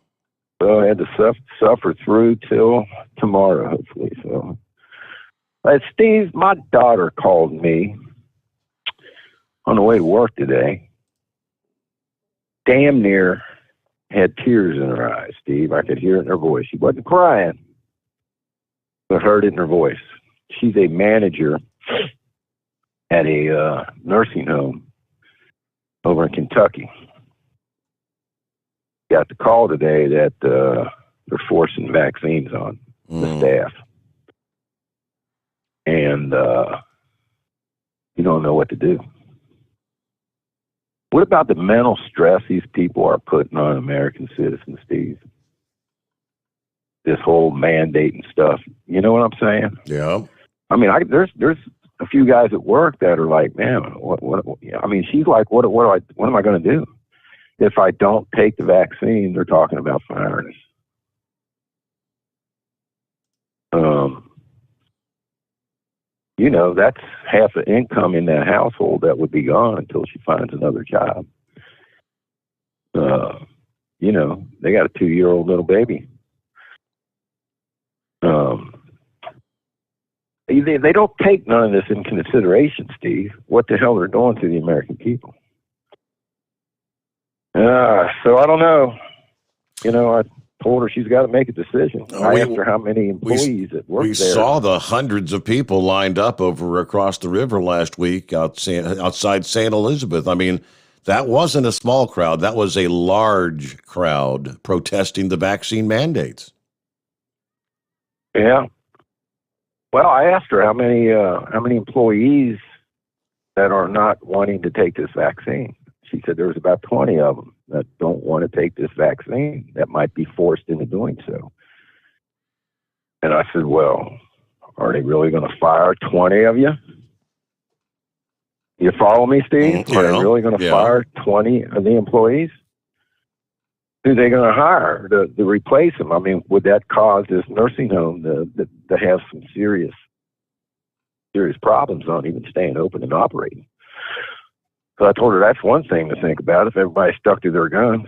S6: So I had to suffer through till tomorrow, hopefully. So, Steve, my daughter called me on the way to work today. Damn near had tears in her eyes, Steve. I could hear it in her voice. She wasn't crying, but heard it in her voice. She's a manager at a nursing home over in Kentucky. Got the call today that they're forcing vaccines on the staff. And you don't know what to do. What about the mental stress these people are putting on American citizens, Steve? This whole mandating stuff. You know what I'm saying?
S2: Yeah.
S6: I mean, there's a few guys at work that are like, man, what I mean, she's like, what am I going to do? If I don't take the vaccine, they're talking about firing us. You know, that's half the income in that household that would be gone until she finds another job. You know, they got a 2-year-old little baby. They don't take none of this in consideration, Steve. What the hell they're doing to the American people. So I don't know. You know, I told her she's got to make a decision. I asked her how many employees that work there.
S2: We saw the hundreds of people lined up over across the river last week outside St. Elizabeth. I mean, that wasn't a small crowd. That was a large crowd protesting the vaccine mandates.
S6: Yeah. Well, I asked her how many employees that are not wanting to take this vaccine. She said there's about 20 of them that don't want to take this vaccine, that might be forced into doing so. And I said, well, are they really going to fire 20 of you? You follow me, Steve?
S2: Yeah.
S6: Are they really going to fire 20 of the employees? Who are they going to hire to replace them? I mean, would that cause this nursing home to have some serious problems on even staying open and operating? So I told her that's one thing to think about if everybody stuck to their guns.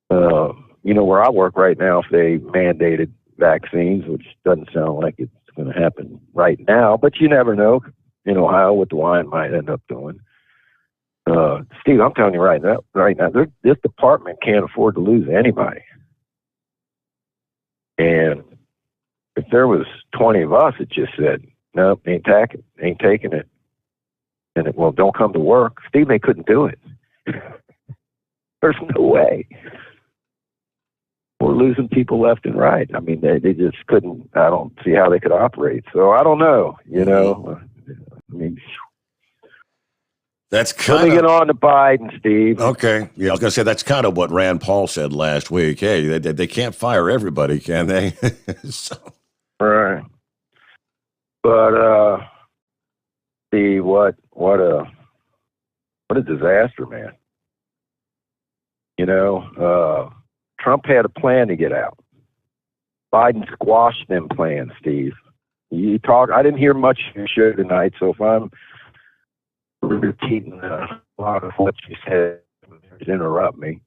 S6: You know, where I work right now, if they mandated vaccines, which doesn't sound like it's going to happen right now, but you never know in Ohio what the line might end up doing. Steve, I'm telling you right now, this department can't afford to lose anybody. And if there was 20 of us that just said, nope, ain't taking it, and well, don't come to work, Steve, they couldn't do it. There's no way. We're losing people left and right. I mean, they just couldn't. I don't see how they could operate. So I don't know. You know, I mean,
S2: that's kind
S6: of. Let me get on to Biden, Steve.
S2: Okay. Yeah, I was going to say that's kind of what Rand Paul said last week. Hey, they can't fire everybody, can they? So.
S6: Right. But see what a disaster, man. You know, Trump had a plan to get out. Biden squashed them plans, Steve. I didn't hear much of your show tonight, so if I'm repeating a lot of what you said, interrupt me.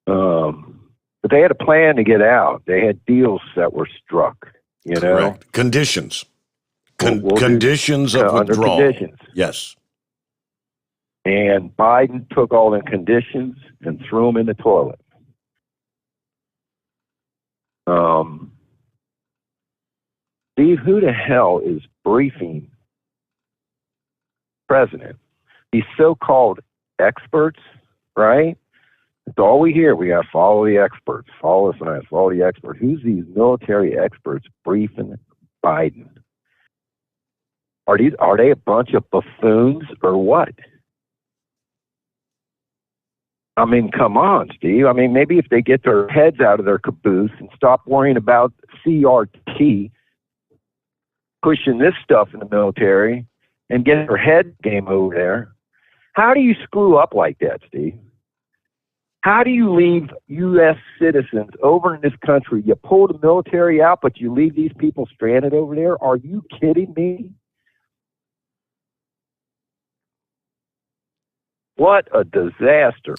S6: But they had a plan to get out. They had deals that were struck, you know.
S2: Correct. Conditions. Conditions of withdrawal.
S6: Under conditions.
S2: Yes.
S6: And Biden took all the conditions and threw them in the toilet. Steve, who the hell is briefing president? These so-called experts, right? That's all we hear. We got to follow the experts, follow the science, follow the expert. Who's these military experts briefing Biden? Are they a bunch of buffoons or what? I mean, come on, Steve. I mean, maybe if they get their heads out of their caboose and stop worrying about CRT, pushing this stuff in the military, and get their head game over there. How do you screw up like that, Steve? How do you leave U.S. citizens over in this country? You pull the military out, but you leave these people stranded over there? Are you kidding me? What a disaster.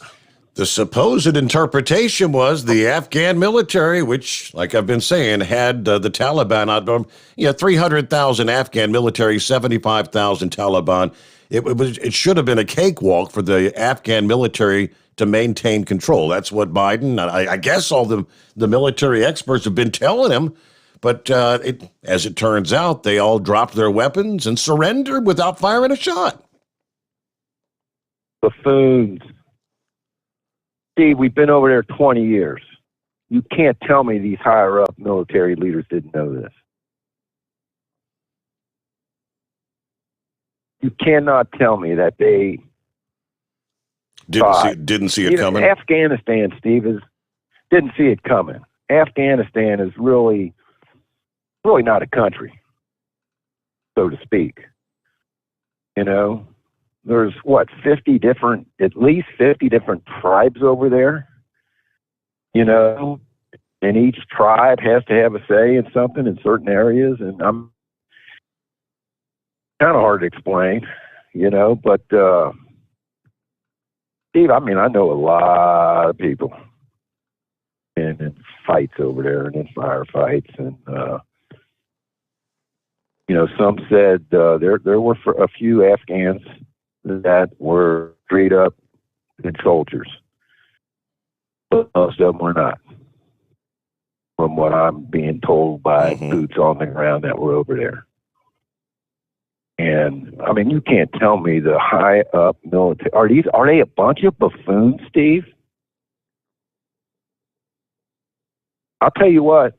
S2: The supposed interpretation was the Afghan military, which, like I've been saying, had the Taliban out there. 300,000 Afghan military, 75,000 Taliban. It should have been a cakewalk for the Afghan military to maintain control. That's what Biden, I guess all the military experts have been telling him. But as it turns out, they all dropped their weapons and surrendered without firing a shot.
S6: Buffoons. Steve, we've been over there 20 years. You can't tell me these higher-up military leaders didn't know this. You cannot tell me that they
S2: didn't see it coming.
S6: Afghanistan, Steve, didn't see it coming. Afghanistan is really not a country, so to speak. You know, there's at least 50 different tribes over there. You know, and each tribe has to have a say in something in certain areas, and I'm kind of hard to explain, you know, but Steve, I mean, I know a lot of people in fights over there and in firefights, and you know, some said there were a few Afghans that were straight up good soldiers, but most of them were not, from what I'm being told by boots on the ground that were over there. And I mean, you can't tell me the high up military are they a bunch of buffoons, Steve? I'll tell you what,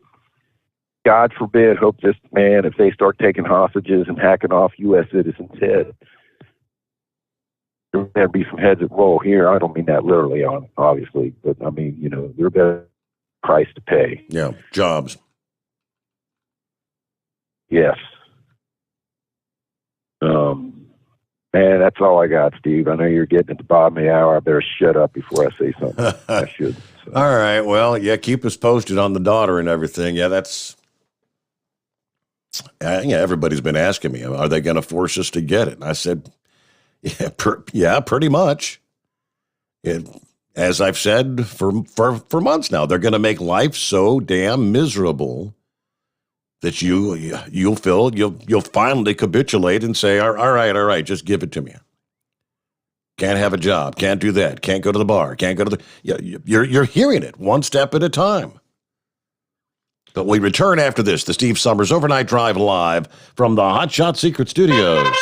S6: God forbid, hope this man, if they start taking hostages and hacking off U.S. citizens' heads, there better be some heads that roll here. I don't mean that literally, obviously, but I mean, you know, there's a price to pay.
S2: Yeah, jobs.
S6: Yes. Man, that's all I got, Steve. I know you're getting at the bottom of the hour. I better shut up before I say something. I should. So.
S2: All right. Well, yeah, keep us posted on the daughter and everything. Yeah, everybody's been asking me, are they going to force us to get it? And I said, yeah, pretty much. As I've said for months now, they're going to make life so damn miserable that you'll finally capitulate and say, all right, just give it to me. Can't have a job, can't do that, can't go to the bar, can't go to you're hearing it one step at a time. But we return after this, the Steve Sommers Overnight Drive live from the Hot Shot Secret Studios.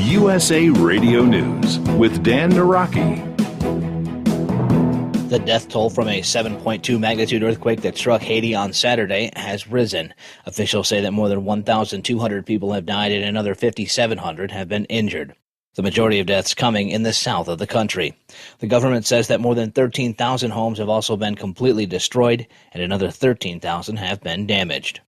S12: USA Radio News with Dan Naraki.
S15: The death toll from a 7.2 magnitude earthquake that struck Haiti on Saturday has risen. Officials say that more than 1,200 people have died and another 5,700 have been injured. The majority of deaths coming in the south of the country. The government says that more than 13,000 homes have also been completely destroyed and another 13,000 have been damaged.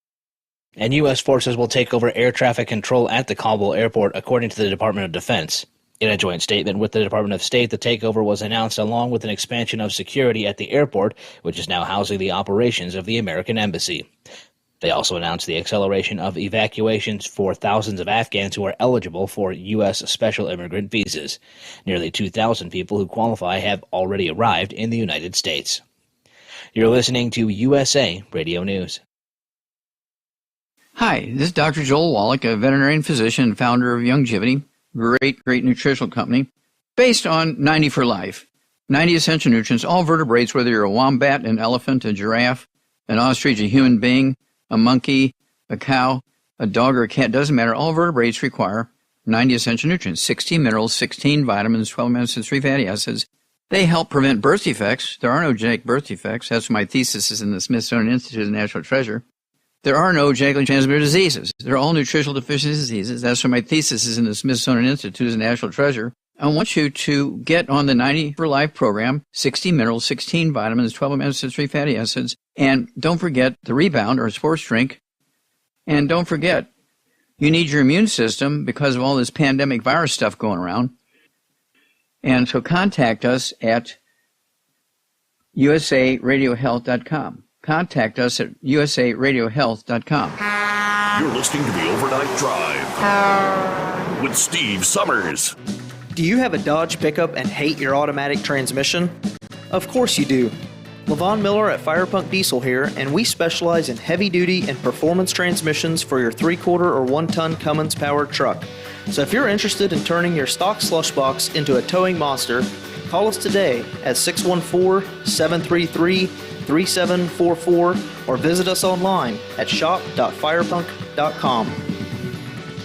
S15: And U.S. forces will take over air traffic control at the Kabul airport, according to the Department of Defense. In a joint statement with the Department of State, the takeover was announced along with an expansion of security at the airport, which is now housing the operations of the American Embassy. They also announced the acceleration of evacuations for thousands of Afghans who are eligible for U.S. special immigrant visas. Nearly 2,000 people who qualify have already arrived in the United States. You're listening to USA Radio News.
S21: Hi, this is Dr. Joel Wallach, a veterinarian physician and founder of Youngevity. Great nutritional company based on 90 for life. 90 essential nutrients, all vertebrates, whether you're a wombat, an elephant, a giraffe, an ostrich, a human being, a monkey, a cow, a dog, or a cat, doesn't matter. All vertebrates require 90 essential nutrients, 16 minerals, 16 vitamins, 12 amino acids, 3 fatty acids. They help prevent birth defects. There are no genetic birth defects. That's my thesis is in the Smithsonian Institute of Natural Treasure. There are no genetically transmitted diseases. They're all nutritional deficiency diseases. That's why my thesis is in the Smithsonian Institute of Natural Treasure. I want you to get on the 90 for Life program, 60 minerals, 16 vitamins, 12 amino acids, 3 fatty acids. And don't forget the Rebound or sports drink. And don't forget, you need your immune system because of all this pandemic virus stuff going around. And so contact us at usaradiohealth.com. Contact us at usaradiohealth.com.
S3: You're listening to the Overnight Drive with Steve Sommers.
S9: Do you have a Dodge pickup and hate your automatic transmission? Of course you do. Levon Miller at Firepunk Diesel here, and we specialize in heavy-duty and performance transmissions for your 3-quarter or 1-ton Cummins-powered truck. So if you're interested in turning your stock slush box into a towing monster, call us today at 614-733-3744 or visit us online at shop.firepunk.com.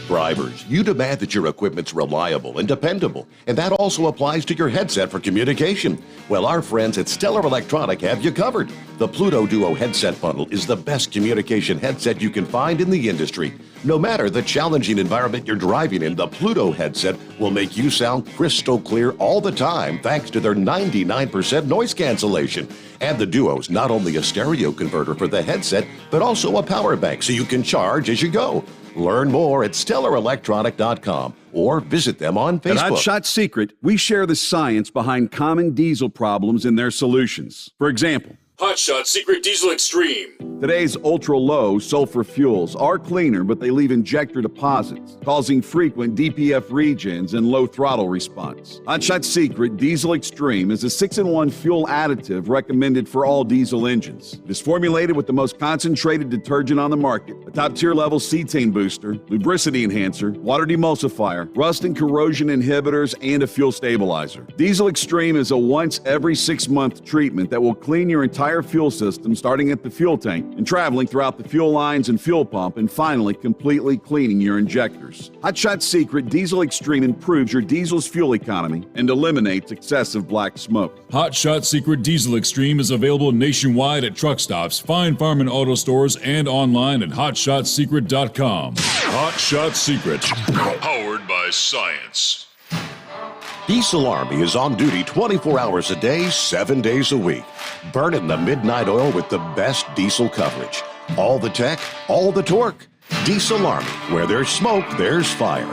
S2: Drivers, you demand that your equipment's reliable and dependable, and that also applies to your headset for communication. Well, our friends at Stellar Electronic have you covered. The Pluto Duo headset bundle is the best communication headset you can find in the industry. No matter the challenging environment you're driving in, the Pluto headset will make you sound crystal clear all the time thanks to their 99% noise cancellation. And the Duo's not only a stereo converter for the headset, but also a power bank so you can charge as you go. Learn more at StellarElectronic.com or visit them on Facebook.
S10: At Hot Shot Secret, we share the science behind common diesel problems and their solutions. For example,
S11: Hot Shot Secret Diesel Extreme.
S10: Today's ultra-low sulfur fuels are cleaner, but they leave injector deposits, causing frequent DPF regens and low throttle response. Hot Shot Secret Diesel Extreme is a 6-in-1 fuel additive recommended for all diesel engines. It is formulated with the most concentrated detergent on the market, a top-tier level cetane booster, lubricity enhancer, water demulsifier, rust and corrosion inhibitors, and a fuel stabilizer. Diesel Extreme is a once every 6-month treatment that will clean your entire fuel system, starting at the fuel tank and traveling throughout the fuel lines and fuel pump, and finally completely cleaning your injectors. Hot Shot Secret Diesel Extreme improves your diesel's fuel economy and eliminates excessive black smoke.
S11: Hot Shot Secret Diesel Extreme is available nationwide at truck stops, Fine Farm and auto stores, and online at hotshotsecret.com. Hot Shot Secret, powered by science.
S2: Diesel Army is on duty 24 hours a day, 7 days a week. Burning the midnight oil with the best diesel coverage. All the tech, all the torque. Diesel Army, where there's smoke, there's fire.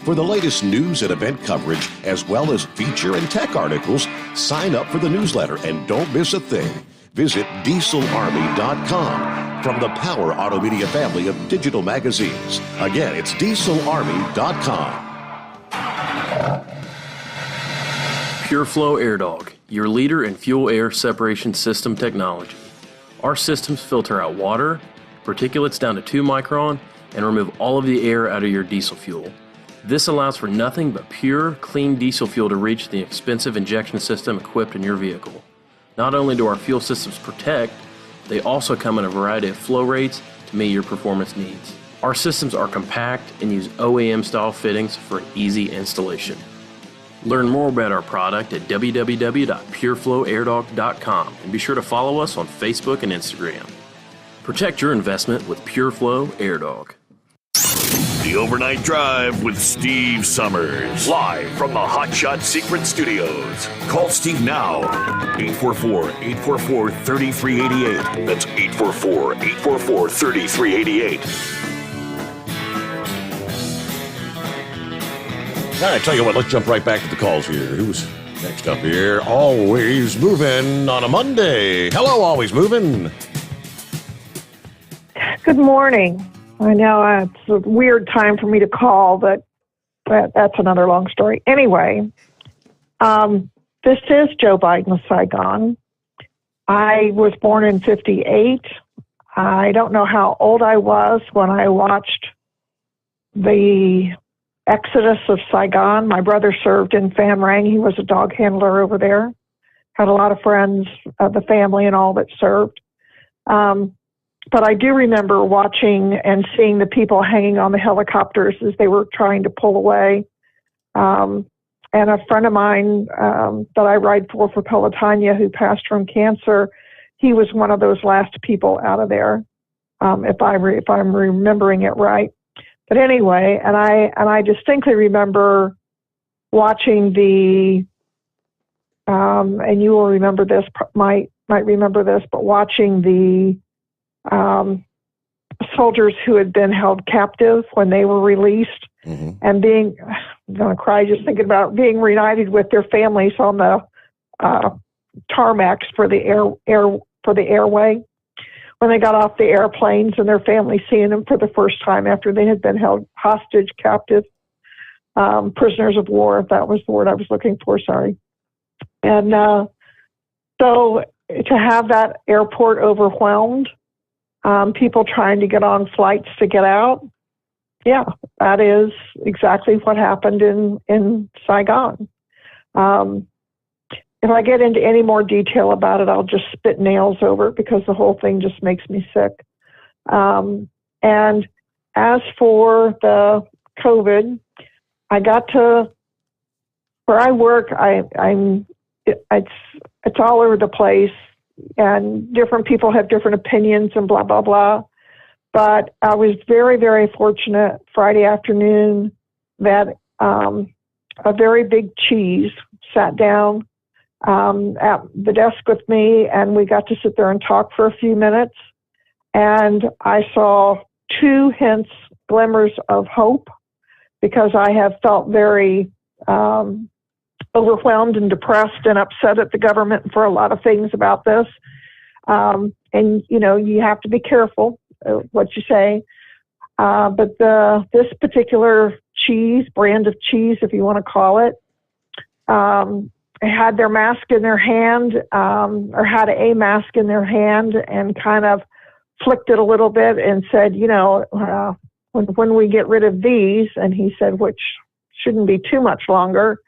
S2: For the latest news and event coverage, as well as feature and tech articles, sign up for the newsletter and don't miss a thing. Visit dieselarmy.com from the Power Auto Media family of digital magazines. Again, it's dieselarmy.com.
S13: PureFlow AirDog, your leader in fuel air separation system technology. Our systems filter out water, particulates down to 2 micron, and remove all of the air out of your diesel fuel. This allows for nothing but pure, clean diesel fuel to reach the expensive injection system equipped in your vehicle. Not only do our fuel systems protect, they also come in a variety of flow rates to meet your performance needs. Our systems are compact and use OEM-style fittings for an easy installation. Learn more about our product at www.pureflowairdog.com and be sure to follow us on Facebook and Instagram. Protect your investment with PureFlow AirDog.
S3: The Overnight Drive with Steve Sommers. Live from the Hot Shot Secret Studios. Call Steve now. 844-844-3388. That's 844-844-3388.
S2: All right, tell you what, let's jump right back to the calls here. Who's next up here? Always moving on a Monday. Hello, Always Moving.
S14: Good morning. I know it's a weird time for me to call, but that's another long story. Anyway, this is Joe Biden of Saigon. I was born in 58. I don't know how old I was when I watched the exodus of Saigon. My brother served in Phan Rang. He was a dog handler over there. Had a lot of friends, the family and all that served. But I do remember watching and seeing the people hanging on the helicopters as they were trying to pull away. And a friend of mine that I ride for Pelotonia, who passed from cancer, he was one of those last people out of there, if I'm remembering it right. But anyway, and I distinctly remember watching the, and you will remember this, might remember this, but watching the soldiers who had been held captive when they were released, and being, I'm going to cry just thinking about being reunited with their families on the tarmacs for the airway when they got off the airplanes, and their families seeing them for the first time after they had been held hostage, captive, prisoners of war, if that was the word I was looking for, sorry. And so to have that airport overwhelmed, people trying to get on flights to get out, yeah, that is exactly what happened in Saigon. If I get into any more detail about it, I'll just spit nails over it because the whole thing just makes me sick. And as for the COVID, I got to where I work. It's all over the place, and different people have different opinions and blah blah blah. But I was very, very fortunate Friday afternoon that a very big cheese sat down at the desk with me, and we got to sit there and talk for a few minutes. And I saw two hints, glimmers of hope, because I have felt very overwhelmed and depressed and upset at the government for a lot of things about this. And, you know, you have to be careful what you say. But this particular cheese, brand of cheese, if you want to call it, had their mask in their hand, or had a mask in their hand, and kind of flicked it a little bit and said, you know, when we get rid of these, and he said, which shouldn't be too much longer.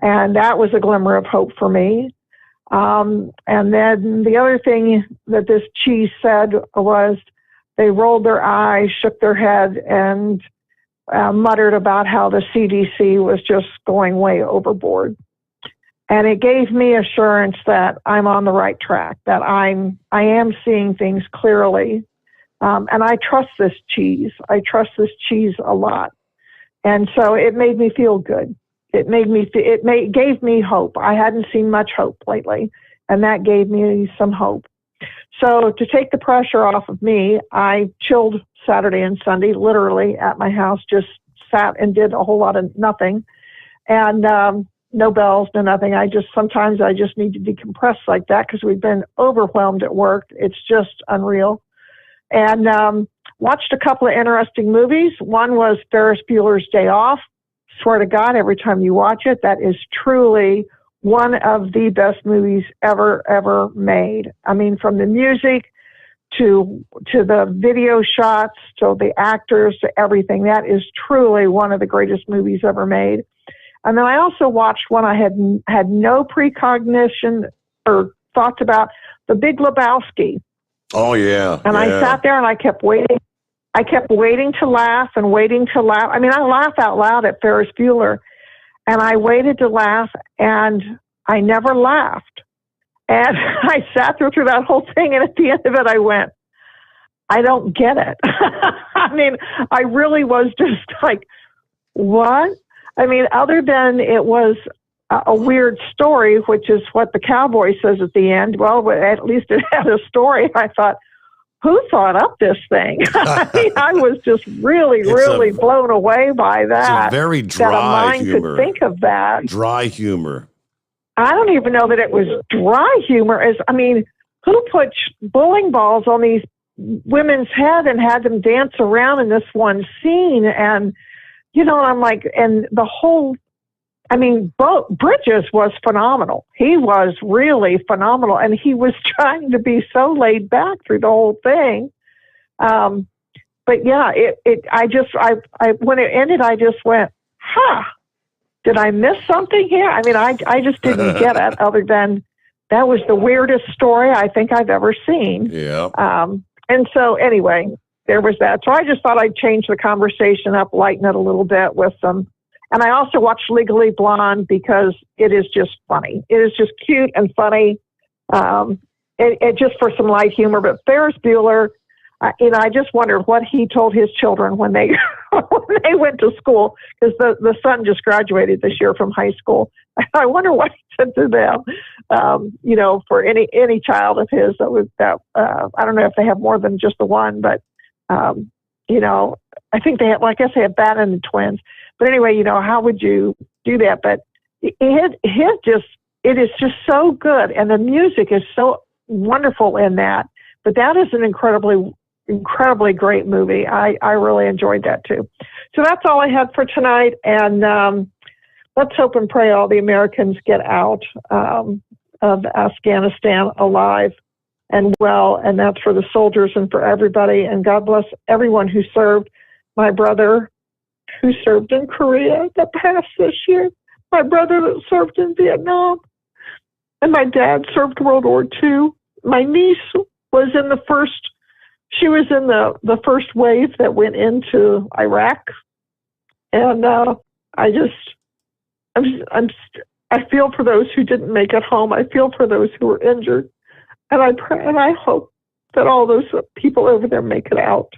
S14: And that was a glimmer of hope for me. And then the other thing that this cheese said was they rolled their eyes, shook their head, and muttered about how the CDC was just going way overboard. And it gave me assurance that I'm on the right track, that I am seeing things clearly. And I trust this cheese. I trust this cheese a lot. And so it made me feel good. It gave me hope. I hadn't seen much hope lately, and that gave me some hope. So to take the pressure off of me, I chilled Saturday and Sunday, literally at my house, just sat and did a whole lot of nothing, and no bells, no nothing. Sometimes I just need to decompress like that because we've been overwhelmed at work. It's just unreal. And watched a couple of interesting movies. One was Ferris Bueller's Day Off. Swear to God, every time you watch it, that is truly one of the best movies ever made. I mean, from the music to the video shots, to the actors, to everything. That is truly one of the greatest movies ever made. And then I also watched one I had no precognition or thoughts about, The Big Lebowski.
S2: Oh, yeah.
S14: And I sat there and I kept waiting. I kept waiting to laugh and waiting to laugh. I mean, I laugh out loud at Ferris Bueller, and I waited to laugh, and I never laughed. And I sat through that whole thing, and at the end of it, I went, I don't get it. I mean, I really was just like, what? I mean, other than it was a weird story, which is what the cowboy says at the end. Well, at least it had a story. I thought, who thought up this thing? I mean, I was just really blown away by that.
S2: It's a very dry
S14: that a mind
S2: humor.
S14: Could think of that.
S2: Dry humor.
S14: I don't even know that it was dry humor. I mean, who put bowling balls on these women's head and had them dance around in this one scene? And, you know, I'm like, and the whole, I mean, Bridges was phenomenal. He was really phenomenal, and he was trying to be so laid back through the whole thing. But yeah, when it ended, I just went, huh, did I miss something here? I mean, I just didn't get it, other than that was the weirdest story I think I've ever seen.
S2: Yeah.
S14: And so anyway, there was that. So I just thought I'd change the conversation up, lighten it a little bit with some. And I also watched Legally Blonde because it is just funny. It is just cute and funny. It just for some light humor. But Ferris Bueller, I just wondered what he told his children when they when they went to school, because the son just graduated this year from high school. I wonder what he said to them. For any child of his I don't know if they have more than just the one, but I think they have. Well, I guess they have that and the twins. But anyway, how would you do that? But it is just so good, and the music is so wonderful in that. But that is an incredibly great movie. I really enjoyed that too. So that's all I had for tonight, and let's hope and pray all the Americans get out of Afghanistan alive and well, and that's for the soldiers and for everybody. And God bless everyone who served. My brother who served in Korea that passed this year, my brother that served in Vietnam, and my dad served World War II. My niece was in the first wave that went into Iraq, and I feel for those who didn't make it home. I feel for those who were injured, and I pray and I hope that all those people over there make it out.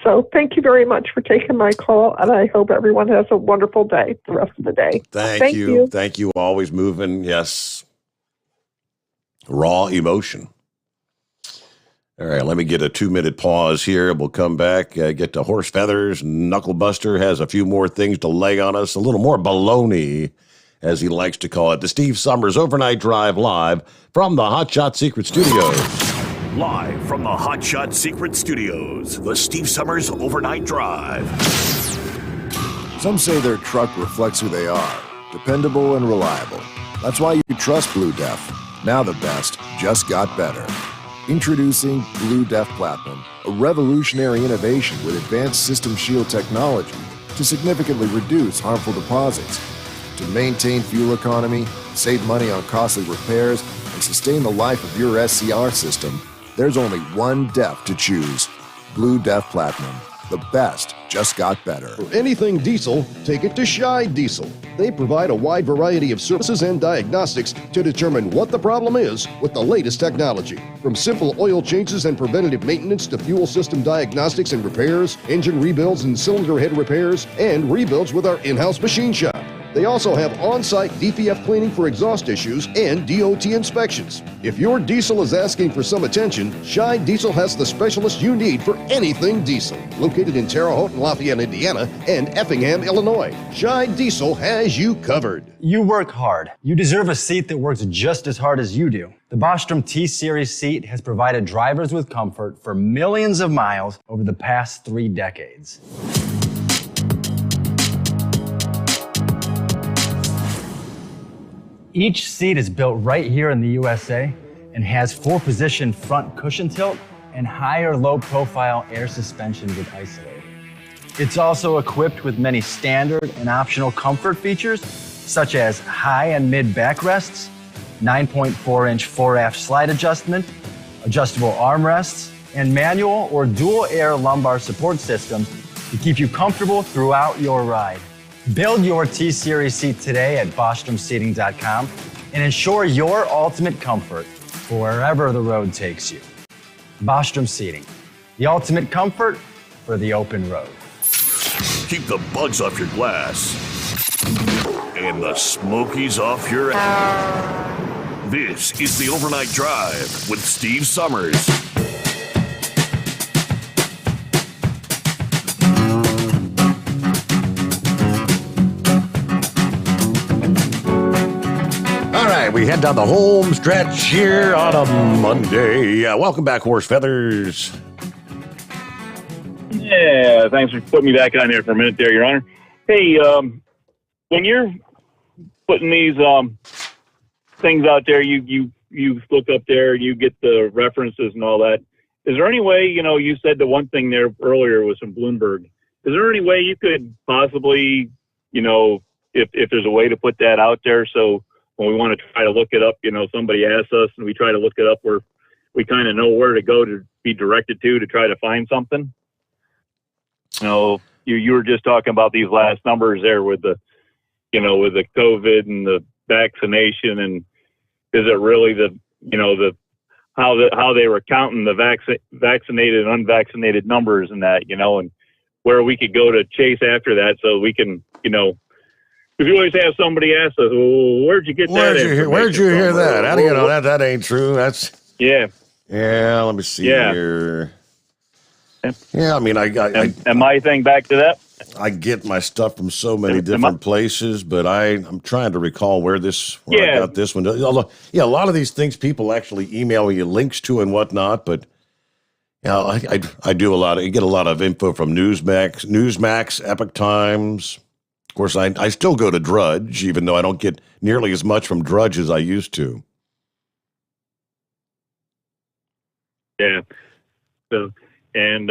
S14: So thank you very much for taking my call, and I hope everyone has a wonderful day the rest of the day.
S2: Thank you. Thank you. Always moving. Yes. Raw emotion. All right, let me get a 2-minute pause here. We'll come back, get to Horse Feathers. Knucklebuster has a few more things to lay on us, a little more baloney, as he likes to call it. The Steve Sommers Overnight Drive live from the Hot Shot Secret Studios.
S3: Live from the Hot Shot Secret Studios, the Steve Sommers Overnight Drive.
S8: Some say their truck reflects who they are, dependable and reliable. That's why you trust Blue Def. Now the best just got better. Introducing Blue Def Platinum, a revolutionary innovation with advanced System Shield technology to significantly reduce harmful deposits. To maintain fuel economy, save money on costly repairs, and sustain the life of your SCR system, there's only one DEF to choose. Blue Def Platinum. The best just got better.
S22: For anything diesel, take it to Shy Diesel. They provide a wide variety of services and diagnostics to determine what the problem is with the latest technology. From simple oil changes and preventative maintenance to fuel system diagnostics and repairs, engine rebuilds and cylinder head repairs, and rebuilds with our in-house machine shop. They also have on-site DPF cleaning for exhaust issues and DOT inspections. If your diesel is asking for some attention, Shy Diesel has the specialist you need for anything diesel. Located in Terre Haute and Lafayette, Indiana, and Effingham, Illinois, Shy Diesel has you covered.
S5: You work hard. You deserve a seat that works just as hard as you do. The Bostrom T-Series seat has provided drivers with comfort for millions of miles over the past 3 decades. Each seat is built right here in the USA and has 4-position front cushion tilt and higher low-profile air suspension with Isolator. It's also equipped with many standard and optional comfort features, such as high and mid backrests, 9.4-inch fore-aft slide adjustment, adjustable armrests, and manual or dual air lumbar support systems to keep you comfortable throughout your ride. Build your T-Series seat today at BostromSeating.com and ensure your ultimate comfort for wherever the road takes you. Bostrom Seating, the ultimate comfort for the open road.
S3: Keep the bugs off your glass and the smokies off your ass. This is the Overnight Drive with Steve Sommers.
S2: We head down the home stretch here on a Monday. Welcome back, Horse Feathers.
S23: Yeah, thanks for putting me back on here for a minute there, Your Honor. Hey, when you're putting these things out there, you look up there, you get the references and all that. Is there any way, you said the one thing there earlier was from Bloomberg. Is there any way you could possibly, if there's a way to put that out there so when we want to try to look it up, somebody asks us and we try to look it up where we kind of know where to go to be directed to try to find something. You were just talking about these last numbers there with the COVID and the vaccination, and is it really how they were counting the vaccinated and unvaccinated numbers and that, and where we could go to chase after that so we can, because you always have somebody ask us, well, where'd you get that?
S2: Where'd you hear that? How do you know that? That ain't true. That's
S23: yeah.
S2: Let me see here. Yeah, I mean,
S23: and my thing back to that.
S2: I get my stuff from so many different places, but I'm trying to recall where I got this one. Although, a lot of these things people actually email you links to and whatnot, but I do get a lot of info from Newsmax, Epoch Times. Of course, I still go to Drudge, even though I don't get nearly as much from Drudge as I used to.
S23: Yeah. So, and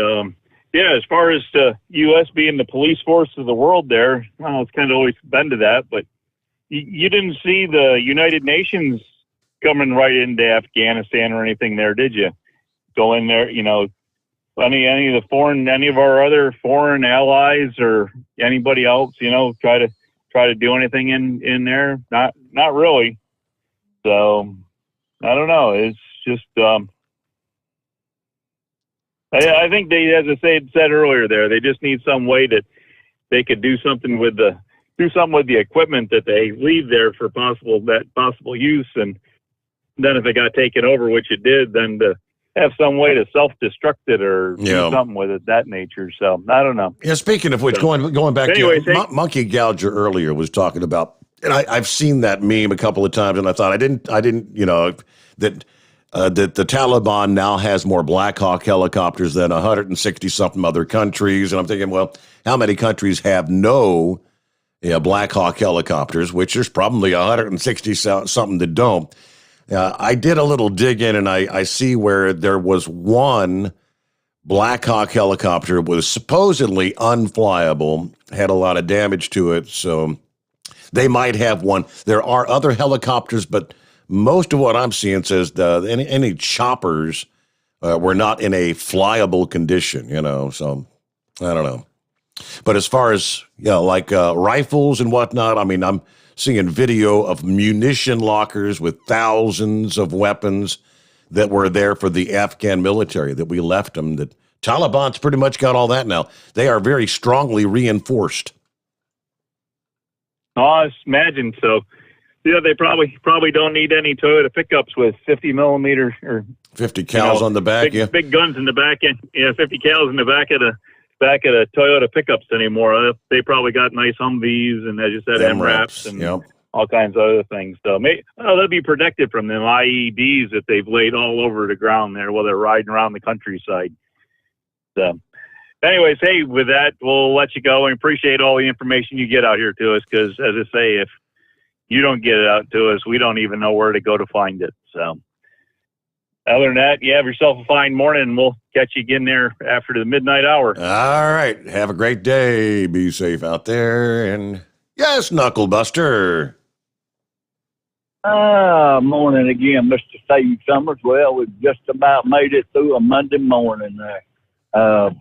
S23: as far as the U.S. being the police force of the world there, it's kind of always been to that, but you didn't see the United Nations coming right into Afghanistan or anything there, did you? Go in there, any of our other foreign allies or anybody else, try to do anything in there? Not really. So I don't know. It's just, I think they, as I said earlier there, they just need some way that they could do something with the equipment that they leave there for possible use. And then if it got taken over, which it did, then to have some way to self-destruct it or do something with it, that nature. So I don't know.
S2: Yeah. Speaking of which, going back to Monkey Gouger earlier was talking about, and I've seen that meme a couple of times, and I thought I didn't, that the Taliban now has more Black Hawk helicopters than 160 something other countries, and I'm thinking, well, how many countries have no Black Hawk helicopters? Which there's probably 160 something that don't. I did a little dig in, and I see where there was one Black Hawk helicopter was supposedly unflyable, had a lot of damage to it, so they might have one. There are other helicopters, but most of what I'm seeing says any choppers were not in a flyable condition, so I don't know. But as far as, rifles and whatnot, I mean, I'm seeing video of munition lockers with thousands of weapons that were there for the Afghan military, that we left them, that Taliban's pretty much got all that now. They are very strongly reinforced.
S23: Oh, I imagine so. Yeah, they probably don't need any Toyota pickups with 50 millimeter or
S2: 50 cals on the back.
S23: Big guns in the back end. 50 cals in the back of the Toyota pickups anymore. They probably got nice Humvees and, as you said, MRAPs and all kinds of other things. So they'll be protected from them IEDs that they've laid all over the ground there while they're riding around the countryside. So, anyways, hey, with that, we'll let you go and appreciate all the information you get out here to us, because, as I say, if you don't get it out to us, we don't even know where to go to find it. So other than that, you have yourself a fine morning, and we'll catch you again there after the midnight hour.
S2: All right. Have a great day. Be safe out there. And yes, Knucklebuster.
S1: Morning again, Mr. Steve Sommers. Well, we've just about made it through a Monday morning there.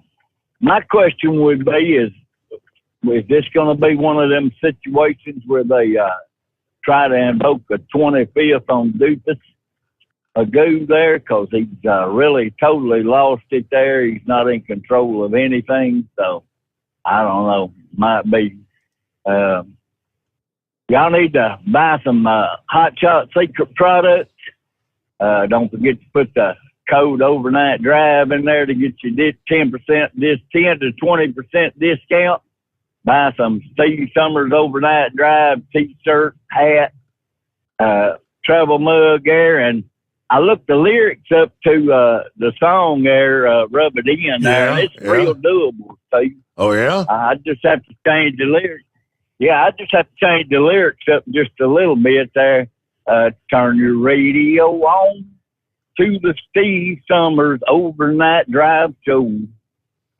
S1: My question would be is this going to be one of them situations where they try to invoke a 25th on Doofus Agoo there, because he's really totally lost it there. He's not in control of anything. So I don't know. Might be. Y'all need to buy some Hot Shot Secret products. Don't forget to put the code Overnight Drive in there to get you 10% 10 to 20% discount. Buy some Steve Sommers Overnight Drive t-shirt, hat, travel mug there, and I looked the lyrics up to the song there, Rub It In there, and it's real doable, Steve.
S2: Oh, yeah?
S1: I just have to change the lyrics. Yeah, I just have to change the lyrics up just a little bit there. Turn your radio on to the Steve Sommers Overnight Drive show.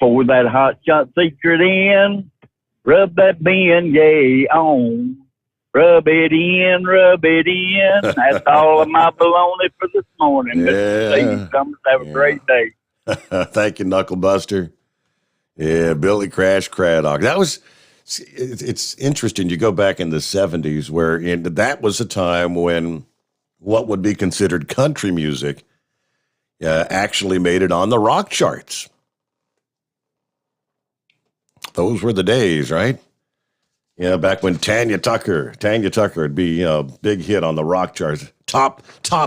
S1: Pour that Hot Shot Secret in. Rub that Ben Gay on. Rub it in, rub it in. That's all of my baloney for this morning. Mr. Steve Summers, have a great day.
S2: Thank you, Knucklebuster. Yeah, Billy Crash Craddock. That was, it's interesting. You go back in the 70s where that was a time when what would be considered country music actually made it on the rock charts. Those were the days, right? Yeah, back when Tanya Tucker would be a big hit on the rock charts. Top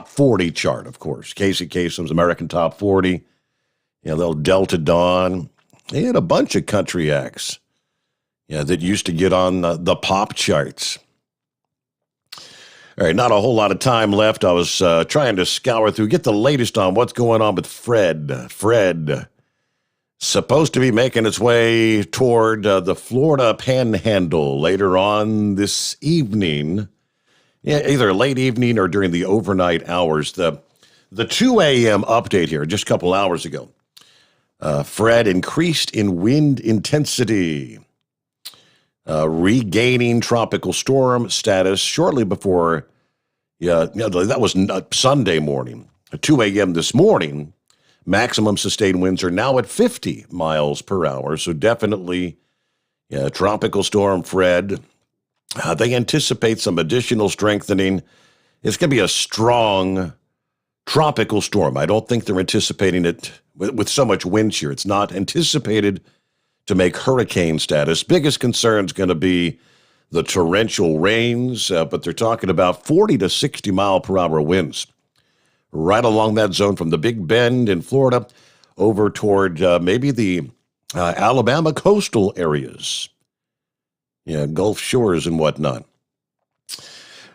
S2: 40 chart, of course. Casey Kasem's American Top 40. Little Delta Dawn. They had a bunch of country acts that used to get on the pop charts. All right, not a whole lot of time left. I was trying to scour through, get the latest on what's going on with Fred. Fred, supposed to be making its way toward the Florida Panhandle later on this evening. Yeah, either late evening or during the overnight hours. The 2 a.m. update here, just a couple hours ago. Fred increased in wind intensity, regaining tropical storm status shortly before, that was Sunday morning. At 2 a.m. this morning, maximum sustained winds are now at 50 miles per hour, so definitely tropical storm Fred. They anticipate some additional strengthening. It's going to be a strong tropical storm. I don't think they're anticipating it with so much wind shear. It's not anticipated to make hurricane status. Biggest concern is going to be the torrential rains, but they're talking about 40 to 60 mile per hour winds right along that zone from the Big Bend in Florida over toward maybe the Alabama coastal areas. Gulf shores and whatnot.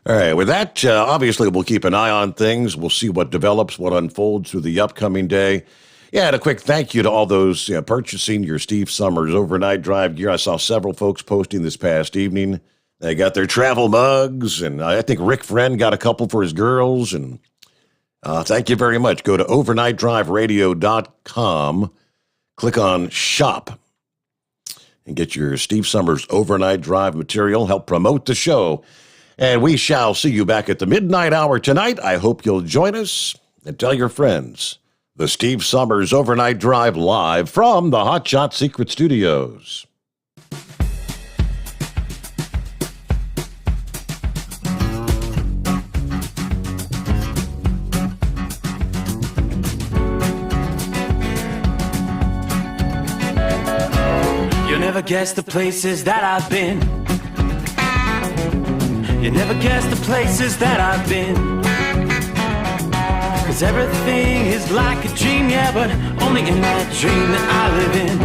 S2: All right, with that, obviously we'll keep an eye on things. We'll see what develops, what unfolds through the upcoming day. And a quick thank you to all those purchasing your Steve Summers overnight drive gear. I saw several folks posting this past evening. They got their travel mugs, and I think Rick Friend got a couple for his girls. And thank you very much. Go to overnightdriveradio.com, click on Shop, and get your Steve Summers overnight drive material. Help promote the show. And we shall see you back at the midnight hour tonight. I hope you'll join us and tell your friends. The Steve Summers Overnight Drive live from the Hot Shot Secret Studios.
S18: You'll never guess the places that I've been. You never guess the places that I've been. 'Cause everything is like a dream, yeah, but only in that dream that I live in.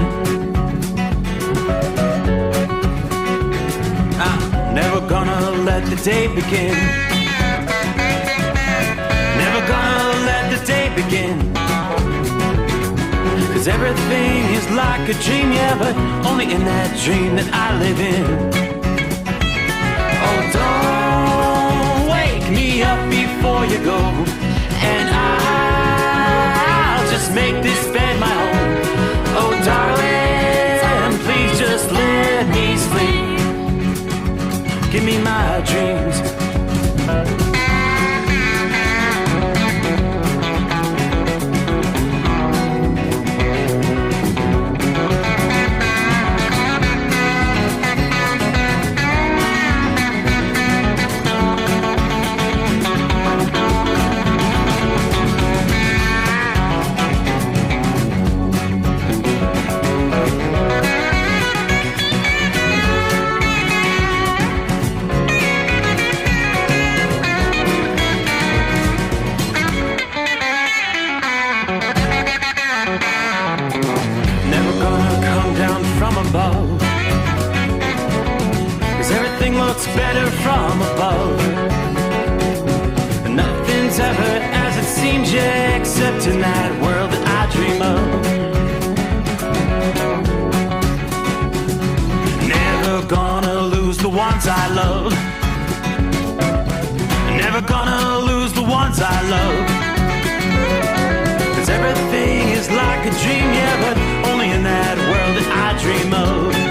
S18: I'm never gonna let the day begin. Never gonna let the day begin. 'Cause everything is like a dream, yeah, but only in that dream that I live in. Oh, don't wake me up before you go, and I'll just make this bed my home. Oh, darling, please just let me sleep. Give me my dreams. Better from above. Nothing's ever as it seems, yeah, except in that world that I dream of. Never gonna lose the ones I love. Never gonna lose the ones I love. 'Cause everything is like a dream, yeah, but only in that world that I dream of.